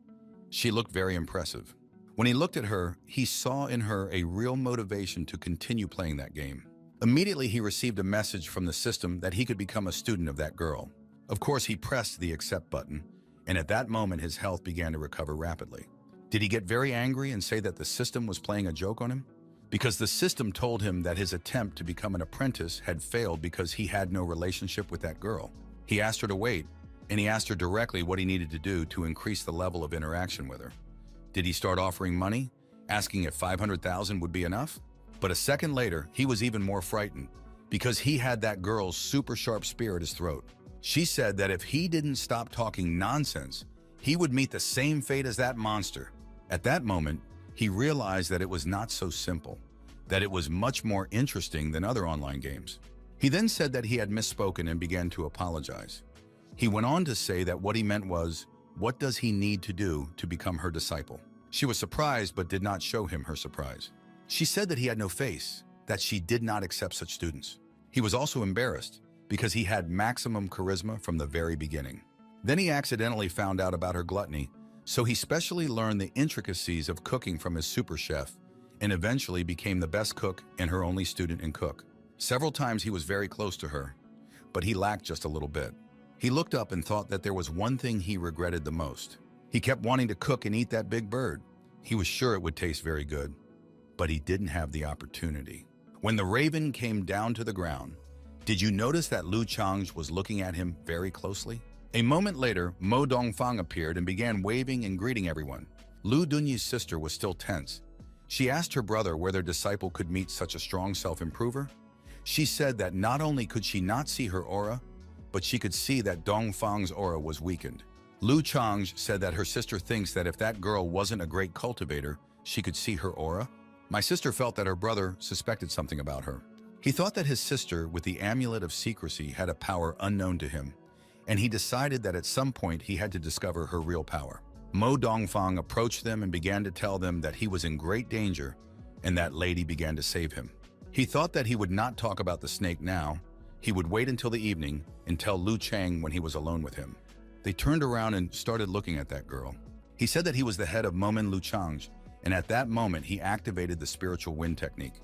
She looked very impressive. When he looked at her, he saw in her a real motivation to continue playing that game. Immediately, he received a message from the system that he could become a student of that girl. Of course, he pressed the accept button, and at that moment, his health began to recover rapidly. Did he get very angry and say that the system was playing a joke on him? Because the system told him that his attempt to become an apprentice had failed because he had no relationship with that girl. He asked her to wait, and he asked her directly what he needed to do to increase the level of interaction with her. Did he start offering money, asking if 500,000 would be enough? But a second later, he was even more frightened because he had that girl's super sharp spear at his throat. She said that if he didn't stop talking nonsense, he would meet the same fate as that monster. At that moment, he realized that it was not so simple, that it was much more interesting than other online games. He then said that he had misspoken and began to apologize. He went on to say that what he meant was, what does he need to do to become her disciple? She was surprised but did not show him her surprise. She said that he had no face, that she did not accept such students. He was also embarrassed because he had maximum charisma from the very beginning. Then he accidentally found out about her gluttony, so he specially learned the intricacies of cooking from his super chef and eventually became the best cook and her only student in cook. Several times he was very close to her, but he lacked just a little bit. He looked up and thought that there was one thing he regretted the most. He kept wanting to cook and eat that big bird. He was sure it would taste very good, but he didn't have the opportunity. When the raven came down to the ground, did you notice that Lu Chang's was looking at him very closely? A moment later, Mo Dongfang appeared and began waving and greeting everyone. Lu Dunyi's sister was still tense. She asked her brother where their disciple could meet such a strong self-improver. She said that not only could she not see her aura, but she could see that Dongfang's aura was weakened. Lu Chang said that her sister thinks that if that girl wasn't a great cultivator, she could see her aura. My sister felt that her brother suspected something about her. He thought that his sister, with the amulet of secrecy, had a power unknown to him, and he decided that at some point he had to discover her real power. Mo Dongfang approached them and began to tell them that he was in great danger, and that lady began to save him. He thought that he would not talk about the snake now. He would wait until the evening and tell Lu Chang when he was alone with him. They turned around and started looking at that girl. He said that he was the head of Mman Lu Chang, and at that moment he activated the spiritual wind technique.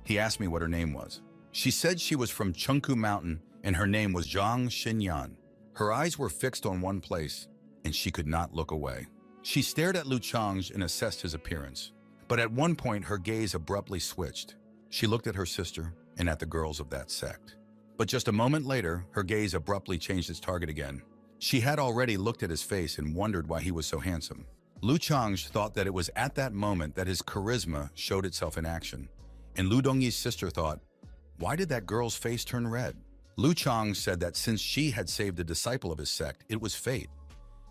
He asked me what her name was. She said she was from Chengku Mountain and her name was Zhang Xinyan. Her eyes were fixed on one place, and she could not look away. She stared at Lu Chang and assessed his appearance. But at one point, her gaze abruptly switched. She looked at her sister and at the girls of that sect. But just a moment later, her gaze abruptly changed its target again. She had already looked at his face and wondered why he was so handsome. Lu Chang's thought that it was at that moment that his charisma showed itself in action. And Lu Dongyi's sister thought, why did that girl's face turn red? Lu Chang said that since she had saved a disciple of his sect, it was fate.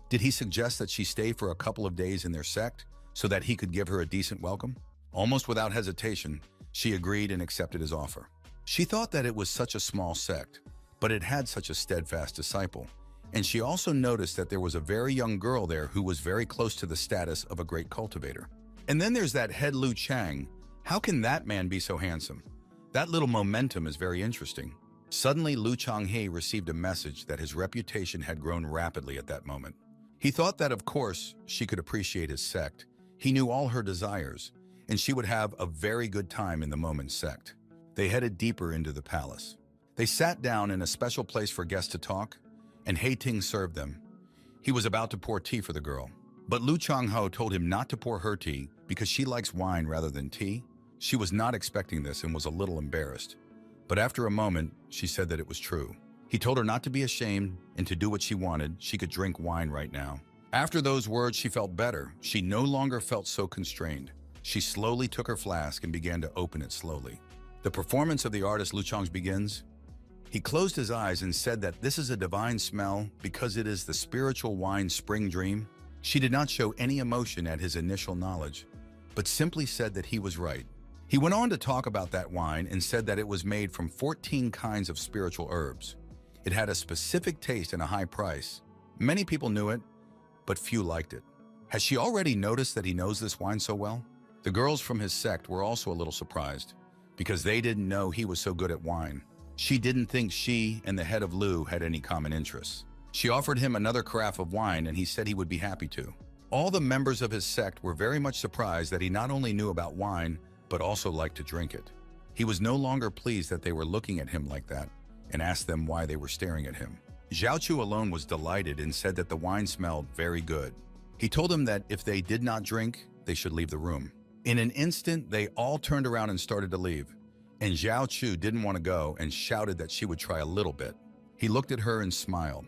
Did he suggest that she stay for a couple of days in their sect so that he could give her a decent welcome? Almost without hesitation, she agreed and accepted his offer. She thought that it was such a small sect, but it had such a steadfast disciple. And she also noticed that there was a very young girl there who was very close to the status of a great cultivator. And then there's that head Lu Chang. How can that man be so handsome? That little momentum is very interesting. Suddenly, Lu Changhe received a message that his reputation had grown rapidly at that moment. He thought that, of course, she could appreciate his sect. He knew all her desires, and she would have a very good time in the Mman sect. They headed deeper into the palace. They sat down in a special place for guests to talk, and Ting served them. He was about to pour tea for the girl, but Lu Changho told him not to pour her tea because she likes wine rather than tea. She was not expecting this and was a little embarrassed. But after a moment, she said that it was true. He told her not to be ashamed and to do what she wanted. She could drink wine right now. After those words, she felt better. She no longer felt so constrained. She slowly took her flask and began to open it slowly. The performance of the artist Lu Chang's begins. He closed his eyes and said that this is a divine smell because it is the spiritual wine spring dream. She did not show any emotion at his initial knowledge, but simply said that he was right. He went on to talk about that wine and said that it was made from 14 kinds of spiritual herbs. It had a specific taste and a high price. Many people knew it, but few liked it. Has she already noticed that he knows this wine so well? The girls from his sect were also a little surprised because they didn't know he was so good at wine. She didn't think she and the head of Lu had any common interests. She offered him another carafe of wine and he said he would be happy to. All the members of his sect were very much surprised that he not only knew about wine, but also liked to drink it. He was no longer pleased that they were looking at him like that and asked them why they were staring at him. Xiao Chu alone was delighted and said that the wine smelled very good. He told them that if they did not drink, they should leave the room. In an instant, they all turned around and started to leave. And Xiao Chu didn't want to go and shouted that she would try a little bit. He looked at her and smiled.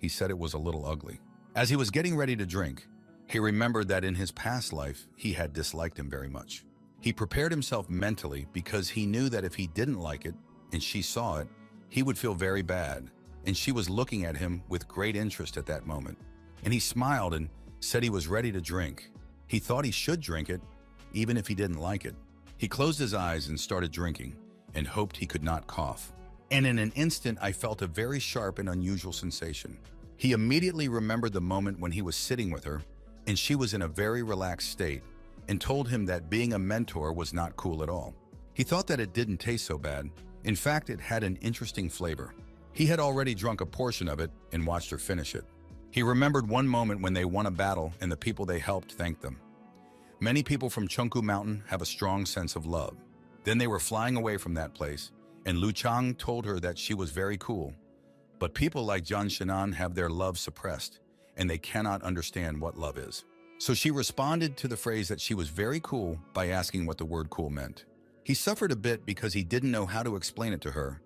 He said it was a little ugly. As he was getting ready to drink, he remembered that in his past life, he had disliked him very much. He prepared himself mentally because he knew that if he didn't like it and she saw it, he would feel very bad. And she was looking at him with great interest at that moment. And he smiled and said he was ready to drink. He thought he should drink it, even if he didn't like it. He closed his eyes and started drinking and hoped he could not cough. And in an instant, I felt a very sharp and unusual sensation. He immediately remembered the moment when he was sitting with her and she was in a very relaxed state and told him that being a mentor was not cool at all. He thought that it didn't taste so bad. In fact, it had an interesting flavor. He had already drunk a portion of it and watched her finish it. He remembered one moment when they won a battle and the people they helped thanked them. Many people from Chengku Mountain have a strong sense of love. Then they were flying away from that place, and Lu Chang told her that she was very cool. But people like Jian Shinan have their love suppressed, and they cannot understand what love is. So she responded to the phrase that she was very cool by asking what the word cool meant. He suffered a bit because he didn't know how to explain it to her,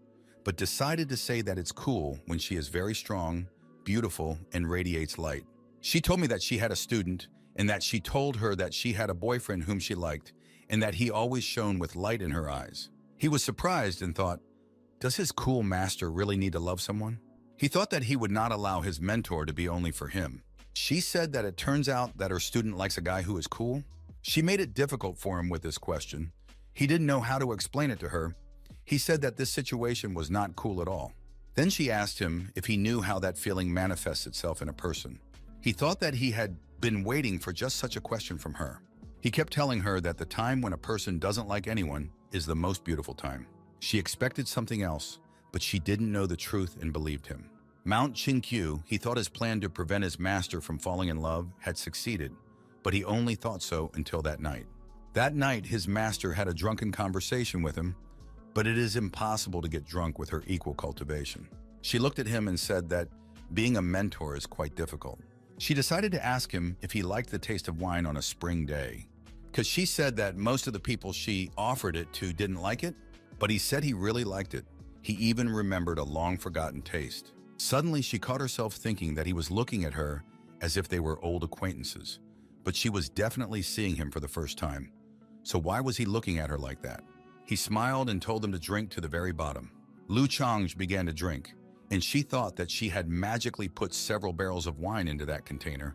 but decided to say that it's cool when she is very strong, beautiful, and radiates light. She told me that she had a student, and that she told her that she had a boyfriend whom she liked, and that he always shone with light in her eyes. He was surprised and thought, does his cool master really need to love someone? He thought that he would not allow his mentor to be only for him. She said that it turns out that her student likes a guy who is cool. She made it difficult for him with this question. He didn't know how to explain it to her. He said that this situation was not cool at all. Then she asked him if he knew how that feeling manifests itself in a person. He thought that he had been waiting for just such a question from her. He kept telling her that the time when a person doesn't like anyone is the most beautiful time. She expected something else, but she didn't know the truth and believed him. Mount Qingqiu, he thought his plan to prevent his master from falling in love had succeeded, but he only thought so until that night. That night, his master had a drunken conversation with him, but it is impossible to get drunk with her equal cultivation. She looked at him and said that being a mentor is quite difficult. She decided to ask him if he liked the taste of wine on a spring day, because she said that most of the people she offered it to didn't like it, but he said he really liked it. He even remembered a long-forgotten taste. Suddenly, she caught herself thinking that he was looking at her as if they were old acquaintances, but she was definitely seeing him for the first time. So why was he looking at her like that? He smiled and told them to drink to the very bottom. Lu Chang's began to drink, and she thought that she had magically put several barrels of wine into that container,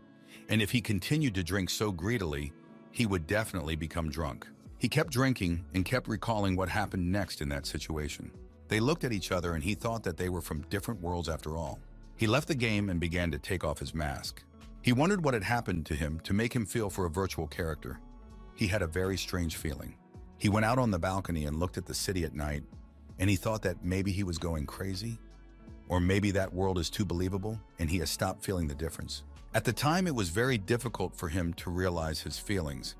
and if he continued to drink so greedily, he would definitely become drunk. He kept drinking and kept recalling what happened next in that situation. They looked at each other and he thought that they were from different worlds after all. He left the game and began to take off his mask. He wondered what had happened to him to make him feel for a virtual character. He had a very strange feeling. He went out on the balcony and looked at the city at night, and he thought that maybe he was going crazy, or maybe that world is too believable and he has stopped feeling the difference. At the time, it was very difficult for him to realize his feelings,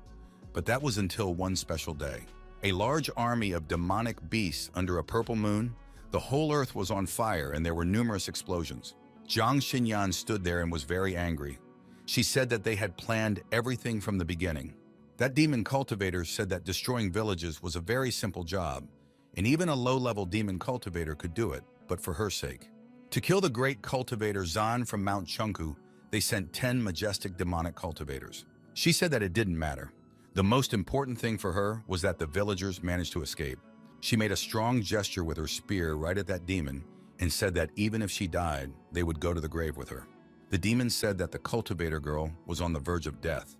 but that was until one special day. A large army of demonic beasts under a purple moon, the whole earth was on fire and there were numerous explosions. Zhang Xinyan stood there and was very angry. She said that they had planned everything from the beginning. That demon cultivator said that destroying villages was a very simple job, and even a low-level demon cultivator could do it, but for her sake. To kill the great cultivator Zan from Mount Chengku, they sent 10 majestic demonic cultivators. She said that it didn't matter. The most important thing for her was that the villagers managed to escape. She made a strong gesture with her spear right at that demon and said that even if she died, they would go to the grave with her. The demon said that the cultivator girl was on the verge of death,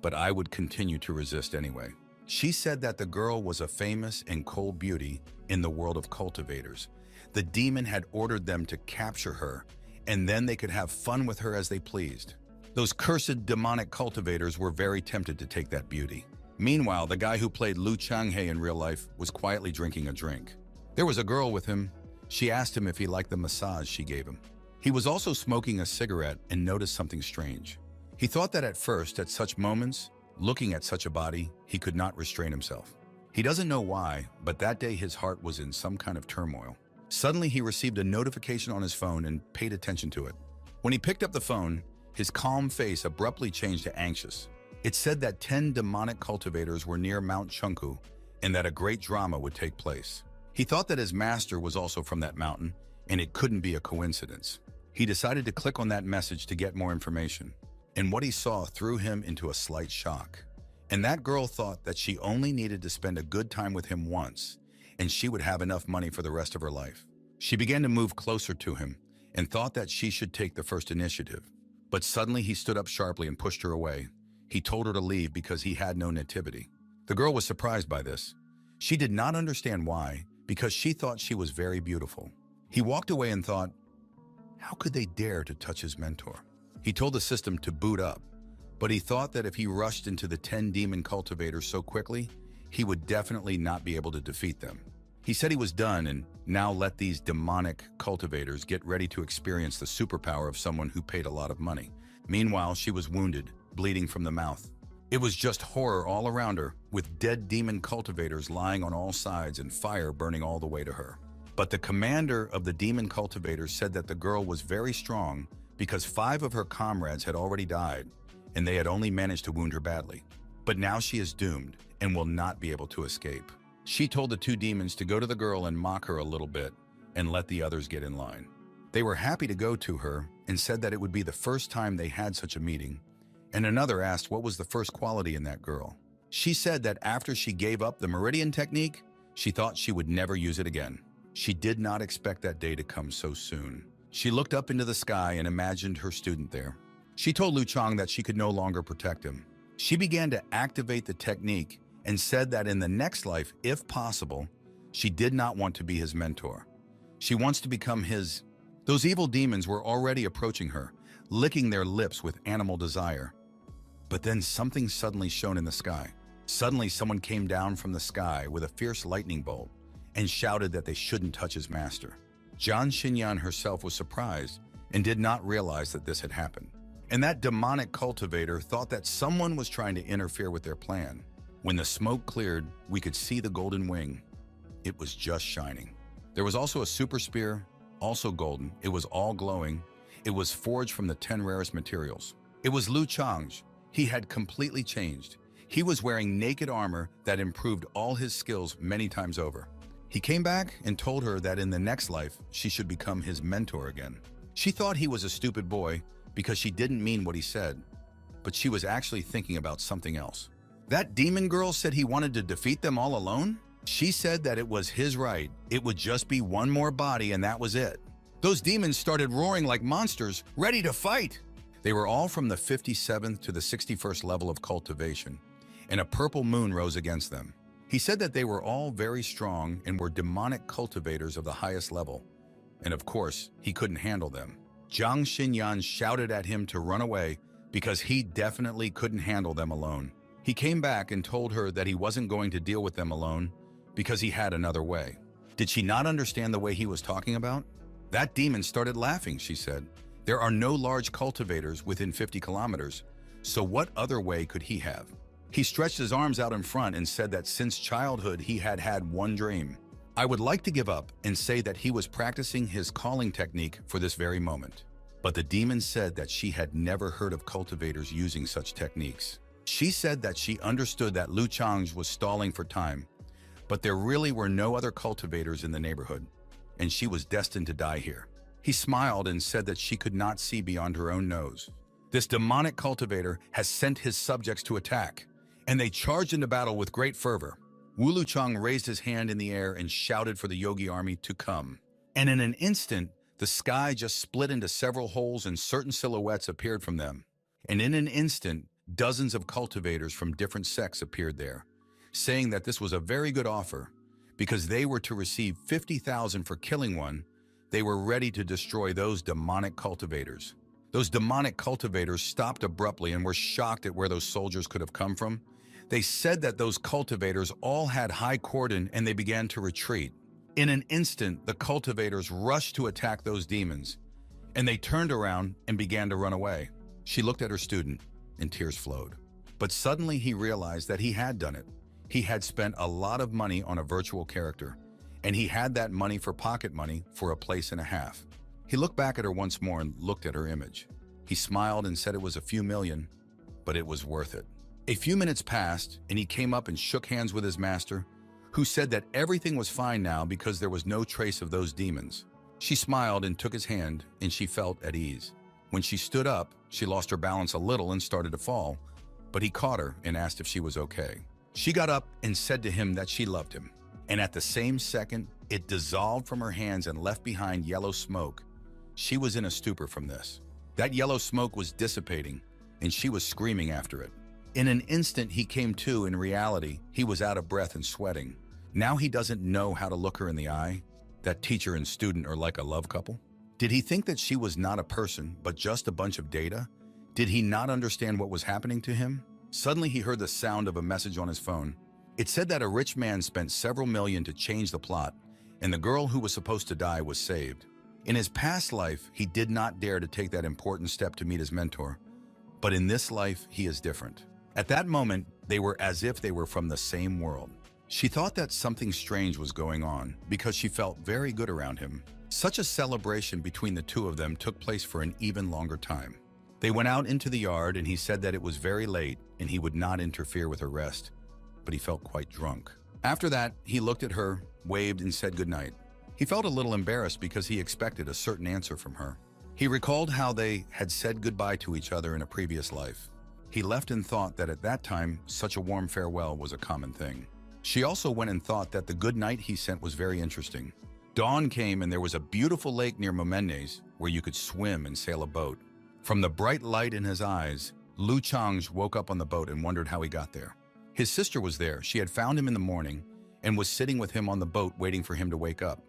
but I would continue to resist anyway. She said that the girl was a famous and cold beauty in the world of cultivators. The demon had ordered them to capture her, and then they could have fun with her as they pleased. Those cursed demonic cultivators were very tempted to take that beauty. Meanwhile, the guy who played Lu Changhe in real life was quietly drinking a drink. There was a girl with him. She asked him if he liked the massage she gave him. He was also smoking a cigarette and noticed something strange. He thought that at first, at such moments, looking at such a body, he could not restrain himself. He doesn't know why, but that day his heart was in some kind of turmoil. Suddenly, he received a notification on his phone and paid attention to it. When he picked up the phone, his calm face abruptly changed to anxious. It said that 10 demonic cultivators were near Mount Chengku and that a great drama would take place. He thought that his master was also from that mountain, and it couldn't be a coincidence. He decided to click on that message to get more information, and what he saw threw him into a slight shock. And that girl thought that she only needed to spend a good time with him once, and she would have enough money for the rest of her life. She began to move closer to him and thought that she should take the first initiative. But suddenly he stood up sharply and pushed her away. He told her to leave because he had no nativity. The girl was surprised by this. She did not understand why, because she thought she was very beautiful. He walked away and thought, how could they dare to touch his mentor? He told the system to boot up, but he thought that if he rushed into the 10 demon cultivators so quickly, he would definitely not be able to defeat them. He said he was done and now let these demonic cultivators get ready to experience the superpower of someone who paid a lot of money. Meanwhile, she was wounded, bleeding from the mouth. It was just horror all around her, with dead demon cultivators lying on all sides and fire burning all the way to her. But the commander of the demon cultivators said that the girl was very strong because 5 of her comrades had already died, and they had only managed to wound her badly. But now she is doomed and will not be able to escape. She told the 2 demons to go to the girl and mock her a little bit and let the others get in line. They were happy to go to her and said that it would be the first time they had such a meeting, and another asked what was the first quality in that girl. She said that after she gave up the meridian technique, she thought she would never use it again. She did not expect that day to come so soon. She looked up into the sky and imagined her student there. She told Lu Chang that she could no longer protect him. She began to activate the technique and said that in the next life, if possible, she did not want to be his mentor. She wants to become his. Those evil demons were already approaching her, licking their lips with animal desire. But then something suddenly shone in the sky. Suddenly, someone came down from the sky with a fierce lightning bolt and shouted that they shouldn't touch his master. Zhang Xinyan herself was surprised and did not realize that this had happened. And that demonic cultivator thought that someone was trying to interfere with their plan. When the smoke cleared, we could see the golden wing. It was just shining. There was also a super spear, also golden. It was all glowing. It was forged from the 10 rarest materials. It was Lu Chang's. He had completely changed. He was wearing naked armor that improved all his skills many times over. He came back and told her that in the next life, she should become his mentor again. She thought he was a stupid boy because she didn't mean what he said, but she was actually thinking about something else. That demon girl said he wanted to defeat them all alone? She said that it was his right. It would just be one more body and that was it. Those demons started roaring like monsters, ready to fight. They were all from the 57th to the 61st level of cultivation, and a purple moon rose against them. He said that they were all very strong and were demonic cultivators of the highest level. And of course, he couldn't handle them. Zhang Xinyan shouted at him to run away because he definitely couldn't handle them alone. He came back and told her that he wasn't going to deal with them alone because he had another way. Did she not understand the way he was talking about? That demon started laughing, she said. There are no large cultivators within 50 kilometers, so what other way could he have? He stretched his arms out in front and said that since childhood he had had one dream. I would like to give up and say that he was practicing his calling technique for this very moment. But the demon said that she had never heard of cultivators using such techniques. She said that she understood that Lu Chang's was stalling for time, but there really were no other cultivators in the neighborhood, and she was destined to die here. He smiled and said that she could not see beyond her own nose. This demonic cultivator has sent his subjects to attack, and they charged into battle with great fervor. Wu Luchang raised his hand in the air and shouted for the Yogi army to come. And in an instant, the sky just split into several holes and certain silhouettes appeared from them. And in an instant, dozens of cultivators from different sects appeared there, saying that this was a very good offer. Because they were to receive 50,000 for killing one, they were ready to destroy those demonic cultivators. Those demonic cultivators stopped abruptly and were shocked at where those soldiers could have come from. They said that those cultivators all had high cordon and they began to retreat. In an instant, the cultivators rushed to attack those demons, and they turned around and began to run away. She looked at her student, and tears flowed. But suddenly he realized that he had done it. He had spent a lot of money on a virtual character, and he had that money for pocket money for a place and a half. He looked back at her once more and looked at her image. He smiled and said it was a few million, but it was worth it. A few minutes passed, and he came up and shook hands with his master, who said that everything was fine now because there was no trace of those demons. She smiled and took his hand, and she felt at ease. When she stood up, she lost her balance a little and started to fall, but he caught her and asked if she was okay. She got up and said to him that she loved him, and at the same second, it dissolved from her hands and left behind yellow smoke. She was in a stupor from this. That yellow smoke was dissipating, and she was screaming after it. In an instant, he came to. In reality, he was out of breath and sweating. Now he doesn't know how to look her in the eye. That teacher and student are like a love couple. Did he think that she was not a person, but just a bunch of data? Did he not understand what was happening to him? Suddenly, he heard the sound of a message on his phone. It said that a rich man spent several million to change the plot, and the girl who was supposed to die was saved. In his past life, he did not dare to take that important step to meet his mentor. But in this life, he is different. At that moment, they were as if they were from the same world. She thought that something strange was going on because she felt very good around him. Such a celebration between the two of them took place for an even longer time. They went out into the yard and he said that it was very late and he would not interfere with her rest, but he felt quite drunk. After that, he looked at her, waved, and said goodnight. He felt a little embarrassed because he expected a certain answer from her. He recalled how they had said goodbye to each other in a previous life. He left and thought that at that time, such a warm farewell was a common thing. She also went and thought that the good night he sent was very interesting. Dawn came and there was a beautiful lake near Momenes where you could swim and sail a boat. From the bright light in his eyes, Lu Chang's woke up on the boat and wondered how he got there. His sister was there. She had found him in the morning and was sitting with him on the boat waiting for him to wake up.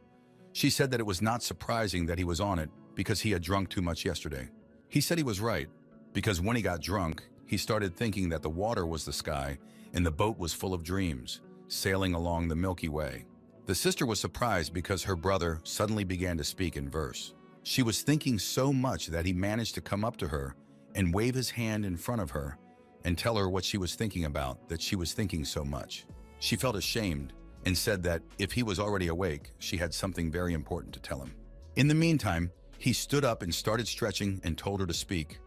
She said that it was not surprising that he was on it because he had drunk too much yesterday. He said he was right, because when he got drunk, he started thinking that the water was the sky and the boat was full of dreams, sailing along the Milky Way. The sister was surprised because her brother suddenly began to speak in verse. She was thinking so much that he managed to come up to her and wave his hand in front of her and tell her what she was thinking about, that she was thinking so much. She felt ashamed and said that if he was already awake, she had something very important to tell him. In the meantime, he stood up and started stretching and told her to speak.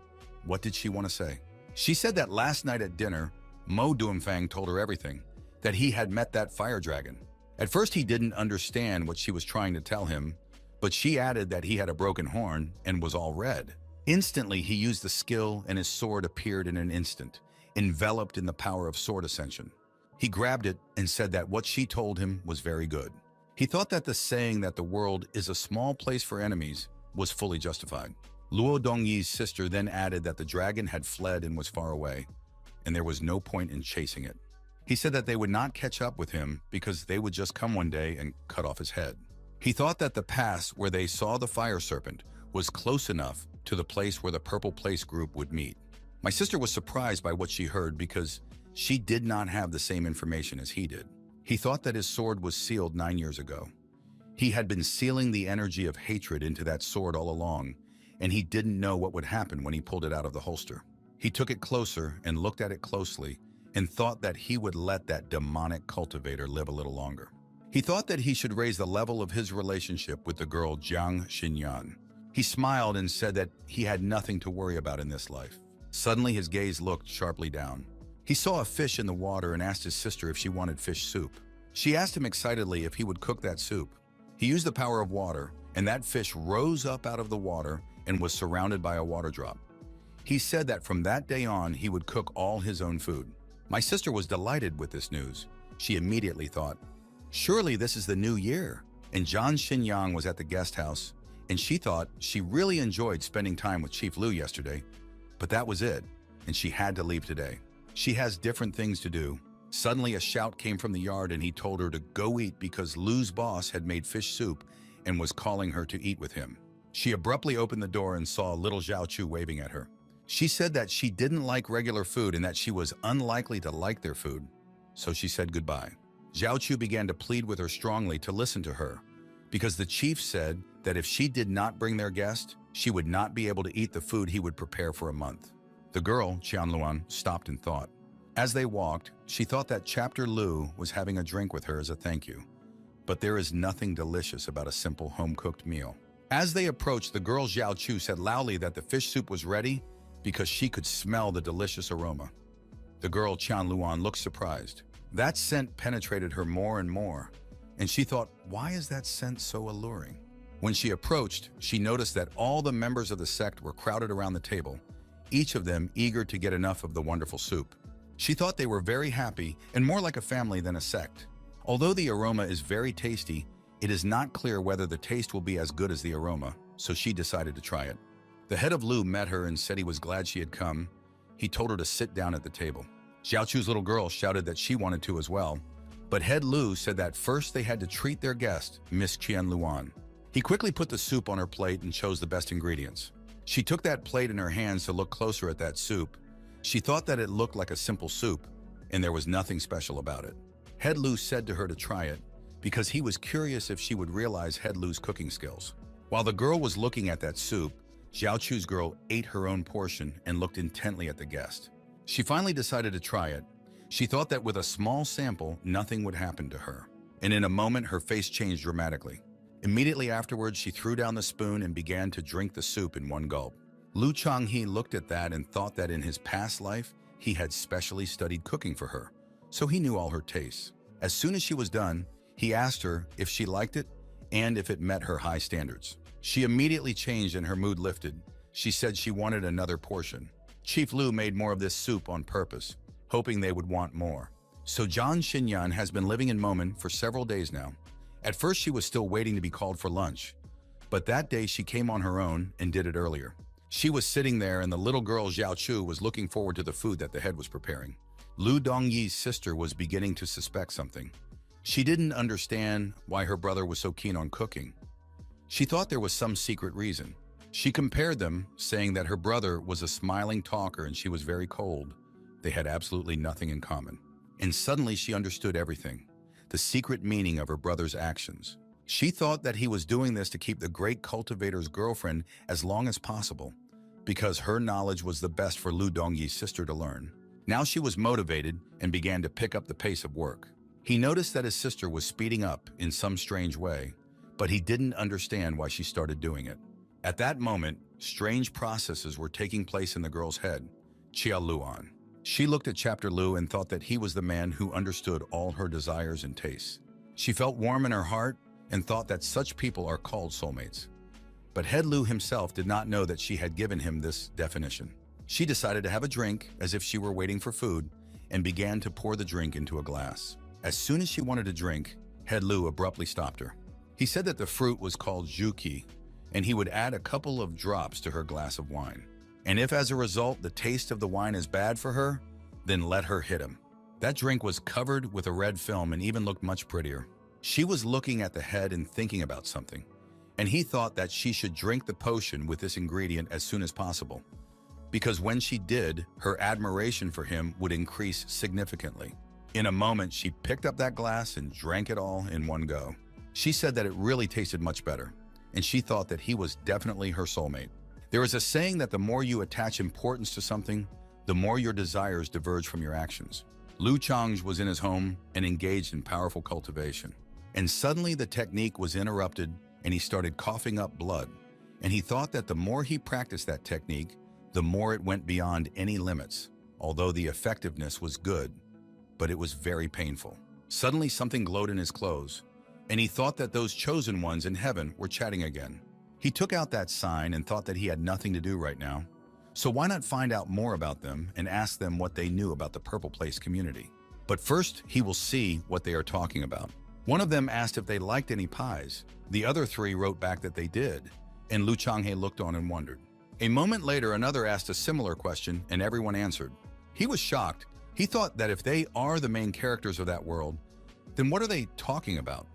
What did she want to say? She said that last night at dinner, Mo Duomfang told her everything, that he had met that fire dragon. At first he didn't understand what she was trying to tell him, but she added that he had a broken horn and was all red. Instantly, he used the skill and his sword appeared in an instant, enveloped in the power of sword ascension. He grabbed it and said that what she told him was very good. He thought that the saying that the world is a small place for enemies was fully justified. Luo Dongyi's sister then added that the dragon had fled and was far away, and there was no point in chasing it. He said that they would not catch up with him because they would just come one day and cut off his head. He thought that the pass where they saw the fire serpent was close enough to the place where the Purple Place group would meet. My sister was surprised by what she heard because she did not have the same information as he did. He thought that his sword was sealed 9 years ago. He had been sealing the energy of hatred into that sword all along, and he didn't know what would happen when he pulled it out of the holster. He took it closer and looked at it closely and thought that he would let that demonic cultivator live a little longer. He thought that he should raise the level of his relationship with the girl Jiang Xinyan. He smiled and said that he had nothing to worry about in this life. Suddenly, his gaze looked sharply down. He saw a fish in the water and asked his sister if she wanted fish soup. She asked him excitedly if he would cook that soup. He used the power of water, and that fish rose up out of the water and was surrounded by a water drop. He said that from that day on, he would cook all his own food. My sister was delighted with this news. She immediately thought, surely this is the new year. And Zhang Xinyang was at the guest house, and she thought she really enjoyed spending time with Chief Lu yesterday. But that was it, and she had to leave today. She has different things to do. Suddenly, a shout came from the yard, and he told her to go eat because Lu's boss had made fish soup and was calling her to eat with him. She abruptly opened the door and saw little Zhao Chu waving at her. She said that she didn't like regular food and that she was unlikely to like their food, so she said goodbye. Zhao Chu began to plead with her strongly to listen to her, because the chief said that if she did not bring their guest, she would not be able to eat the food he would prepare for a month. The girl, Qianluan, stopped and thought. As they walked, she thought that Chapter Lu was having a drink with her as a thank you. But there is nothing delicious about a simple home-cooked meal. As they approached, the girl Zhao Chu said loudly that the fish soup was ready because she could smell the delicious aroma. The girl Qianluan looked surprised. That scent penetrated her more and more, and she thought, why is that scent so alluring? When she approached, she noticed that all the members of the sect were crowded around the table, each of them eager to get enough of the wonderful soup. She thought they were very happy and more like a family than a sect. Although the aroma is very tasty, it is not clear whether the taste will be as good as the aroma, so she decided to try it. The head of Lu met her and said he was glad she had come. He told her to sit down at the table. Zhao Chu's little girl shouted that she wanted to as well, but head Lu said that first they had to treat their guest, Miss Qianluan. He quickly put the soup on her plate and chose the best ingredients. She took that plate in her hands to look closer at that soup. She thought that it looked like a simple soup, and there was nothing special about it. Head Lu said to her to try it, because he was curious if she would realize Head Lu's cooking skills. While the girl was looking at that soup, Zhao Chu's girl ate her own portion and looked intently at the guest. She finally decided to try it. She thought that with a small sample, nothing would happen to her. And in a moment, her face changed dramatically. Immediately afterwards, she threw down the spoon and began to drink the soup in one gulp. Lu Changhe looked at that and thought that in his past life, he had specially studied cooking for her, so he knew all her tastes. As soon as she was done, he asked her if she liked it and if it met her high standards. She immediately changed and her mood lifted. She said she wanted another portion. Chief Lu made more of this soup on purpose, hoping they would want more. So Zhang Xinyan has been living in Mman for several days now. At first, she was still waiting to be called for lunch, but that day she came on her own and did it earlier. She was sitting there and the little girl Zhao Chu was looking forward to the food that the head was preparing. Lu Dongyi's sister was beginning to suspect something. She didn't understand why her brother was so keen on cooking. She thought there was some secret reason. She compared them, saying that her brother was a smiling talker and she was very cold. They had absolutely nothing in common. And suddenly she understood everything, the secret meaning of her brother's actions. She thought that he was doing this to keep the great cultivator's girlfriend as long as possible, because her knowledge was the best for Lu Dongyi's sister to learn. Now she was motivated and began to pick up the pace of work. He noticed that his sister was speeding up in some strange way, but he didn't understand why she started doing it. At that moment, strange processes were taking place in the girl's head. Chia Luan. She looked at Chapter Lu and thought that he was the man who understood all her desires and tastes. She felt warm in her heart and thought that such people are called soulmates. But head Lu himself did not know that she had given him this definition. She decided to have a drink as if she were waiting for food and began to pour the drink into a glass. As soon as she wanted to drink, head Lu abruptly stopped her. He said that the fruit was called juki, and he would add a couple of drops to her glass of wine. And if as a result the taste of the wine is bad for her, then let her hit him. That drink was covered with a red film and even looked much prettier. She was looking at the head and thinking about something, and he thought that she should drink the potion with this ingredient as soon as possible, because when she did, her admiration for him would increase significantly. In a moment, she picked up that glass and drank it all in one go. She said that it really tasted much better, and she thought that he was definitely her soulmate. There is a saying that the more you attach importance to something, the more your desires diverge from your actions. Lu Chang's was in his home and engaged in powerful cultivation. And suddenly the technique was interrupted and he started coughing up blood. And he thought that the more he practiced that technique, the more it went beyond any limits, although the effectiveness was good, but it was very painful. Suddenly something glowed in his clothes, and he thought that those chosen ones in heaven were chatting again. He took out that sign and thought that he had nothing to do right now, so why not find out more about them and ask them what they knew about the Purple Place community? But first, he will see what they are talking about. One of them asked if they liked any pies. The other three wrote back that they did, and Lu Changhe looked on and wondered. A moment later, another asked a similar question, and everyone answered. He was shocked. He thought that if they are the main characters of that world, then what are they talking about?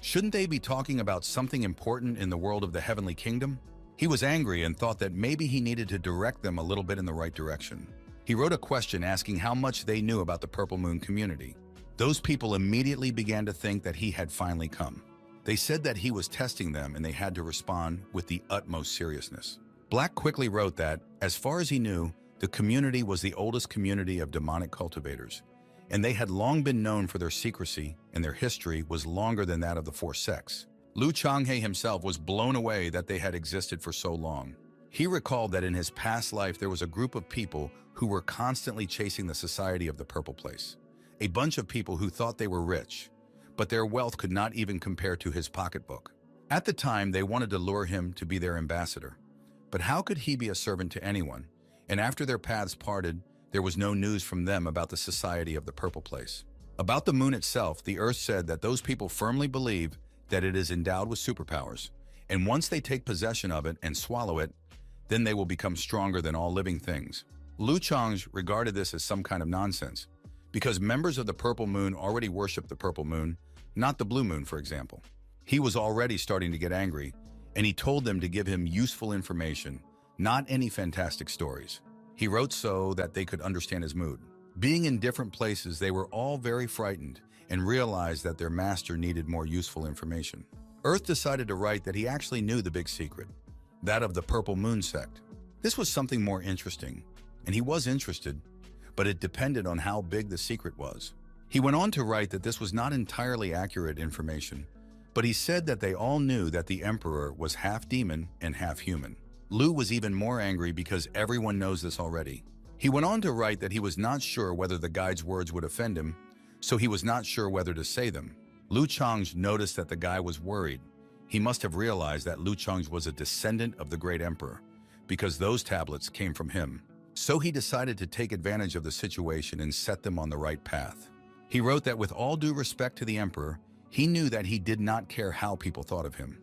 Shouldn't they be talking about something important in the world of the heavenly kingdom? He was angry and thought that maybe he needed to direct them a little bit in the right direction. He wrote a question asking how much they knew about the Purple Moon community. Those people immediately began to think that he had finally come. They said that he was testing them and they had to respond with the utmost seriousness. Black quickly wrote that, as far as he knew, the community was the oldest community of demonic cultivators, and they had long been known for their secrecy, and their history was longer than that of the four sects. Lu Changhe himself was blown away that they had existed for so long. He recalled that in his past life there was a group of people who were constantly chasing the society of the Purple Place. A bunch of people who thought they were rich, but their wealth could not even compare to his pocketbook. At the time, they wanted to lure him to be their ambassador. But how could he be a servant to anyone? And after their paths parted, there was no news from them about the society of the Purple Place. About the moon itself, the Earth said that those people firmly believe that it is endowed with superpowers, and once they take possession of it and swallow it, then they will become stronger than all living things. Lu Chang's regarded this as some kind of nonsense, because members of the Purple Moon already worship the Purple Moon, not the Blue Moon, for example. He was already starting to get angry, and he told them to give him useful information, not any fantastic stories. He wrote so that they could understand his mood. Being in different places, they were all very frightened and realized that their master needed more useful information. Earth decided to write that he actually knew the big secret, that of the Purple Moon Sect. This was something more interesting, and he was interested, but it depended on how big the secret was. He went on to write that this was not entirely accurate information, but he said that they all knew that the emperor was half demon and half human. Lu was even more angry because everyone knows this already. He went on to write that he was not sure whether the guide's words would offend him, so he was not sure whether to say them. Lu Chang's noticed that the guy was worried. He must have realized that Lu Chang's was a descendant of the great emperor, because those tablets came from him. So he decided to take advantage of the situation and set them on the right path. He wrote that with all due respect to the emperor, he knew that he did not care how people thought of him.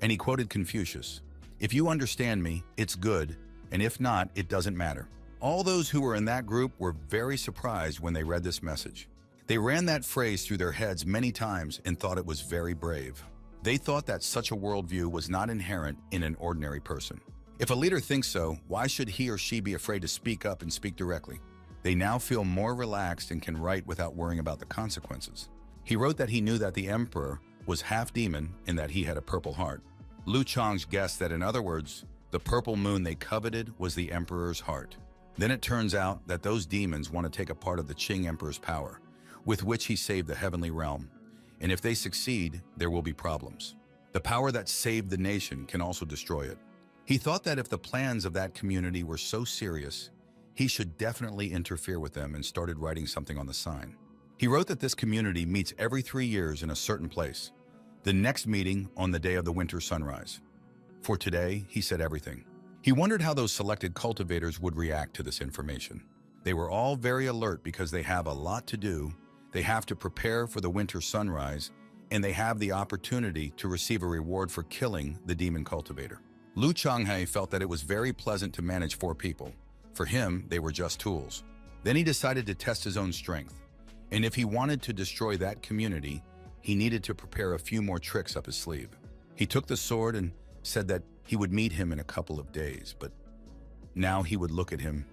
And he quoted Confucius, "If you understand me, it's good, and if not, it doesn't matter." All those who were in that group were very surprised when they read this message. They ran that phrase through their heads many times and thought it was very brave. They thought that such a worldview was not inherent in an ordinary person. If a leader thinks so, why should he or she be afraid to speak up and speak directly? They now feel more relaxed and can write without worrying about the consequences. He wrote that he knew that the emperor was half demon and that he had a purple heart. Lu Chang's guessed that, in other words, the purple moon they coveted was the emperor's heart. Then it turns out that those demons want to take a part of the Qing emperor's power, with which he saved the heavenly realm. And if they succeed, there will be problems. The power that saved the nation can also destroy it. He thought that if the plans of that community were so serious, he should definitely interfere with them and started writing something on the sign. He wrote that this community meets every 3 years in a certain place. The next meeting on the day of the winter sunrise. For today, he said everything. He wondered how those selected cultivators would react to this information. They were all very alert because they have a lot to do. They have to prepare for the winter sunrise, and they have the opportunity to receive a reward for killing the demon cultivator. Lu Changhe felt that it was very pleasant to manage 4 people. For him, they were just tools. Then he decided to test his own strength. And if he wanted to destroy that community, he needed to prepare a few more tricks up his sleeve. He took the sword and said that he would meet him in a couple of days, but now he would look at him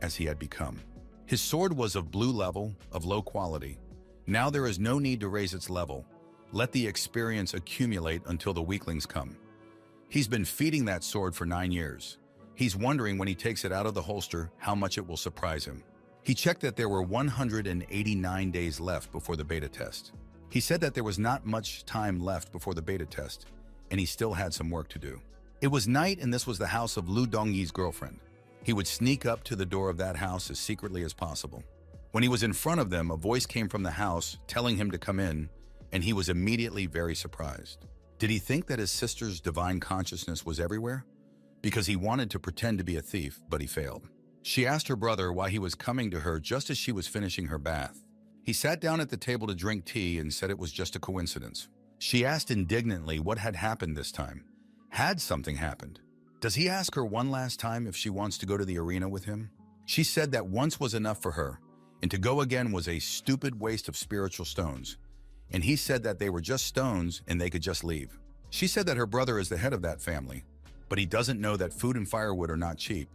as he had become. His sword was of blue level, of low quality. Now there is no need to raise its level. Let the experience accumulate until the weaklings come. He's been feeding that sword for 9 years. He's wondering when he takes it out of the holster how much it will surprise him. He checked that there were 189 days left before the beta test. He said that there was not much time left before the beta test, and he still had some work to do. It was night, and this was the house of Lu Dongyi's girlfriend. He would sneak up to the door of that house as secretly as possible. When he was in front of them, a voice came from the house telling him to come in, and he was immediately very surprised. Did he think that his sister's divine consciousness was everywhere? Because he wanted to pretend to be a thief, but he failed. She asked her brother why he was coming to her just as she was finishing her bath. He sat down at the table to drink tea and said it was just a coincidence. She asked indignantly what had happened this time. Had something happened? Does he ask her one last time if she wants to go to the arena with him? She said that once was enough for her, and to go again was a stupid waste of spiritual stones. And he said that they were just stones and they could just leave. She said that her brother is the head of that family, but he doesn't know that food and firewood are not cheap.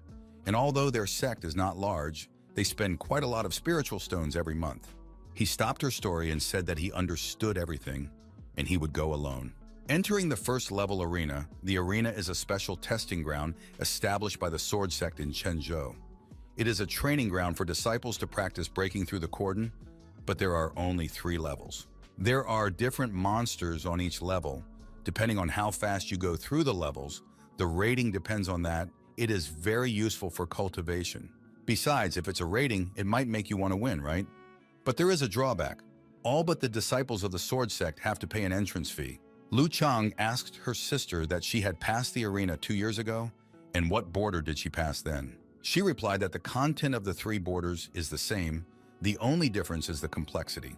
And although their sect is not large, they spend quite a lot of spiritual stones every month. He stopped her story and said that he understood everything, and he would go alone. Entering the first level arena, the arena is a special testing ground established by the Sword Sect in Chenzhou. It is a training ground for disciples to practice breaking through the cordon, but there are only 3 levels. There are different monsters on each level. Depending on how fast you go through the levels, the rating depends on that. It is very useful for cultivation. Besides, if it's a rating, it might make you want to win, right? But there is a drawback. All but the disciples of the Sword Sect have to pay an entrance fee. Lu Chang asked her sister that she had passed the arena 2 years ago, and what border did she pass then? She replied that the content of the 3 borders is the same, the only difference is the complexity.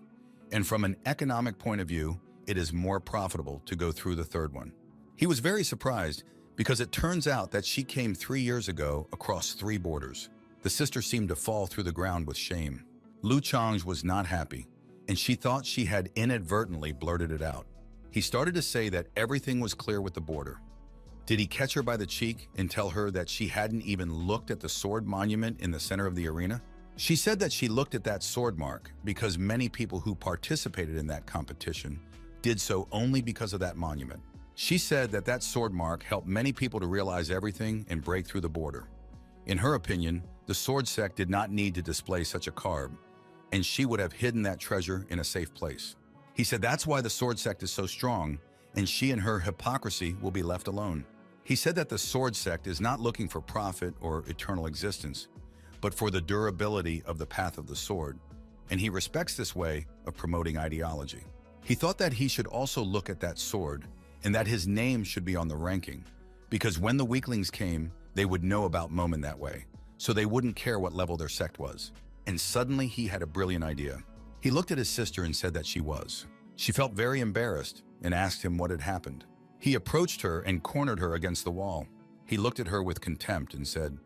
And from an economic point of view, it is more profitable to go through the 3rd one. He was very surprised because it turns out that she came 3 years ago across 3 borders. The sister seemed to fall through the ground with shame. Lu Chang was not happy, and she thought she had inadvertently blurted it out. He started to say that everything was clear with the border. Did he catch her by the cheek and tell her that she hadn't even looked at the sword monument in the center of the arena? She said that she looked at that sword mark because many people who participated in that competition did so only because of that monument. She said that that sword mark helped many people to realize everything and break through the border. In her opinion, the Sword Sect did not need to display such a card, and she would have hidden that treasure in a safe place. He said that's why the Sword Sect is so strong, and she and her hypocrisy will be left alone. He said that the Sword Sect is not looking for profit or eternal existence, but for the durability of the path of the sword, and he respects this way of promoting ideology. He thought that he should also look at that sword, and that his name should be on the ranking, because when the weaklings came, they would know about Mman that way, so they wouldn't care what level their sect was. And suddenly he had a brilliant idea. He looked at his sister and said that she was. She felt very embarrassed and asked him what had happened. He approached her and cornered her against the wall. He looked at her with contempt and said,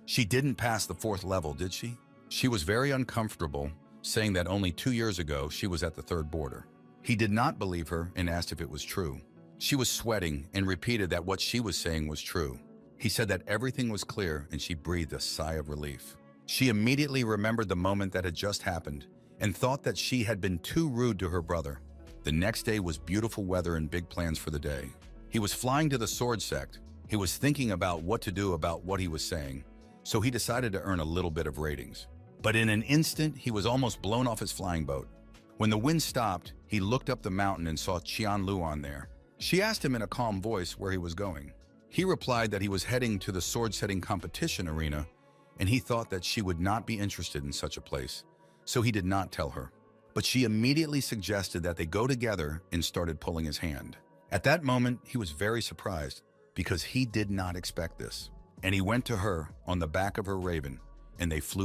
"She didn't pass the 4th level, did she?" She was very uncomfortable, saying that only 2 years ago she was at the 3rd border. He did not believe her and asked if it was true. She was sweating and repeated that what she was saying was true. He said that everything was clear and she breathed a sigh of relief. She immediately remembered the moment that had just happened and thought that she had been too rude to her brother. The next day was beautiful weather and big plans for the day. He was flying to the Sword Sect. He was thinking about what to do about what he was saying, so he decided to earn a little bit of ratings. But in an instant, he was almost blown off his flying boat. When the wind stopped, he looked up the mountain and saw Qian Lu on there. She asked him in a calm voice where he was going. He replied that he was heading to the sword-setting competition arena, and he thought that she would not be interested in such a place, so he did not tell her. but she immediately suggested that they go together and started pulling his hand. At that moment, he was very surprised because he did not expect this. And he went to her on the back of her raven, and they flew